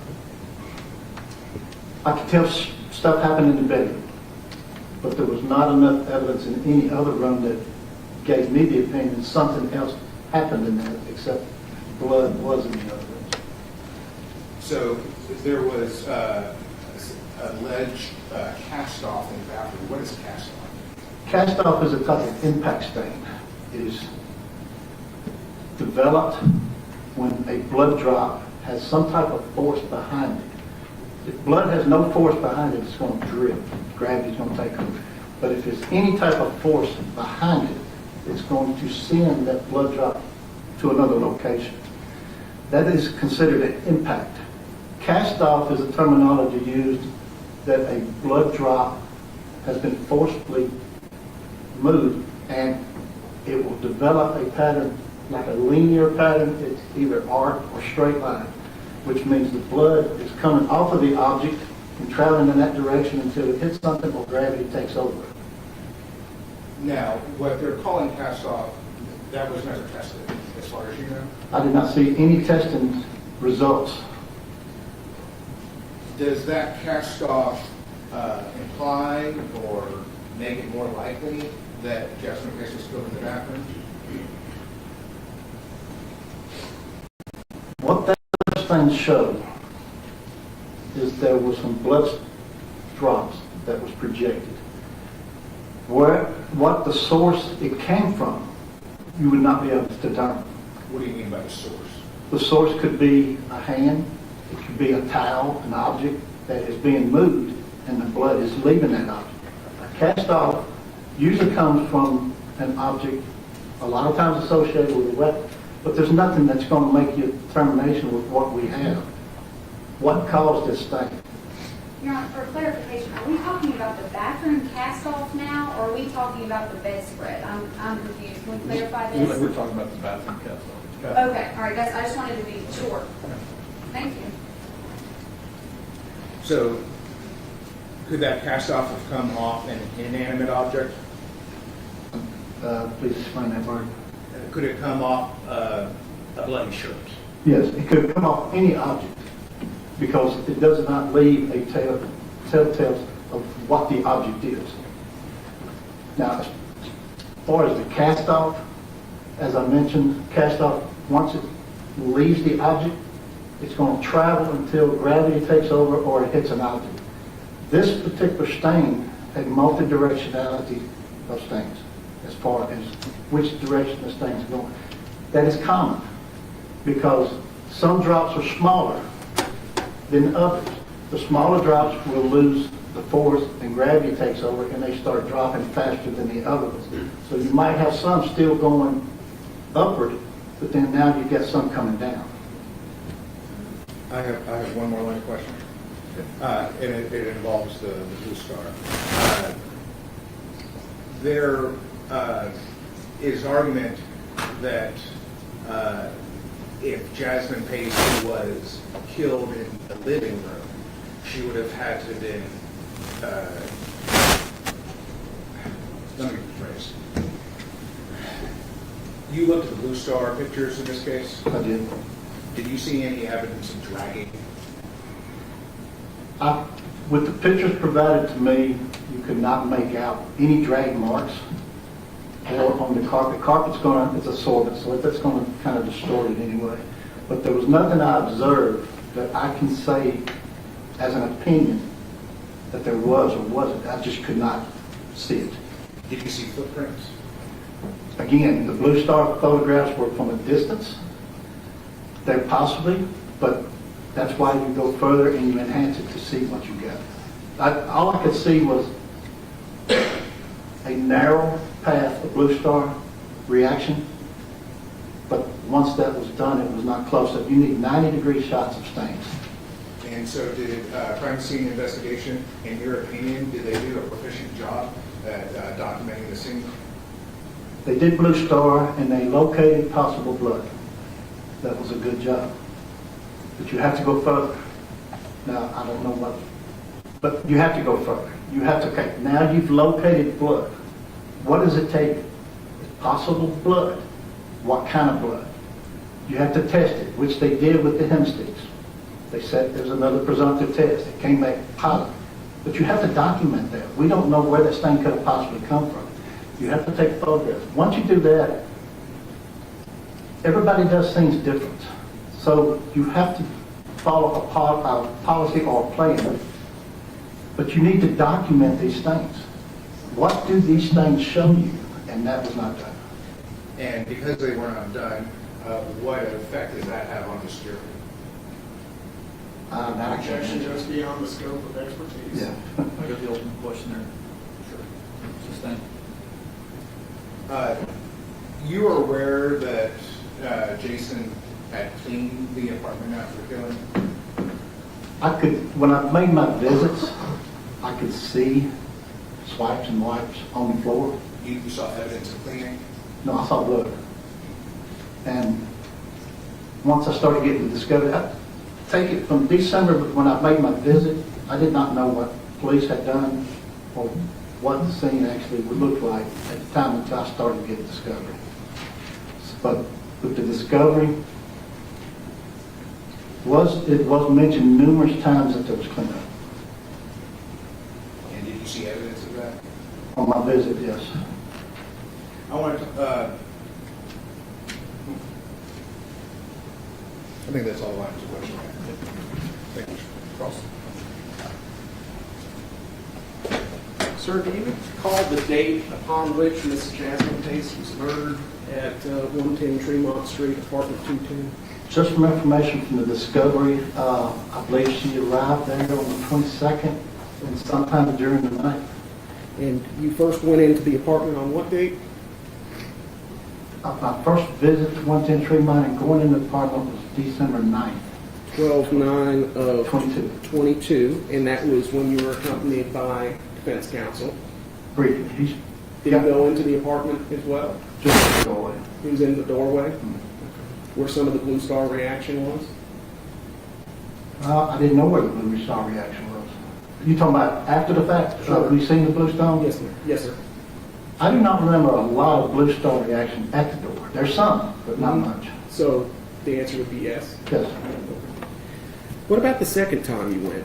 I could tell stuff happened in the bedroom, but there was not enough evidence in any other room that gave me the opinion something else happened in there, except blood was in the other room. So there was alleged cast off in the bathroom. What is cast off? Cast off is a type of impact stain. It is developed when a blood drop has some type of force behind it. If blood has no force behind it, it's going to drip. Gravity's going to take over. But if there's any type of force behind it, it's going to send that blood drop to another location. That is considered an impact. Cast off is a terminology used that a blood drop has been forcibly moved, and it will develop a pattern, like a linear pattern. It's either arc or straight line, which means the blood is coming off of the object and traveling in that direction until it hits something or gravity takes over. Now, what they're calling cast off, that was never tested, as far as you know? I did not see any testing results. Does that cast off imply or make it more likely that Jasmine Pace was killed in the bathroom? What those things show is there was some blood drops that was projected. What the source it came from, you would not be able to determine. What do you mean by the source? The source could be a hand, it could be a towel, an object that is being moved, and the blood is leaving that object. A cast off usually comes from an object, a lot of times associated with a weapon, but there's nothing that's going to make you a determination with what we have. What caused this thing? Your Honor, for clarification, are we talking about the bathroom cast off now, or are we talking about the bedspread? I'm confused. Can we clarify this? We're talking about the bathroom cast off. Okay, all right, I just wanted to be sure. Thank you. So, could that cast off have come off an inanimate object? Please explain that word. Could it come off a bloody shirt? Yes, it could come off any object because it does not leave a telltale of what the object is. Now, as far as the cast off, as I mentioned, cast off, once it leaves the object, it's going to travel until gravity takes over or it hits an object. This particular stain had multi-directionality of stains as far as which direction the stain is going. That is common because some drops are smaller than others. The smaller drops will lose the force and gravity takes over and they start dropping faster than the other ones. So you might have some still going upward, but then now you get some coming down. I have one more line of question. And it involves the Blue Star. There is argument that if Jasmine Pace was killed in the living room, she would have had to have been, let me rephrase. You looked at the Blue Star pictures in this case? I did. Did you see any evidence of dragging? With the pictures provided to me, you could not make out any drag marks or on the carpet. Carpet's it's a sorbent, so that's going to kind of distort it anyway. But there was nothing I observed that I can say as an opinion that there was or wasn't. I just could not see it. Did you see footprints? Again, the Blue Star photographs were from a distance. They're possibly, but that's why you go further and you enhance it to see what you got. All I could see was a narrow path of Blue Star reaction, but once that was done, it was not close up. You need 90-degree shots of stains. And so did crime scene investigation, in your opinion, did they do a proficient job at documenting the scene? They did Blue Star, and they located possible blood. That was a good job. But you have to go further. Now, I don't know what, but you have to go further. You have to, okay, now you've located blood. What does it take? Possible blood. What kind of blood? You have to test it, which they did with the hem sticks. They said there's another presumptive test. It came back positive. But you have to document that. We don't know where that stain could have possibly come from. You have to take photographs. Once you do that, everybody does things different. So you have to follow a policy or a plan. But you need to document these things. What do these things show you? And that was not done. And because they were not done, what effect does that have on this jury? Objection just beyond the scope of expertise. Yeah. I got the ultimate question there. Sure. Sustain. You are aware that Jason had cleaned the apartment after killing? I could, when I made my visits, I could see swipes and wipes on the floor. You saw evidence of cleaning? No, I saw blood. And once I started getting the discovery, I take it from December when I made my visit, I did not know what police had done or what the scene actually would look like at the time until I started getting discovery. But with the discovery, it was mentioned numerous times that there was cleanup. And did you see evidence of that? On my visit, yes. I want to, I think that's all I have to question. Thank you. Ross? Sir, do you recall the date upon which Mrs. Jasmine Pace was murdered at 110 Tremont Street, apartment 210? Just from information from the discovery, I believe she arrived there on the 22nd and sometime during the night. And you first went into the apartment on what date? My first visit to 110 Tremont and going into the apartment was December 9th. 12/9 of 22. 22, and that was when you were accompanied by defense counsel. Briefly. Did he go into the apartment as well? Just the doorway. He was in the doorway? Where some of the Blue Star reaction was? I didn't know where the Blue Star reaction was. You talking about after the fact? Sure. Have you seen the Blue Star? Yes, sir. Yes, sir. I do not remember a lot of Blue Star reaction at the door. There's some, but not much. So the answer would be yes? Yes. What about the second time you went?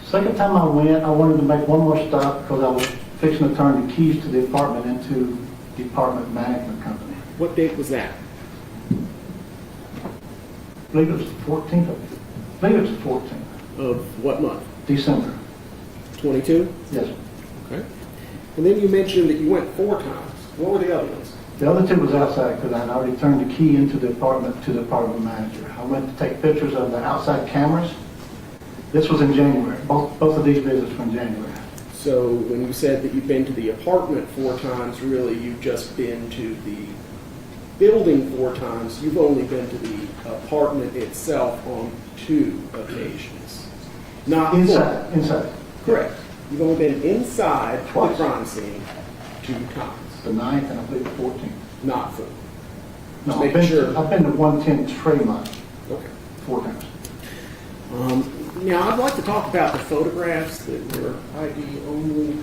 Second time I went, I wanted to make one more stop because I was fixing to turn the keys to the apartment into the apartment management company. What date was that? I believe it was the 14th. I believe it was the 14th. Of what month? December. 22? Yes. Okay. And then you mentioned that you went 4 times. What were the other ones? The other 2 was outside because I'd already turned the key into the apartment to the apartment manager. I went to take pictures of the outside cameras. This was in January. Both of these visits were in January. So when you said that you've been to the apartment 4 times, really you've just been to the building 4 times. You've only been to the apartment itself on 2 occasions. Not Inside. Inside. Correct. You've only been inside Twice. the crime scene 2 times. The 9th and I believe the 14th. Not 4. No, Just making sure. I've been to 110 Tremont Okay. 4 times. Now, I'd like to talk about the photographs that were ID only.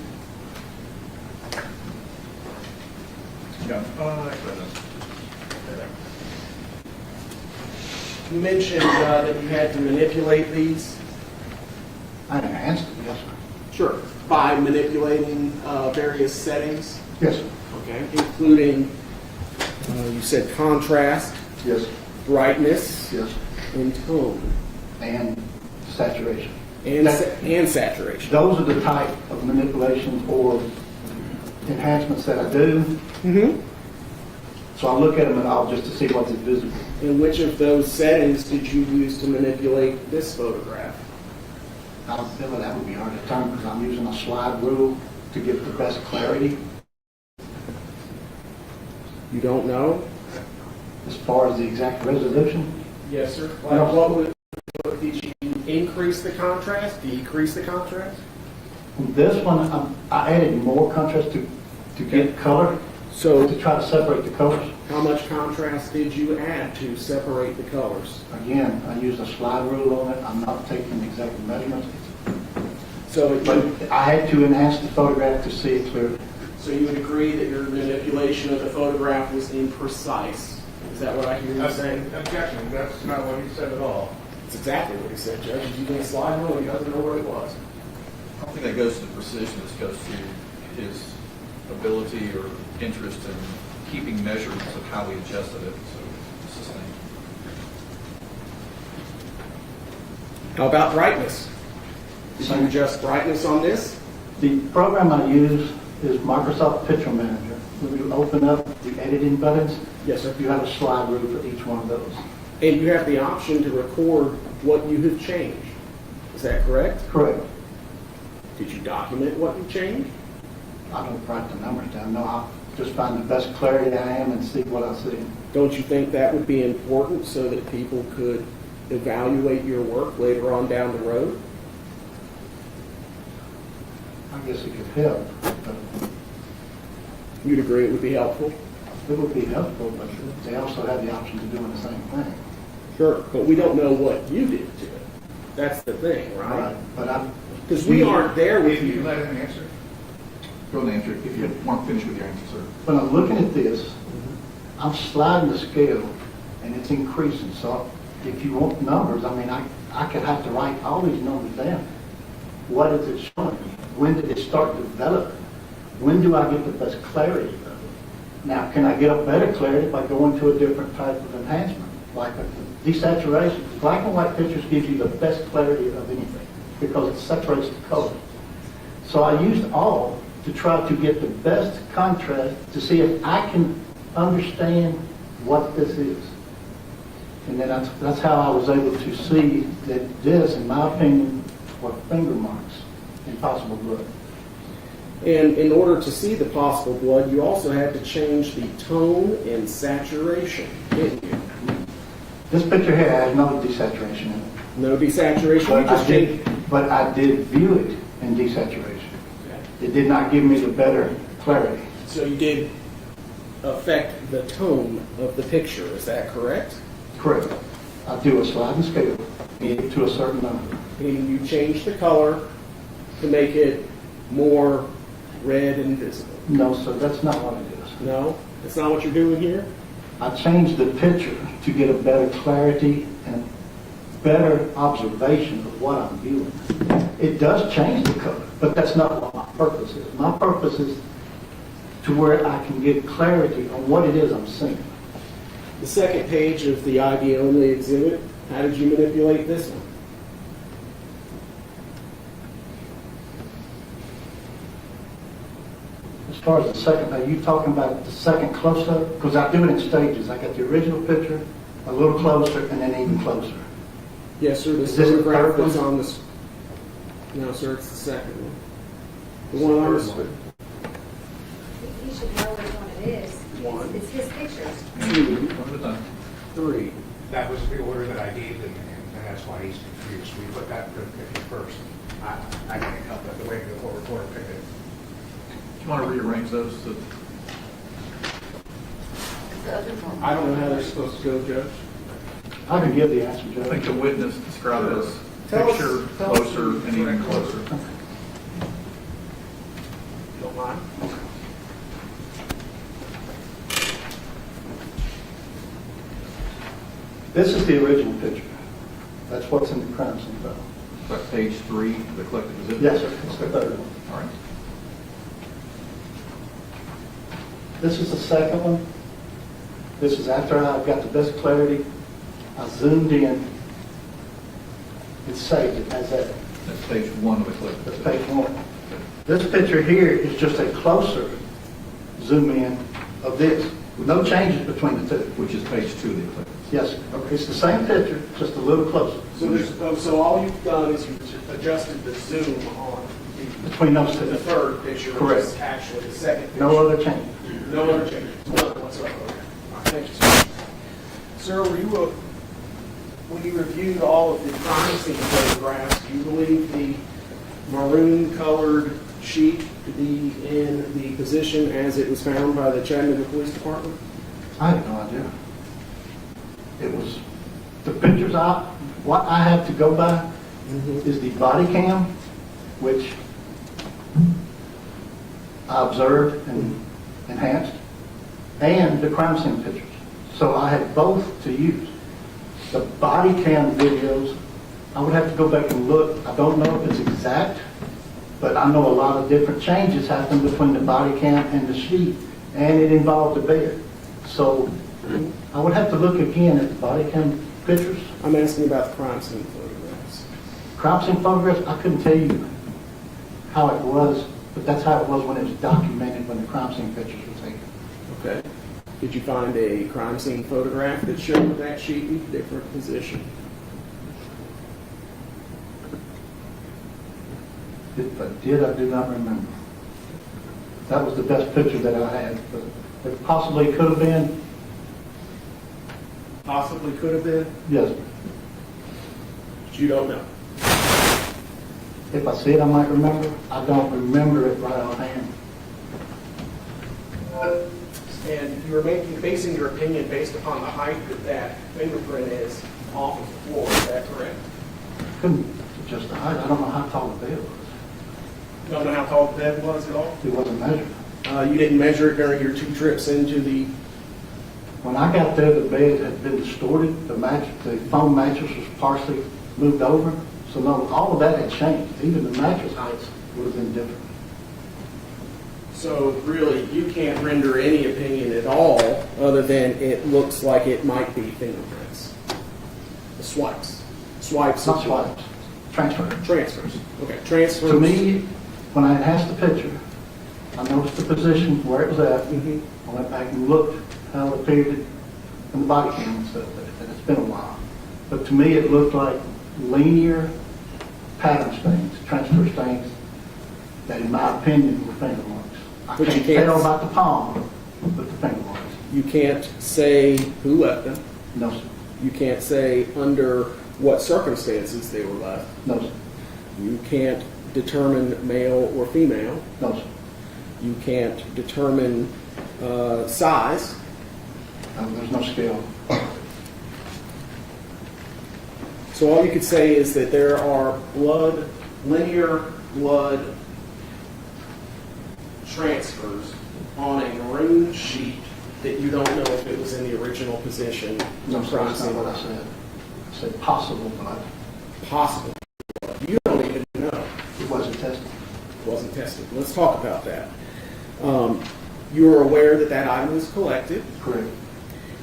You mentioned that you had to manipulate these. I enhanced it, yes, sir. Sure. By manipulating various settings. Yes, sir. Okay. Including, you said contrast. Yes. Brightness. Yes. And tone. And saturation. And saturation. Those are the type of manipulations or enhancements that I do. Mm-hmm. So I look at them and all just to see what's visible. And which of those settings did you use to manipulate this photograph? That would be hard to determine because I'm using a slide rule to get the best clarity. You don't know? As far as the exact resolution, Yes, sir. Like did you increase the contrast, decrease the contrast? this one, I added more contrast to get color, So to try to separate the colors. how much contrast did you add to separate the colors? Again, I used a slide rule on it. I'm not taking exact measurements. So But I had to enhance the photograph to see it clearly. So you would agree that your manipulation of the photograph was imprecise? Is that what I hear you saying? Objection, that's not what he said at all. That's exactly what he said, Judge. He's using a slide rule, he doesn't know where it was. I don't think that goes to the precision, this goes to his ability or interest in keeping measurements of how we adjusted it, so it's the same. How about brightness? Did you adjust brightness on this? The program I use is Microsoft Picture Manager. When you open up the editing buttons, Yes, sir. you have a slide rule for each one of those. And you have the option to record what you have changed. Is that correct? Correct. Did you document what you changed? I don't write the numbers down. No, I just find the best clarity I am and see what I see. Don't you think that would be important so that people could evaluate your work later on down the road? I guess it could help, but You'd agree it would be helpful? it would be helpful, but they also have the option of doing the same thing. Sure, but we don't know what you did to it. That's the thing, right? But I'm, Because we aren't there with If you you. let him answer. Go ahead and answer, if you weren't finished with your answer, sir. when I'm looking at this, I'm sliding the scale and it's increasing. So if you want numbers, I mean, I could have to write all these numbers down. What is it showing me? When did it start developing? When do I get the best clarity of it? Now, can I get a better clarity by going to a different type of enhancement? Like a desaturation. Black and white pictures gives you the best clarity of anything because it separates the colors. So I used all to try to get the best contrast to see if I can understand what this is. And then that's how I was able to see that this, in my opinion, were finger marks in possible blood. And in order to see the possible blood, you also had to change the tone and saturation, didn't you? This picture here has no desaturation in it. No desaturation, you just changed. But I did view it in desaturation. It did not give me the better clarity. So you did affect the tone of the picture, is that correct? Correct. I do a sliding scale and get to a certain number. And you changed the color to make it more red and visible. No, sir, that's not what it is. No? That's not what you're doing here? I changed the picture to get a better clarity and better observation of what I'm viewing. It does change the color, but that's not what my purpose is. My purpose is to where I can get clarity on what it is I'm seeing. The second page of the ID only exhibit, how did you manipulate this one? As far as the second, are you talking about the second close-up? Because I do it in stages. I got the original picture, a little closer, and then even closer. Yes, sir, the Is this the photograph third was one? on this. No, sir, it's the second one. The one on this one. He should know which one it is. One. It's his pictures. Two, One at a time. three. That was the order that I gave them, and that's why he's confused. We put that picture first. I can't help it, the way the court reporter picked it. Do you want to rearrange those to? I don't know how they're supposed to go, Judge. I can give the answer, I Judge. think the witness described it as Tell us- picture, tell us closer, and even correctly. closer. Don't mind. This is the original picture. That's what's in the crimson though. Like page 3 of the collective exhibit? Yes, sir. It's the third one. All right. This is the second one. This is after I've got the best clarity. I zoomed in. It saved it as that. That's page 1 of the collective That's exhibit. page one. This picture here is just a closer zoom in of this. No changes between the two. Which is page 2 of the collective. Yes, sir. It's the same picture, just a little closer. So all you've done is you've adjusted the zoom on Between those the two. third picture, which Correct. is actually the second picture. No other change. No other changes, none whatsoever. Okay. All right, thank you, sir. Sir, when you reviewed all of the crime scene photographs, do you believe the maroon-colored sheet to be in the position as it was found by the Chattanooga Police Department? I have no idea. It was, the pictures what I have to go by is the body cam, which I observed and enhanced, and the crime scene pictures. So I had both to use. The body cam videos, I would have to go back and look. I don't know if it's exact, but I know a lot of different changes happened between the body cam and the sheet, and it involved the bed. So I would have to look again at the body cam pictures. I'm asking about the crime scene photographs. Crime scene photographs, I couldn't tell you how it was, but that's how it was when it was documented when the crime scene pictures were taken. Okay. Did you find a crime scene photograph that showed that sheet in a different position? If I did, I do not remember. That was the best picture that I had, but it possibly could have been. Possibly could have been, Yes. but you don't know. If I see it, I might remember. I don't remember it right offhand. And you were basing your opinion based upon the height that fingerprint is off of the floor, is that correct? Couldn't just the height. I don't know how tall the bed was. You don't know how tall the bed was at all? It wasn't measured. You didn't measure it during your 2 trips into the... When I got there, the bed had been distorted. The foam mattress was partially moved over. So no, all of that had changed. Even the mattress heights would have been different. So really, you can't render any opinion at all other than it looks like it might be fingerprints. The swipes. Swipes. Not swipes. Transfer. Transfers. Okay, transfers. To me, when I enhanced the picture, I noticed the position where it was at. I went back and looked how it appeared in the body cam and stuff, and it's been a while. But to me, it looked like linear pattern stains, transfer stains, that in my opinion were finger marks. I But you can't can't- tell about the palm, but the finger marks. You can't say who left them. No, sir. You can't say under what circumstances they were left. No, sir. You can't determine male or female. No, sir. You can't determine size. There's no scale. So all you could say is that there are linear blood transfers on a maroon sheet that you don't know if it was in the original position. No, sir, that's not what I said. I said possible blood. Possible. You don't even know. It wasn't tested. It wasn't tested. Let's talk about that. You were aware that that item was collected. Correct.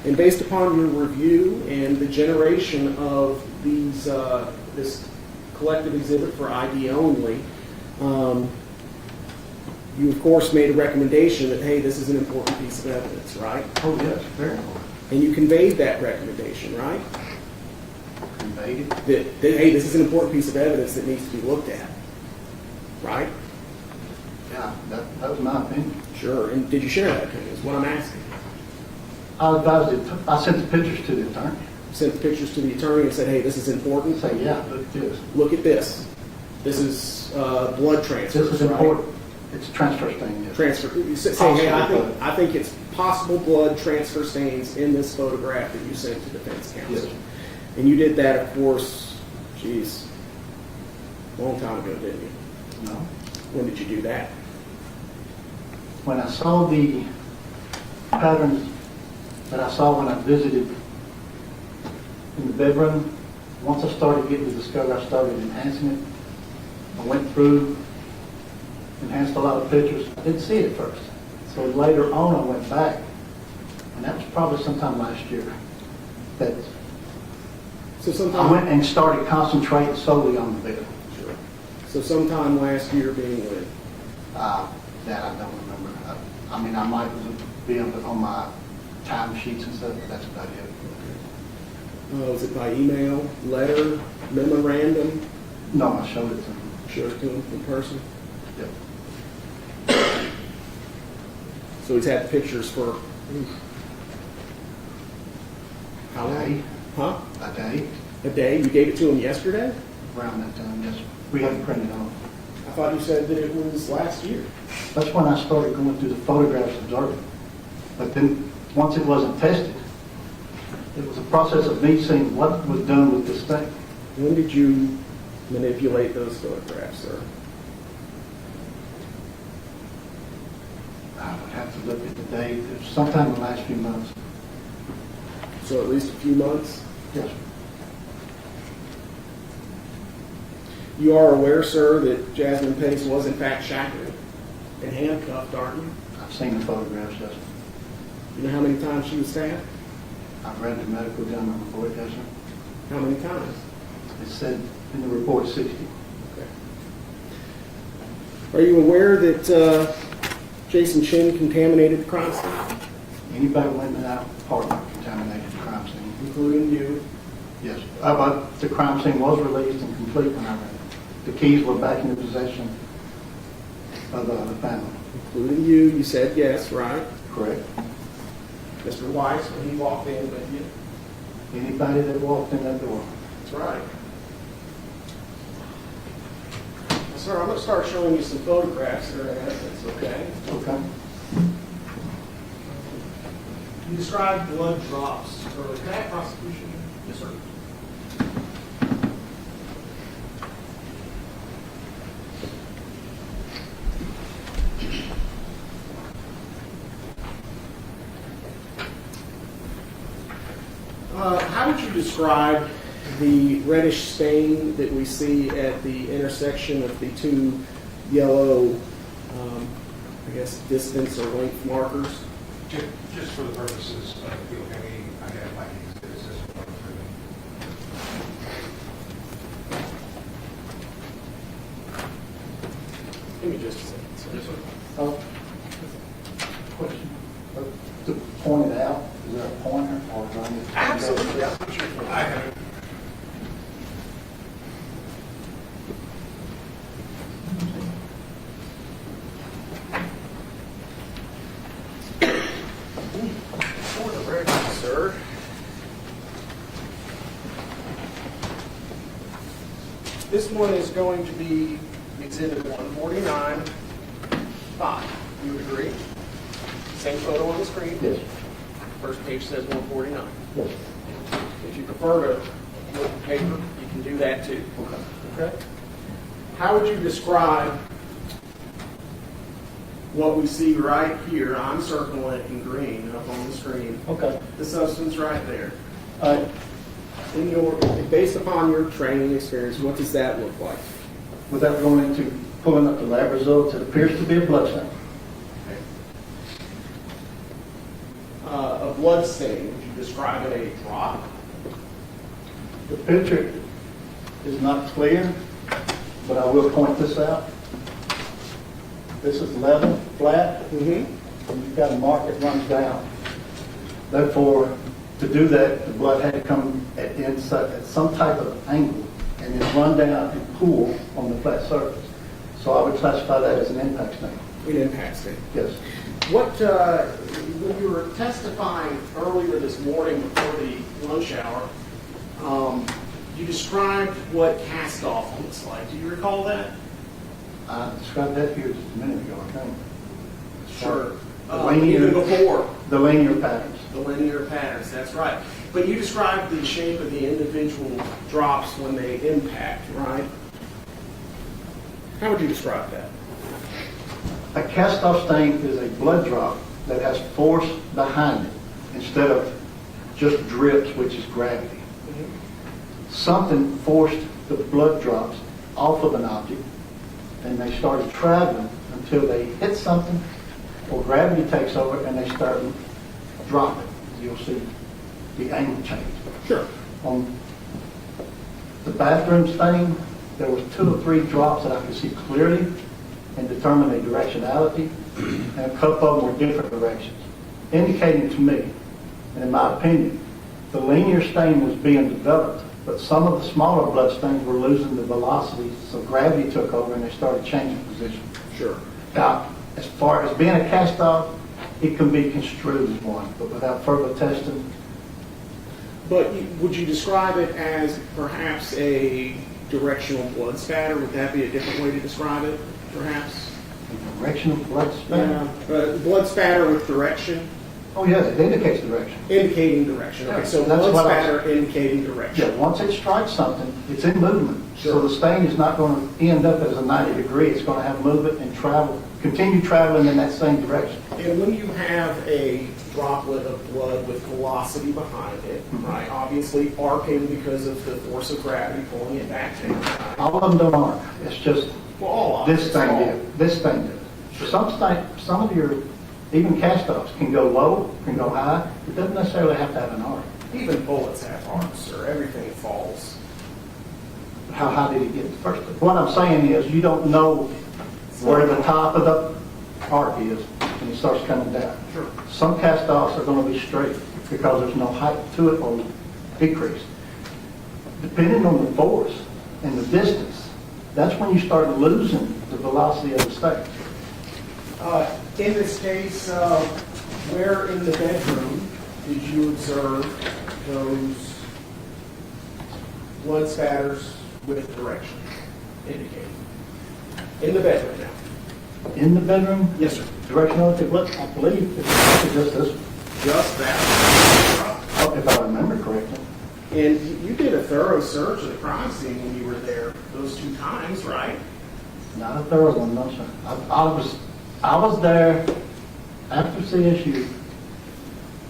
And based upon your review and the generation of these, this collective exhibit for ID only, you of course made a recommendation that, hey, this is an important piece of evidence, right? Oh, yes, very important. And you conveyed that recommendation, right? Conveyed it? That, hey, this is an important piece of evidence that needs to be looked at, right? Yeah, that was my opinion. Sure. And did you share that opinion is what I'm asking. I advised it. I sent the pictures to the attorney. Sent the pictures to the attorney and said, hey, this is important. Say, yeah, look at this. Look at this. This is blood transfer. This is important. It's a transfer stain. Yes. Transfer. You say, hey, I think it's possible blood transfer stains in this photograph that you sent to defense counsel. Yes. And you did that, of course, geez, a long time ago, didn't you? No. When did you do that? When I saw the patterns that I saw when I visited in the bedroom, once I started getting to discover, I started enhancing it. I went through, enhanced a lot of pictures. I didn't see it at first. So later on, I went back, and that was probably sometime last year, that So I sometime, went and started concentrating solely on the bed. sure. So sometime last year being when? That I don't remember. I mean, I might be on my time sheets and stuff, but that's about it. Was it by email, letter, memorandum? No, I showed it to him. Showed it to him in person? Yep. So he's had pictures for How long? day. Huh? A day, A day? You gave it to him yesterday? around that time, yes. We haven't printed off. I thought you said that it was last year. That's when I started going through the photographs observing. But then, once it wasn't tested, it was a process of me seeing what was done with this thing. When did you manipulate those photographs, sir? I would have to look at the date, it was sometime in the last few months. So at least a few months? Yes. You are aware, sir, that Jasmine Pace was in fact shackled and handcuffed, aren't you? I've seen the photographs, yes. You know how many times she was stabbed? I've read the medical examiner report, yes, sir. How many times? It said in the report 60. Okay. Are you aware that Jason Chen contaminated the crime scene? Anybody went in that apartment contaminated the crime scene. Including you? Yes. But the crime scene was released and complete when I read it. The keys were back in the possession of the family. Including you? You said yes, right? Correct. Mr. Weiss, when he walked in with you? Anybody that walked in that door. That's right. Sir, I'm going to start showing you some photographs that are in evidence, okay? Okay. You described blood drops earlier. Can I have prosecution? Yes, sir. How would you describe the reddish stain that we see at the intersection of the two yellow, I guess, distance or length markers? Just for the purposes of appeal, can we identify these as part of the Give me just a second, sir. Yes, sir. Oh, question. To point it out, is there a pointer or do I need to? Absolutely. I'll put your I have it. For the record, sir. This one is going to be Exhibit 149, 5. You would agree? Same photo on the screen? Yes. First page says 149. Yes. If you prefer to look at paper, you can do that too. Okay. Okay? How would you describe what we see right here? I'm circling it in green up on the screen. Okay. The substance right there. All right. Based upon your training experience, what does that look like? Without going into pulling up the lab results, it appears to be a blood stain. A blood stain, would you describe it a drop? The picture is not clear, but I will point this out. This is level, flat, Mm-hmm. and you've got a mark that runs down. Therefore, to do that, the blood had to come at some type of angle and then run down and pool on the flat surface. So I would classify that as an impact stain. An impact stain. Yes. What, when you were testifying earlier this morning before the lunch hour, you described what cast off looks like. Do you recall that? I described that here just a minute ago, I think. Sure. The linear, Even before. the linear patterns. The linear patterns, that's right. But you described the shape of the individual drops when they impact, right? How would you describe that? A cast-off stain is a blood drop that has force behind it instead of just drips, which is gravity. Something forced the blood drops off of an object, and they started traveling until they hit something, or gravity takes over, and they start dropping. You'll see the angle change. Sure. On the bathroom stain, there was 2 or 3 drops that I could see clearly and determine a directionality, and a couple of them were different directions, indicating to me, and in my opinion, the linear stain was being developed, but some of the smaller blood stains were losing the velocity, so gravity took over and they started changing position. Sure. Now, as far as being a cast-off, it can be construed as one, but without further testing, But would you describe it as perhaps a directional blood spatter? Would that be a different way to describe it, perhaps? A directional blood spatter? Yeah, blood spatter with direction? Oh, yes, it indicates direction. Indicating direction. Okay, so That's blood what spatter indicating direction. Yeah, once it strikes something, it's in movement. So the stain is not going to end up as a 90 degree. It's going to have movement and travel, continue traveling in that same direction. And when you have a droplet of blood with velocity behind it, right, obviously arcing because of the force of gravity pulling it back down. Right? All of them don't arc. It's just this stain did. This stain did. Some of your, even cast-offs can go low, can go high. It doesn't necessarily have to have an arc. Even bullets have arcs, sir. Everything falls. How high did it get first? What I'm saying is you don't know where the top of the arc is when it starts coming down. Sure. Some cast-offs are going to be straight because there's no height to it or decrease. Depending on the force and the distance, that's when you start losing the velocity of the stain. In this case, where in the bedroom did you observe those blood spatters with direction indicated? In the bedroom now. In the bedroom? Yes, sir. Directional, I believe it's just this one. Just that. If I remember correctly. And you did a thorough search of the crime scene when you were there those 2 times, right? Not a thorough one, no, sir. I was there after CSU,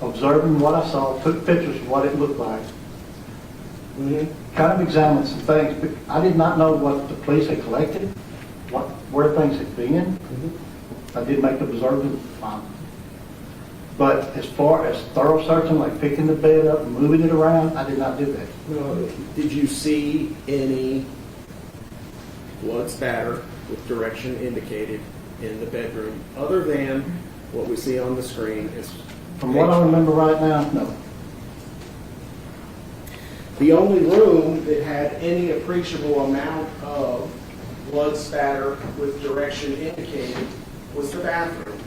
observing what I saw, took pictures of what it looked like, kind of examined some things, but I did not know what the police had collected, where things had been. I did make observing, but as far as thorough searching, like picking the bed up and moving it around, I did not do that. No. Did you see any blood spatter with direction indicated in the bedroom other than what we see on the screen? Is From what I remember right now, no. The only room that had any appreciable amount of blood spatter with direction indicated was the bathroom.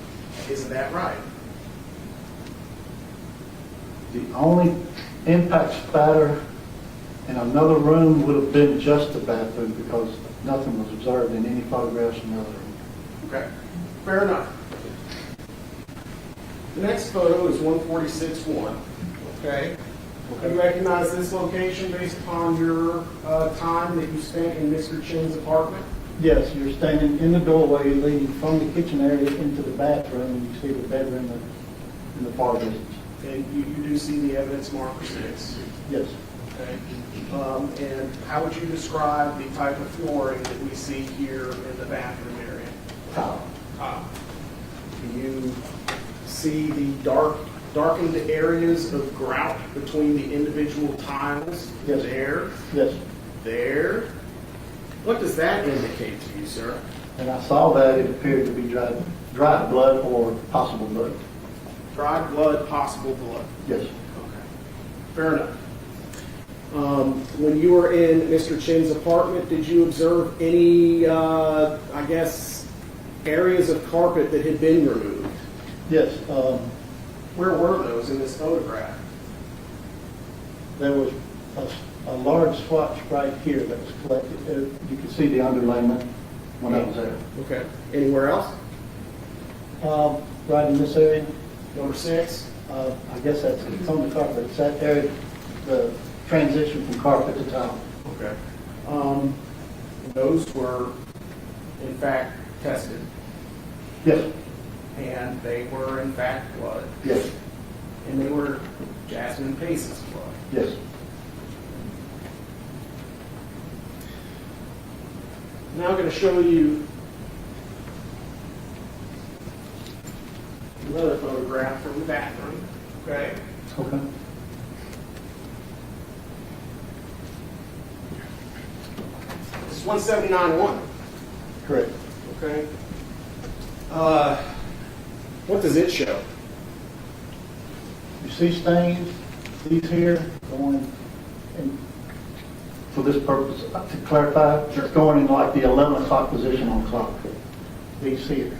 Isn't that right? The only impact spatter in another room would have been just the bathroom because nothing was observed in any photographs in the other room. Okay, fair enough. The next photo is 146-1, okay? You recognize this location based upon your time that you spent in Mr. Chen's apartment? Yes, you're standing in the doorway leading from the kitchen area into the bathroom, and you see the bedroom in the far distance. And you do see the evidence marker 6? Yes. Okay. And how would you describe the type of flooring that we see here in the bathroom area? Tile. Tile. Do you see the darkened areas of grout between the individual tiles? Yes. There? Yes. There? What does that indicate to you, sir? And I saw that it appeared to be dried blood or possible blood. Dried blood, possible blood? Yes. Okay. Fair enough. When you were in Mr. Chen's apartment, did you observe any, I guess, areas of carpet that had been removed? Yes. Where were those in this photograph? There was a large swatch right here that was collected. You can see the underlayment when I was there. Okay. Anywhere else? Right in this area. Number 6? I guess it's on the carpet. It's that area, the transition from carpet to tile. Okay. Those were, in fact, tested. Yes. And they were, in fact, blood. Yes. And they were Jasmine Pace's blood. Yes. Now I'm going to show you another photograph from the bathroom. Okay? Okay. This is 179-1. Correct. Okay? What does it show? You see stains, these here, going in, for this purpose, to clarify, it's going in like the 11 o'clock position on the clock. These here.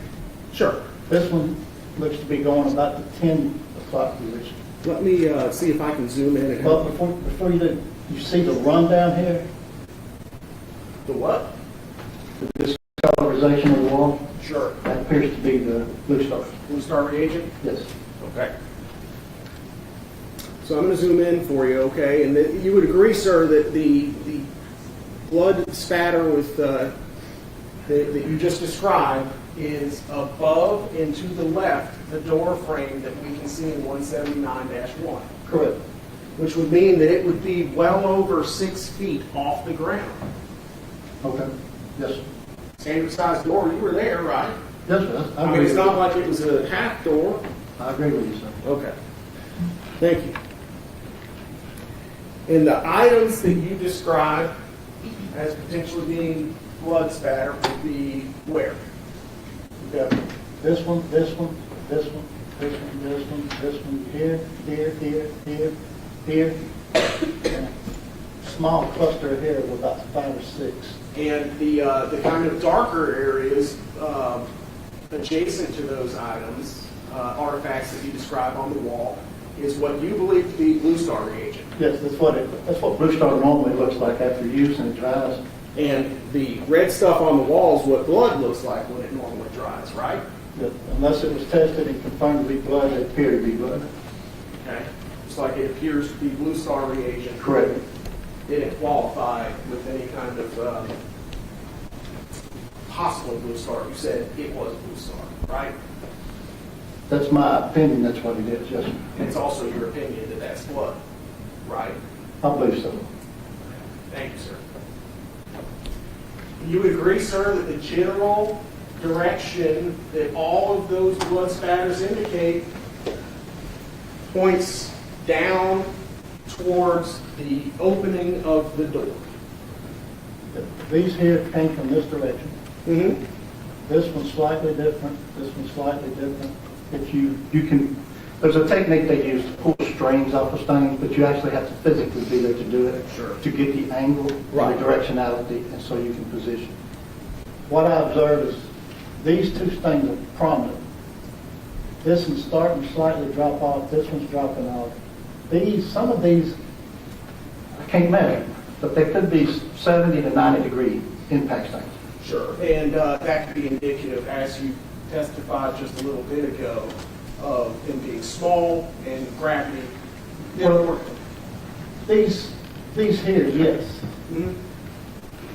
Sure. This one looks to be going about the 10 o'clock position. Let me see if I can zoom in and Well, help. before you do, you see the rundown here? The what? The discolorization of the wall? Sure. That appears to be the Blue Star. Blue Star reagent? Yes. Okay. So I'm going to zoom in for you, okay? And that you would agree, sir, that the blood spatter with that you just described is above and to the left the door frame that we can see in 179-1. Correct. Which would mean that it would be well over 6 feet off the ground. Okay. Yes, sir. Standard size door, you were there, right? Yes, sir. I mean, it's not like it was a half door. I agree with you, sir. Okay. Thank you. And the items that you described as potentially being blood spatter would be where? Okay. This one, this one, this one, this one, this one, this one, here, here, here, here, here. And a small cluster here of about 5 or 6. And the kind of darker areas adjacent to those items, artifacts that you describe on the wall, is what you believe to be Blue Star reagent. Yes, that's what Blue Star normally looks like after use and it dries. And the red stuff on the wall is what blood looks like when it normally dries, right? Yeah, unless it was tested and confirmed to be blood, it appeared to be blood. Okay. It's like it appears to be Blue Star reagent. Correct. Didn't qualify with any kind of possible Blue Star. You said it was Blue Star, right? That's my opinion, that's what it is, yes, sir. It's also your opinion that that's blood, right? I believe so. Thank you, sir. You would agree, sir, that the general direction that all of those blood spatters indicate points down towards the opening of the door? These here came from this direction. Mm-hmm. This one's slightly different, this one's slightly different. If you can, there's a technique they use to pull strings off of stones, but you actually have to physically be there to do it. Sure. To get the angle, Right. the directionality, and so you can position. What I observe is these two stones are prominent. This one's starting to slightly drop off, this one's dropping off. Some of these, I can't measure, but they could be 70 to 90 degree impact stones. Sure. And that could be indicative, as you testified just a little bit ago, of them being small and gravity. Well, these here, yes. Mm-hmm.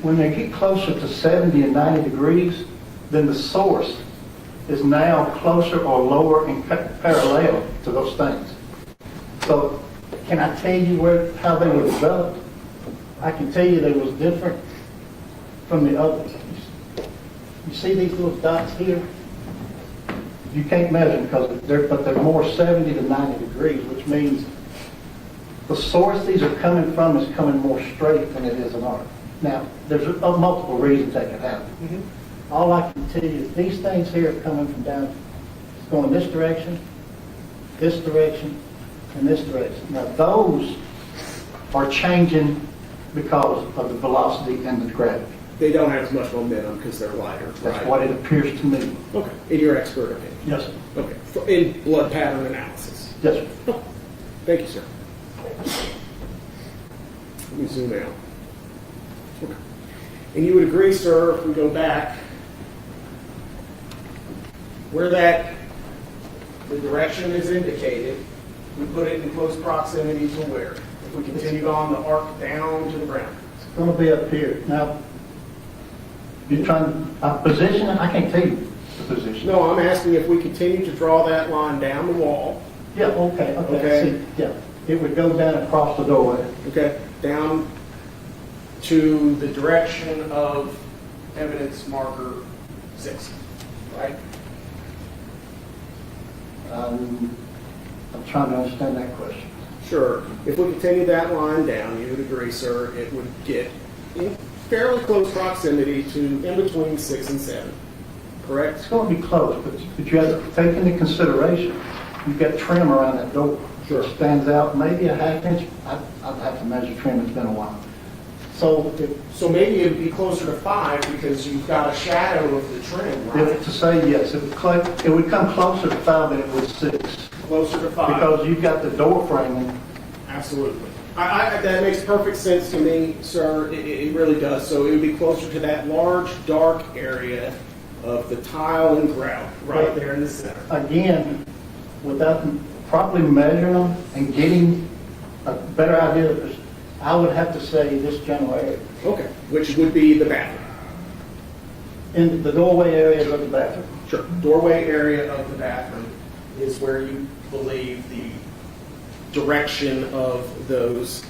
When they get closer to 70 and 90 degrees, then the source is now closer or lower in parallel to those things. So can I tell you how they were developed? I can tell you they was different from the others. You see these little dots here? You can't measure them because they're more 70 to 90 degrees, which means the source these are coming from is coming more straight than it is an arc. Now, there's multiple reasons that could happen. Mm-hmm. All I can tell you is these things here are coming from down, it's going this direction, and this direction. Now, those are changing because of the velocity and the gravity. They don't have as much momentum because they're lighter, That's right? what it appears to me. Okay. In your expert opinion? Yes, sir. Okay. In blood pattern analysis? Yes, sir. Oh, thank you, sir. Let me zoom out. Okay. And you would agree, sir, if we go back, where the direction is indicated, we put it in close proximity to where? If we continued on the arc down to the ground. It's going to be up here. Now, you're trying to position it? I can't tell you the position. No, I'm asking if we continue to draw that line down the wall. Yeah, okay. Okay. See, yeah, it would go down across the doorway. Okay, down to the direction of evidence marker 6, right? I'm trying to understand that question. Sure. If we continue that line down, you would agree, sir, it would get in fairly close proximity to in between 6 and 7, correct? It's going to be close, but you have to take into consideration, you've got trim around that door. Sure. It stands out maybe a half inch. I'd have to measure trim, it's been a while. So maybe it would be closer to 5 because you've got a shadow of the trim, right? To say yes, it would come closer to 5 than it would 6. closer to 5. Because you've got the door framing. Absolutely. That makes perfect sense to me, sir. It really does. So it would be closer to that large, dark area of the tile and grout right there in the center. Again, without properly measuring them and getting a better idea of this, I would have to say this general area. Okay, which would be the bathroom. In the doorway area of the bathroom. Sure. Doorway area of the bathroom is where you believe the direction of those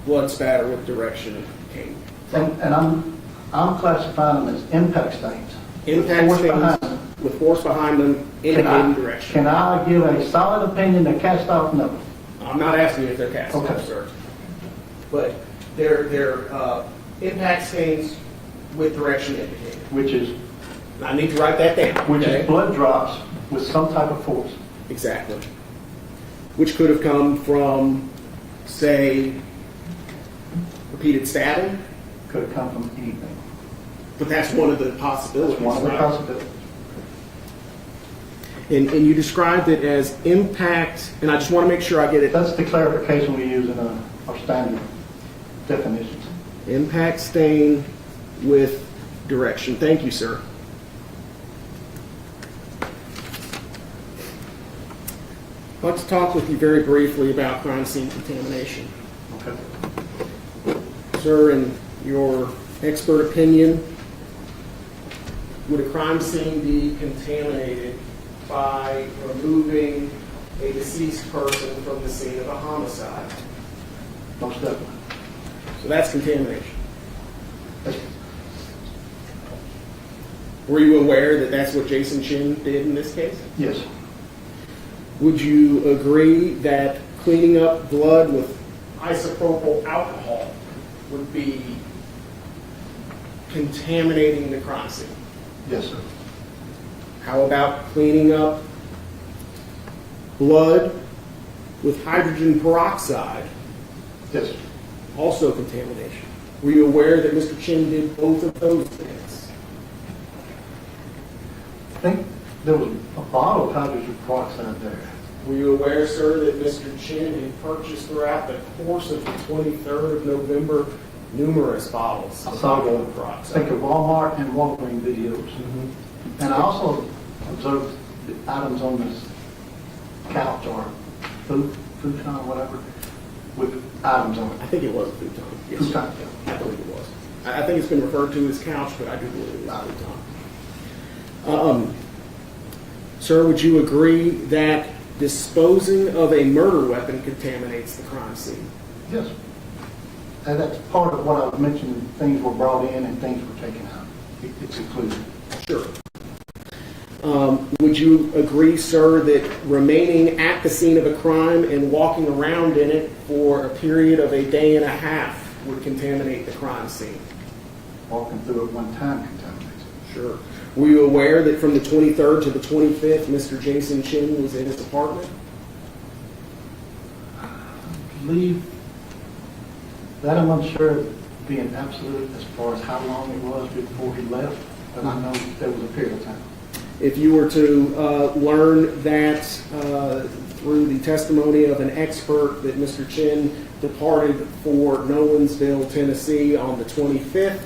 blood spatter with direction came from. And I'm classifying them as impact stains. Impact Force stains behind them. with force behind them indicating direction. Can I give a solid opinion that cast off? No. I'm not asking you if they're cast off, sir. But they're impact stains with direction indicated. Which is? I need to write that down. Which is blood drops with some type of force. Exactly. Which could have come from, say, repeated stabbing. Could have come from anything. But that's one of the possibilities. That's one of the possibilities. And you described it as impact, and I just want to make sure I get it. That's the clarification we use in our standard definitions. Impact stain with direction. Thank you, sir. I'd like to talk with you very briefly about crime scene contamination. Okay. Sir, in your expert opinion, would a crime scene be contaminated by removing a deceased person from the scene of a homicide? Most definitely. So that's contamination. Were you aware that that's what Jason Chen did in this case? Yes. Would you agree that cleaning up blood with isopropyl alcohol would be contaminating the crime scene? Yes, sir. How about cleaning up blood with hydrogen peroxide? Yes, sir. Also contamination. Were you aware that Mr. Chen did both of those things? I think there was a bottle of hydrogen peroxide there. Were you aware, sir, that Mr. Chen had purchased throughout the course of the 23rd of November numerous bottles I of saw hydrogen the, I peroxide? think of Walmart and Walgreens videos. And I also observed the items on this couch or futon or whatever with items on it. I think it was a futon. Yes, sir. Futon. I believe it was. I think it's been referred to as couch, but I do believe it was futon. Sir, would you agree that disposing of a murder weapon contaminates the crime scene? Yes. And that's part of what I was mentioning, things were brought in and things were taken out. It's included. Sure. Would you agree, sir, that remaining at the scene of a crime and walking around in it for a period of a day and a half would contaminate the crime scene? Walking through it one time contaminates it. Sure. Were you aware that from the 23rd to the 25th, Mr. Jason Chen was in his apartment? I believe that I'm unsure of being absolute as far as how long it was before he left, but I know there was a period of time. If you were to learn that through the testimony of an expert that Mr. Chen departed for Nolensville, Tennessee on the 25th,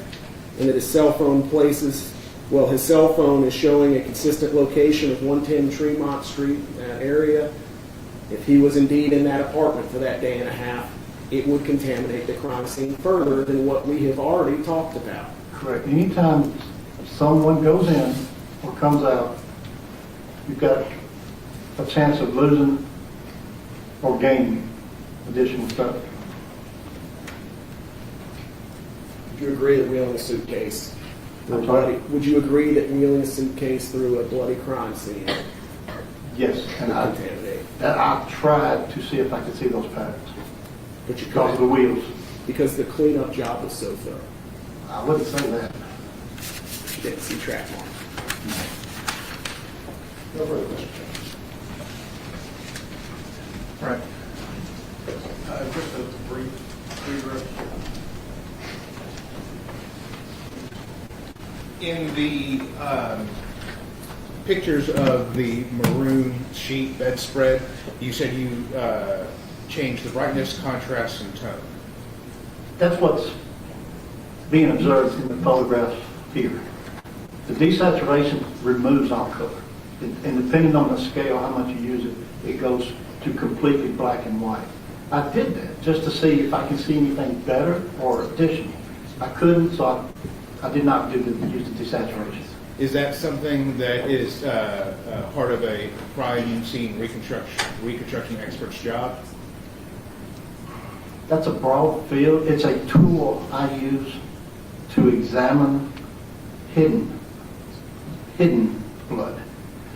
and that his cell phone his cell phone is showing a consistent location of 110 Tremont Street, that area. If he was indeed in that apartment for that day and a half, it would contaminate the crime scene further than what we have already talked about. Correct. Anytime someone goes in or comes out, you've got a chance of losing or gaining additional stuff. Would you agree that wheeling a suitcase? I'm sorry? Would you agree that wheeling a suitcase through a bloody crime scene Yes, and would contaminate? I tried to see if I could see those patterns. But you Because of the couldn't, wheels. because the cleanup job was so thorough. I wouldn't say that. You didn't see track marks. No further questions. All right. Just a brief refresh. In the pictures of the maroon sheet bedspread, you said you changed the brightness, contrast, and tone. That's what's being observed in the photographs here. The desaturation removes all color. And depending on the scale, how much you use it, it goes to completely black and white. I did that just to see if I can see anything better or additional. I couldn't, so I did not use the desaturation. Is that something that is part of a crime scene reconstruction expert's job? That's a broad field. It's a tool I use to examine hidden blood.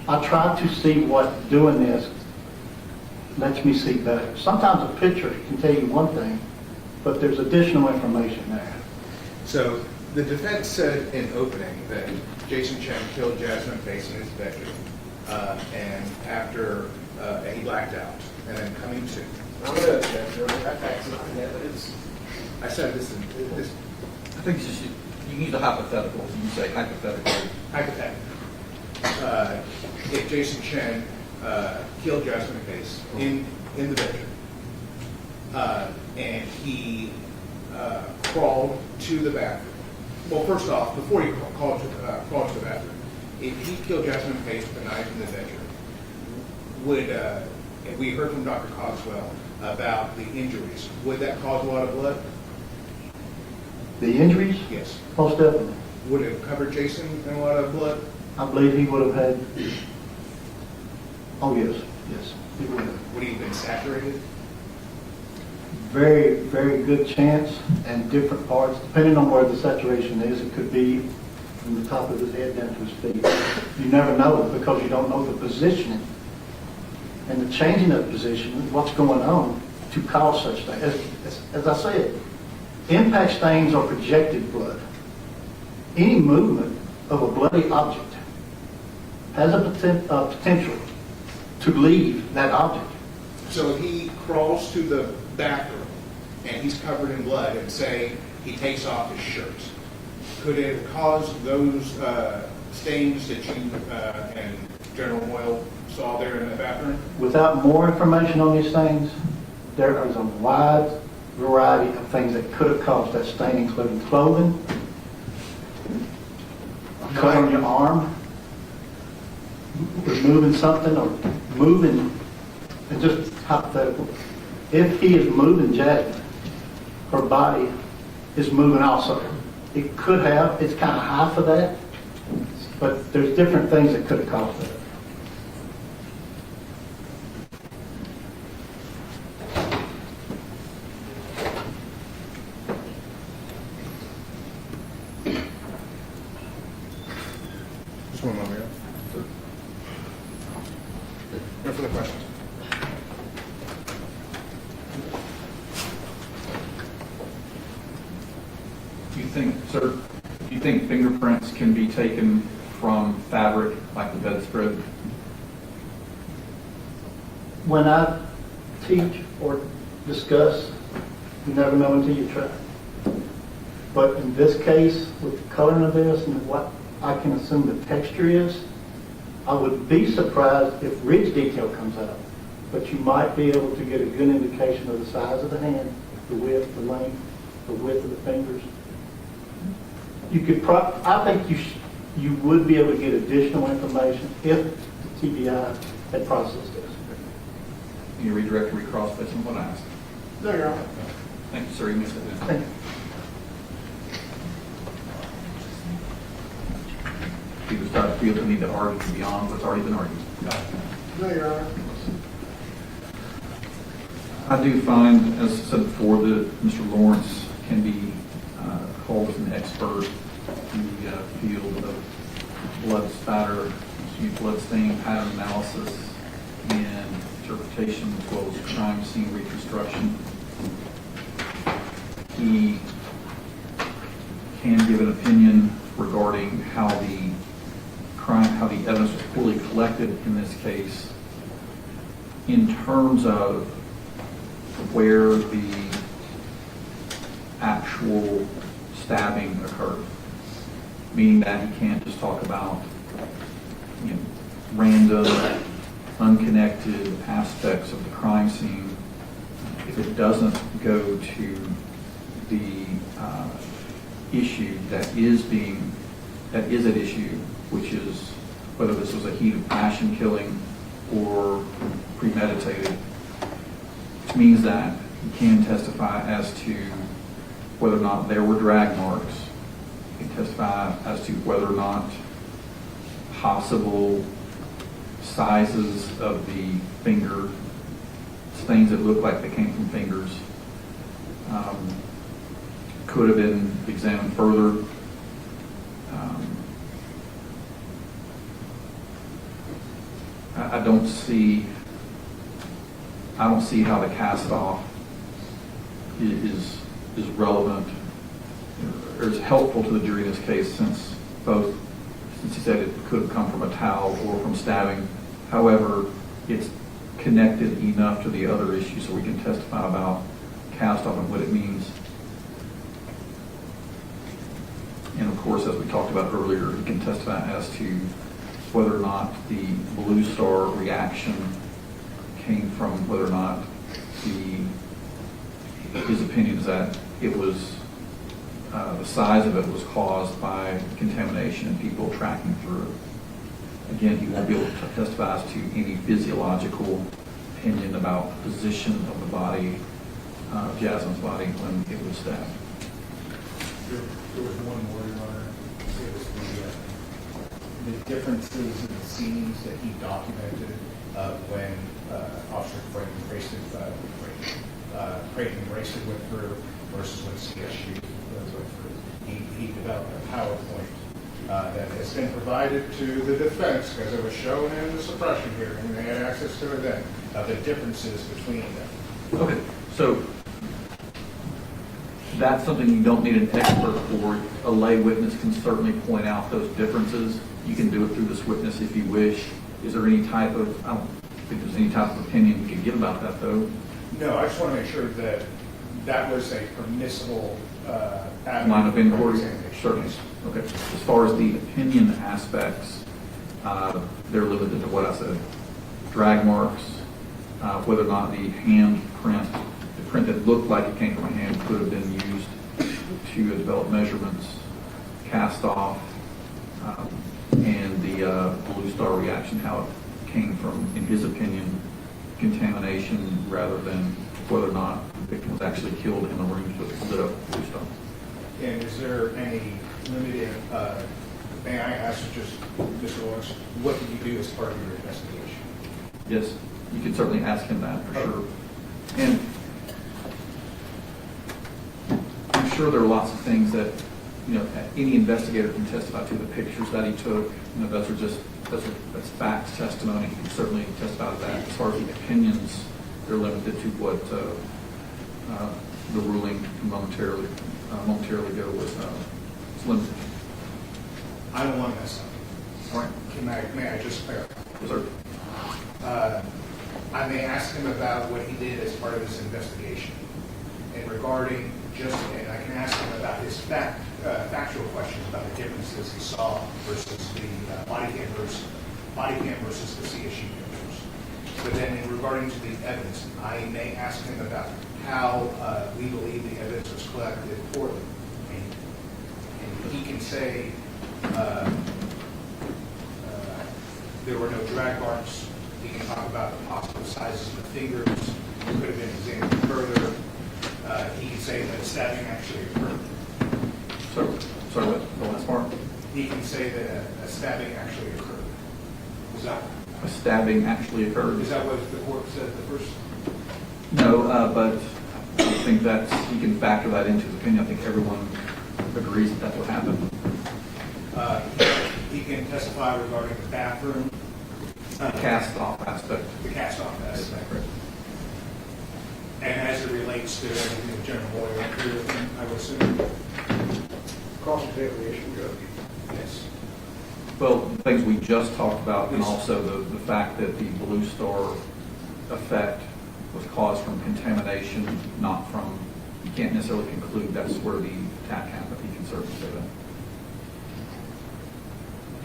I try to see what doing this lets me see better. Sometimes a picture can tell you one thing, but there's additional information there. So the defense said in opening that Jason Chen killed Jasmine Face in his bedroom, and after he blacked out, and then coming to. That's not evidence. I said this. I think it's just, you can use a hypothetical. You can say hypothetically. Hypothetically. If Jason Chen killed Jasmine Face in the bedroom, and he crawled to the bathroom. Well, first off, before he crawled to the bathroom, if he killed Jasmine Face with a knife in the bedroom, would, and we heard from Dr. Cogswell about the injuries, would that cause a lot of blood? The injuries? Yes. Most definitely. Would it have covered Jason in a lot of blood? I believe he would have had, oh yes, he would have. Would he have been saturated? Very, very good chance, and different parts, depending on where the saturation is, it could be from the top of his head down to his feet. You never know because you don't know the positioning and the changing of position, what's going on to cause such things. As I said, impact stains are projected blood. Any movement of a bloody object has a potential to leave that object. So if he crawls to the bathroom and he's covered in blood and say he takes off his shirt, could it cause those stains that you and General Moyle saw there in the bathroom? Without more information on these things, there is a wide variety of things that could have caused that stain, including clothing, a cut on your arm, removing something or moving, and just hypothetical. If he is moving Jasmine, her body is moving also. It could have, it's kind of high for that, but there's different things that could have caused that. Just one moment. No further questions. Do you think fingerprints can be taken from fabric like the bedspread? When I teach or discuss, you never know until you try. But in this case, with the coloring of this and what I can assume the texture is, I would be surprised if ridge detail comes out. But you might be able to get a good indication of the size of the hand, the width, the length, the width of the fingers. You could I think you would be able to get additional information if the TBI had processed this. Can you redirect or recross based on what I asked? No, Your Honor. Thank you, sir. You may sit down. Thank you. People start to feel the need to argue beyond what's already been argued. No, Your Honor. I do find, as I said before, that Mr. Lawrence can be called as an expert in the field of blood spatter, blood stain pattern analysis, and interpretation, as well as crime scene reconstruction. He can give an opinion regarding how the evidence was poorly collected in this case in terms of where the actual stabbing occurred, meaning that he can't just talk about random, unconnected aspects of the crime scene, if it doesn't go to the issue that is at issue, which is whether this was a heat of passion killing or premeditated, which means that you can testify as to whether or not there were drag marks. You can testify as to whether or not possible sizes of the finger, things that look like they came from fingers, could have been examined further. I don't see how the cast-off is relevant or is helpful to the jury in this case, since he said it could have come from a towel or from stabbing. However, it's connected enough to the other issue so we can testify about cast-off and what it means. And of course, as we talked about earlier, he can testify as to whether or not the blue star reaction came from whether or not his opinion is that it was the size of it was caused by contamination and people tracking through it. Again, he won't be able to testify as to any physiological opinion about the position of the body, Jasmine's body, when it was stabbed. There was one more, Your Honor. It was the differences in the scenes that he documented when Officer Creighton Grayson went through versus when CSU went through. He developed a PowerPoint that has been provided to the defense because it was shown in the suppression hearing, and they had access to it then, of the differences between them. Okay, so that's something you don't need an expert for. A lay witness can certainly point out those differences. You can do it through this witness if you wish. Is there any type of, I don't think there's any type of opinion you can give about that, though? No, I just want to make sure that that was a permissible Line of inquiry? Certainly. Okay. As far as the opinion aspects, they're limited to what I said. Drag marks, whether or not the hand print, the print that looked like it came from a hand could have been used to develop measurements, cast off, and the blue star reaction, how it came from, in his opinion, contamination rather than whether or not the victim was actually killed in the room with lit up blue star. And is there any limited, may I ask just, Mr. Lawrence, what did you do as part of your investigation? Yes, you can certainly ask him that for sure. And I'm sure there are lots of things that, any investigator can testify to. The pictures that he took, that's facts, testimony. He can certainly testify to that. As far as the opinions, they're limited to what the ruling momentarily ago was limited. I don't want to mess up. All right. May I just clarify? Yes, sir. I may ask him about what he did as part of this investigation, and regarding and I can ask him about his factual questions about the differences he saw versus the body cam versus the CSU pictures. But then, regarding to the evidence, I may ask him about how we believe the evidence was collected poorly, and he can say there were no drag marks. He can talk about the possible sizes of the fingers that could have been examined further. He can say that a stabbing actually occurred. Sorry, what? The last part? He can say that a stabbing actually occurred. Is that A stabbing actually occurred? Is that what the court said at the first? No, but I think that he can factor that into his opinion. I think everyone agrees that that's what happened. He can testify regarding the bathroom. Cast-off aspect. The cast-off aspect. And as it relates to everything the general lawyer went through with him, I would assume. Cross-examination, Judge. Yes. Well, the things we just talked about, and also the fact that the blue star effect was caused from contamination, not from, you can't necessarily conclude that's where the attack happened. You can certainly say that.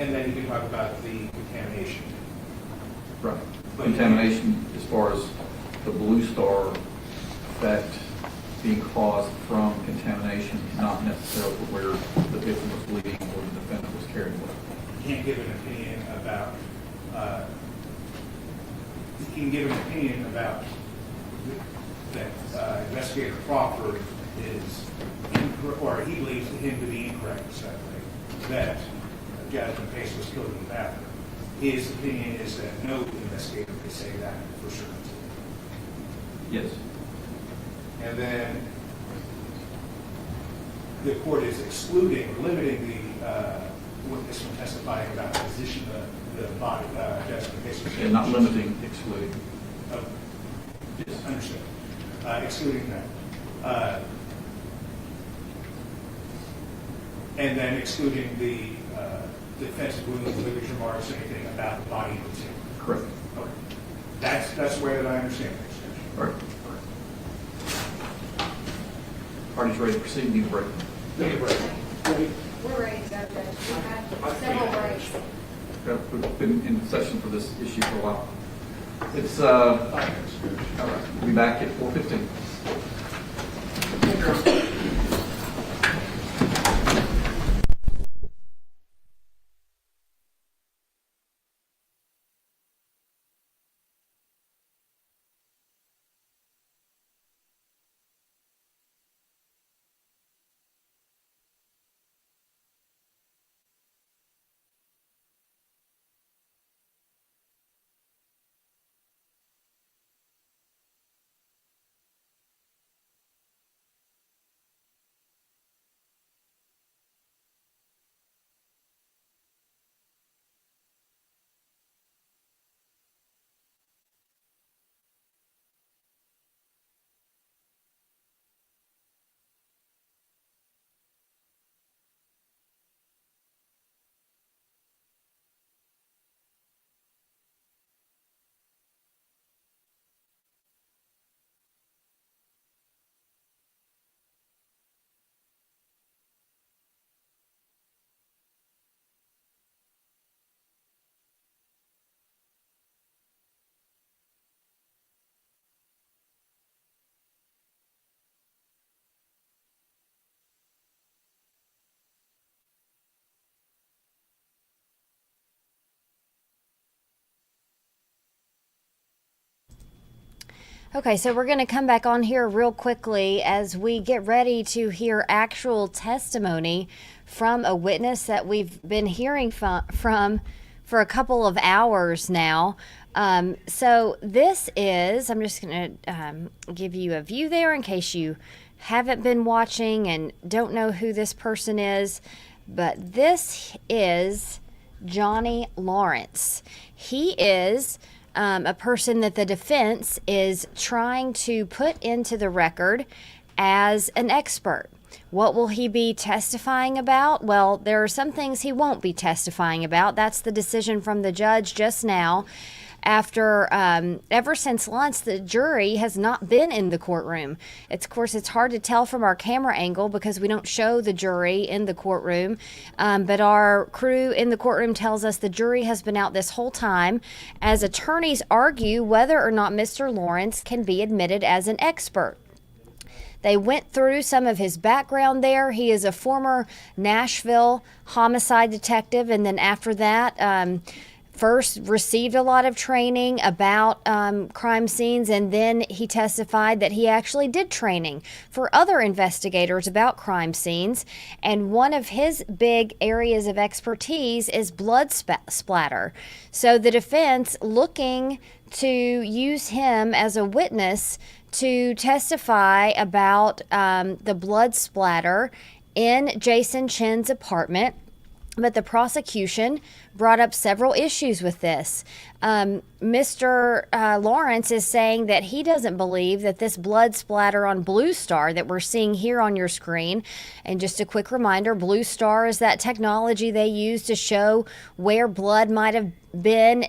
And then you can talk about the contamination. Right. Contamination as far as the Blue Star effect being caused from contamination, not necessarily where the victim was bleeding or the defendant was carrying it. You can't give an opinion about, you can give an opinion about that Investigator Crawford is, or he believes him to be incorrect, sadly, that Jasmine Pace was killed in the bathroom. His opinion is that no investigator could say that for sure. Yes. And then the court is excluding, limiting the witness from testifying about the position of the body, Jasmine Pace. And not limiting, excluding. Oh, yes, understood. Excluding that. And then excluding the defensive wounds, ligature marks, anything about the body concealed. Correct. Okay. That's the way that I understand it. All right. Parties ready to proceed? Need a break? Need a break. We're ready to go, Judge. We've had several breaks. We've been in session for this issue for a while. It's, all right, we'll be back at 4:15. Okay, so we're going to come back on here real quickly as we get ready to hear actual testimony from a witness that we've been hearing from for a couple of hours now. So this is, I'm just going to give you a view there in case you haven't been watching and don't know who this person is, but this is Johnny Lawrence. He is a person that the defense is trying to put into the record as an expert. What will he be testifying about? Well, there are some things he won't be testifying about. That's the decision from the judge just now. After ever since lunch, the jury has not been in the courtroom. Of course, it's hard to tell from our camera angle because we don't show the jury in the courtroom. But our crew in the courtroom tells us the jury has been out this whole time as attorneys argue whether or not Mr. Lawrence can be admitted as an expert. They went through some of his background there. He is a former Nashville homicide detective, and then after that, first received a lot of training about crime scenes, and then he testified that he actually did training for other investigators about crime scenes. And one of his big areas of expertise is blood splatter. So the defense looking to use him as a witness to testify about the blood splatter in Jason Chen's apartment. But the prosecution brought up several issues with this. Mr. Lawrence is saying that he doesn't believe that this blood splatter on Blue Star that we're seeing here on your screen, and just a quick reminder, Blue Star is that technology they use to show where blood might have been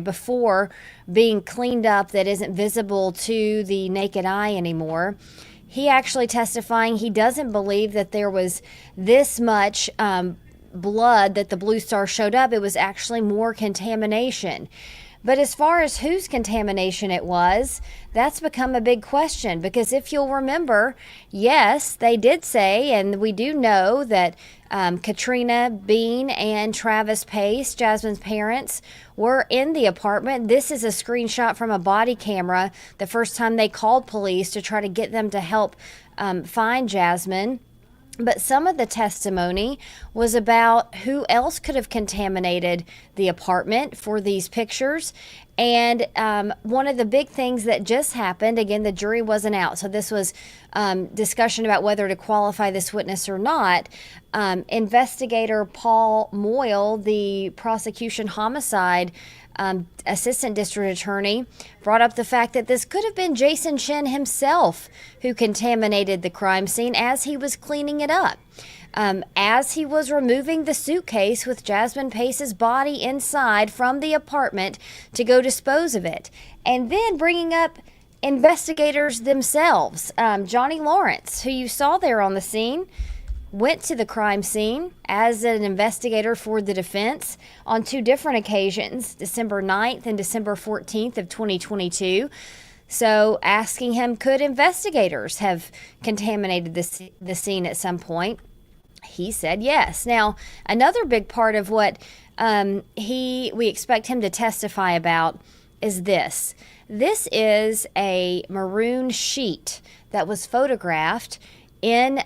before being cleaned up that isn't visible to the naked eye anymore. He actually testifying he doesn't believe that there was this much blood that the Blue Star showed up, it was actually more contamination. But as far as whose contamination it was, that's become a big question, because if you'll remember, yes, they did say, and we do know that Katrina Bean and Travis Pace, Jasmine's parents, were in the apartment. This is a screenshot from a body camera the first time they called police to try to get them to help find Jasmine. But some of the testimony was about who else could have contaminated the apartment for these pictures. And one of the big things that just happened, again, the jury wasn't out, so this was discussion about whether to qualify this witness or not. Investigator Paul Moyle, the prosecution homicide assistant district attorney, brought up the fact that this could have been Jason Chen himself who contaminated the crime scene as he was cleaning it up. As he was removing the suitcase with Jasmine Pace's body inside from the apartment to go dispose of it, and then bringing up investigators themselves. Johnny Lawrence, who you saw there on the scene, went to the crime scene as an investigator for the defense on 2 different occasions, December 9th and December 14th of 2022. So asking him, could investigators have contaminated the scene at some point? He said yes. Now, another big part of what we expect him to testify about is this. This is a maroon sheet that was photographed in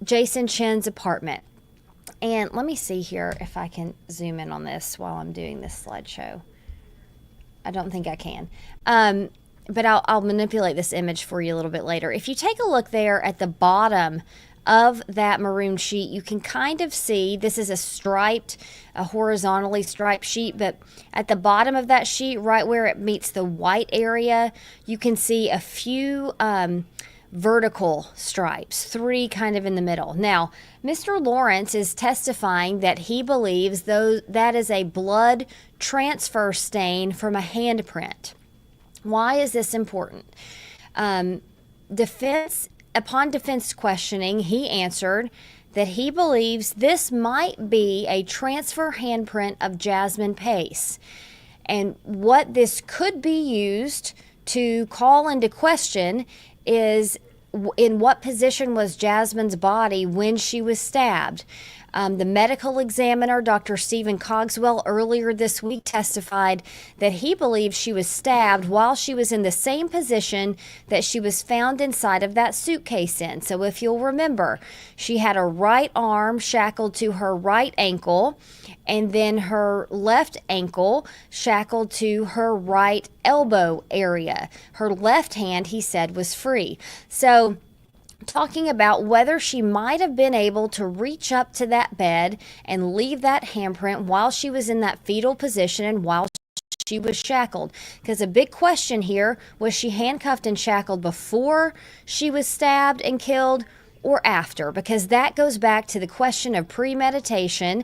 Jason Chen's apartment. And let me see here if I can zoom in on this while I'm doing this slideshow. I don't think I can. But I'll manipulate this image for you a little bit later. If you take a look there at the bottom of that maroon sheet, you can kind of see this is a horizontally striped sheet, but at the bottom of that sheet, right where it meets the white area, you can see a few vertical stripes, 3 kind of in the middle. Now, Mr. Lawrence is testifying that he believes that is a blood transfer stain from a handprint. Why is this important? Upon defense questioning, he answered that he believes this might be a transfer handprint of Jasmine Pace. And what this could be used to call into question is in what position was Jasmine's body when she was stabbed. The medical examiner, Dr. Stephen Cogswell, earlier this week testified that he believes she was stabbed while she was in the same position that she was found inside of that suitcase in. So if you'll remember, she had her right arm shackled to her right ankle, and then her left ankle shackled to her right elbow area. Her left hand, he said, was free. So talking about whether she might have been able to reach up to that bed and leave that handprint while she was in that fetal position and while she was shackled. Because a big question here, was she handcuffed and shackled before she was stabbed and killed or after? Because that goes back to the question of premeditation.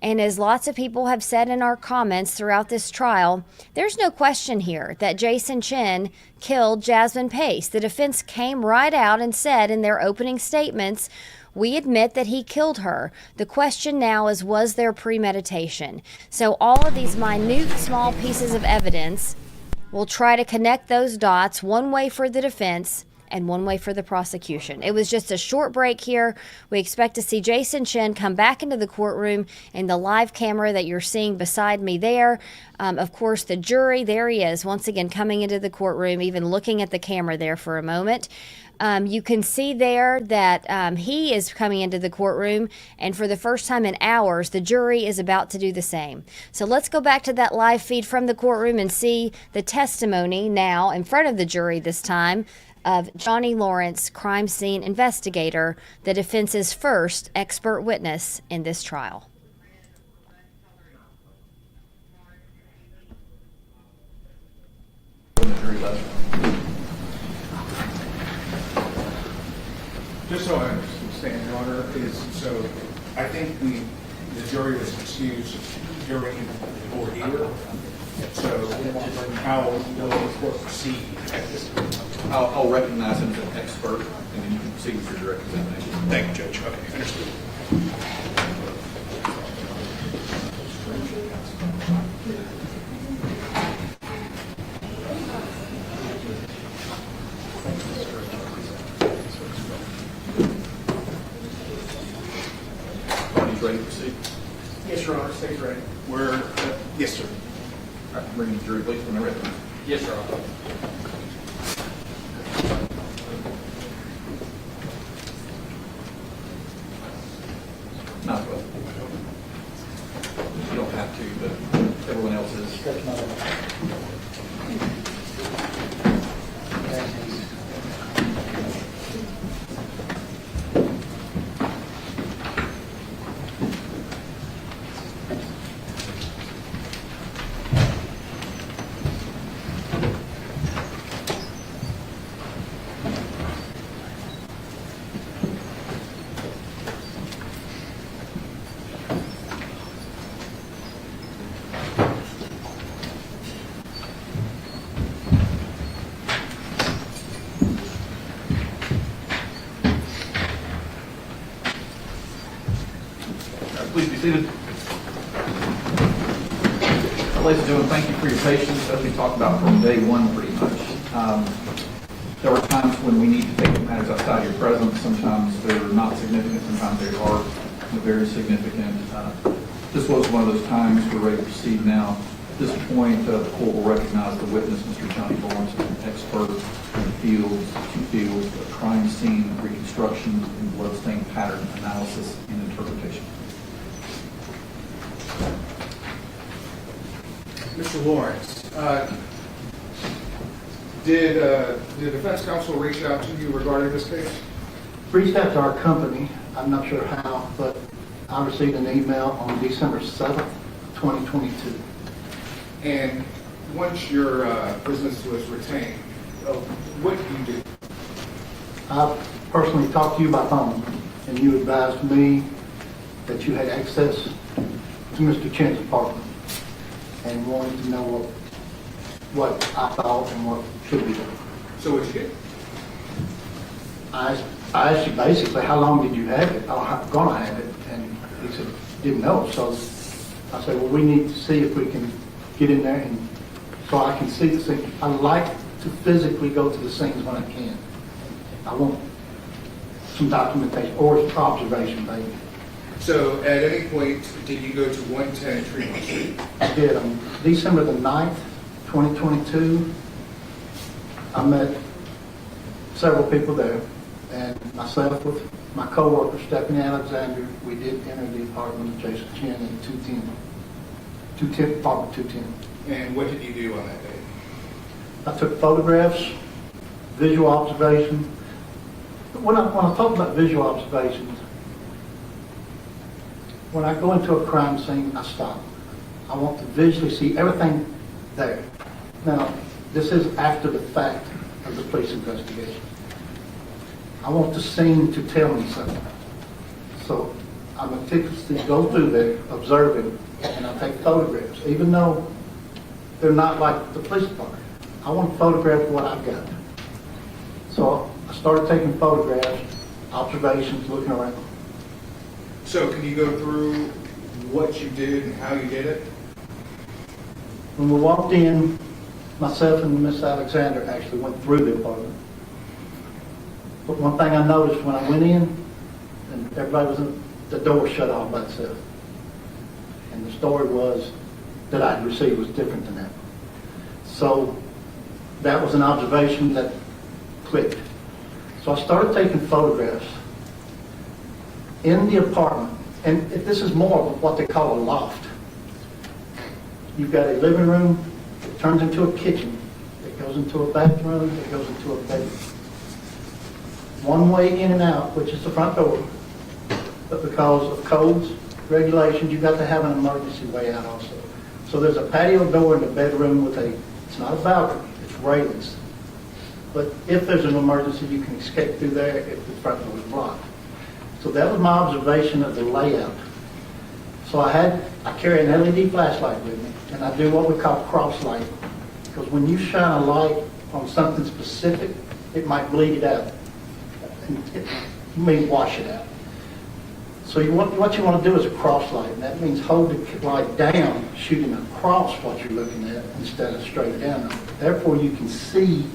And as lots of people have said in our comments throughout this trial, there's no question here that Jason Chen killed Jasmine Pace. The defense came right out and said in their opening statements, we admit that he killed her. The question now is, was there premeditation? So all of these minute, small pieces of evidence will try to connect those dots, one way for the defense and one way for the prosecution. It was just a short break here. We expect to see Jason Chen come back into the courtroom in the live camera that you're seeing beside me there. Of course, the jury, there he is, once again coming into the courtroom, even looking at the camera there for a moment. You can see there that he is coming into the courtroom, and for the first time in hours, the jury is about to do the same. So let's go back to that live feed from the courtroom and see the testimony now in front of the jury this time of Johnny Lawrence, crime scene investigator, the defense's first expert witness in this trial. Just so I understand, Your Honor, so I think the jury was excused during the ordeal. So how will the court proceed at this point? I'll recognize him as an expert, and then you can proceed with your direct examination. Thank you, Judge. Okay, understood. ready to proceed? Yes, Your Honor, state's ready. Yes, sir. All right, bring the jury, please, when they're ready. Yes, Your Honor. Not well. You don't have to, but everyone else is. Please be seated. Ladies and gentlemen, thank you for your patience. As we talked about from day one, pretty much. There were times when we need to take matters outside your presence. Sometimes they're not significant. Sometimes they are very significant. This was one of those times. We're ready to proceed now. At this point, the court will recognize the witness, Mr. Johnny Lawrence, an expert in two fields, crime scene reconstruction and bloodstain pattern analysis and interpretation. Mr. Lawrence, did the defense counsel reach out to you regarding this case? Reached out to our company, I'm not sure how, but I received an email on December 7th, 2022. And once your business was retained, what did you do? I personally talked to you by phone, and you advised me that you had access to Mr. Chen's apartment and wanted to know what I thought and what should be done. So what you did? I asked you basically, how long did you have it? I'm gonna have it, and he said, didn't know. So I said, well, we need to see if we can get in there, and so I can see the scene. I like to physically go to the scenes when I can. I want some documentation or observation, maybe. So at any point, did you go to 110 Tremont Street? I did. On December the 9th, 2022, I met several people there, and myself with my co-worker, Stephanie Alexander, we did enter the apartment of Jason Chen in 210, apartment 210. And what did you do on that day? I took photographs, visual observation. When I talk about visual observations, when I go into a crime scene, I stop. I want to visually see everything there. Now, this is after the fact of the police investigation. I want the scene to tell me something. So I meticulously go through there, observing, and I take photographs, even though they're not like the police department. I want to photograph what I've got. So I started taking photographs, observations, looking around. So can you go through what you did and how you did it? When we walked in, myself and Miss Alexander actually went through the apartment. But one thing I noticed when I went in, and everybody was in, the door shut off by itself. And the story was that I'd received was different than that. So that was an observation that clicked. So I started taking photographs in the apartment, and this is more of what they call a loft. You've got a living room, it turns into a kitchen, it goes into a bathroom, it goes into a bedroom. One way in and out, which is the front door, but because of codes, regulations, you've got to have an emergency way out also. So there's a patio door in the bedroom with it's not a balcony, it's railings. But if there's an emergency, you can escape through there if the front door is blocked. So that was my observation of the layout. So I carry an LED flashlight with me, and I do what we call cross light. Because when you shine a light on something specific, it might bleed it out. You may wash it out. So what you want to do is a cross light, and that means hold the light down, shooting across what you're looking at instead of straight down. Therefore, you can see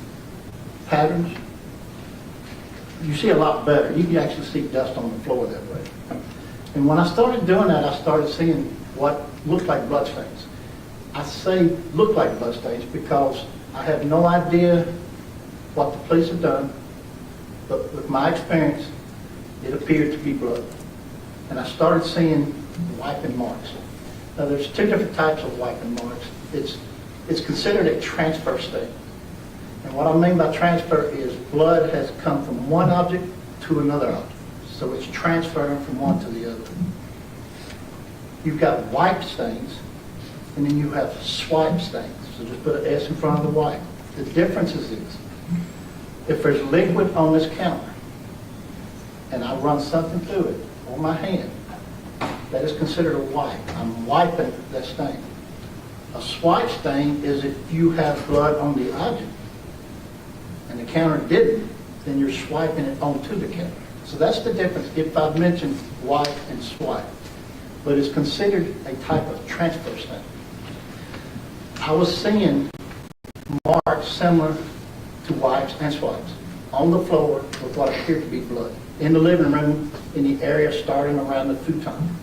patterns. You see a lot better. You can actually see dust on the floor that way. And when I started doing that, I started seeing what looked like bloodstains. I say look like bloodstains because I have no idea what the police have done, but with my experience, it appeared to be blood. And I started seeing wiping marks. Now, there's two different types of wiping marks. It's considered a transfer stain. And what I mean by transfer is blood has come from one object to another object. So it's transferring from one to the other. You've got wipe stains, and then you have swipe stains. So just put an S in front of the wipe. The difference is this. If there's liquid on this counter, and I run something through it on my hand, that is considered a wipe. I'm wiping that stain. A swipe stain is if you have blood on the object, and the counter didn't, then you're swiping it onto the counter. So that's the difference if I've mentioned wipe and swipe. But it's considered a type of transfer stain. I was seeing marks similar to wipes and swipes on the floor with what appeared to be blood. In the living room, in the area starting around the futon.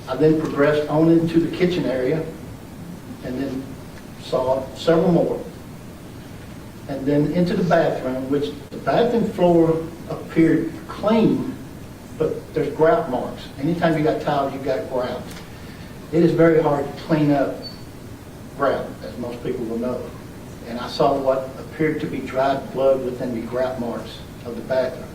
I then progressed on into the kitchen area and then saw several more. And then into the bathroom, which the bathroom floor appeared clean, but there's grout marks. Anytime you got tiles, you got grout. It is very hard to clean up grout, as most people will know. And I saw what appeared to be dried blood within the grout marks of the bathroom.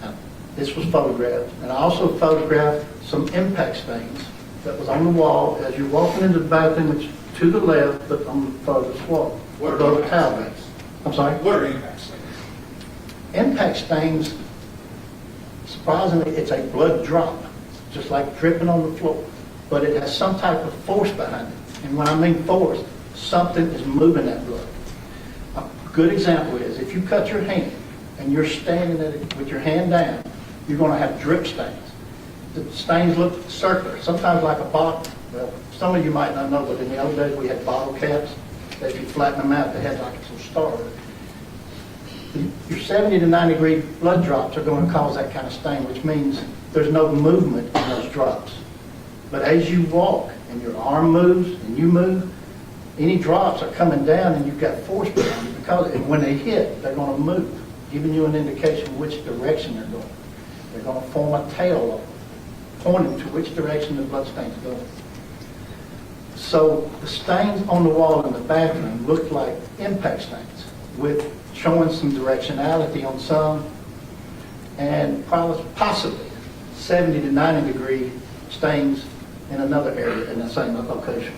Now, this was photographed, and I also photographed some impact stains that was on the wall as you're walking into the bathroom. It's to the left, but on the furthest wall. What Above are the towel impact base. stains? I'm sorry? What are impact stains? Impact stains, surprisingly, it's a blood drop, just like dripping on the floor, but it has some type of force behind it. And when I mean force, something is moving that blood. A good example is if you cut your hand and you're standing at it with your hand down, you're going to have drip stains. The stains look circular, sometimes like a bottle. Well, some of you might not know, but in the old days we had bottle caps that if you flatten them out, they had like some stars. Your 70 to 90 degree blood drops are going to cause that kind of stain, which means there's no movement in those drops. But as you walk and your arm moves and you move, any drops are coming down and you've got force behind it because and when they hit, they're going to move, giving you an indication which direction they're going. They're going to form a tail pointing to which direction the blood stain's going. So the stains on the wall in the bathroom looked like impact stains with showing some directionality on some and possibly 70 to 90 degree stains in another area in the same location.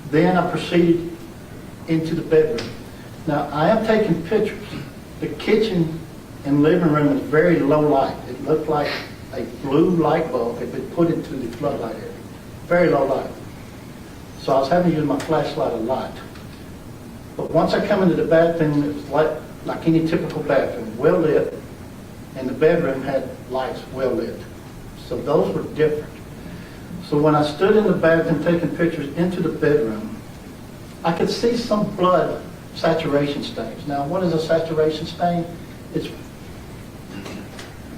Then I proceeded into the bedroom. Now I am taking pictures. The kitchen and living room is very low light. It looked like a blue light bulb had been put into the floodlight area. Very low light. So I was having to use my flashlight a lot. But once I come into the bathroom, it was like any typical bathroom, well lit, and the bedroom had lights well lit. So those were different. So when I stood in the bathroom taking pictures into the bedroom, I could see some blood saturation stains. Now, what is a saturation stain? It's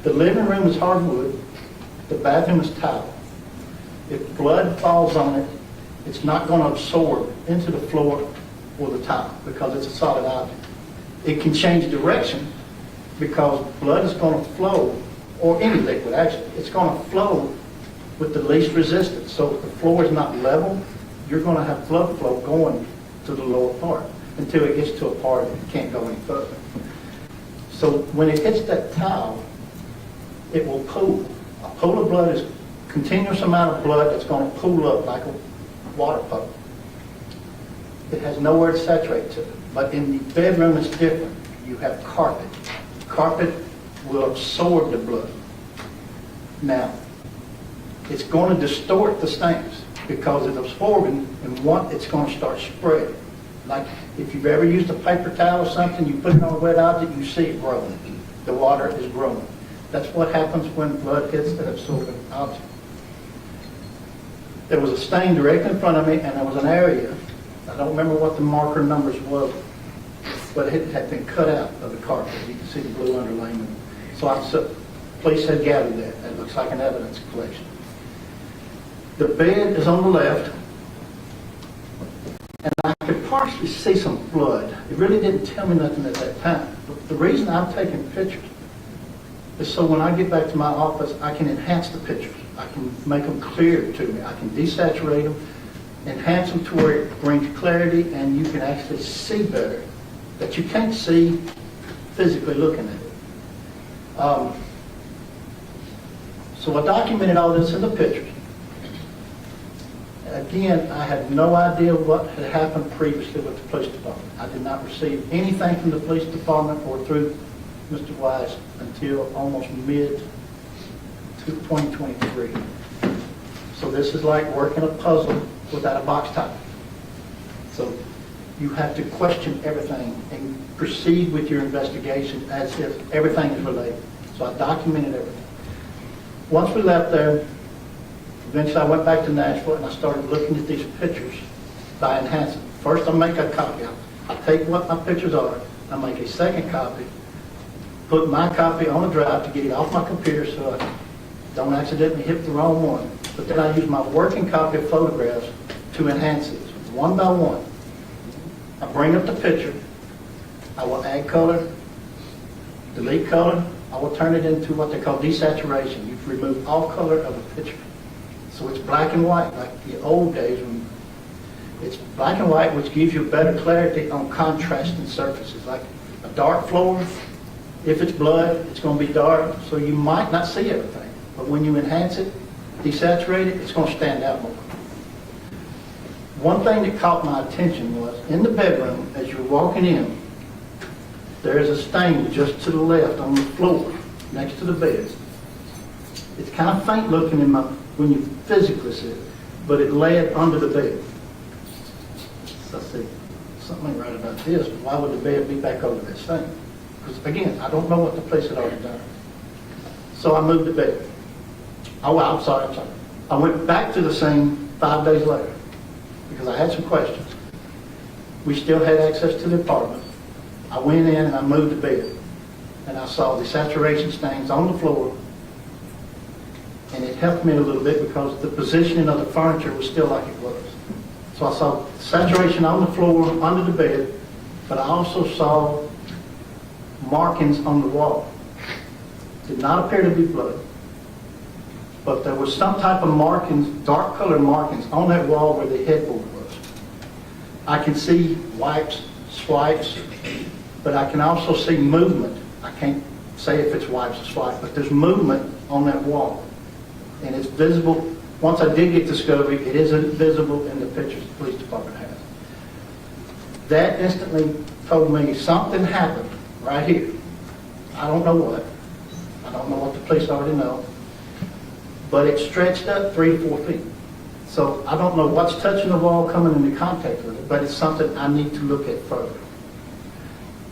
the living room is hardwood, the bathroom is tile. If blood falls on it, it's not going to absorb into the floor or the tile because it's a solid object. It can change direction because blood is going to flow, or any liquid actually, it's going to flow with the least resistance. So if the floor is not level, you're going to have blood flow going to the lower part until it gets to a part that it can't go any further. So when it hits that tile, it will pool. A pool of blood is a continuous amount of blood that's going to pool up like a water puddle. It has nowhere to saturate to. But in the bedroom, it's different. You have carpet. Carpet will absorb the blood. Now, it's going to distort the stains because it's absorbing, and it's going to start spreading. Like if you've ever used a paper towel or something, you put it on a wet object, you see it growing. The water is growing. That's what happens when blood hits that absorbing object. There was a stain directly in front of me, and there was an area, I don't remember what the marker numbers were, but it had been cut out of the carpet. You can see the blue underlayment. So I police had gathered that. It looks like an evidence collection. The bed is on the left, and I could partially see some blood. It really didn't tell me nothing at that time. But the reason I'm taking pictures is so when I get back to my office, I can enhance the pictures. I can make them clear to me. I can desaturate them, enhance them to where it brings clarity, and you can actually see better that you can't see physically looking at it. So I documented all this in the pictures. Again, I had no idea what had happened previously with the police department. I did not receive anything from the police department or through Mr. Wise until almost mid-2023. So this is like working a puzzle without a box top. So you have to question everything and proceed with your investigation as if everything is related. So I documented everything. Once we left there, eventually I went back to Nashville and I started looking at these pictures by enhancing. First I make a copy. I take what my pictures are, I make a second copy, put my copy on a drive to get it off my computer so I don't accidentally hit the wrong one. But then I use my working copy of photographs to enhance it, one by one. I bring up the picture, I will add color, delete color, I will turn it into what they call desaturation. You remove all color of a picture. So it's black and white, like the old days when it's black and white, which gives you better clarity on contrasting surfaces. Like a dark floor, if it's blood, it's going to be dark, so you might not see everything. But when you enhance it, desaturate it, it's going to stand out more. One thing that caught my attention was in the bedroom, as you're walking in, there is a stain just to the left on the floor next to the bed. It's kind of faint looking when you physically see it, but it laid under the bed. So I said, something ain't right about this, but why would the bed be back over that stain? Because again, I don't know what the police had already done. So I moved the bed. Oh, I'm sorry. I went back to the scene 5 days later because I had some questions. We still had access to the apartment. I went in and I moved the bed. And I saw the saturation stains on the floor. And it helped me a little bit because the positioning of the furniture was still like it was. So I saw saturation on the floor, under the bed, but I also saw markings on the wall. Did not appear to be blood. But there was some type of markings, dark colored markings on that wall where the headboard was. I can see wipes, swipes, but I can also see movement. I can't say if it's wipes or swipes, but there's movement on that wall. And it's visible. Once I did get discovery, it isn't visible in the pictures the police department has. That instantly told me something happened right here. I don't know what. I don't know what the police already know. But it stretched up 3 to 4 feet. So I don't know what's touching the wall coming into contact with it, but it's something I need to look at further.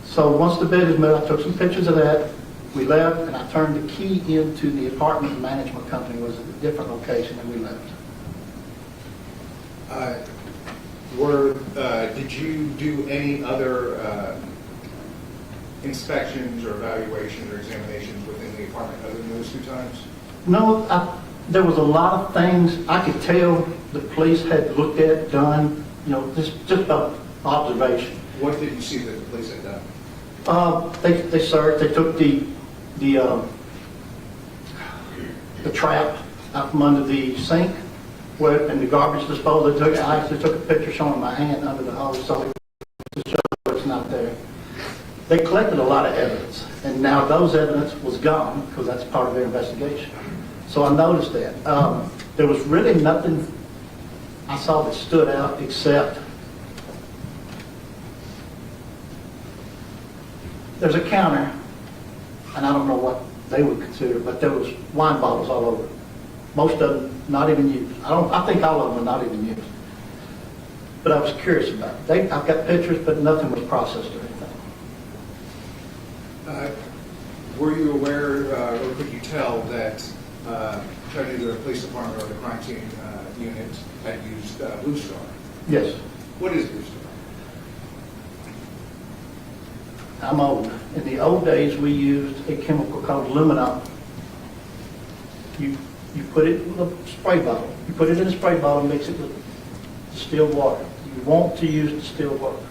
So once the bed is moved, I took some pictures of that. We left, and I turned the key into the apartment management company. It was at a different location, and we left. Did you do any other inspections or evaluations or examinations within the apartment other than those 2 times? No, there was a lot of things I could tell the police had looked at, done, just about observation. What did you see that the police had done? They searched. They took the trap out from under the sink, and the garbage disposal. I actually took a picture showing my hand under the hose so to show it's not there. They collected a lot of evidence, and now those evidence was gone because that's part of their investigation. So I noticed that. There was really nothing I saw that stood out except there's a counter, and I don't know what they would consider, but there was wine bottles all over it. Most of them not even used. I think all of them are not even used. But I was curious about it. I've got pictures, but nothing was processed or anything. Were you aware, or could you tell that either the police department or the crime scene unit had used Blue Star? Yes. What is Blue Star? I'm old. In the old days, we used a chemical called luminol, You put it in a spray bottle. You put it in a spray bottle and mix it with distilled water. You want to use distilled water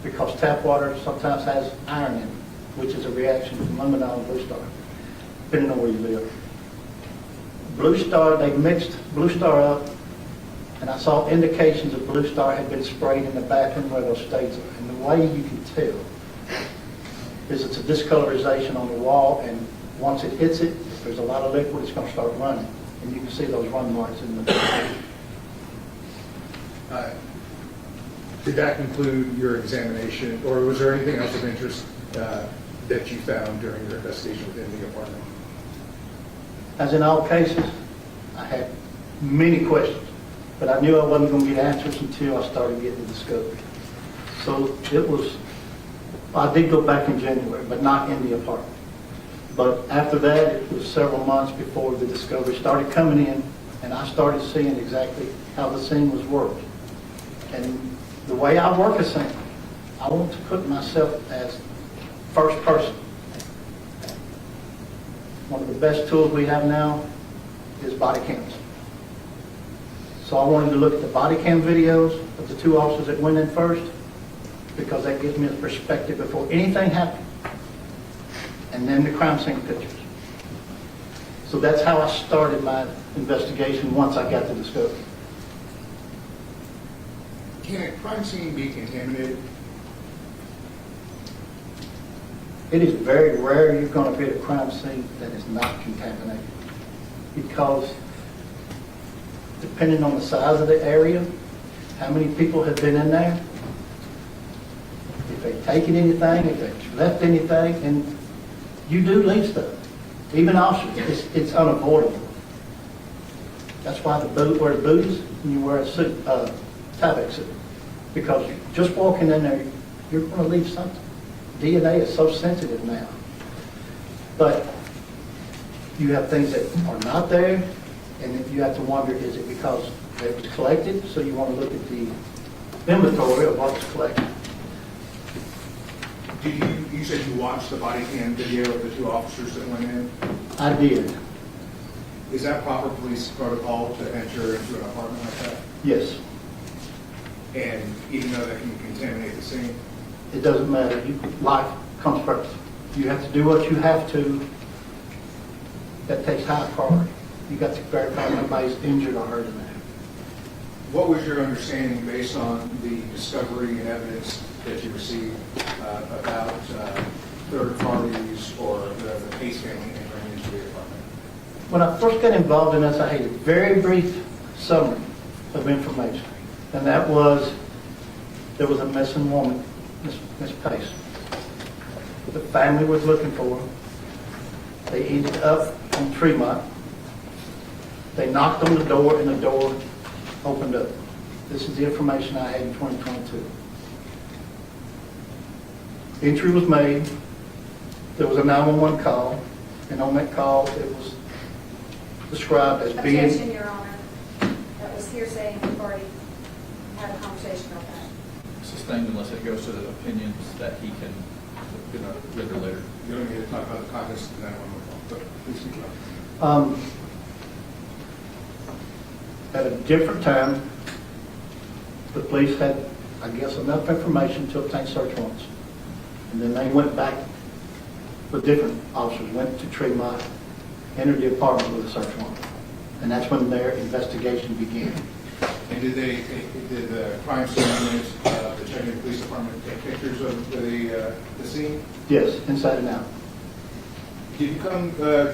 because tap water sometimes has iron in it, which is a reaction from luminol and Blue Star, depending on where you live. Blue Star, they mixed Blue Star up, and I saw indications of Blue Star had been sprayed in the bathroom where those stains are. And the way you can tell is it's a discolorization on the wall, and once it hits it, if there's a lot of liquid, it's going to start running. And you can see those run marks in the Did that conclude your examination, or was there anything else of interest that you found during your investigation within the apartment? As in all cases, I had many questions, but I knew I wasn't going to get answers until I started getting the discovery. So it was, I did go back in January, but not in the apartment. But after that, it was several months before the discovery started coming in, and I started seeing exactly how the scene was worked. And the way I work a scene, I want to put myself as first person. One of the best tools we have now is body cams. So I wanted to look at the body cam videos of the two officers that went in first, because that gives me a perspective before anything happened. And then the crime scene pictures. So that's how I started my investigation once I got the discovery. Can a crime scene be contaminated? It is very rare you're going to be at a crime scene that is not contaminated, because depending on the size of the area, how many people have been in there, if they've taken anything, if they've left anything, and you do leave stuff. Even officers, it's unavoidable. That's why the boot, wear the booties and you wear a suit, Tyvek suit, because just walking in there, you're going to leave something. DNA is so sensitive now. But you have things that are not there, and you have to wonder, is it because they was collected? So you want to look at the inventory of what was collected. You said you watched the body cam video of the two officers that went in? I did. Is that proper police protocol to enter into an apartment like that? Yes. And even though that can contaminate the scene? It doesn't matter. Life comes first. You have to do what you have to. That takes high priority. You got to verify nobody's injured or hurt in there. What was your understanding based on the discovery and evidence that you received about third parties or the Pace family entering into the apartment? When I first got involved in this, I had a very brief summary of information. And that was, there was a missing woman, Miss Pace. The family was looking for her. They ended up on Tremont. They knocked on the door, and the door opened up. This is the information I had in 2022. Entry was made. There was a 911 call, and on that call, it was described as being... Objection, Your Honor. That was hearsay, and we've already had a conversation about that. Sustained unless it goes to the opinions that he can, later. You don't need to talk about the context of that one, but please keep going. At a different time, the police had, I guess, enough information to obtain search warrants. And then they went back, the different officers went to Tremont, entered the apartment with a search warrant. And that's when their investigation began. And did the crime scene units, the Chattanooga Police Department, take pictures of the scene? Yes, inside and out. Did you come to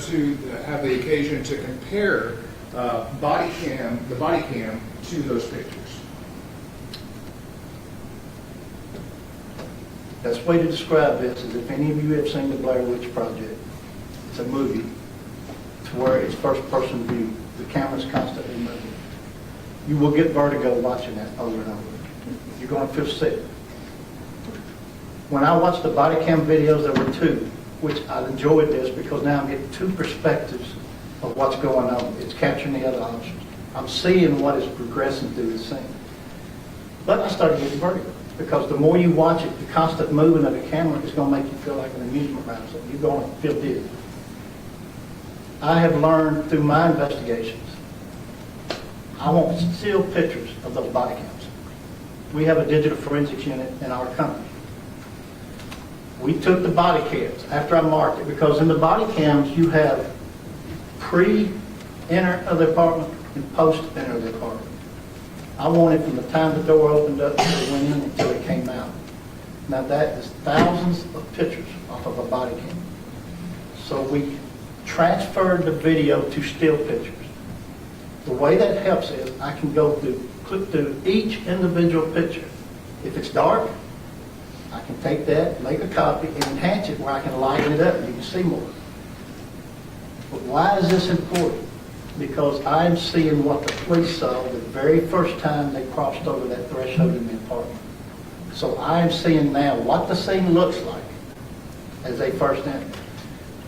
have the occasion to compare the body cam to those pictures? Best way to describe this is if any of you have seen the Blair Witch Project. It's a movie to where it's first-person view. The camera's constantly moving. You will get vertigo watching that over and over. You're going to feel sick. When I watched the body cam videos, there were two, which I enjoyed this because now I'm getting two perspectives of what's going on. It's capturing the other officers. I'm seeing what is progressing through the scene. But I started getting vertigo because the more you watch it, the constant movement of the camera is going to make you feel like an amusement ride. So you're going to feel dizzy. I have learned through my investigations, I want still pictures of those body cams. We have a digital forensics unit in our company. We took the body cams after I marked it, because in the body cams you have pre-enter of the apartment and post-enter of the apartment. I want it from the time the door opened up until it went in until it came out. Now that is thousands of pictures off of a body cam. So we transferred the video to still pictures. The way that helps is I can go through, click through each individual picture. If it's dark, I can take that, make a copy, and enhance it where I can lighten it up and you can see more. But why is this important? Because I'm seeing what the police saw the very first time they crossed over that threshold in the apartment. So I'm seeing now what the scene looks like as they first enter.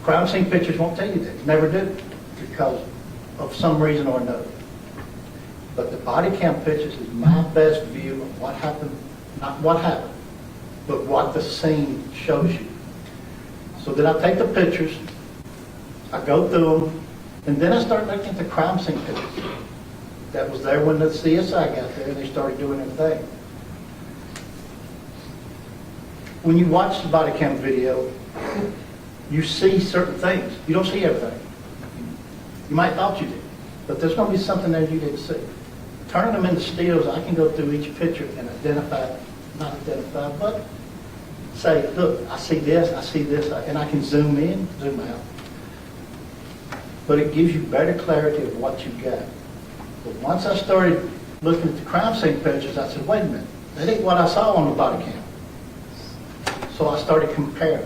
Crime scene pictures won't tell you that. Never do, because of some reason or another. But the body cam pictures is my best view of what happened, not what happened, but what the scene shows you. So then I take the pictures, I go through them, and then I start looking at the crime scene pictures. That was there when the CSI got there and they started doing their thing. When you watch the body cam video, you see certain things. You don't see everything. You might thought you did, but there's going to be something there you didn't see. Turning them into stills, I can go through each picture and not identify, but say, look, I see this, and I can zoom in, zoom out. But it gives you better clarity of what you got. But once I started looking at the crime scene pictures, I said, wait a minute, that ain't what I saw on the body cam. So I started comparing.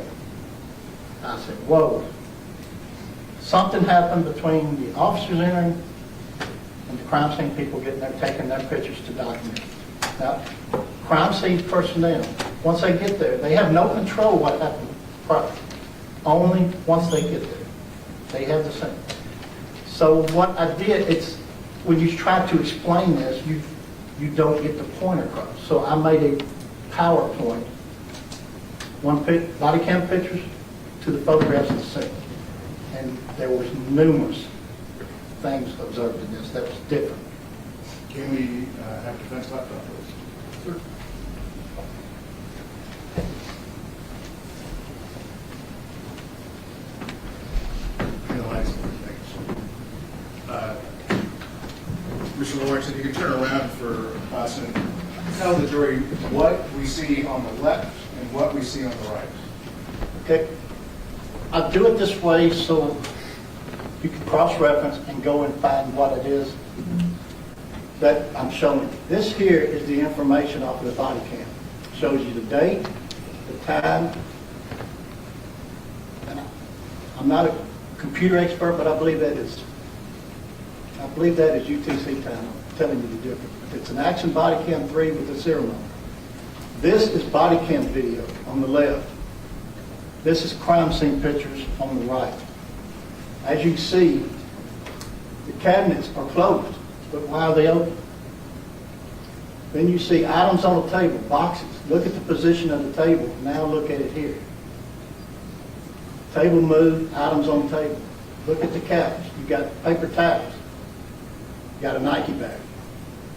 I said, whoa, something happened between the officers entering and the crime scene people getting there, taking their pictures to document. Now, crime scene personnel, once they get there, they have no control what happened prior. Only once they get there. They have the same. So what I did, it's when you try to explain this, you don't get the point across. So I made a PowerPoint, body cam pictures to the photographs of the scene. And there was numerous things observed in this that was different. Can we have defense laptop, please? Sure. Mr. Lawrence, if you could turn around for us and tell the jury what we see on the left and what we see on the right. Okay. I do it this way so you can cross-reference and go and find what it is that I'm showing. This here is the information off of the body cam. It shows you the date, the time, and I'm not a computer expert, but I believe that is UTC time. I'm telling you the difference. It's an Action Body Cam 3 with the serial number. This is body cam video on the left. This is crime scene pictures on the right. As you can see, the cabinets are closed, but why are they open? Then you see items on the table, boxes. Look at the position of the table. Now look at it here. Table moved, items on the table. Look at the couch. You've got paper towels. You got a Nike bag.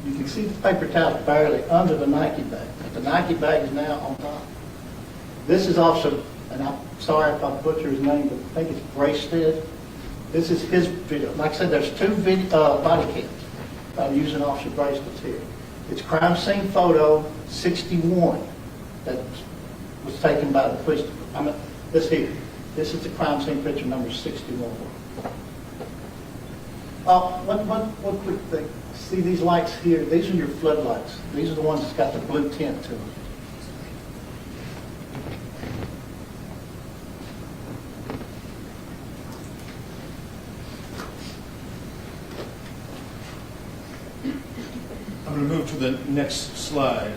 You can see the paper towels barely under the Nike bag. The Nike bag is now on top. This is also, and I'm sorry if I butcher his name, but I think it's Braystead. This is his video. Like I said, there's two body cams. I'm using Officer Braystead's here. It's crime scene photo 61 that was taken by the police department. This here. This is the crime scene picture number 61. One quick thing. See these lights here? These are your floodlights. These are the ones that's got the blue tint to them. I'm going to move to the next slide.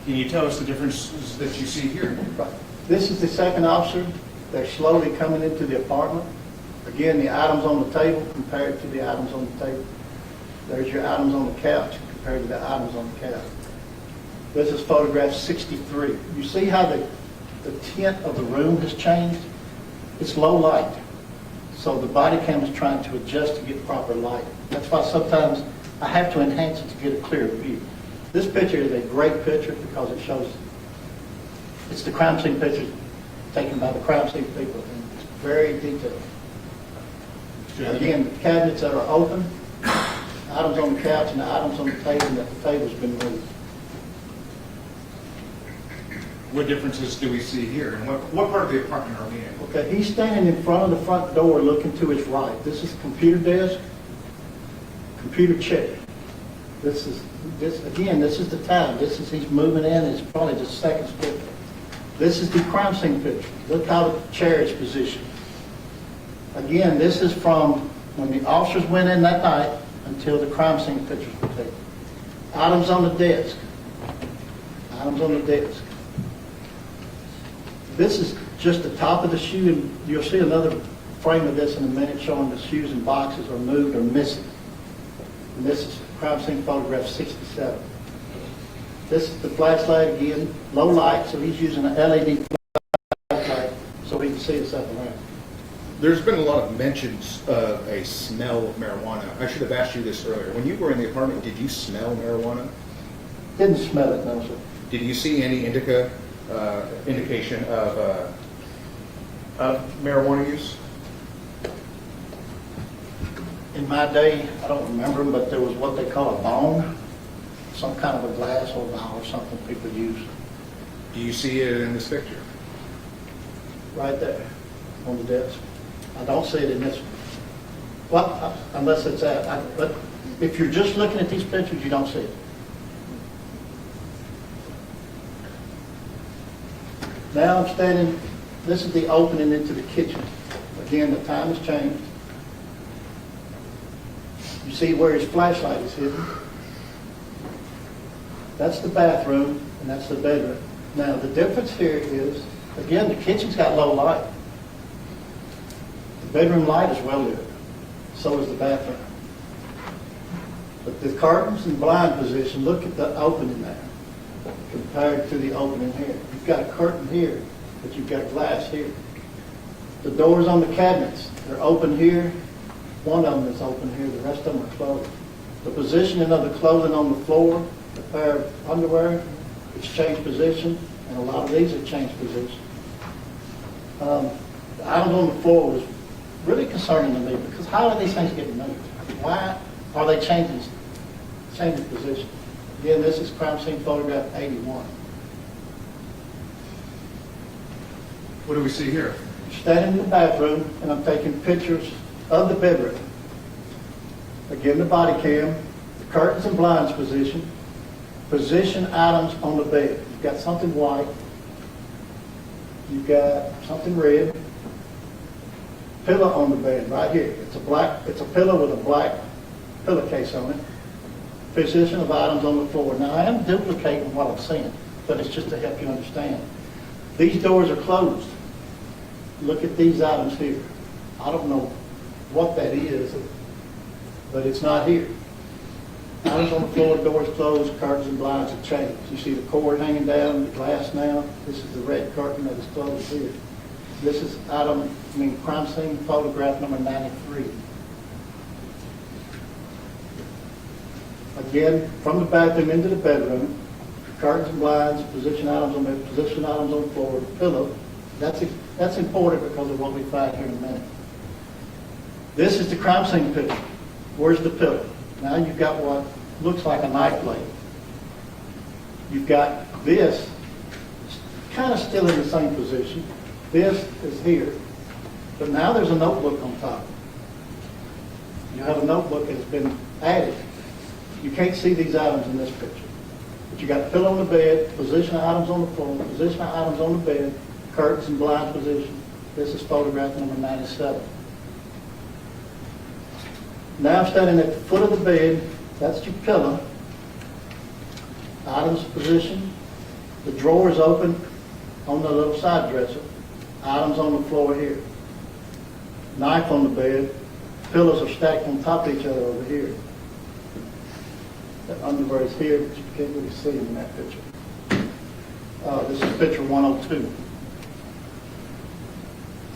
Can you tell us the differences that you see here? Right. This is the second officer. They're slowly coming into the apartment. Again, the items on the table compared to the items on the table. There's your items on the couch compared to the items on the couch. This is photograph 63. You see how the tint of the room has changed? It's low light. So the body cam is trying to adjust to get proper light. That's why sometimes I have to enhance it to get a clear view. This picture is a great picture because it shows, it's the crime scene picture taken by the crime scene people, and it's very detailed. Again, the cabinets that are open, items on the couch and the items on the table, and that the table's been moved. What differences do we see here? And what part of the apartment are we in? Okay, he's standing in front of the front door looking to his right. This is the computer desk, computer chair. This is the time. He's moving in, it's probably just seconds quicker. This is the crime scene picture. Look how the chair is positioned. Again, this is from when the officers went in that night until the crime scene pictures were taken. Items on the desk. Items on the desk. This is just the top of the shoe, and you'll see another frame of this in a minute showing the shoes and boxes are moved or missing. And this is crime scene photograph 67. This is the flashlight again, low light, so he's using an LED flashlight so he can see himself around. There's been a lot of mentions of a smell of marijuana. I should have asked you this earlier. When you were in the apartment, did you smell marijuana? Didn't smell it, no, sir. Did you see any indication of marijuana use? In my day, I don't remember them, but there was what they call a bone, some kind of a glass or vial or something people use. Do you see it in this picture? Right there on the desk. I don't see it in this one. Well, unless it's that. But if you're just looking at these pictures, you don't see it. Now I'm standing, this is the opening into the kitchen. Again, the time has changed. You see where his flashlight is hidden. That's the bathroom, and that's the bedroom. Now, the difference here is, again, the kitchen's got low light. The bedroom light is well lit. So is the bathroom. But the curtains and blind position, look at the opening there compared to the opening here. You've got a curtain here, but you've got glass here. The doors on the cabinets, they're open here. One of them is open here, the rest of them are closed. The positioning of the clothing on the floor, the pair of underwear, it's changed position, and a lot of these have changed position. The items on the floor was really concerning to me, because how are these things getting moved? Why are they changing position? Again, this is crime scene photograph 81. What do we see here? Standing in the bathroom, and I'm taking pictures of the bedroom. Again, the body cam, the curtains and blinds position items on the bed. You've got something white, you've got something red, pillow on the bed right here. It's a pillow with a black pillowcase on it. Position of items on the floor. Now, I am duplicating what I'm saying, but it's just to help you understand. These doors are closed. Look at these items here. I don't know what that is, but it's not here. Items on the floor, doors closed, curtains and blinds have changed. You see the cord hanging down, the glass now. This is the red curtain that is closed here. This is crime scene photograph number 93. Again, from the bathroom into the bedroom, curtains and blinds, position items on the floor, pillow. That's important because of what we find here in a minute. This is the crime scene picture. Where's the pillow? Now you've got what looks like a knife blade. You've got this kind of still in the same position. This is here. But now there's a notebook on top. You have a notebook that's been added. You can't see these items in this picture. But you got a pillow on the bed, position of items on the floor, position of items on the bed, curtains and blinds position. This is photograph number 97. Now I'm standing at the foot of the bed. That's your pillow. Items position. The drawer is open on the little side dresser. Items on the floor here. Knife on the bed. Pillows are stacked on top of each other over here. The underwear is here, but you can't really see them in that picture. This is picture 102.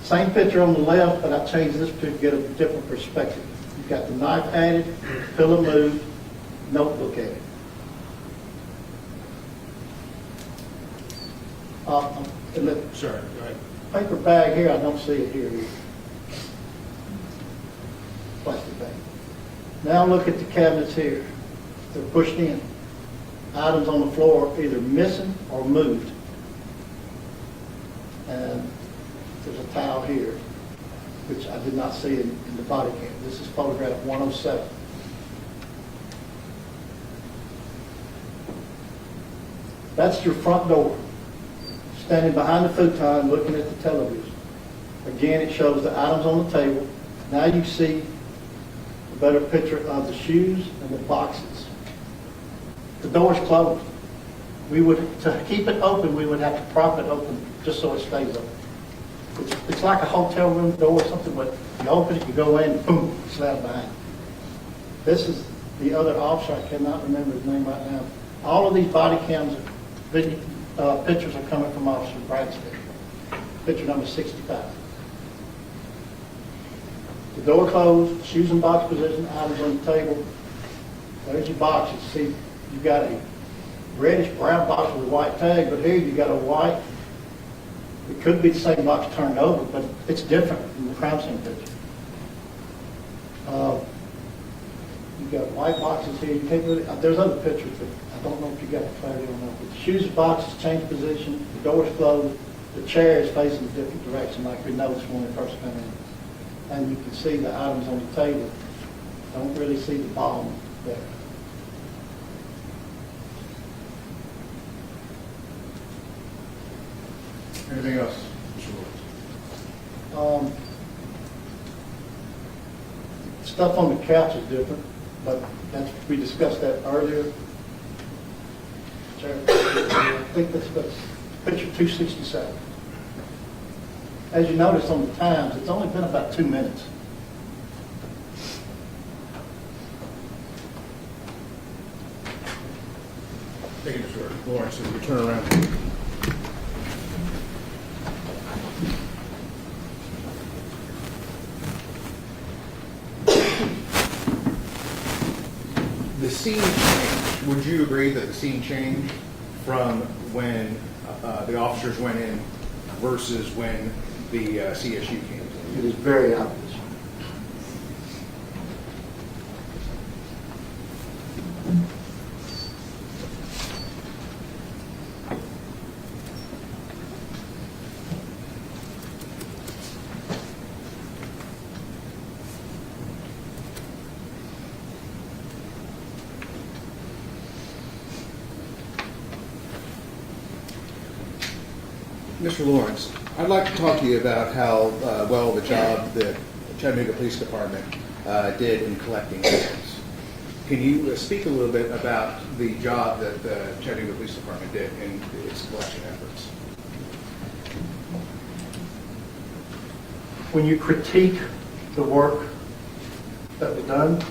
Same picture on the left, but I changed this to get a different perspective. You've got the knife added, pillow moved, notebook added. And the Sorry, go ahead. paper bag here, I don't see it here either. Plastic bag. Now look at the cabinets here. They're pushed in. Items on the floor either missing or moved. And there's a towel here, which I did not see in the body cam. This is photograph 107. That's your front door. Standing behind the futon looking at the television. Again, it shows the items on the table. Now you see a better picture of the shoes and the boxes. The door's closed. To keep it open, we would have to prop it open just so it stays open. It's like a hotel room door or something, but you open it, you go in, boom, slap behind. This is the other officer, I cannot remember his name right now. All of these body cams, pictures are coming from Officer Bradstreet. Picture number 65. The door closed, shoes in box position, items on the table. There's your boxes. See, you've got a reddish brown box with a white tag, but here you've got a white. It could be the same box turned over, but it's different from the crime scene picture. You've got white boxes here. You can't really, there's other pictures, but I don't know if you got clarity on that. But the shoes and boxes change position. The door's closed. The chair is facing a different direction, like we noticed when we first came in. And you can see the items on the table. Don't really see the bottom there. Anything else, Mr. Lewis? Stuff on the couch is different, but we discussed that earlier. I think that's picture 267. As you notice on the times, it's only been about 2 minutes. Thank you, Mr. Lawrence, as we turn around. The scene changed. Would you agree that the scene changed from when the officers went in versus when the CSU came in? It is very obvious. Mr. Lawrence, I'd like to talk to you about how well the job that Chattanooga Police Department did in collecting evidence. Can you speak a little bit about the job that the Chattanooga Police Department did in its collection efforts? When you critique the work that was done,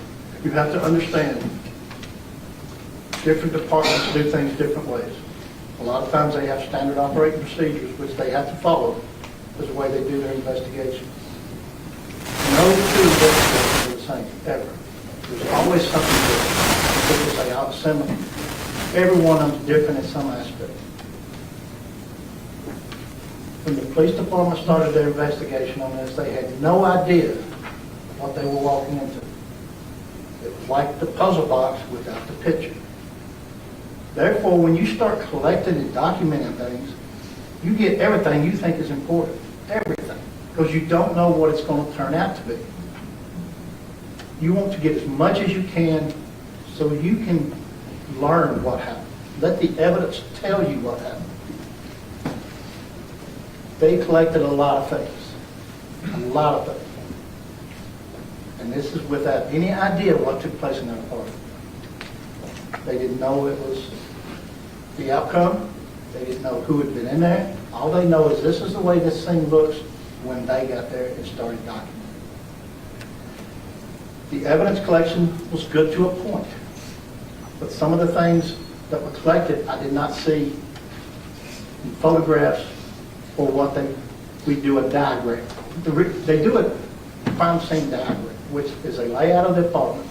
you have to understand different departments do things different ways. A lot of times they have standard operating procedures, which they have to follow as the way they do their investigation. No two investigations are the same, ever. There's always something different. People say, "I'll similar." Every one of them is different in some aspect. When the police department started their investigation on this, they had no idea what they were walking into. It was like the puzzle box without the picture. Therefore, when you start collecting and documenting things, you get everything you think is important. Everything. Because you don't know what it's going to turn out to be. You want to get as much as you can so you can learn what happened. Let the evidence tell you what happened. They collected a lot of things. A lot of things. And this is without any idea what took place in their apartment. They didn't know it was the outcome. They didn't know who had been in there. All they know is this is the way this thing looks when they got there and started documenting. The evidence collection was good to a point. But some of the things that were collected, I did not see in photographs or we do a diagram. they do a crime scene diagram, which is a layout of the apartment,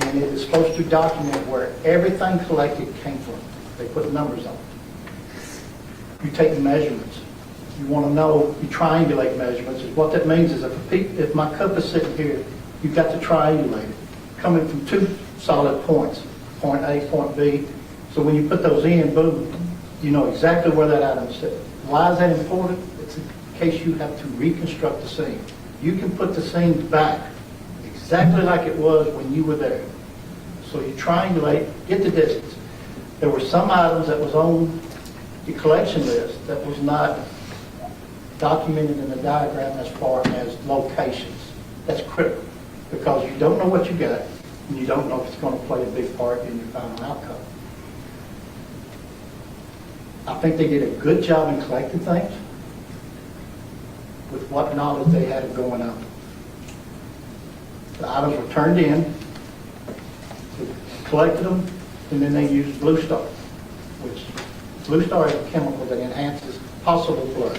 and it is supposed to document where everything collected came from. They put numbers on it. You take measurements. You want to know, you triangulate measurements. What that means is if my cup is sitting here, you've got to triangulate it, coming from two solid points, point A, point B. So when you put those in, boom, you know exactly where that item is sitting. Why is that important? It's in case you have to reconstruct the scene. You can put the scene back exactly like it was when you were there. So you triangulate, get the distance. There were some items that was on the collection list that was not documented in the diagram as far as locations. That's critical because you don't know what you got and you don't know if it's going to play a big part in your final outcome. I think they did a good job in collecting things with what knowledge they had going on. The items were turned in, they collected them, and then they used Blue Star, which Blue Star is a chemical that enhances possible blood.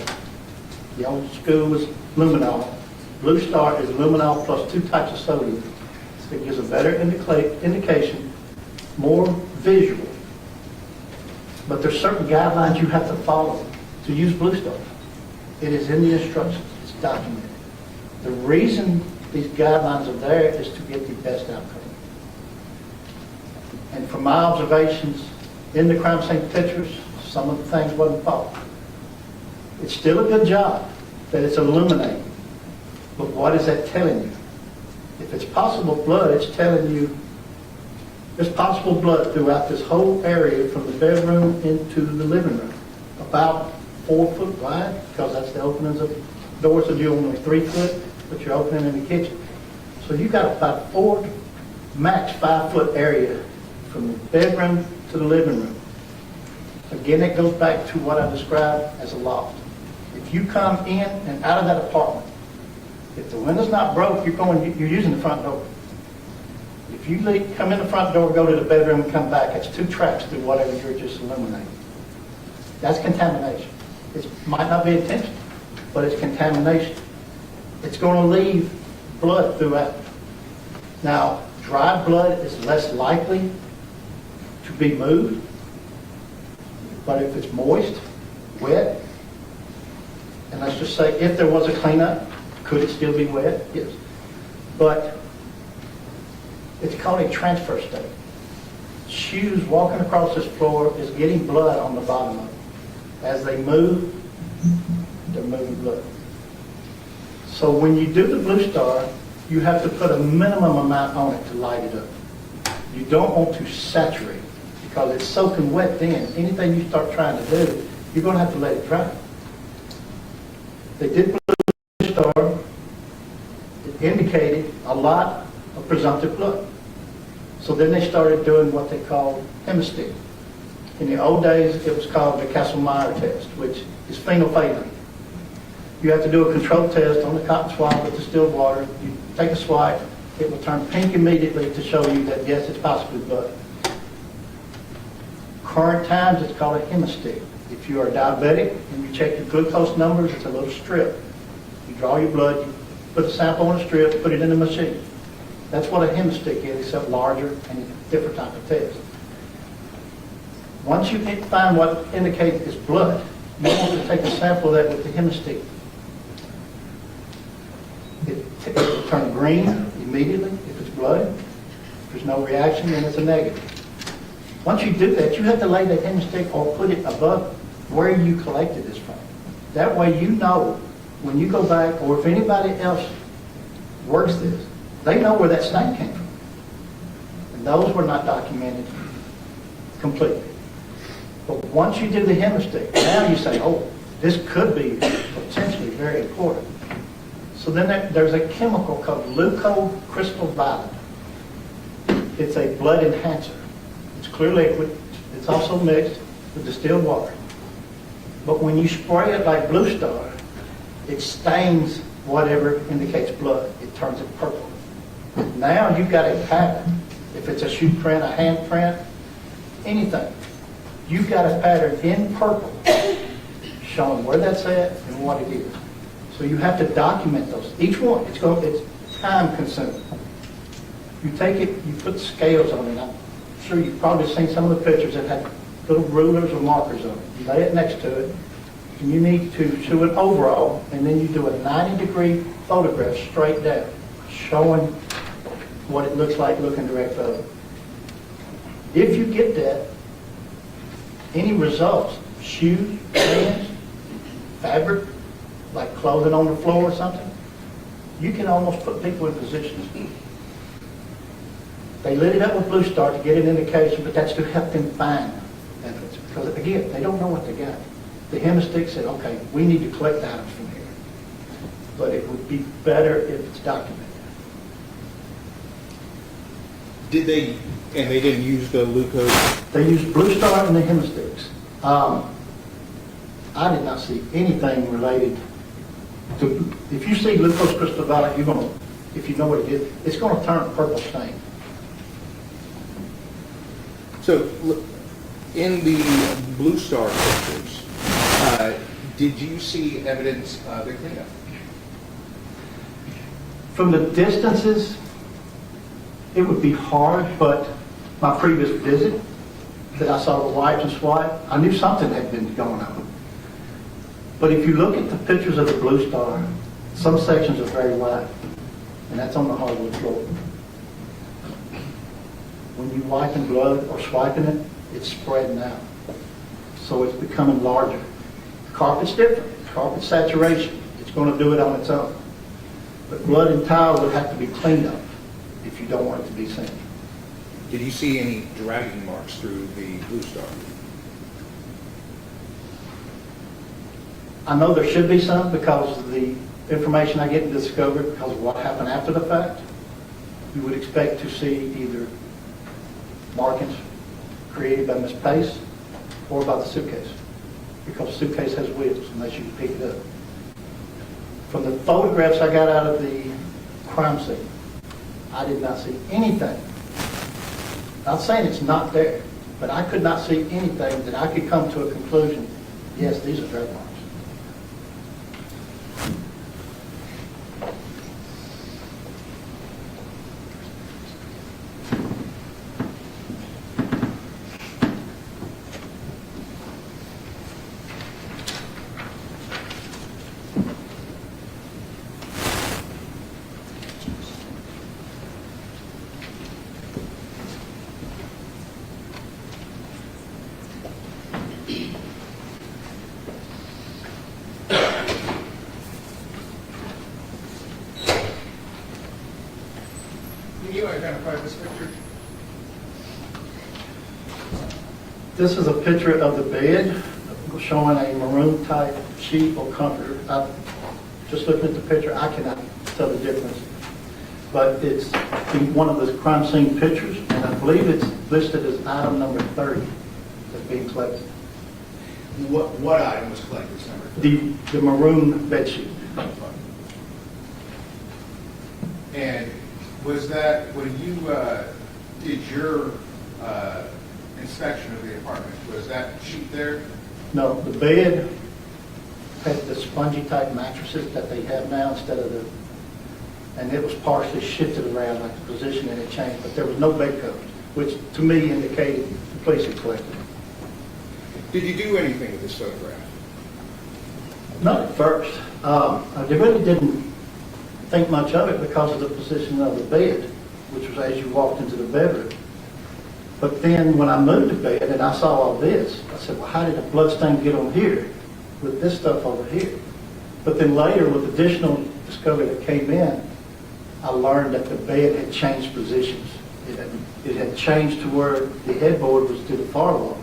The old school was luminol. Blue Star is luminol plus 2 types of sodium. So it gives a better indication, more visual. But there's certain guidelines you have to follow to use Blue Star. It is in the instructions. It's documented. The reason these guidelines are there is to get the best outcome. And from my observations in the crime scene pictures, some of the things wasn't followed. It's still a good job that it's illuminating. But what is that telling you? If it's possible blood, it's telling you there's possible blood throughout this whole area from the bedroom into the living room. About 4 foot wide, because that's the openings of doors that you're only 3 foot, but you're opening in the kitchen. So you've got about 4, max 5 foot area from the bedroom to the living room. Again, it goes back to what I described as a loft. If you come in and out of that apartment, if the window's not broke, you're using the front door. If you come in the front door, go to the bedroom, and come back, it's 2 tracks through whatever you're just illuminating. That's contamination. It might not be intentional, but it's contamination. It's going to leave blood throughout. Now, dry blood is less likely to be moved, but if it's moist, wet, and let's just say if there was a cleanup, could it still be wet? Yes. But it's called a transfer state. Shoes walking across this floor is getting blood on the bottom of it. As they move, they're moving blood. So when you do the Blue Star, you have to put a minimum amount on it to light it up. You don't want to saturate it because it's soaking wet then. Anything you start trying to do, you're going to have to let it dry. They did Blue Star. It indicated a lot of presumptive blood. So then they started doing what they call hemistick. In the old days, it was called the Kastle-Meyer test, which is phenolphthalein. You have to do a control test on the cotton swab with distilled water. You take a swipe, it will turn pink immediately to show you that, yes, it's possibly blood. Current times, it's called a hemistick. If you are diabetic and you check your glucose numbers, it's a little strip. You draw your blood, you put the sample on a strip, put it in the machine. That's what a hemistick is, except larger and a different type of test. Once you find what indicates it's blood, you want to take a sample of that with the hemistick. It will turn green immediately if it's blood. If there's no reaction, then it's a negative. Once you do that, you have to lay that hemistick or put it above where you collected this from. That way you know when you go back, or if anybody else works this, they know where that stain came from. And those were not documented completely. But once you do the hemistick, now you say, oh, this could be potentially very important. So then there's a chemical called leucocrystal violet. It's a blood enhancer. It's clear liquid. It's also mixed with distilled water. But when you spray it like Blue Star, it stains whatever indicates blood. It turns it purple. Now you've got a pattern. If it's a shoe print, a hand print, anything, you've got a pattern in purple showing where that's at and what it is. So you have to document those. Each one, it's time consuming. You take it, you put scales on it. I'm sure you've probably seen some of the pictures that had little rulers or markers on it. You lay it next to it, and you need to show it overall, and then you do a 90-degree photograph straight down, showing what it looks like looking direct over. If you get that, any results, shoes, hands, fabric, like clothing on the floor or something, you can almost put people in positions. They lit it up with Blue Star to get an indication, but that's to help them find evidence. Because again, they don't know what they got. The hemistick said, okay, we need to collect items from here. But it would be better if it's documented. Did they, and they didn't use the Lucas? They used Blue Star and the hemisticks. I did not see anything related to, if you see Lucas crystal violet, you're going to, if you know what it is, it's going to turn purple stain. So, in the Blue Star pictures, did you see evidence of the cleanup? From the distances, it would be hard, but my previous visit that I saw the wipes and swipe, I knew something had been going on. But if you look at the pictures of the Blue Star, some sections are very wide, and that's on the hardwood floor. When you wiping blood or swiping it, it's spreading out. So it's becoming larger. The carpet's different. Carpet saturation, it's going to do it on its own. But blood and tile would have to be cleaned up if you don't want it to be seen. Did you see any dragging marks through the Blue Star? I know there should be some because of the information I get and discover because of what happened after the fact. You would expect to see either markings created by Miss Pace or by the suitcase because the suitcase has wheels unless you can pick it up. From the photographs I got out of the crime scene, I did not see anything. Not saying it's not there, but I could not see anything that I could come to a conclusion, yes, these are drug marks. Can you identify this picture? This is a picture of the bed showing a maroon type sheet or comforter. Just looking at the picture, I cannot tell the difference. But it's one of the crime scene pictures, and I believe it's listed as item number 30 that's being collected. What item was collected, this number? The maroon bed sheet. And was that, when you did your inspection of the apartment, was that sheet there? No, the bed had the spongy type mattresses that they have now instead of the, and it was partially shifted around, like the position and it changed, but there was no bed covers, which to me indicated the police had collected it. Did you do anything with this photograph? Not at first. I really didn't think much of it because of the position of the bed, which was as you walked into the bedroom. But then when I moved the bed and I saw all this, I said, well, how did a blood stain get on here with this stuff over here? But then later, with additional discovery that came in, I learned that the bed had changed positions. It had changed to where the headboard was to the far wall.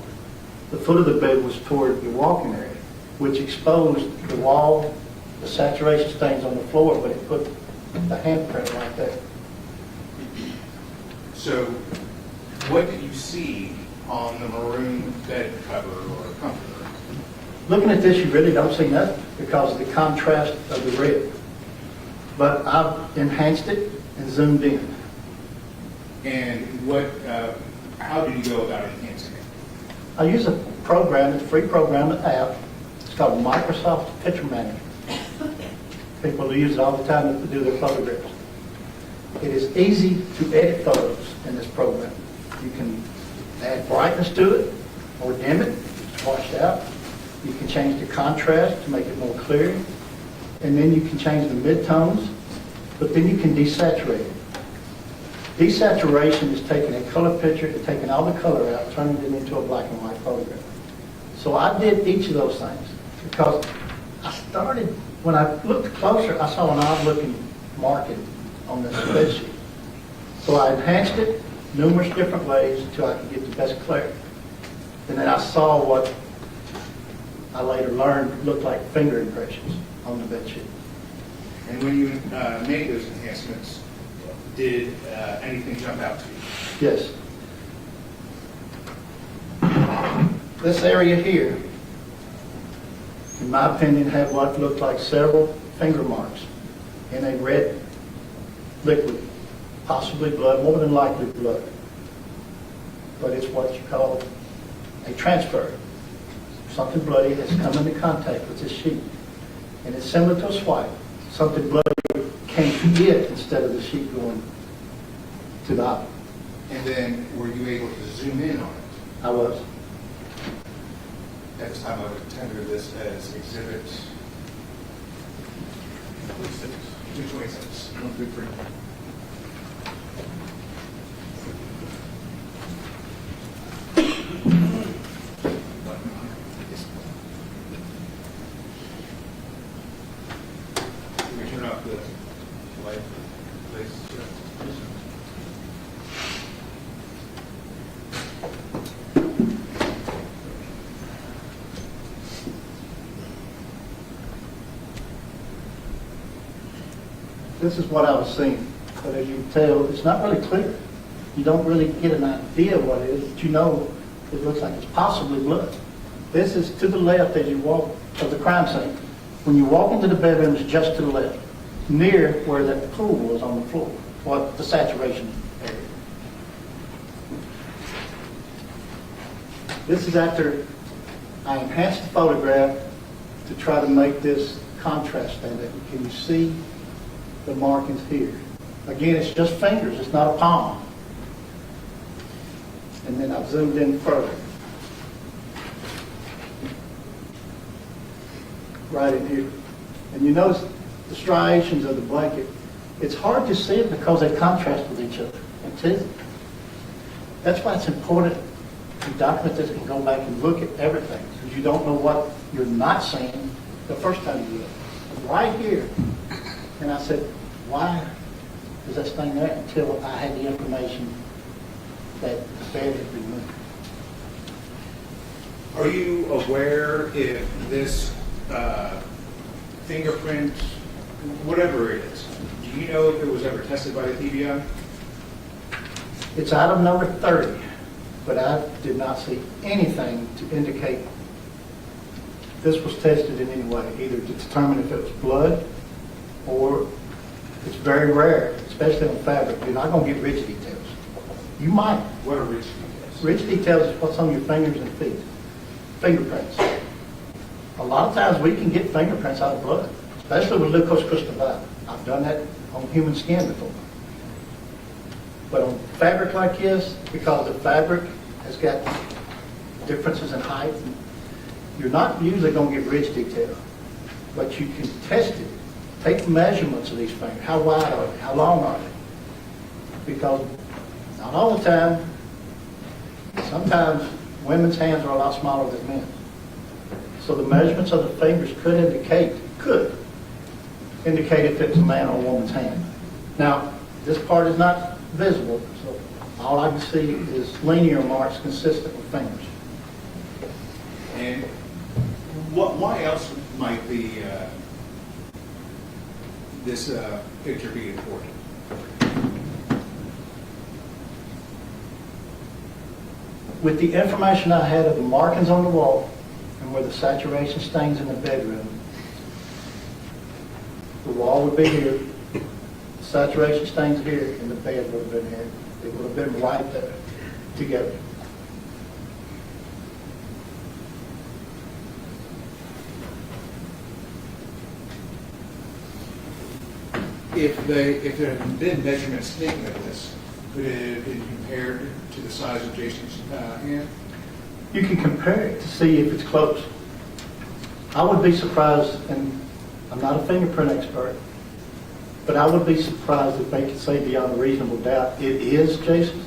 The foot of the bed was toward the walking area, which exposed the wall, the saturation stains on the floor, but it put the handprint right there. So what did you see on the maroon bed cover or comforter? Looking at this, you really don't see nothing because of the contrast of the red. But I've enhanced it and zoomed in. And what, how did you go about enhancing it? I use a program, it's a free program, an app. It's called Microsoft Picture Manager. People use it all the time to do their photographs. It is easy to edit photos in this program. You can add brightness to it or dim it, it's washed out. You can change the contrast to make it more clear. And then you can change the midtones, but then you can desaturate it. Desaturation is taking a color picture and taking all the color out, turning it into a black and white photograph. So I did each of those things because I started, when I looked closer, I saw an odd-looking marking on this spreadsheet. So I enhanced it numerous different ways until I could get the best clarity. And then I saw what I later learned looked like finger impressions on the bed sheet. And when you made those enhancements, did anything jump out to you? Yes. This area here, in my opinion, had what looked like several finger marks in a red liquid, possibly blood, more than likely blood. But it's what you call a transfer. Something bloody has come into contact with this sheet. And it's similar to a swipe. Something bloody came to it instead of the sheet going to the object. And then were you able to zoom in on it? I was. At this time, I would tender this as exhibit 226. 1 through 3. Can we turn off the light, please? This is what I was seeing, but as you can tell, it's not really clear. You don't really get an idea of what it is, but you know it looks like it's possibly blood. This is to the left as you walk of the crime scene. When you walk into the bedroom, it's just to the left, near where that pool was on the floor, or the saturation area. This is after I enhanced the photograph to try to make this contrast stand out. Can you see the markings here? Again, it's just fingers, it's not a palm. And then I've zoomed in further. Right in here. And you notice the striations of the blanket. It's hard to see it because they contrast with each other. It is. That's why it's important to document this and go back and look at everything, because you don't know what you're not seeing the first time you look. Right here. And I said, why is that thing there? Until I had the information that the bed had been moved. Are you aware if this fingerprint, whatever it is, do you know if it was ever tested by the PBI? It's item number 30, but I did not see anything to indicate this was tested in any way, either to determine if it was blood or it's very rare, especially on fabric. You're not going to get rich details. You might. What are rich details? Rich details is what's on your fingers and feet. Fingerprints. A lot of times we can get fingerprints out of blood, especially with glucose crystal vibe. I've done that on human skin before. But on fabric like this, because the fabric has got differences in height, you're not usually going to get rich detail. But you can test it. Take measurements of these fingers. How wide are they? How long are they? Because not all the time, sometimes women's hands are a lot smaller than men's. So the measurements of the fingers could indicate if it's a man or a woman's hand. Now, this part is not visible, so all I can see is linear marks consistent with fingers. And why else might this picture be important? With the information I had of the markings on the wall and where the saturation stains in the bedroom, the wall would be here, the saturation stains here, and the bed would have been here. It would have been right there together. if there had been measurements taken of this, could it have been compared to the size of Jason's hand? You can compare it to see if it's close. I would be surprised, and I'm not a fingerprint expert, but I would be surprised if they could say beyond a reasonable doubt it is Jason's,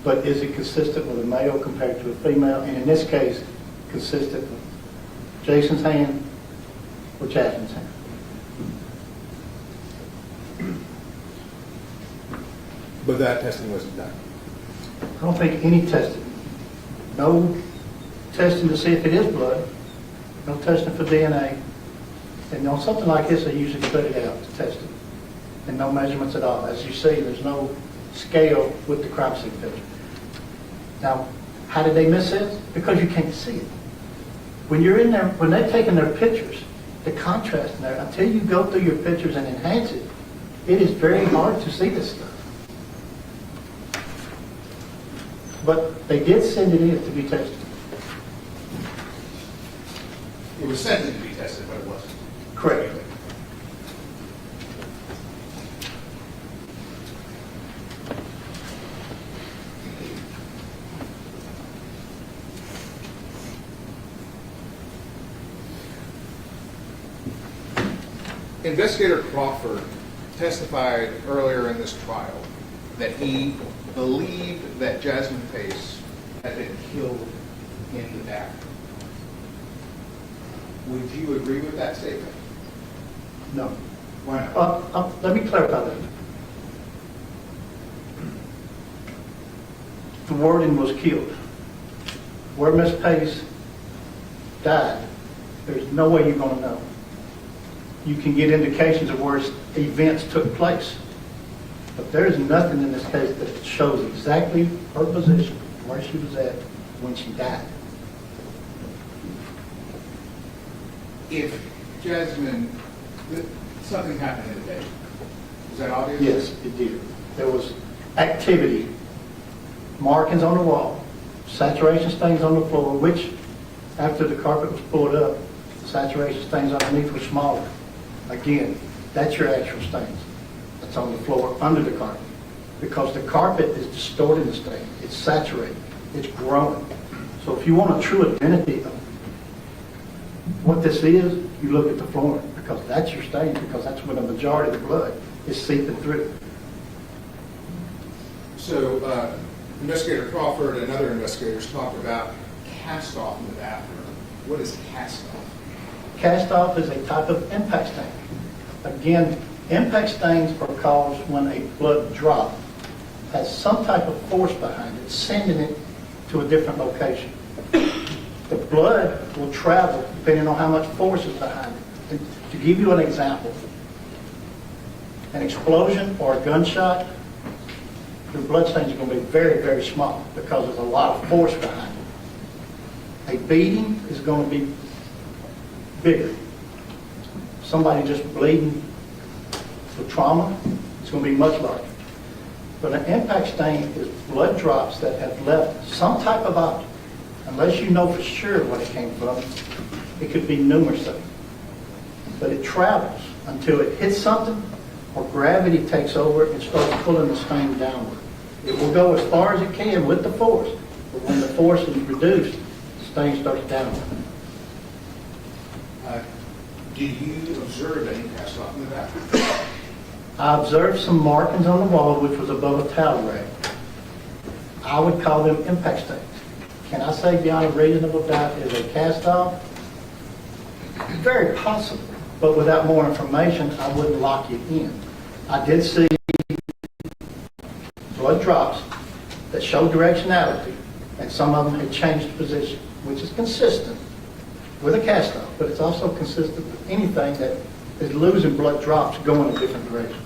but is it consistent with a male compared to a female? And in this case, consistent with Jason's hand or Jasmine's hand. But that testing wasn't done. I don't think any testing. No testing to see if it is blood. No testing for DNA. And on something like this, they usually put it out to test it. And no measurements at all. As you see, there's no scale with the crime scene picture. Now, how did they miss it? Because you can't see it. When you're in there, when they're taking their pictures, the contrast in there, until you go through your pictures and enhance it, it is very hard to see this stuff. But they did send it in to be tested. It was sent in to be tested, but it wasn't. Correct. Investigator Crawford testified earlier in this trial that he believed that Jasmine Pace had been killed in the bathroom. Would you agree with that statement? No. Why not? Let me clarify that. The wording was killed. Where Miss Pace died, there's no way you're going to know. You can get indications of where events took place. But there is nothing in this case that shows exactly her position, where she was at when she died. If Jasmine, something happened in the day, is that obvious? Yes, it did. There was activity, markings on the wall, saturation stains on the floor, which after the carpet was pulled up, the saturation stains underneath were smaller. Again, that's your actual stains. That's on the floor under the carpet. Because the carpet is distorting the stain. It's saturated. It's growing. So if you want a true identity of what this is, you look at the flooring, because that's your stain, because that's where the majority of the blood is seeping through. So Investigator Crawford and other investigators talked about cast off in the bathroom. What is cast off? Cast off is a type of impact stain. Again, impact stains are caused when a blood drop has some type of force behind it, sending it to a different location. The blood will travel depending on how much force is behind it. And to give you an example, an explosion or a gunshot, your blood stains are going to be very, very small because there's a lot of force behind it. A beating is going to be bigger. Somebody just bleeding with trauma, it's going to be much larger. But an impact stain is blood drops that have left some type of object. Unless you know for sure what it came from, it could be numerous things. But it travels until it hits something or gravity takes over and starts pulling the stain downward. It will go as far as it can with the force, but when the force is reduced, the stain starts downward. Did you observe any cast off in the bathroom? I observed some markings on the wall which was above a towel rack. I would call them impact stains. Can I say beyond a reasonable doubt is a cast off? Very possible, but without more information, I wouldn't lock it in. I did see blood drops that showed directionality, and some of them had changed position, which is consistent with a cast off, but it's also consistent with anything that is losing blood drops going a different direction.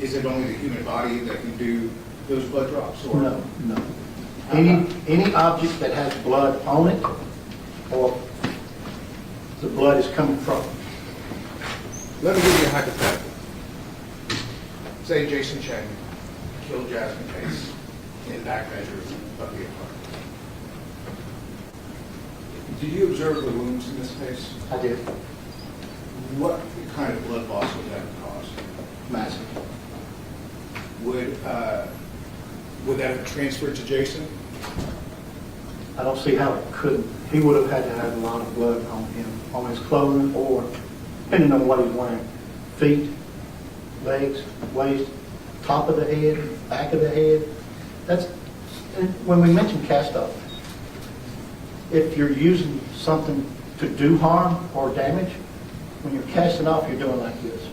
Is it only the human body that can do those blood drops? Or? No, no. Any object that has blood on it, or the blood is coming from. Let me give you a hypothetical. Say Jason Chen killed Jasmine Pace in back measures of the apartment. Did you observe the wounds in this case? I did. What kind of blood loss would that cause? massive. Would that have transferred to Jason? I don't see how it couldn't. He would have had to have a lot of blood on him, on his clothing, or depending on what he's wearing, feet, legs, waist, top of the head, back of the head. That's, and when we mention cast off, if you're using something to do harm or damage, when you're casting off, you're doing like this.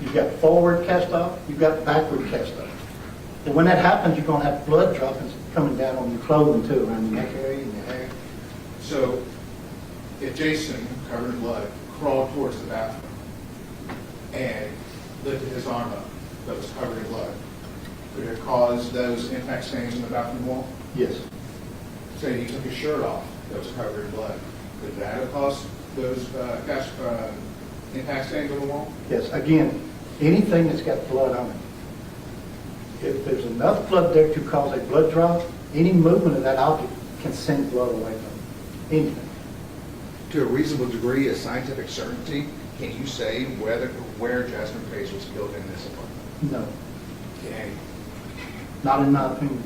You've got forward cast off, you've got backward cast off. And when that happens, you're going to have blood dropping coming down on your clothing too, around your neck area and your hair. So if Jason, covered in blood, crawled towards the bathroom and lifted his arm up that was covered in blood, could it cause those impact stains in the bathroom wall? Yes. Say he took his shirt off that was covered in blood, could that have caused those impact stains on the wall? Yes. Again, anything that's got blood on it. If there's enough blood there to cause a blood drop, any movement of that object can send blood away from it. Anything. To a reasonable degree of scientific certainty, can you say where Jasmine Pace was killed in this apartment? No. Okay. Not in my opinion.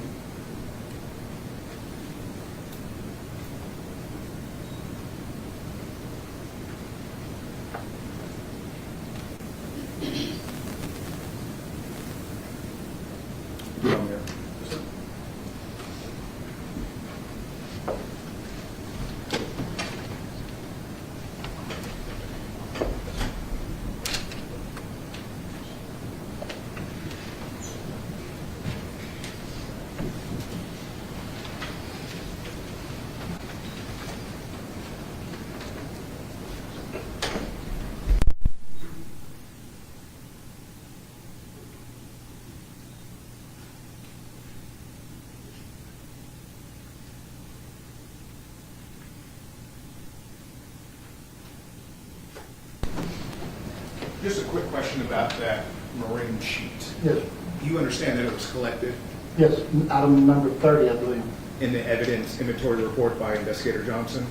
Just a quick question about that maroon sheet. Yes. You understand that it was collected Yes. Item number 30, I believe. in the evidence inventory report by Investigator Johnson?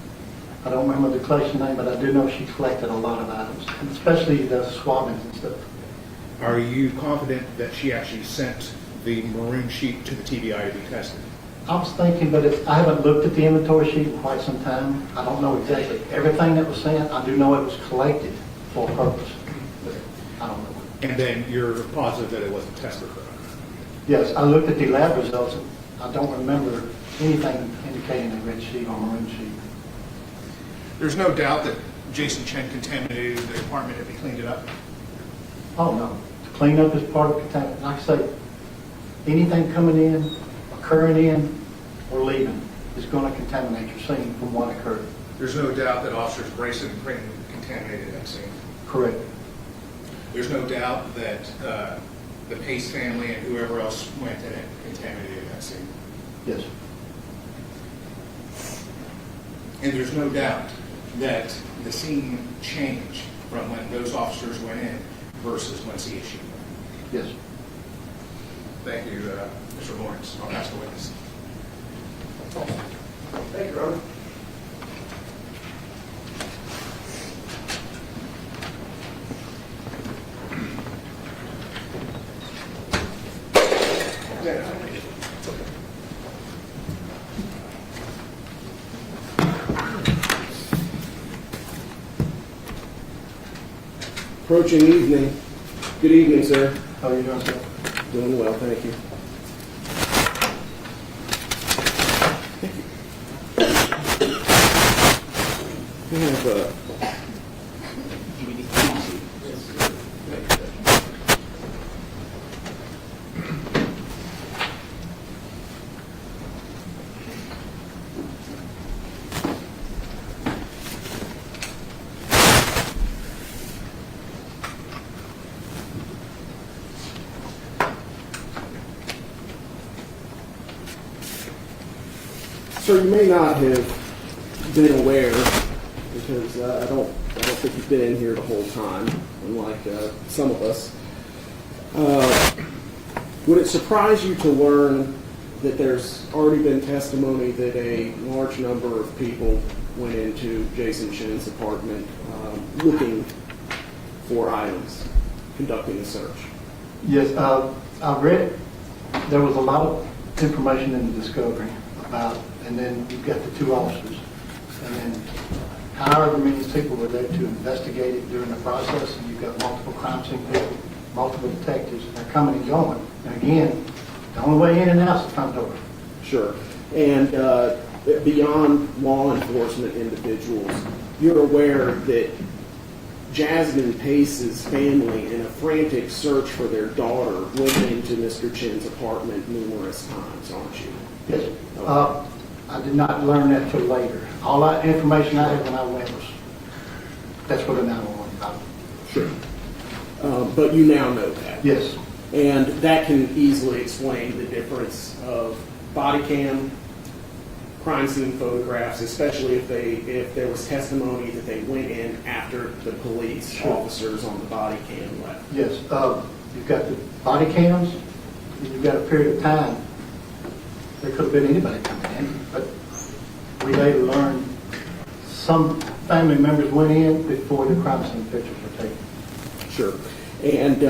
I don't remember the collection name, but I do know she collected a lot of items, especially the swabbings and stuff. Are you confident that she actually sent the maroon sheet to the TBI to be tested? I was thinking, but I haven't looked at the inventory sheet in quite some time. I don't know exactly everything that was sent. I do know it was collected for a purpose, but I don't know. And then you're positive that it wasn't tested correctly? Yes, I looked at the lab results. I don't remember anything indicating a red sheet or maroon sheet. There's no doubt that Jason Chen contaminated the apartment if he cleaned it up? Oh, no. Cleanup is part of contamination. Like I say, anything coming in, occurring in, or leaving is going to contaminate your scene from what occurred. There's no doubt that Officers Grayson and Creighton contaminated that scene? Correct. There's no doubt that the Pace family and whoever else went in it contaminated that scene? Yes. And there's no doubt that the scene changed from when those officers went in versus when CSU went in? Yes. Thank you, Mr. Lawrence. I'll ask the witness. Thank you, Your Honor. Approaching evening. Good evening, sir. How are you doing, sir? Doing well, thank you. We have so you may not have been aware, because I don't think you've been in here the whole time, unlike some of us. Would it surprise you to learn that there's already been testimony that a large number of people went into Jason Chen's apartment looking for items, conducting a search? Yes, I read, there was a lot of information in the discovery about, and then you've got the two officers. And then however many people were there to investigate it during the process, and you've got multiple crime scene people, multiple detectives, and they're coming and going. And again, the only way in and out is the front door. Sure. And beyond law enforcement individuals, you're aware that Jasmine Pace's family, in a frantic search for their daughter, went into Mr. Chen's apartment numerous times, aren't you? Yes. I did not learn that till later. All that information I had when I went was, that's what the 911 about. Sure. But you now know that. Yes. And that can easily explain the difference of body cam, crime scene photographs, especially if there was testimony that they went in after the police officers on the body cam left. Yes. You've got the body cams, and you've got a period of time. There could have been anybody coming in, but we later learned some family members went in before the crime scene pictures were taken. Sure. And,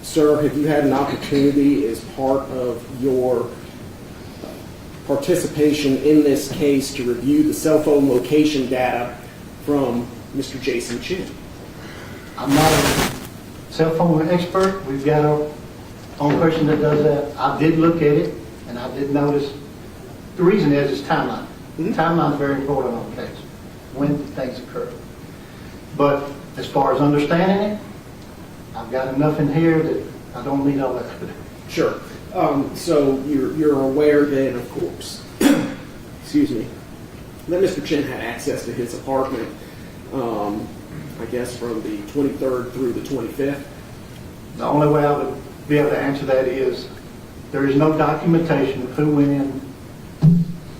sir, have you had an opportunity as part of your participation in this case to review the cell phone location data from Mr. Jason Chen? I'm not a cell phone expert. We've got our own person that does that. I did look at it, and I did notice, the reason is timeline. Timeline is very important on the case, when things occur. But as far as understanding it, I've got enough in here that I don't need all that. Sure. So you're aware then, of course, excuse me, that Mr. Chen had access to his apartment, I guess from the 23rd through the 25th? The only way I would be able to answer that is there is no documentation of who went in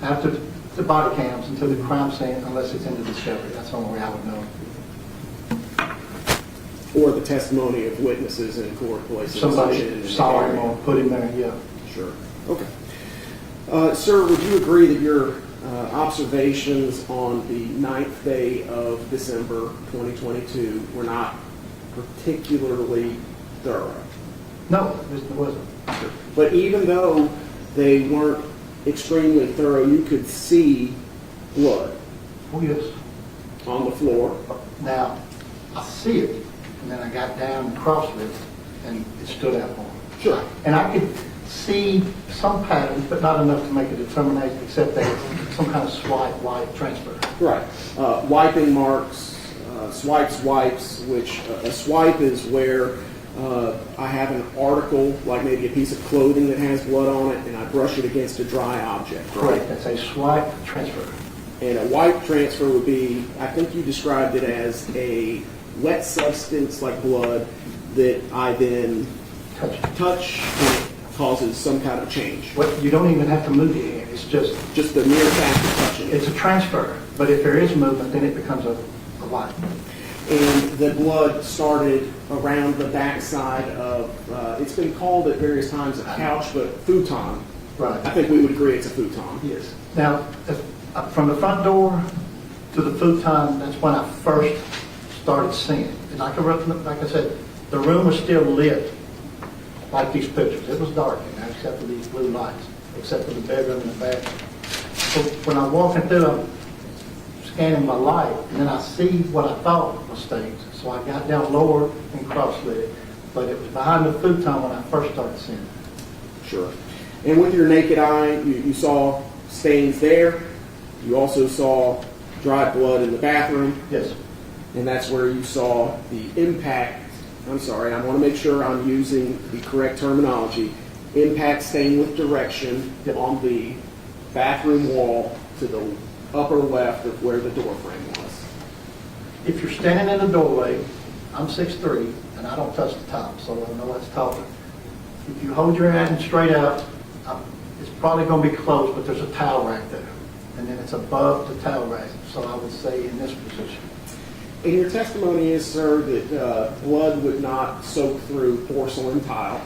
after the body cams into the crime scene unless it's in the discovery. That's the only way I would know. Or the testimony of witnesses in court places. Somebody saw him or put him there, yeah. Sure. Okay. Sir, would you agree that your observations on the 9th day of December 2022 were not particularly thorough? No, it wasn't. Sure. But even though they weren't extremely thorough, you could see blood. Oh, yes. On the floor. Now, I see it, and then I got down and crossed it, and it stood out more. Sure. And I could see some patterns, but not enough to make a determination, except that it's some kind of swipe, wipe, transfer. Right. Wiping marks, wipes, which a swipe is where I have an article, like maybe a piece of clothing that has blood on it, and I brush it against a dry object. Right? Correct. That's a swipe transfer. And a wipe transfer would be, I think you described it as a wet substance like blood that I then touch and it causes some kind of change. You don't even have to move your hand. It's just the mere fact of touching it. It's a transfer, but if there is movement, then it becomes a wipe. And the blood started around the backside of, it's been called at various times a couch, but futon. Right. I think we would agree it's a futon. Yes. Now, from the front door to the futon, that's when I first started seeing it. And like I said, the room was still lit like these pictures. It was dark in there except for these blue lights, except for the bedroom and the bathroom. So when I'm walking through, I'm scanning my light, and then I see what I thought was stains. So I got down lower and cross-lit it. But it was behind the futon when I first started seeing it. Sure. And with your naked eye, you saw stains there. You also saw dried blood in the bathroom. Yes. And that's where you saw the impact. I'm sorry, I want to make sure I'm using the correct terminology. Impact stain with direction on the bathroom wall to the upper left of where the door frame was. If you're standing in the doorway, I'm 6'3", and I don't touch the top, so I know that's taller. If you hold your hand straight out, it's probably going to be close, but there's a towel rack there. And then it's above the towel rack, so I would say in this position. And your testimony is, sir, that blood would not soak through porcelain tile.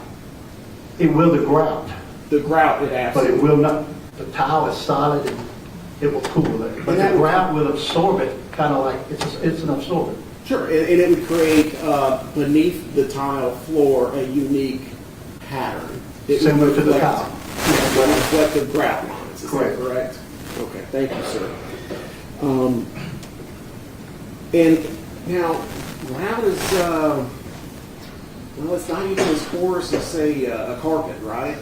It will the grout. The grout, it absolutely. But it will not. The tile is solid and it will cool there. But the grout will absorb it, kind of like it's an absorbent. Sure, and it would create beneath the tile floor a unique pattern. Similar to the tile. Reflective grout lines, is that Correct. correct? Okay, thank you, sir. And now, how does, well, it's not even as porous as, say, a carpet, right?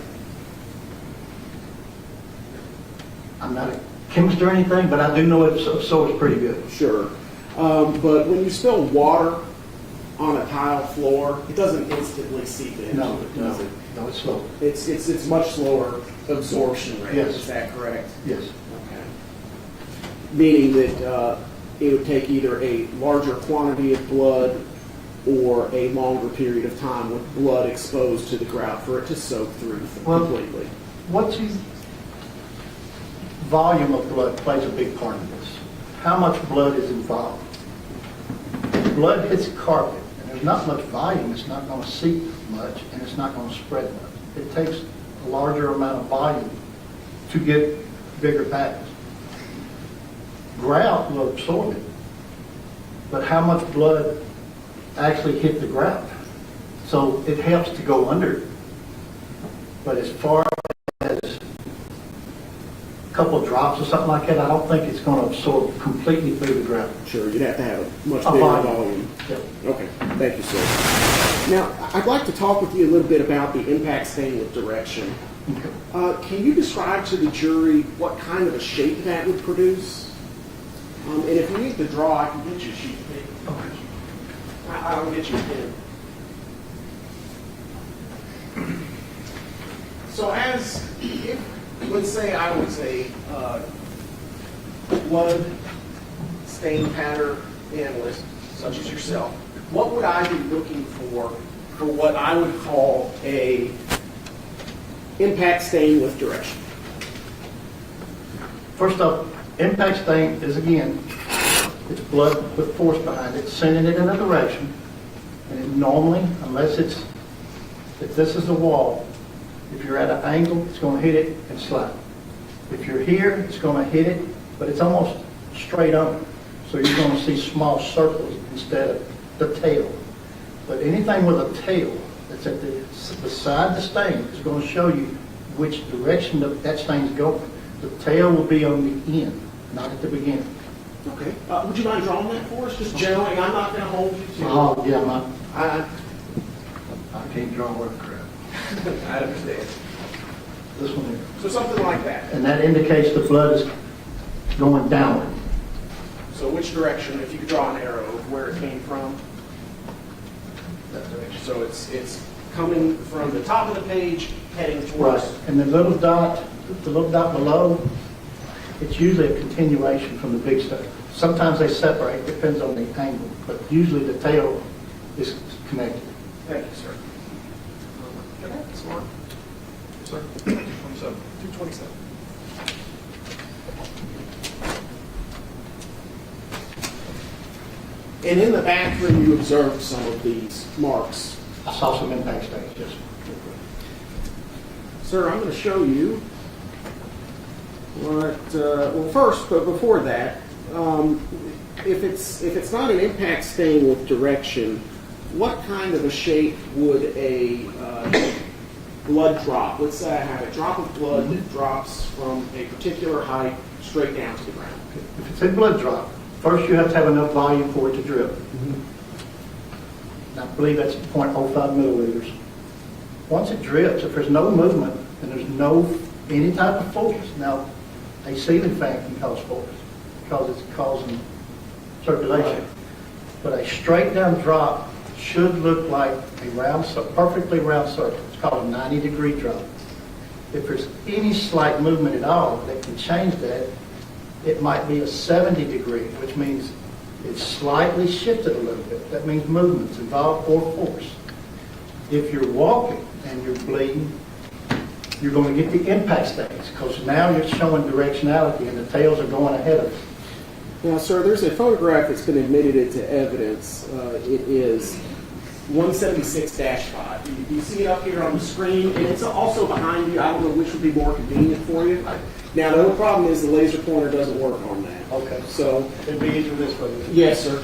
I'm not a chemist or anything, but I do know it absorbs pretty good. Sure. But when you spill water on a tile floor, it doesn't instantly seep into No, it, does it? No, it's slow. It's much slower absorption rate. Yes. Is that correct? Yes. Okay. Meaning that it would take either a larger quantity of blood or a longer period of time with blood exposed to the grout for it to soak through completely. What's the volume of blood plays a big part of this. How much blood is involved? If blood hits carpet and there's not much volume, it's not going to seep much and it's not going to spread much. It takes a larger amount of volume to get bigger patches. Grout will absorb it, but how much blood actually hit the grout? So it helps to go under it. But as far as a couple of drops or something like that, I don't think it's going to absorb completely through the grout. Sure, you'd have to have a much A bigger volume. volume. Yep. Okay, thank you, sir. Now, I'd like to talk with you a little bit about the impact stain with direction. Can you describe to the jury what kind of a shape that would produce? And if you need to draw, I can get you a sheet of paper. Okay. I'll get you a pen. So if, let's say I was a blood stain pattern analyst, such as yourself, what would I be looking for what I would call a impact stain with direction? First off, impact stain is, again, it's blood with force behind it, sending it in a direction. And it normally, unless if this is the wall, if you're at an angle, it's going to hit it and slide. If you're here, it's going to hit it, but it's almost straight on. So you're going to see small circles instead of the tail. But anything with a tail that's at the side of the stain is going to show you which direction that stain's going. The tail will be on the end, not at the beginning. Okay. Would you mind drawing that for us? Just generally, I'm not going to hold you to. Oh, yeah, I can't draw worth crap. I understand. This one here. So something like that. And that indicates the blood is going downward. So which direction, if you could draw an arrow of where it came from? That direction. So it's coming from the top of the page, heading towards. Right. And the little dot below, it's usually a continuation from the big stuff. Sometimes they separate, depends on the angle, but usually the tail is connected. Thank you, sir. Can I have this one? Sir? 227. 227. And in the bathroom, you observed some of these marks. I saw some impact stains, yes. Sir, I'm going to show you what, well first, but before that, if it's not an impact stain with direction, what kind of a shape would a blood drop, let's say I have a drop of blood that drops from a particular height straight down to the ground. If it's a blood drop, first you have to have enough volume for it to drip. And I believe that's 0.05 milliliters. Once it drips, if there's no movement and there's any type of force, now a ceiling fan can cause force because it's causing circulation. Right. But a straight down drop should look like a perfectly round circle. It's called a 90-degree drop. If there's any slight movement at all that can change that, it might be a 70-degree, which means it's slightly shifted a little bit. That means movement's involved or force. If you're walking and you're bleeding, you're going to get the impact stains because now you're showing directionality and the tails are going ahead of it. Now, sir, there's a photograph that's been admitted into evidence. It is 176-5. You see it up here on the screen, and it's also behind you. I don't know which would be more convenient for you. Now, the only problem is the laser pointer doesn't work on that. Okay. So it'd be easier this way. yes, sir.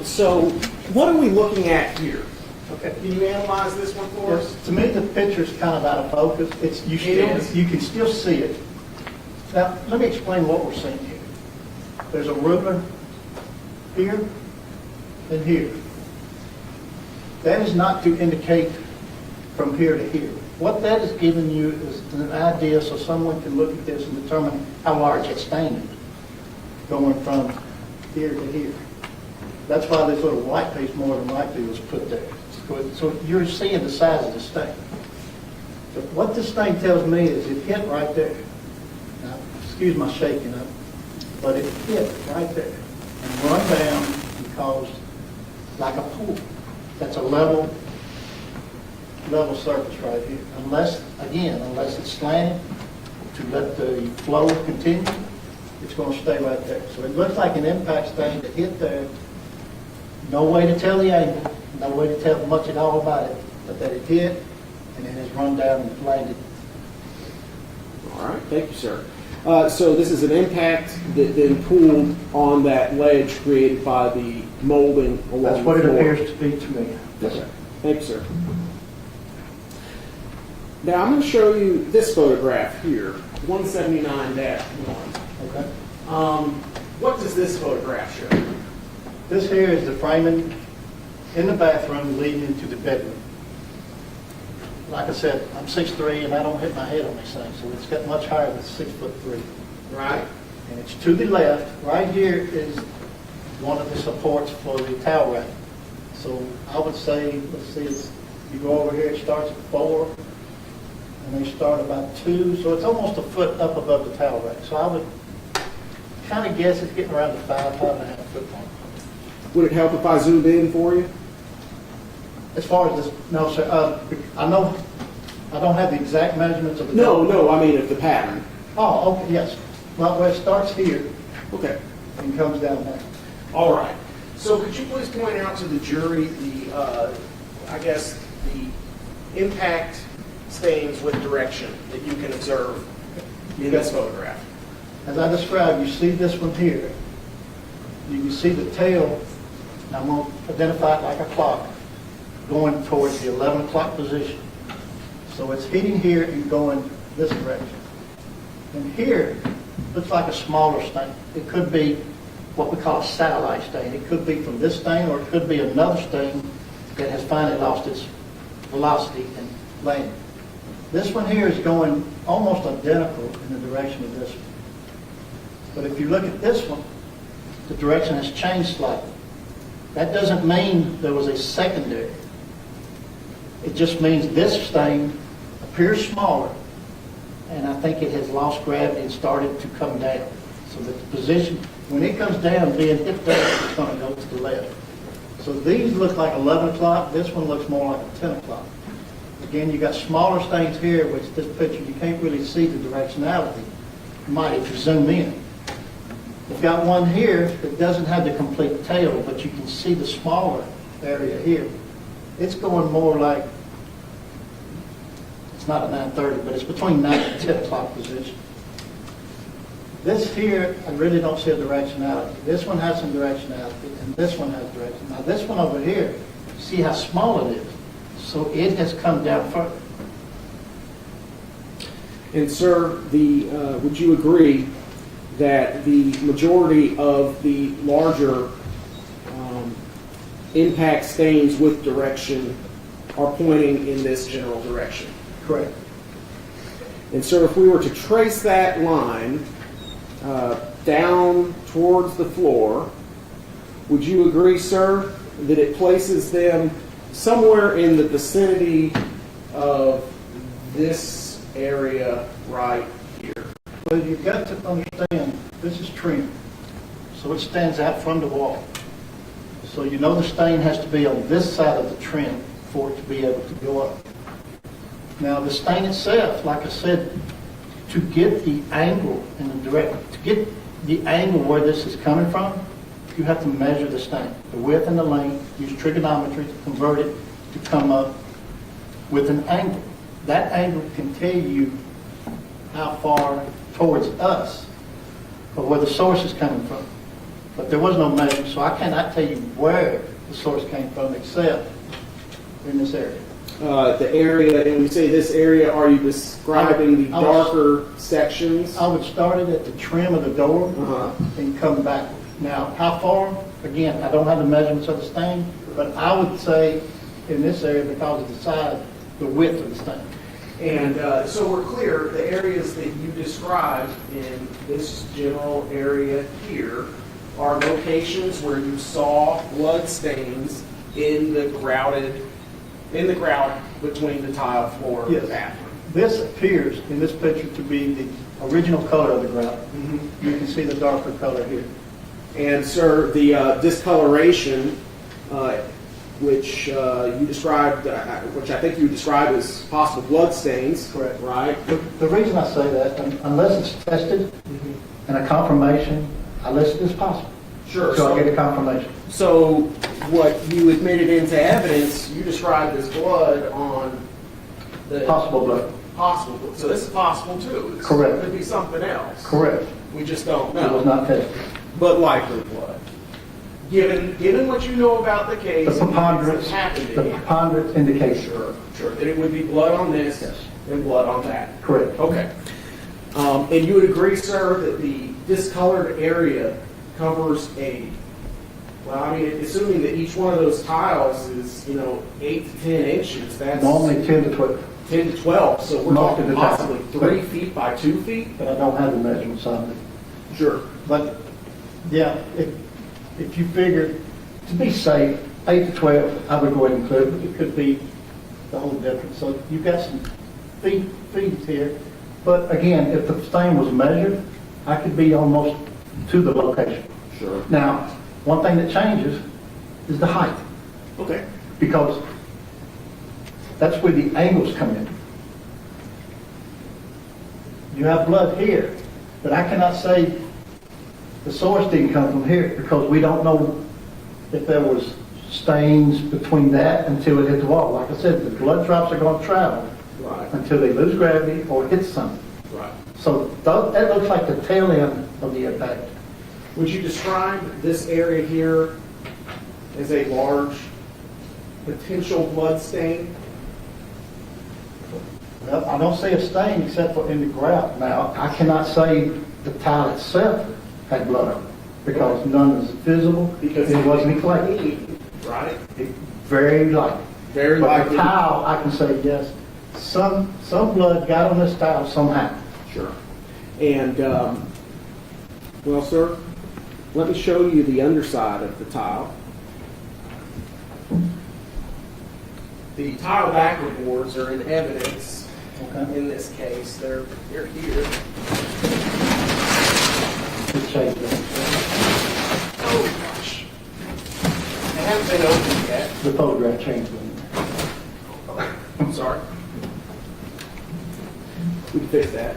So what are we looking at here? Can you analyze this one for us? To me, the picture's kind of out of focus. You can still see it. Now, let me explain what we're seeing here. There's a ruler here and here. That is not to indicate from here to here. What that is giving you is an idea so someone can look at this and determine how large that stain is, going from here to here. That's why this little white piece more than likely was put there. So you're seeing the size of the stain. But what this stain tells me is it hit right there. Now, excuse my shaking up, but it hit right there and run down and caused like a pool. That's a level surface right here. Unless it's slanted to let the flow continue, it's going to stay right there. So it looks like an impact stain that hit there. No way to tell the angle, no way to tell much at all about it, but that it hit and it has run down and landed. All right, thank you, sir. So this is an impact that then pulled on that ledge created by the molding along That's what the it floor. appears to be to me. Yes, sir. Thank you, sir. Now I'm going to show you this photograph here, 179-1. Okay. What does this photograph show? This here is the framing in the bathroom leading into the bedroom. Like I said, I'm 6'3" and I don't hit my head on these things, so it's got much higher than 6'3". Right. And it's to the left. Right here is one of the supports for the towel rack. So I would say, let's see, you go over here, it starts at 4, and they start about 2, so it's almost a foot up above the towel rack. So I would kind of guess it's getting around the 5.5 foot mark. Would it help if I zoomed in for you? As far as this, no, sir. I know I don't have the exact measurements of the. No, I mean of the pattern. Oh, okay, yes. Well, it starts here. Okay. And comes down there. All right. So could you please point out to the jury the, the impact stains with direction that you can observe in this photograph? As I described, you see this one here. You can see the tail, and I'm going to identify it like a clock, going towards the 11 o'clock position. So it's hitting here and going this direction. And here, looks like a smaller stain. It could be what we call a satellite stain. It could be from this stain, or it could be another stain that has finally lost its velocity and landed. This one here is going almost identical in the direction of this one. But if you look at this one, the direction has changed slightly. That doesn't mean there was a secondary. It just means this stain appears smaller, and I think it has lost gravity and started to come down. So that the position, when it comes down, being hit there, it's going to go to the left. So these look like 11 o'clock. This one looks more like 10 o'clock. Again, you got smaller stains here, which this picture, you can't really see the directionality. You might if you zoom in. You've got one here that doesn't have the complete tail, but you can see the smaller area here. It's going more like, it's not a 9:30, but it's between 9 and 10 o'clock position. This here, I really don't see a directionality. This one has some directionality, and this one has direction. Now this one over here, see how small it is. So it has come down further. And sir, would you agree that the majority of the larger impact stains with direction are pointing in this general direction? Correct. And so if we were to trace that line down towards the floor, would you agree, sir, that it places them somewhere in the vicinity of this area right here? Well, you've got to understand, this is trim, so it stands out from the wall. So you know the stain has to be on this side of the trim for it to be able to go up. Now the stain itself, like I said, to get the angle in the to get the angle where this is coming from, you have to measure the stain, the width and the length, use trigonometry to convert it to come up with an angle. That angle can tell you how far towards us or where the source is coming from. But there was no measurement, so I cannot tell you where the source came from, except in this area? The area, and we say this area, are you describing the I was- darker sections? I would start it at the trim of the door and come back. Now, how far? Again, I don't have the measurements of the stain, but I would say in this area, because of the size, the width of the stain. And so we're clear, the areas that you described in this general area here are locations where you saw blood stains in the grout between the tile floor and the Yes. bathroom. This appears in this picture to be the original color of the grout. You can see the darker color here. And sir, the discoloration, which you described, which I think you described as possible blood stains. Correct. Right? The reason I say that, unless it's tested and a confirmation, I list it as possible. Sure. So I get a confirmation. So what you admitted into evidence, you described as blood on the Possible blood. possible. So this is possible too. This Correct. Could be something else. Correct. We just don't It was know. not tested. But likely blood. Given what you know about the case, The preponderance, happened the preponderance indicates. Sure. That it would be blood on this Yes. and blood on that. Correct. Okay. And you would agree, sir, that the discolored area covers well, I mean, assuming that each one of those tiles is, 8 to 10 inches, that's Normally 10 to 12. 10 to 12. So we're Most talking of the time. possibly 3 feet by 2 feet? But I don't have the measurements on it. Sure. But, yeah, if you figure, to be safe, 8 to 12, I would go ahead and include it. It could be the whole difference. So you've got some feet here. But again, if the stain was measured, I could be almost to the location. Sure. Now, one thing that changes is the height. Okay. Because that's where the angles come in. You have blood here, but I cannot say the source didn't come from here because we don't know if there was stains between that until it hit the wall. Like I said, the blood drops are going to travel until they lose gravity or hit something. Right. So that looks like the tail end of the impact. Would you describe this area here as a large potential blood stain? Well, I don't see a stain except for in the grout. Now, I cannot say the tile itself had blood on it because none is visible because it wasn't clay. Right. Very light. Very but likely. the tile, I can say yes. Some blood got on this tile somehow. Sure. And, well, sir, let me show you the underside of the tile. The tile backer boards are in evidence in this case. They're here. Oh, gosh. They haven't been opened yet. The photograph changed them. I'm sorry. We can fix that.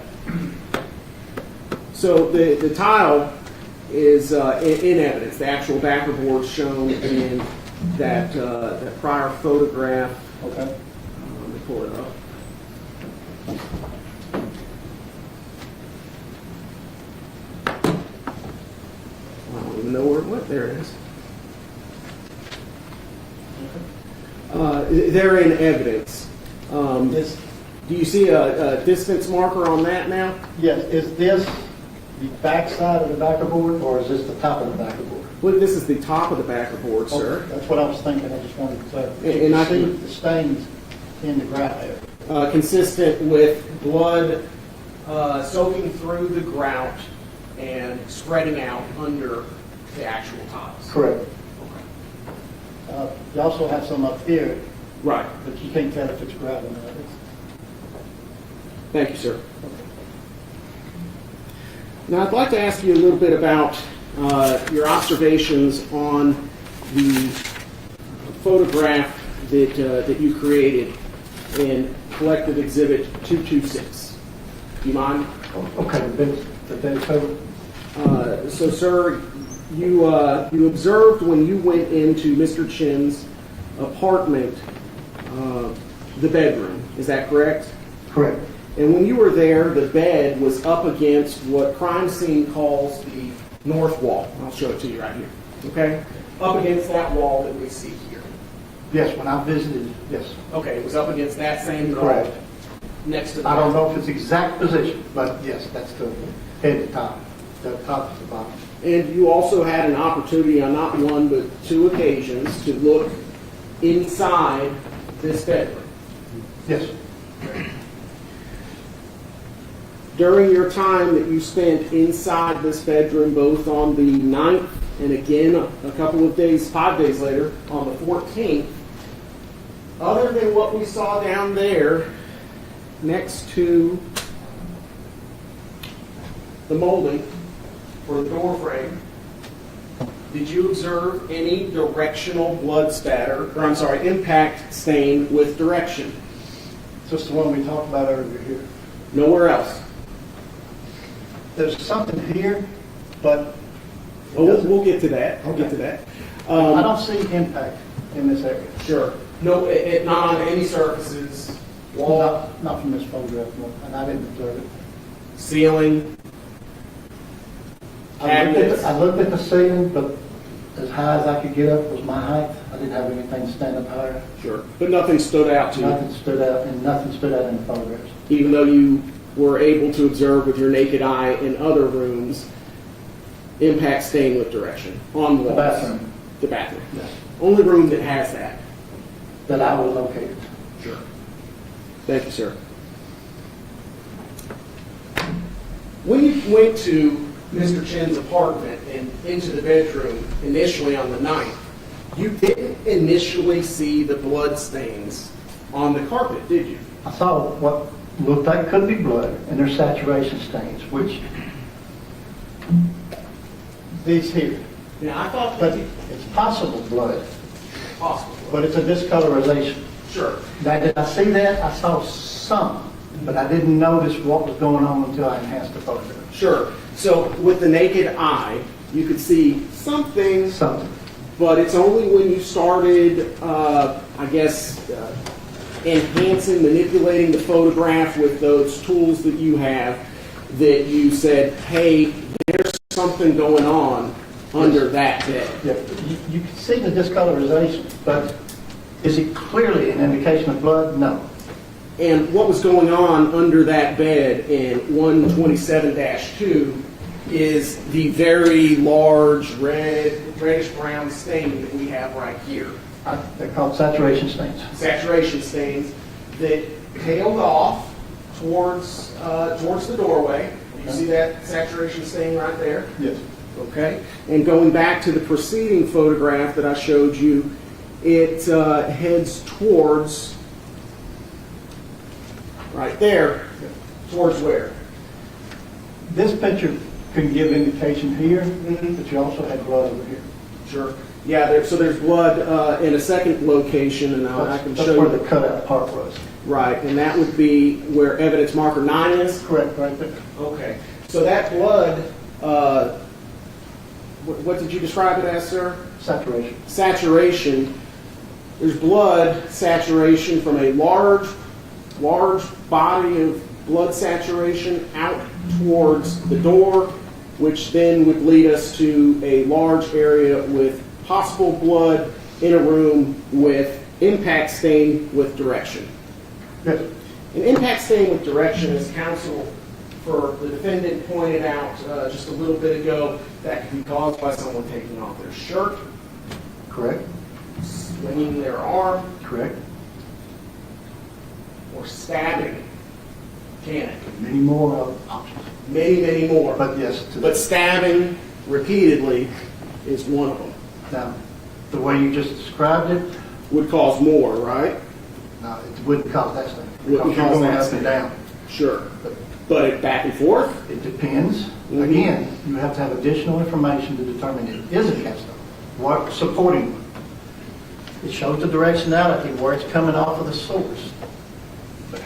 So the tile is in evidence. The actual backer board shown in that prior photograph. Okay. Let me pull it up. I don't even know where it went. There it is. They're in evidence. Do you see a distance marker on that now? Yes. Is this the back side of the backer board or is this the top of the backer board? Well, this is the top of the backer board, sir. Okay, that's what I was thinking. I just wanted to clarify. And I see can- the stains in the grout area. Consistent with blood soaking through the grout and spreading out under the actual tiles. Correct. You also have some up here. Right. But you can't tell if it's grout or not. Thank you, sir. Now, I'd like to ask you a little bit about your observations on the photograph that you created in Collective Exhibit 226. Do you mind? Okay, the bed cover. So, sir, you observed when you went into Mr. Chen's apartment, the bedroom. Is that correct? Correct. And when you were there, the bed was up against what crime scene calls the north wall. I'll show it to you right here. Okay? Up against that wall that we see here. Yes, when I visited, yes. Okay, it was up against that same door. Correct. Next to the. I don't know if it's exact position, but yes, that's the head to top, the top to the bottom. And you also had an opportunity on not one but two occasions to look inside this bedroom. Yes. During your time that you spent inside this bedroom, both on the 9th and again a couple of days, 5 days later, on the 14th, other than what we saw down there next to the molding for the door frame, did you observe any directional blood spatter, or I'm sorry, impact stain with direction? Just the one we talked about earlier here. Nowhere else? There's something here, but. Well, we'll get to that. I'll get to that. I don't see impact in this area. Sure. No, not on any surfaces, wall, Not from this photograph, no, and I didn't observe it. ceiling, cabinets. I looked at the ceiling, but as high as I could get up was my height. I didn't have anything stand up higher. Sure. But nothing stood out to you, Nothing stood out, and nothing stood out in the photographs. even though you were able to observe with your naked eye in other rooms, impact stain with direction on walls. The bathroom. The bathroom. Yes. Only room that has that. That I was located. Sure. Thank you, sir. When you went to Mr. Chen's apartment and into the bedroom initially on the 9th, you didn't initially see the blood stains on the carpet, did you? I saw what looked like could be blood, and there's saturation stains, which these here. Now, I thought But that it's possible blood, possible. but it's a discolorization. Sure. Now, did I see that? I saw some, but I didn't notice what was going on until I enhanced the photograph. Sure. So with the naked eye, you could see something, but it's only when you started, enhancing, manipulating the photograph with those tools that you have, that you said, hey, there's something going on under that bed. Yeah, you can see the discolorization, but is it clearly an indication of blood? No. And what was going on under that bed in 127-2 is the very large reddish-brown stain that we have right here. They're called saturation stains. Saturation stains that tailed off towards the doorway. You see that saturation stain right there? Yes. Okay. And going back to the preceding photograph that I showed you, it heads towards right there. Towards where? This picture can give indication here, but you also had blood over here. Sure. Yeah, so there's blood in a second location, and I can show you. That's where the cutout part was. Right, and that would be where evidence marker 9 is? Correct, right there. Okay. So that blood, what did you describe it as, sir? Saturation. Saturation. There's blood saturation from a large body of blood saturation out towards the door, which then would lead us to a large area with possible blood in a room with impact stain with direction. Yes. An impact stain with direction, as counsel for the defendant pointed out just a little bit ago, that can be caused by someone taking off their shirt. Correct. Swinging their arm. Correct. Or stabbing. Can it? Many more options. Many, many more. But yes. But stabbing repeatedly is one of them. Now, the way you just described it would cause more, right? No, it wouldn't cause that stain. Wouldn't Because you're cause going that up stain. and down. Sure. But it back and forth? It depends. Again, you have to have additional information to determine it is a capstone. What supporting it shows the directionality where it's coming off of the source. But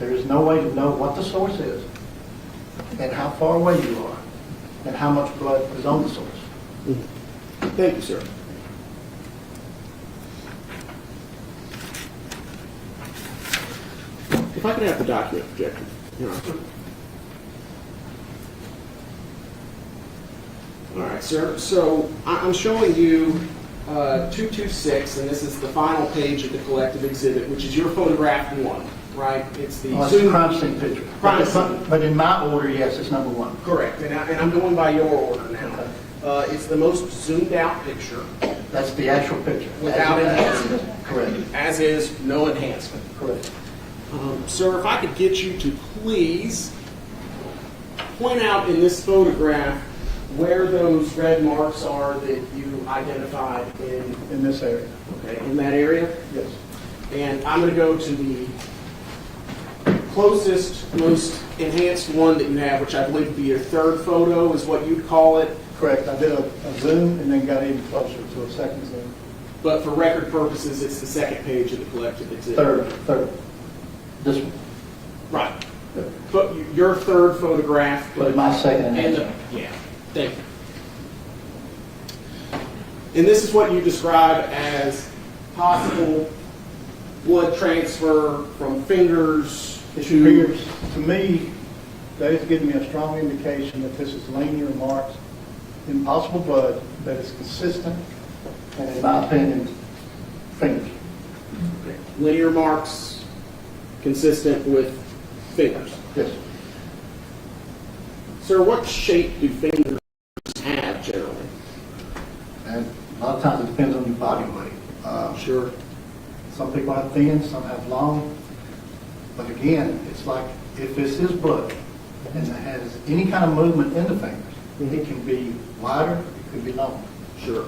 there is no way to know what the source is and how far away you are and how much blood is on the source. Thank you, sir. If I could have the document projected. All right, sir. So I'm showing you 226, and this is the final page of the collective exhibit, which is your photograph 1, right? It's the It's a crime scene picture. Crime scene. But in my order, yes, it's number 1. Correct, and I'm going by your order now. It's the most zoomed out picture. That's the actual picture. Without enhancement. Correct. As is, no enhancement. Correct. Sir, if I could get you to please point out in this photograph where those red marks are that you identified In this area. okay, in that area. Yes. And I'm going to go to the closest, most enhanced one that you have, which I believe would be your third photo, is what you'd call it. Correct. I did a zoom and then got even closer to a second zoom. But for record purposes, it's the second page of the collective exhibit. Third. This one. Right. But your third photograph. But my second and the, yeah. Thank you. And this is what you describe as possible blood transfer from fingers to me, that is giving me a strong indication that this is linear marks in possible blood that is consistent and, in my opinion, fingers. Okay. Linear marks consistent with fingers. Yes. Sir, what shape do fingers have generally? And a lot of times it depends on your body weight. Sure. Some people have thin, some have long. But again, it's like if this is blood and it has any kind of movement in the fingers, it can be wider, it could be longer. Sure.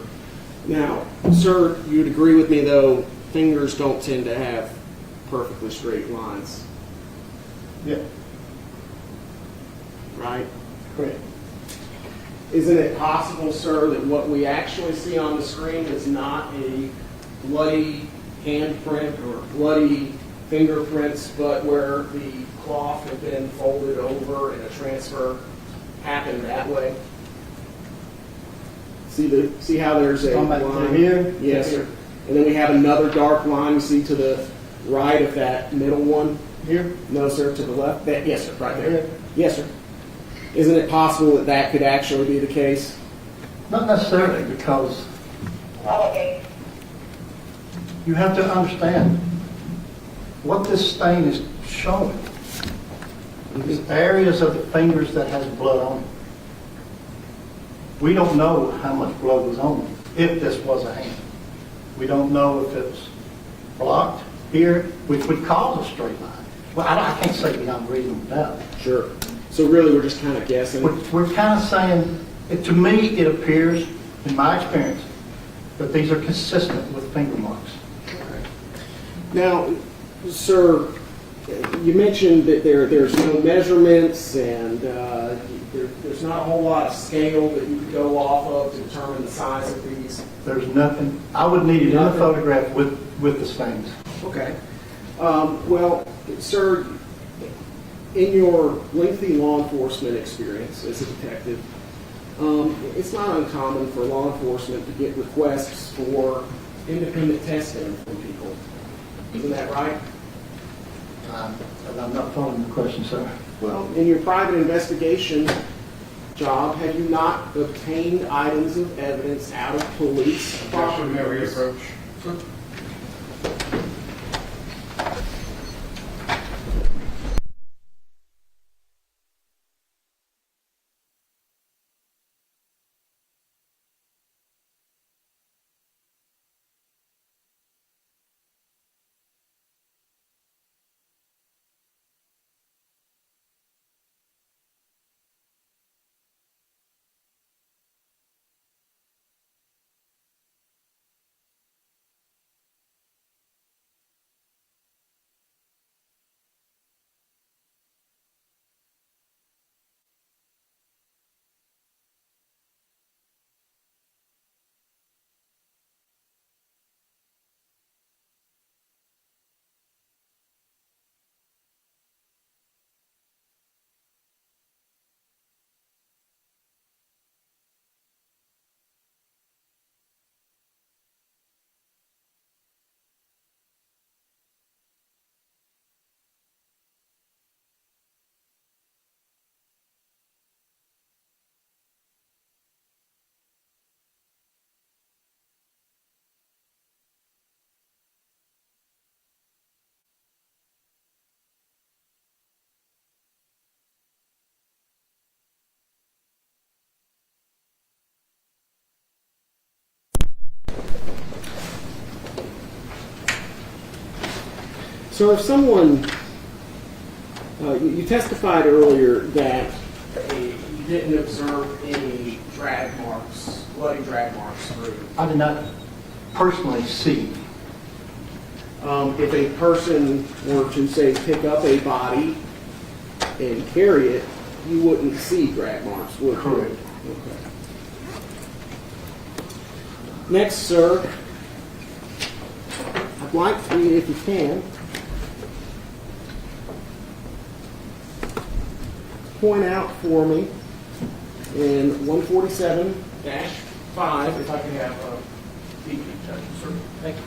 Now, sir, you'd agree with me though, fingers don't tend to have perfectly straight lines. Yeah. Right? Correct. Isn't it possible, sir, that what we actually see on the screen is not a bloody handprint or bloody fingerprints, but where the cloth had been folded over and a transfer happened that way? See how there's a line here? Yes, sir. And then we have another dark line you see to the right of that middle one. Here? No, sir, to the left. Yes, sir, right there. Yes, sir. Isn't it possible that that could actually be the case? Not necessarily, because you have to understand what this stain is showing is areas of the fingers that has blood on it. We don't know how much blood was on it if this was a hand. We don't know if it was blocked here, which would cause a straight line. Well, I can't say beyond reasonable doubt. Sure. So really, we're just kind of guessing. We're kind of saying, to me, it appears, in my experience, that these are consistent with finger marks. Now, sir, you mentioned that there's no measurements and there's not a whole lot of scale that you could go off of to determine the size of these. There's nothing. I would need it in the photograph with the stains. Okay. Well, sir, in your lengthy law enforcement experience as a detective, it's not uncommon for law enforcement to get requests for independent testing from people. Isn't that right? I'm not following the question, sir. Well, in your private investigation job, have you not obtained items of evidence out of police property? approach. So if someone, you testified earlier that you didn't observe any drag marks, bloody drag marks through. I did not personally see. If a person were to, say, pick up a body and carry it, you wouldn't see drag marks, would you? Correct. Okay. Next, sir, I'd like for you, if you can, point out for me in 147-5, if I can have a peek, sir. Thank you.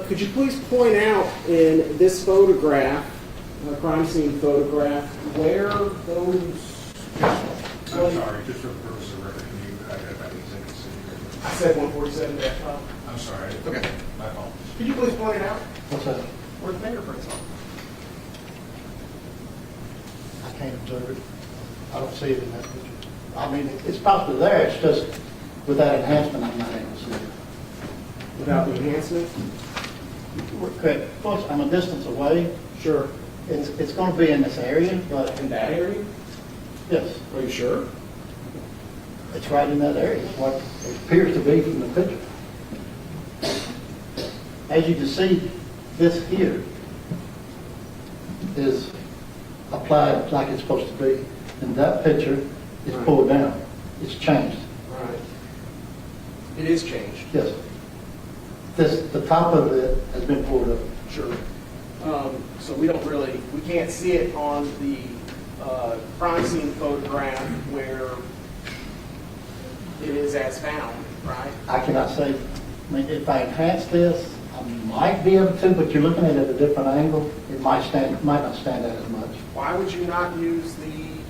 Could you please point out in this photograph, crime scene photograph, where those... I'm sorry, just for the purpose of record, can you, I got these exhibits in here. I said 147-5. I'm sorry. Okay. My fault. Could you please point it out? What's that? Where the fingerprints are? I can't observe it. I don't see it in that picture. I mean, it's possibly there, it's just with that enhancement, I'm not able to see it. Without the enhancement? Okay, plus I'm a distance away. Sure. It's going to be in this area, but... In that area? Yes. Are you sure? It's right in that area, it's what it appears to be from the picture. As you can see, this here is applied like it's supposed to be, and that picture is pulled down. It's changed. Right. It is changed. Yes. The top of it has been pulled up. Sure. So we don't really, we can't see it on the crime scene photograph where it is as found, right? I cannot say, I mean, if I enhance this, I might be able to, but you're looking at it at a different angle. It might not stand out as much. Why would you not use the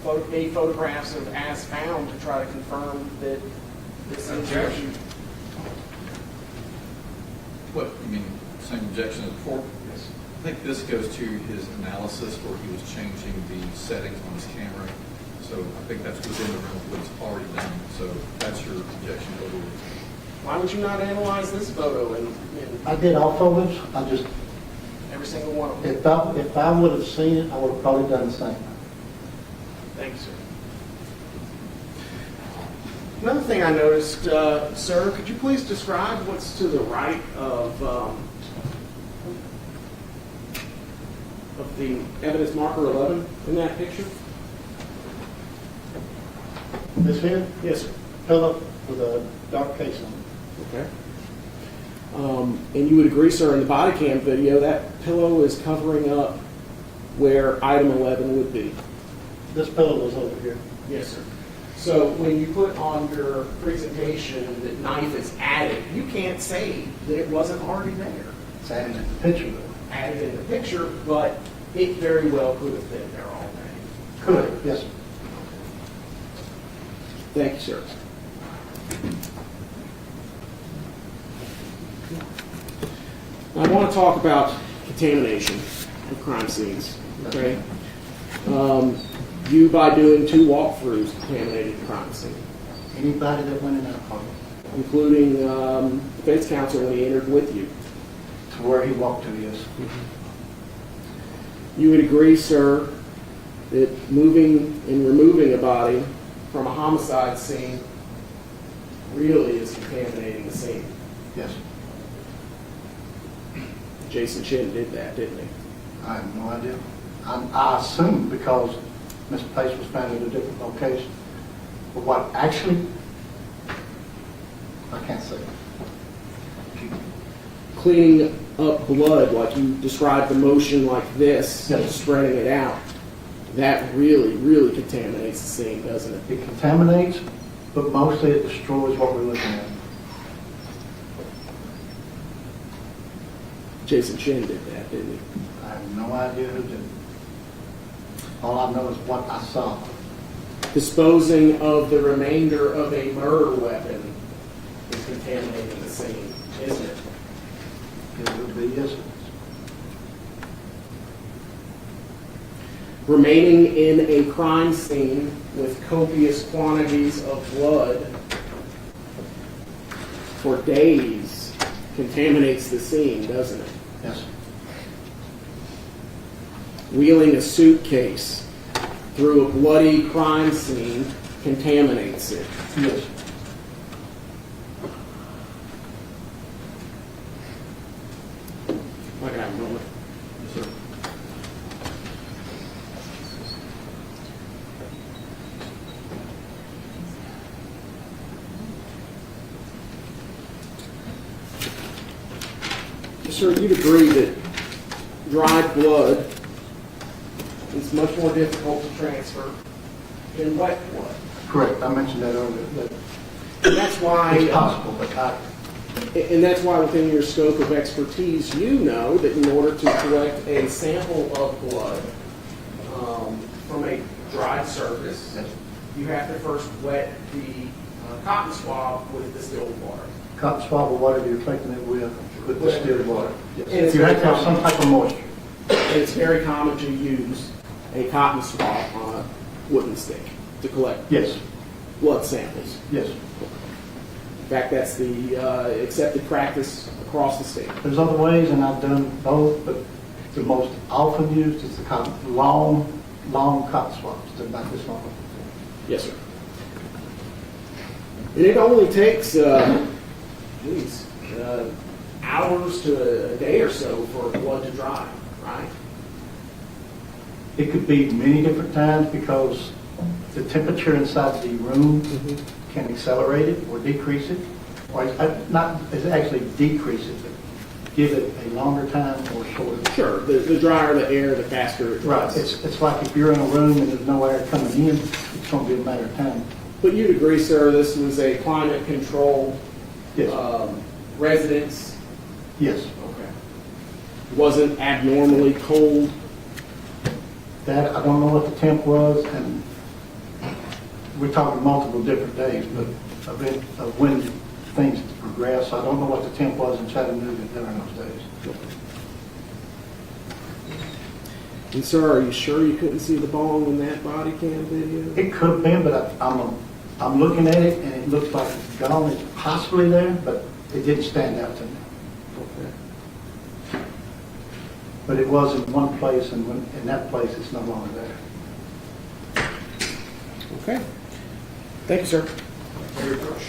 photographs of as found to try to confirm that this is... Objection. What, you mean, same objection as before? Yes. I think this goes to his analysis where he was changing the settings on his camera. So I think that's within the realm of what's already done. So that's your objection over. Why would you not analyze this photo in I did all photos. I just, every single one of them? if I would have seen it, I would have probably done the same. Thank you, sir. Another thing I noticed, sir, could you please describe what's to the right of the evidence marker 11 in that picture? This here? Yes, sir. Pillow with a dark case on it. Okay. And you would agree, sir, in the body cam video, that pillow is covering up where item 11 would be? This pillow was over here. Yes, sir. So when you put on your presentation that knife is added, you can't say that it wasn't already there. It's added in the picture, though. Added in the picture, but it very well could have been there already. Could have, yes, sir. Thank you, sir. I want to talk about contamination of crime scenes. Okay. You, by doing 2 walkthroughs, contaminated the crime scene. Anybody that went in that apartment. Including defense counsel when he entered with you. To where he walked to, yes. You would agree, sir, that moving and removing a body from a homicide scene really is contaminating the scene? Yes. Jason Chen did that, didn't he? I have no idea. I assume because Mr. Pace was found in a different location. But what actually, I can't say. Cleaning up blood, like you described the motion like this, Yes. spreading it out, that really, really contaminates the scene, doesn't it? It contaminates, but mostly it destroys what we're looking at. Jason Chen did that, didn't he? I have no idea who did it. All I know is what I saw. Disposing of the remainder of a murder weapon is contaminating the scene, isn't it? It would be, yes. Remaining in a crime scene with copious quantities of blood for days contaminates the scene, doesn't it? Yes. Wheeling a suitcase through a bloody crime scene contaminates it. Yes. I can have a moment. Yes, sir. Sir, you'd agree that dried blood is much more difficult to transfer than wet blood. Correct. I mentioned that earlier. That And that's why, it's possible, but not. and that's why within your scope of expertise, you know that in order to collect a sample of blood from a dried surface, you have to first wet the cotton swab with distilled water. Cotton swab or whatever you're collecting it with distilled water. And it's You have very to have some common- type of moisture. and it's very common to use a cotton swab on a wooden stick to collect Yes. blood samples. Yes. In fact, that's the accepted practice across the state. There's other ways, and I've done both, but the most often used is the cotton, long cotton swabs. They're about this long. Yes, sir. And it only takes, hours to a day or so for blood to dry, right? It could be many different times because the temperature inside the room can accelerate it or decrease it, or it's actually decrease it, but give it a longer time or shorter. Sure. The drier the air, the faster it Right. dries. It's like if you're in a room and there's no air coming in, it's going to be a matter of time. But you'd agree, sir, this was a climate-controlled Yes. residence? Yes. Okay. Wasn't abnormally cold? That, I don't know what the temp was, and we're talking multiple different days, but of when things progress, I don't know what the temp was in Chattanooga during those days. And sir, are you sure you couldn't see the bong in that body cam video? It could have been, but I'm looking at it, and it looks like it's gone. It's possibly there, but it didn't stand out to me. Okay. But it was in one place, and in that place, it's no longer there. Okay. Thank you, sir. Very much.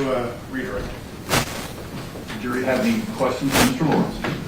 to redirect. Does the jury have any questions for Mr. Lawrence?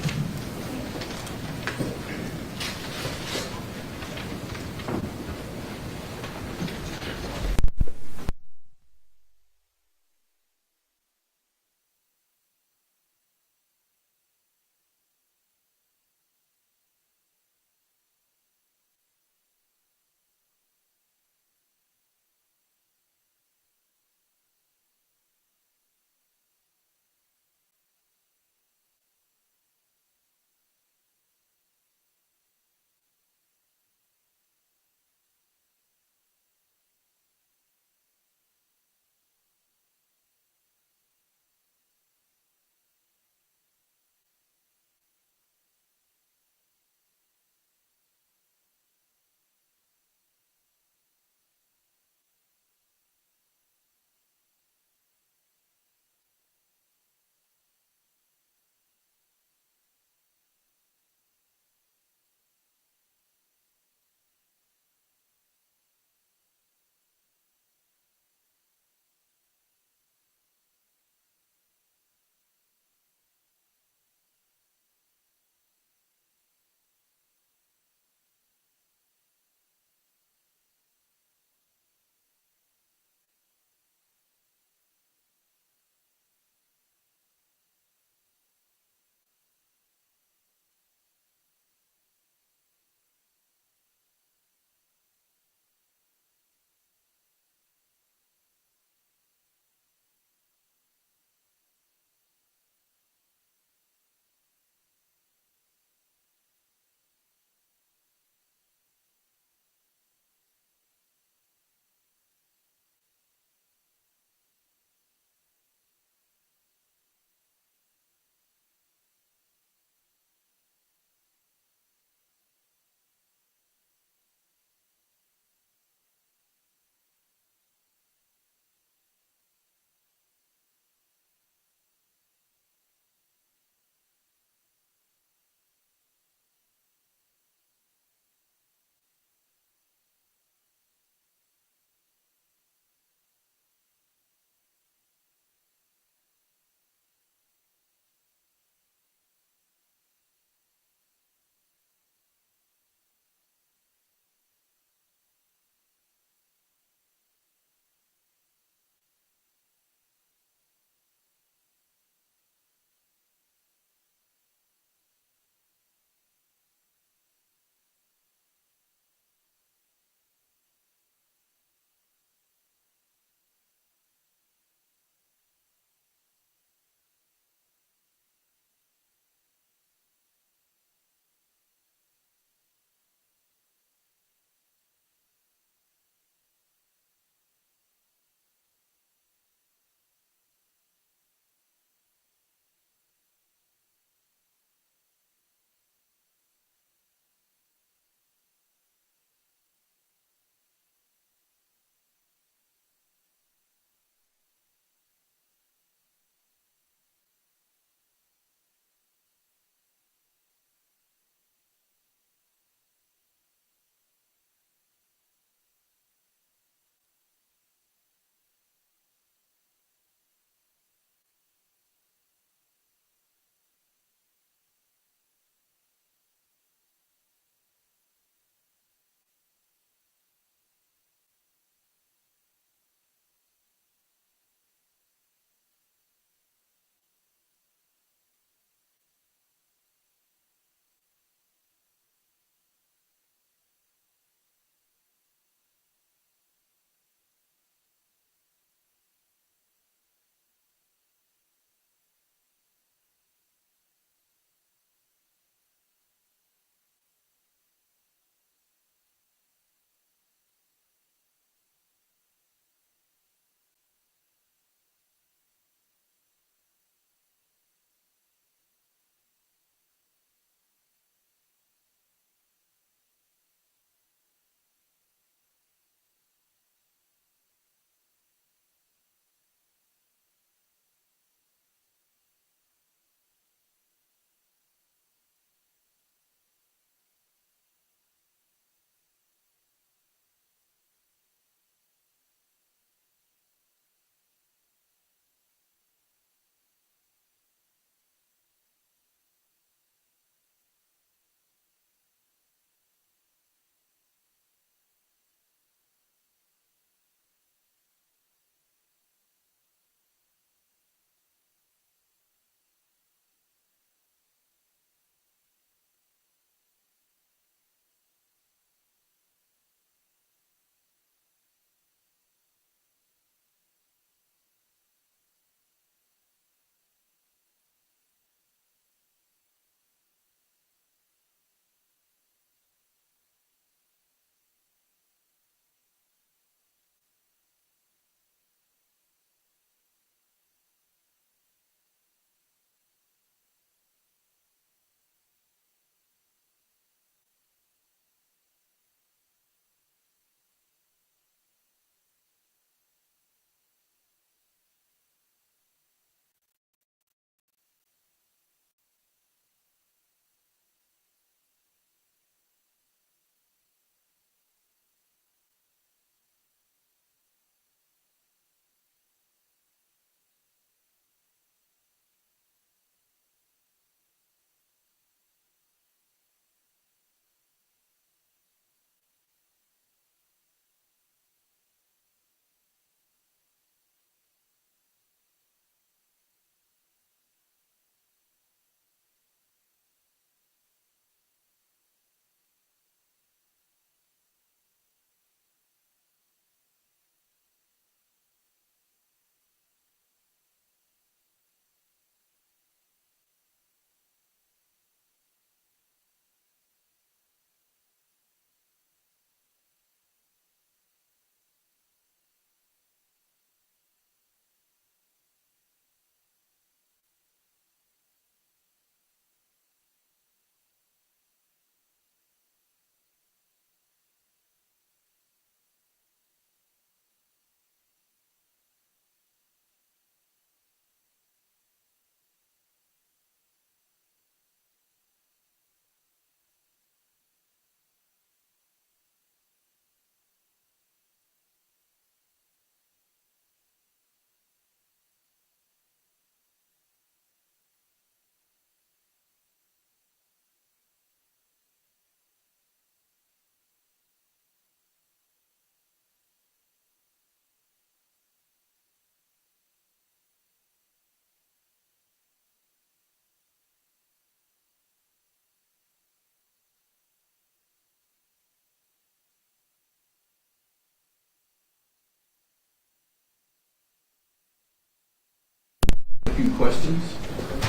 few questions.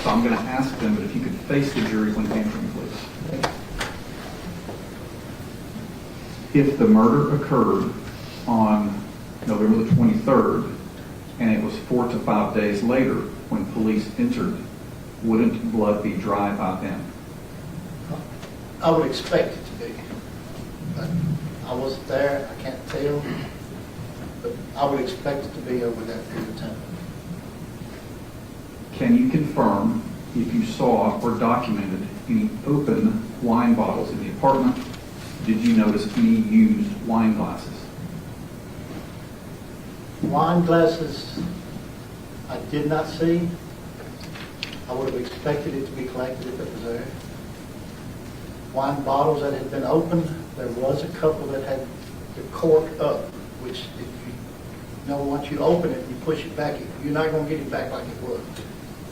So I'm going to ask them, but if you could face the jury when answering, please. If the murder occurred on November the 23rd, and it was 4 to 5 days later when police entered, wouldn't blood be dry by then? I would expect it to be, but I wasn't there, I can't tell, but I would expect it to be over that period of time. Can you confirm if you saw or documented any open wine bottles in the apartment? Did you notice any used wine glasses? Wine glasses, I did not see. I would have expected it to be collected if it was there. Wine bottles that had been opened, there was a couple that had the cork up, which if you know, once you open it, you push it back, you're not going to get it back like it was.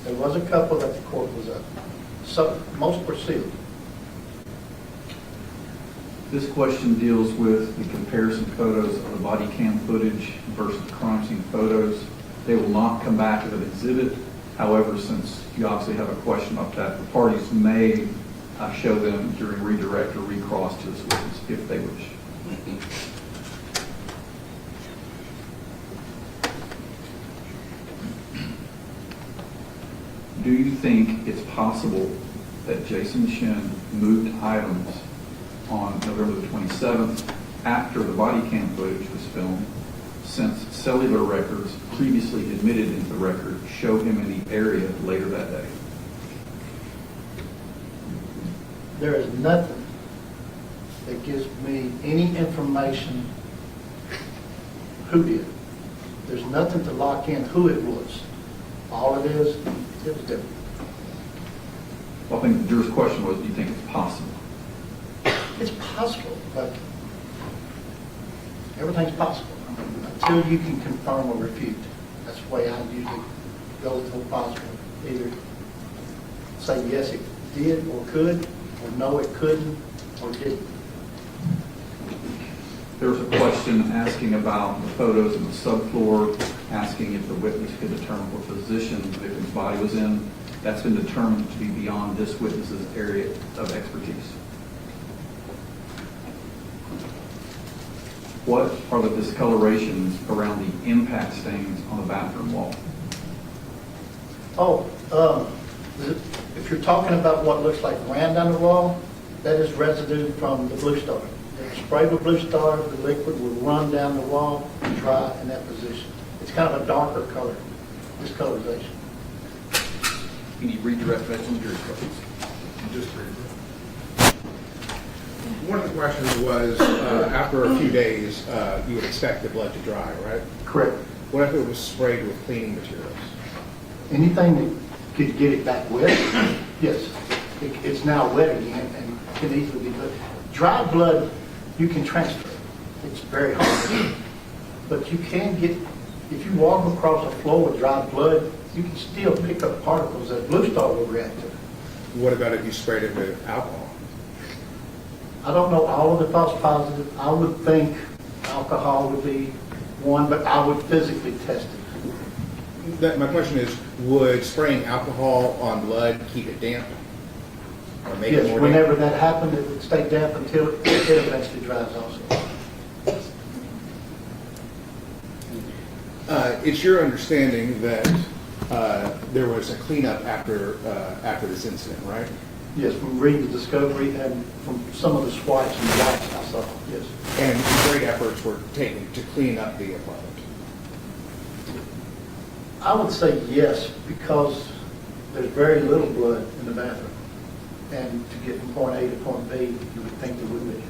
There was a couple that the cork was up. So most were sealed. This question deals with the comparison photos of the body cam footage versus crime scene photos. They will not come back as an exhibit. However, since you obviously have a question about that, the parties may show them during redirect or recross to this witness if they wish. Do you think it's possible that Jason Chen moved items on November the 27th after the body cam footage was filmed, since cellular records previously admitted into the record show him in the area later that day? There is nothing that gives me any information who did. There's nothing to lock in who it was. All it is, it was different. Well, I think the juror's question was, do you think it's possible? It's possible, but everything's possible until you can confirm or refute. That's the way I usually go to the possible. Either say yes, it did or could, or no, it couldn't or didn't. There was a question asking about the photos in the subfloor, asking if the witness could determine what position the victim's body was in. That's been determined to be beyond this witness's area of expertise. What are the discolorations around the impact stains on the bathroom wall? If you're talking about what looks like ran down the wall, that is residue from the Blue Star. If you spray with Blue Star, the liquid will run down the wall and dry in that position. It's kind of a darker color, discolorization. You need redirect that from jury questions. Just one of the questions was, after a few days, you would expect the blood to dry, right? Correct. What if it was sprayed with cleaning materials? Anything that could get it back wet, yes. It's now wet again and can easily be wet. Dry blood, you can transfer. It's very hard. But you can get, if you walk across a floor with dry blood, you can still pick up particles that Blue Star will react to. What about if you sprayed it with alcohol? I don't know all of the false positives. I would think alcohol would be one, but I would physically test it. My question is, would spraying alcohol on blood keep it damp? Or make it more whenever damp? that happened, it would stay damp until it eventually dries also. It's your understanding that there was a cleanup after this incident, right? Yes, from reading the discovery and from some of the swipes and wipes I saw, yes. And great efforts were taken to clean up the apartment. I would say yes, because there's very little blood in the bathroom. And to get from point A to point B, you would think there would be.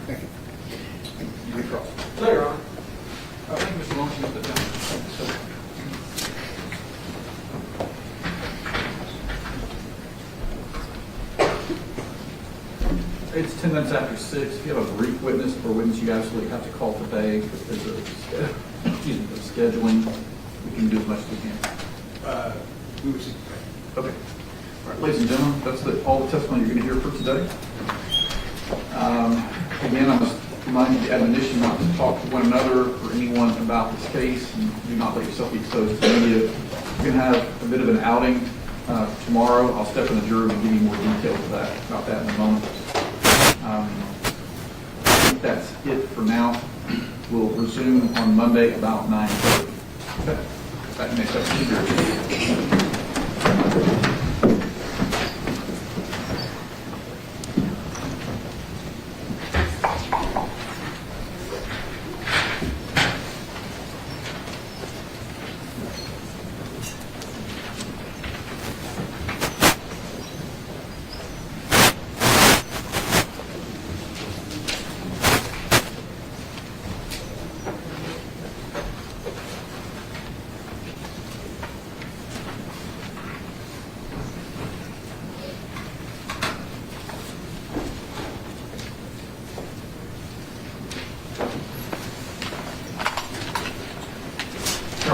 Thank you. You cross. Later on. Thank you, Mr. Long, for the time. It's 10 minutes after 6. If you have a brief witness or witness you absolutely have to call today because of scheduling, we can do as much as we can. We would see. Okay. All right, ladies and gentlemen, that's all the testimony you're going to hear for today. Again, I must Remind you the admonition not to talk to one another or anyone about this case, and do not let yourself be exposed to the media. You're going to have a bit of an outing tomorrow. I'll step in the jury and give you more details about that in a moment. I think that's it for now. We'll resume on Monday about 9:30. Okay. Back next up to the jury.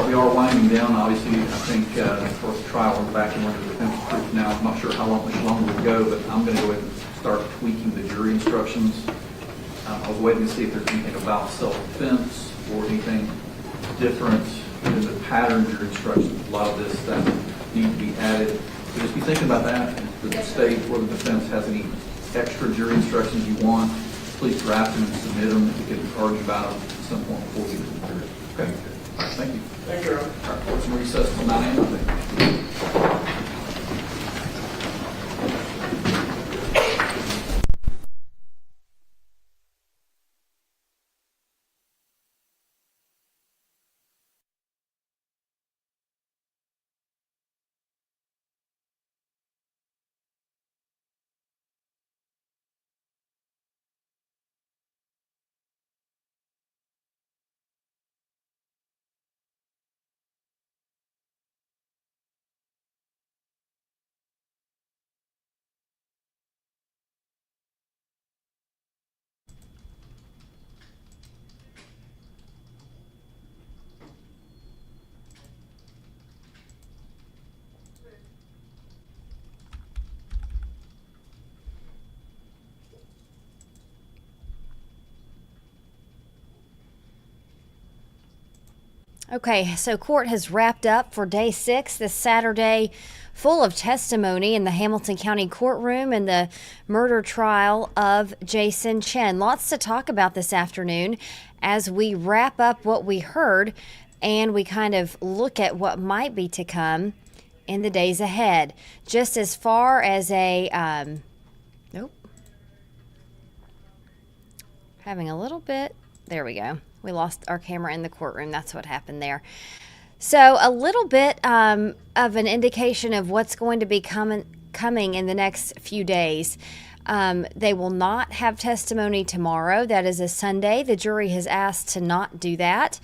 We are winding down. Obviously, I think for the trial, we're back in one of the defense proof now. I'm not sure how much longer we'll go, but I'm going to go ahead and start tweaking the jury instructions. I was waiting to see if there's anything about self-defense or anything different in the pattern jury instructions. A lot of this that need to be added. So just be thinking about that. If the state or the defense has any extra jury instructions you want, please draft them and submit them. We can argue about them at some point before we get to the jury. Okay. All right, thank you. Thank you, Your Honor. Our court's in recess till 9 a.m. Okay, so court has wrapped up for day 6 this Saturday, full of testimony in the Hamilton County courtroom in the murder trial of Jason Chen. Lots to talk about this afternoon as we wrap up what we heard and we kind of look at what might be to come in the days ahead. Just as far as a, having a little bit, there we go. We lost our camera in the courtroom. That's what happened there. So a little bit of an indication of what's going to be coming in the next few days. They will not have testimony tomorrow. That is a Sunday. The jury has asked to not do that.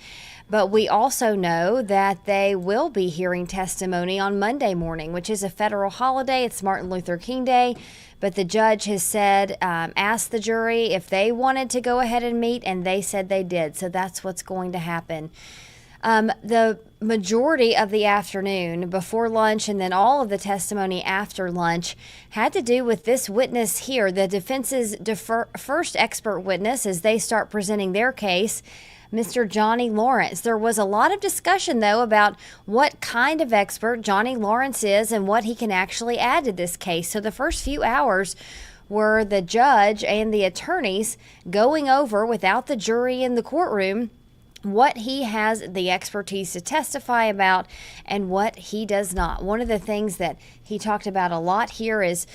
But we also know that they will be hearing testimony on Monday morning, which is a federal holiday. It's Martin Luther King Day. But the judge has said, asked the jury if they wanted to go ahead and meet, and they said they did. So that's what's going to happen. The majority of the afternoon before lunch and then all of the testimony after lunch had to do with this witness here, the defense's first expert witness as they start presenting their case, Mr. Johnny Lawrence. There was a lot of discussion, though, about what kind of expert Johnny Lawrence is and what he can actually add to this case. So the first few hours were the judge and the attorneys going over, without the jury in the courtroom, what he has the expertise to testify about and what he does not. One of the things that he talked about a lot here is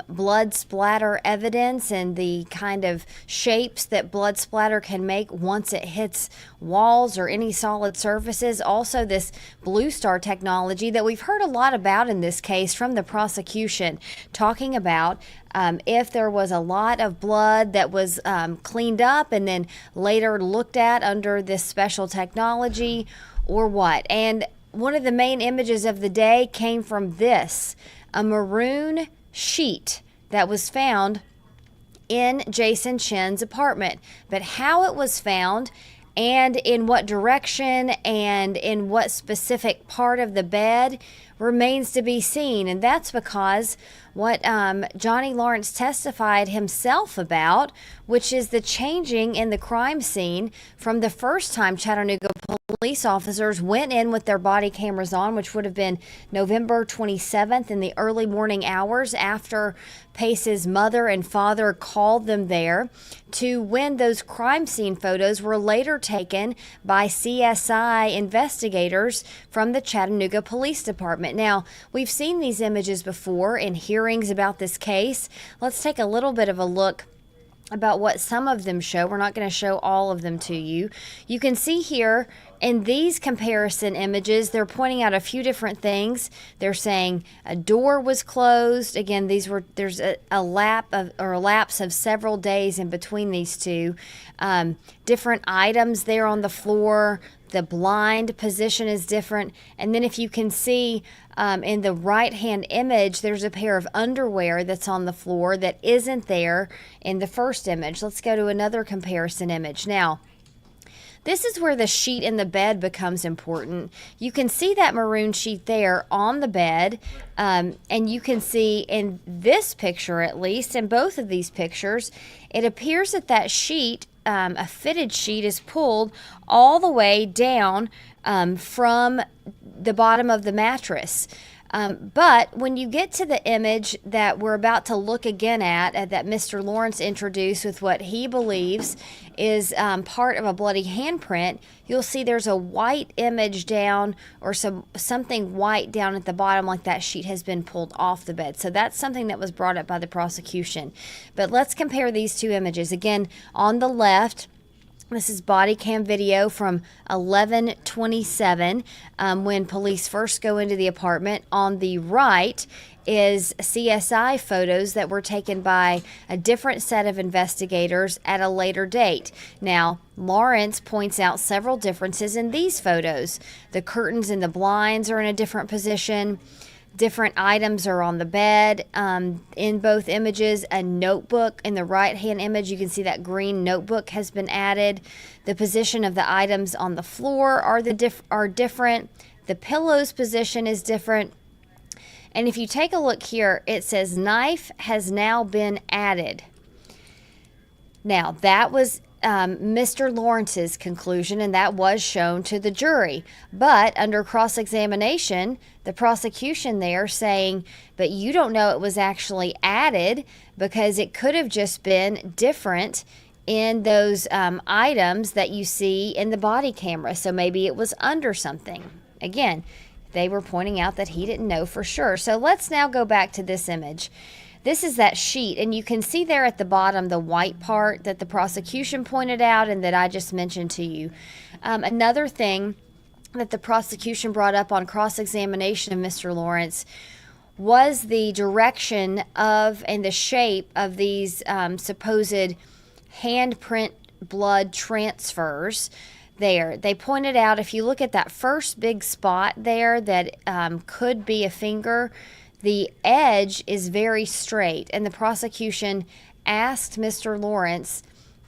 blood splatter evidence and the kind of shapes that blood splatter can make once it hits walls or any solid surfaces. Also, this Blue Star technology that we've heard a lot about in this case from the prosecution, talking about if there was a lot of blood that was cleaned up and then later looked at under this special technology or what. And one of the main images of the day came from this, a maroon sheet that was found in Jason Chen's apartment. But how it was found and in what direction and in what specific part of the bed remains to be seen. And that's because what Johnny Lawrence testified himself about, which is the changing in the crime scene from the first time Chattanooga police officers went in with their body cameras on, which would have been November 27th in the early morning hours after Pace's mother and father called them there, to when those crime scene photos were later taken by CSI investigators from the Chattanooga Police Department. Now, we've seen these images before in hearings about this case. Let's take a little bit of a look about what some of them show. We're not going to show all of them to you. You can see here in these comparison images, they're pointing out a few different things. They're saying a door was closed. Again, there's a lapse of several days in between these two. Different items there on the floor. The blind position is different. And then if you can see in the right-hand image, there's a pair of underwear that's on the floor that isn't there in the first image. Let's go to another comparison image. Now, this is where the sheet in the bed becomes important. You can see that maroon sheet there on the bed, and you can see in this picture, at least, in both of these pictures, it appears that that sheet, a fitted sheet, is pulled all the way down from the bottom of the mattress. But when you get to the image that we're about to look again at that Mr. Lawrence introduced with what he believes is part of a bloody handprint, you'll see there's a white image down, or something white down at the bottom, like that sheet has been pulled off the bed. So that's something that was brought up by the prosecution. But let's compare these two images. Again, on the left, this is body cam video from 11/27 when police first go into the apartment. On the right is CSI photos that were taken by a different set of investigators at a later date. Now, Lawrence points out several differences in these photos. The curtains and the blinds are in a different position. Different items are on the bed in both images. A notebook in the right-hand image, you can see that green notebook has been added. The position of the items on the floor are different. The pillow's position is different. And if you take a look here, it says knife has now been added. Now, that was Mr. Lawrence's conclusion, and that was shown to the jury. But under cross-examination, the prosecution there saying, but you don't know it was actually added because it could have just been different in those items that you see in the body camera. So maybe it was under something. Again, they were pointing out that he didn't know for sure. So let's now go back to this image. This is that sheet, and you can see there at the bottom the white part that the prosecution pointed out and that I just mentioned to you. Another thing that the prosecution brought up on cross-examination of Mr. Lawrence was the direction of and the shape of these supposed handprint blood transfers there. They pointed out, if you look at that first big spot there that could be a finger, the edge is very straight, and the prosecution asked Mr. Lawrence,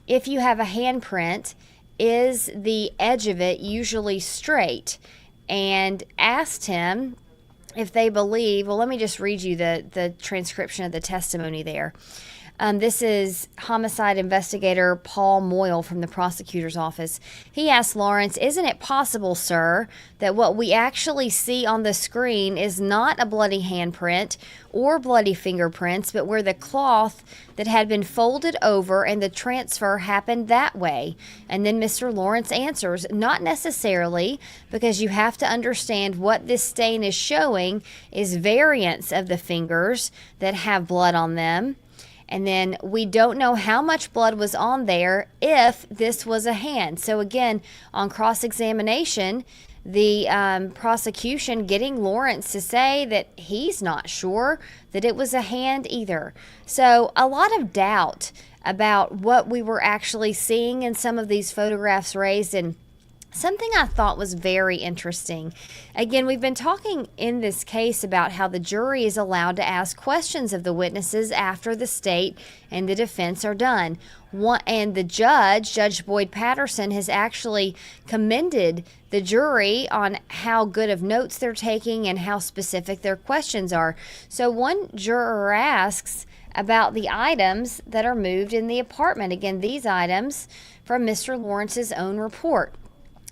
if you have a handprint, is the edge of it usually straight? And asked him if they believe, well, let me just read you the transcription of the testimony there. This is homicide investigator Paul Moyle from the prosecutor's office. He asked Lawrence, isn't it possible, sir, that what we actually see on the screen is not a bloody handprint or bloody fingerprints, but where the cloth that had been folded over and the transfer happened that way? And then Mr. Lawrence answers, not necessarily, because you have to understand what this stain is showing is variants of the fingers that have blood on them. And then we don't know how much blood was on there if this was a hand. So again, on cross-examination, the prosecution getting Lawrence to say that he's not sure that it was a hand either. So a lot of doubt about what we were actually seeing in some of these photographs raised. And something I thought was very interesting. Again, we've been talking in this case about how the jury is allowed to ask questions of the witnesses after the state and the defense are done. And the judge, Judge Boyd Patterson, has actually commended the jury on how good of notes they're taking and how specific their questions are. So one juror asks about the items that are moved in the apartment. Again, these items from Mr. Lawrence's own report.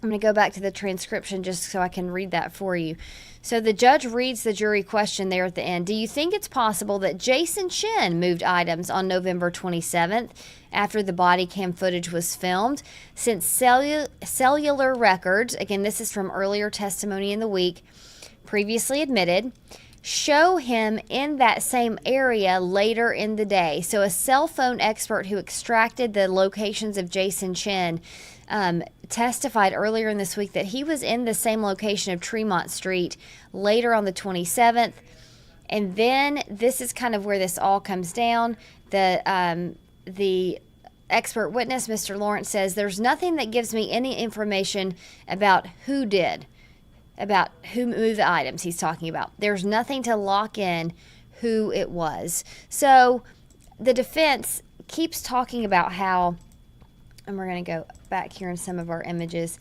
I'm going to go back to the transcription just so I can read that for you. So the judge reads the jury question there at the end. Do you think it's possible that Jason Chen moved items on November 27th after the body cam footage was filmed? Since cellular records, again, this is from earlier testimony in the week, previously admitted, show him in that same area later in the day. So a cell phone expert who extracted the locations of Jason Chen testified earlier in this week that he was in the same location of Tremont Street later on the 27th. And then this is kind of where this all comes down. The expert witness, Mr. Lawrence, says there's nothing that gives me any information about who moved the items he's talking about. There's nothing to lock in who it was. So the defense keeps talking about how, and we're going to go back here in some of our images,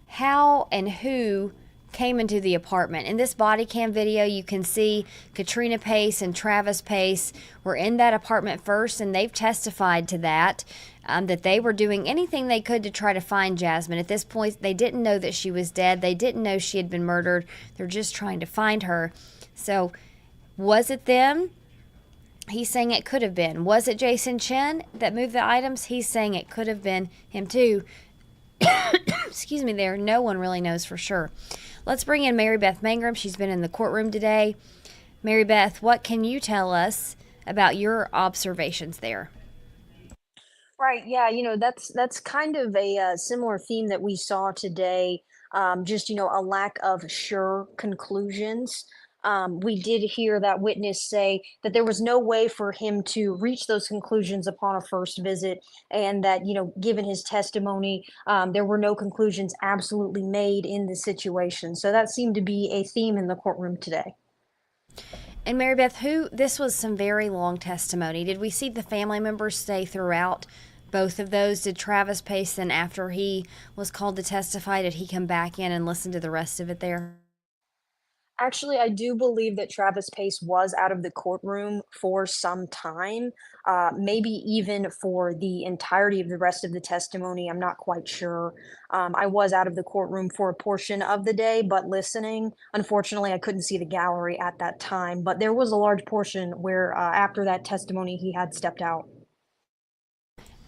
how and who came into the apartment. In this body cam video, you can see Katrina Pace and Travis Pace were in that apartment first, and they've testified to that, that they were doing anything they could to try to find Jasmine. At this point, they didn't know that she was dead. They didn't know she had been murdered. They're just trying to find her. So was it them? He's saying it could have been. Was it Jason Chen that moved the items? He's saying it could have been him too. Excuse me there. No one really knows for sure. Let's bring in Mary Beth Mangrum. She's been in the courtroom today. Mary Beth, what can you tell us about your observations there? Right. Yeah. That's kind of a similar theme that we saw today. Just, a lack of sure conclusions. We did hear that witness say that there was no way for him to reach those conclusions upon a first visit, and that, given his testimony, there were no conclusions absolutely made in the situation. So that seemed to be a theme in the courtroom today. And Mary Beth, this was some very long testimony. Did we see the family members stay throughout both of those? Did Travis Pace, then after he was called to testify, did he come back in and listen to the rest of it there? Actually, I do believe that Travis Pace was out of the courtroom for some time, maybe even for the entirety of the rest of the testimony. I'm not quite sure. I was out of the courtroom for a portion of the day, but listening. Unfortunately, I couldn't see the gallery at that time, but there was a large portion where after that testimony, he had stepped out.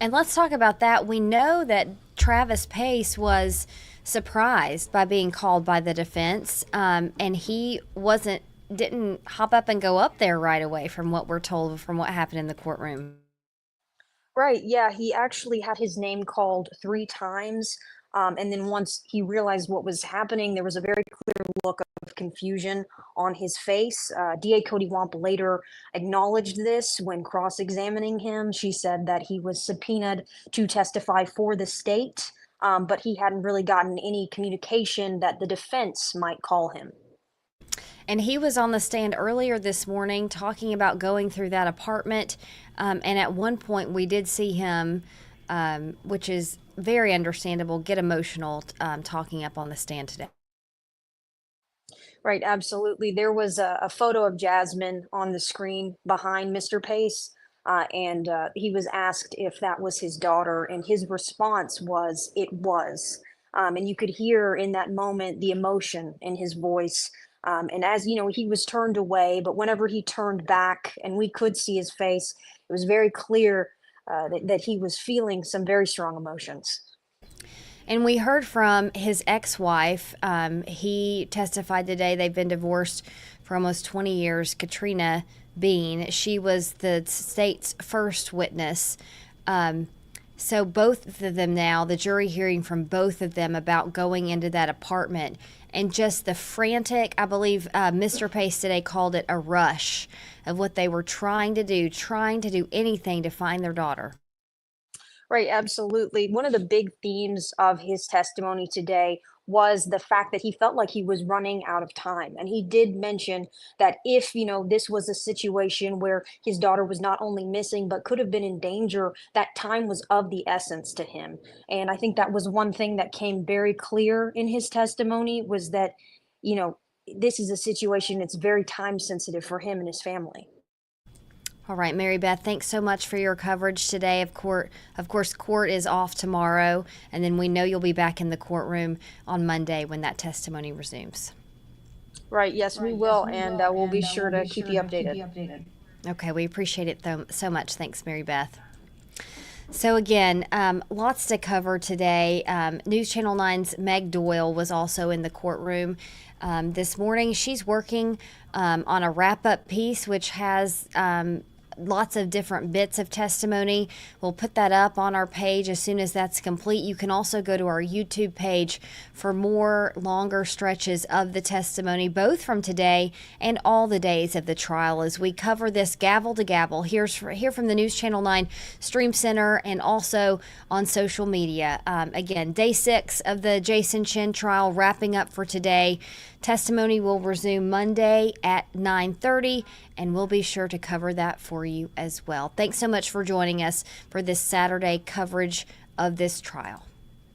And let's talk about that. We know that Travis Pace was surprised by being called by the defense, and he didn't hop up and go up there right away, from what we're told from what happened in the courtroom. Right, yeah, he actually had his name called 3 times, and then once he realized what was happening, there was a very clear look of confusion on his face. DA Cody Wamp later acknowledged this when cross-examining him. She said that he was subpoenaed to testify for the state, but he hadn't really gotten any communication that the defense might call him. And he was on the stand earlier this morning talking about going through that apartment. And at one point we did see him, which is very understandable, get emotional talking up on the stand today. Right, absolutely. There was a photo of Jasmine on the screen behind Mr. Pace. And he was asked if that was his daughter, and his response was, it was. And you could hear in that moment the emotion in his voice. And as he was turned away, but whenever he turned back and we could see his face, it was very clear that he was feeling some very strong emotions. And we heard from his ex-wife. He testified today. They've been divorced for almost 20 years. Katrina Bean. She was the state's first witness. So both of them now, the jury hearing from both of them about going into that apartment and just the frantic, I believe Mr. Pace today called it a rush of what they were trying to do anything to find their daughter. Right, absolutely. One of the big themes of his testimony today was the fact that he felt like he was running out of time. And he did mention that if, this was a situation where his daughter was not only missing, but could have been in danger, that time was of the essence to him. And I think that was one thing that came very clear in his testimony was that, you know, this is a situation that's very time sensitive for him and his family. All right, Mary Beth, thanks so much for your coverage today of court. Of course, court is off tomorrow, and then we know you'll be back in the courtroom on Monday when that testimony resumes. Right, yes, we will, and we'll be sure to keep you updated. Okay, we appreciate it so much. Thanks, Mary Beth. So again, lots to cover today. News Channel 9's Meg Doyle was also in the courtroom this morning. She's working on a wrap-up piece, which has lots of different bits of testimony. We'll put that up on our page as soon as that's complete. You can also go to our YouTube page for more longer stretches of the testimony, both from today and all the days of the trial, as we cover this gavel to gavel. Hear from the News Channel 9 Stream Center and also on social media. Again, day 6 of the Jason Chen trial wrapping up for today. Testimony will resume Monday at 9:30, and we'll be sure to cover that for you as well. Thanks so much for joining us for this Saturday coverage of this trial.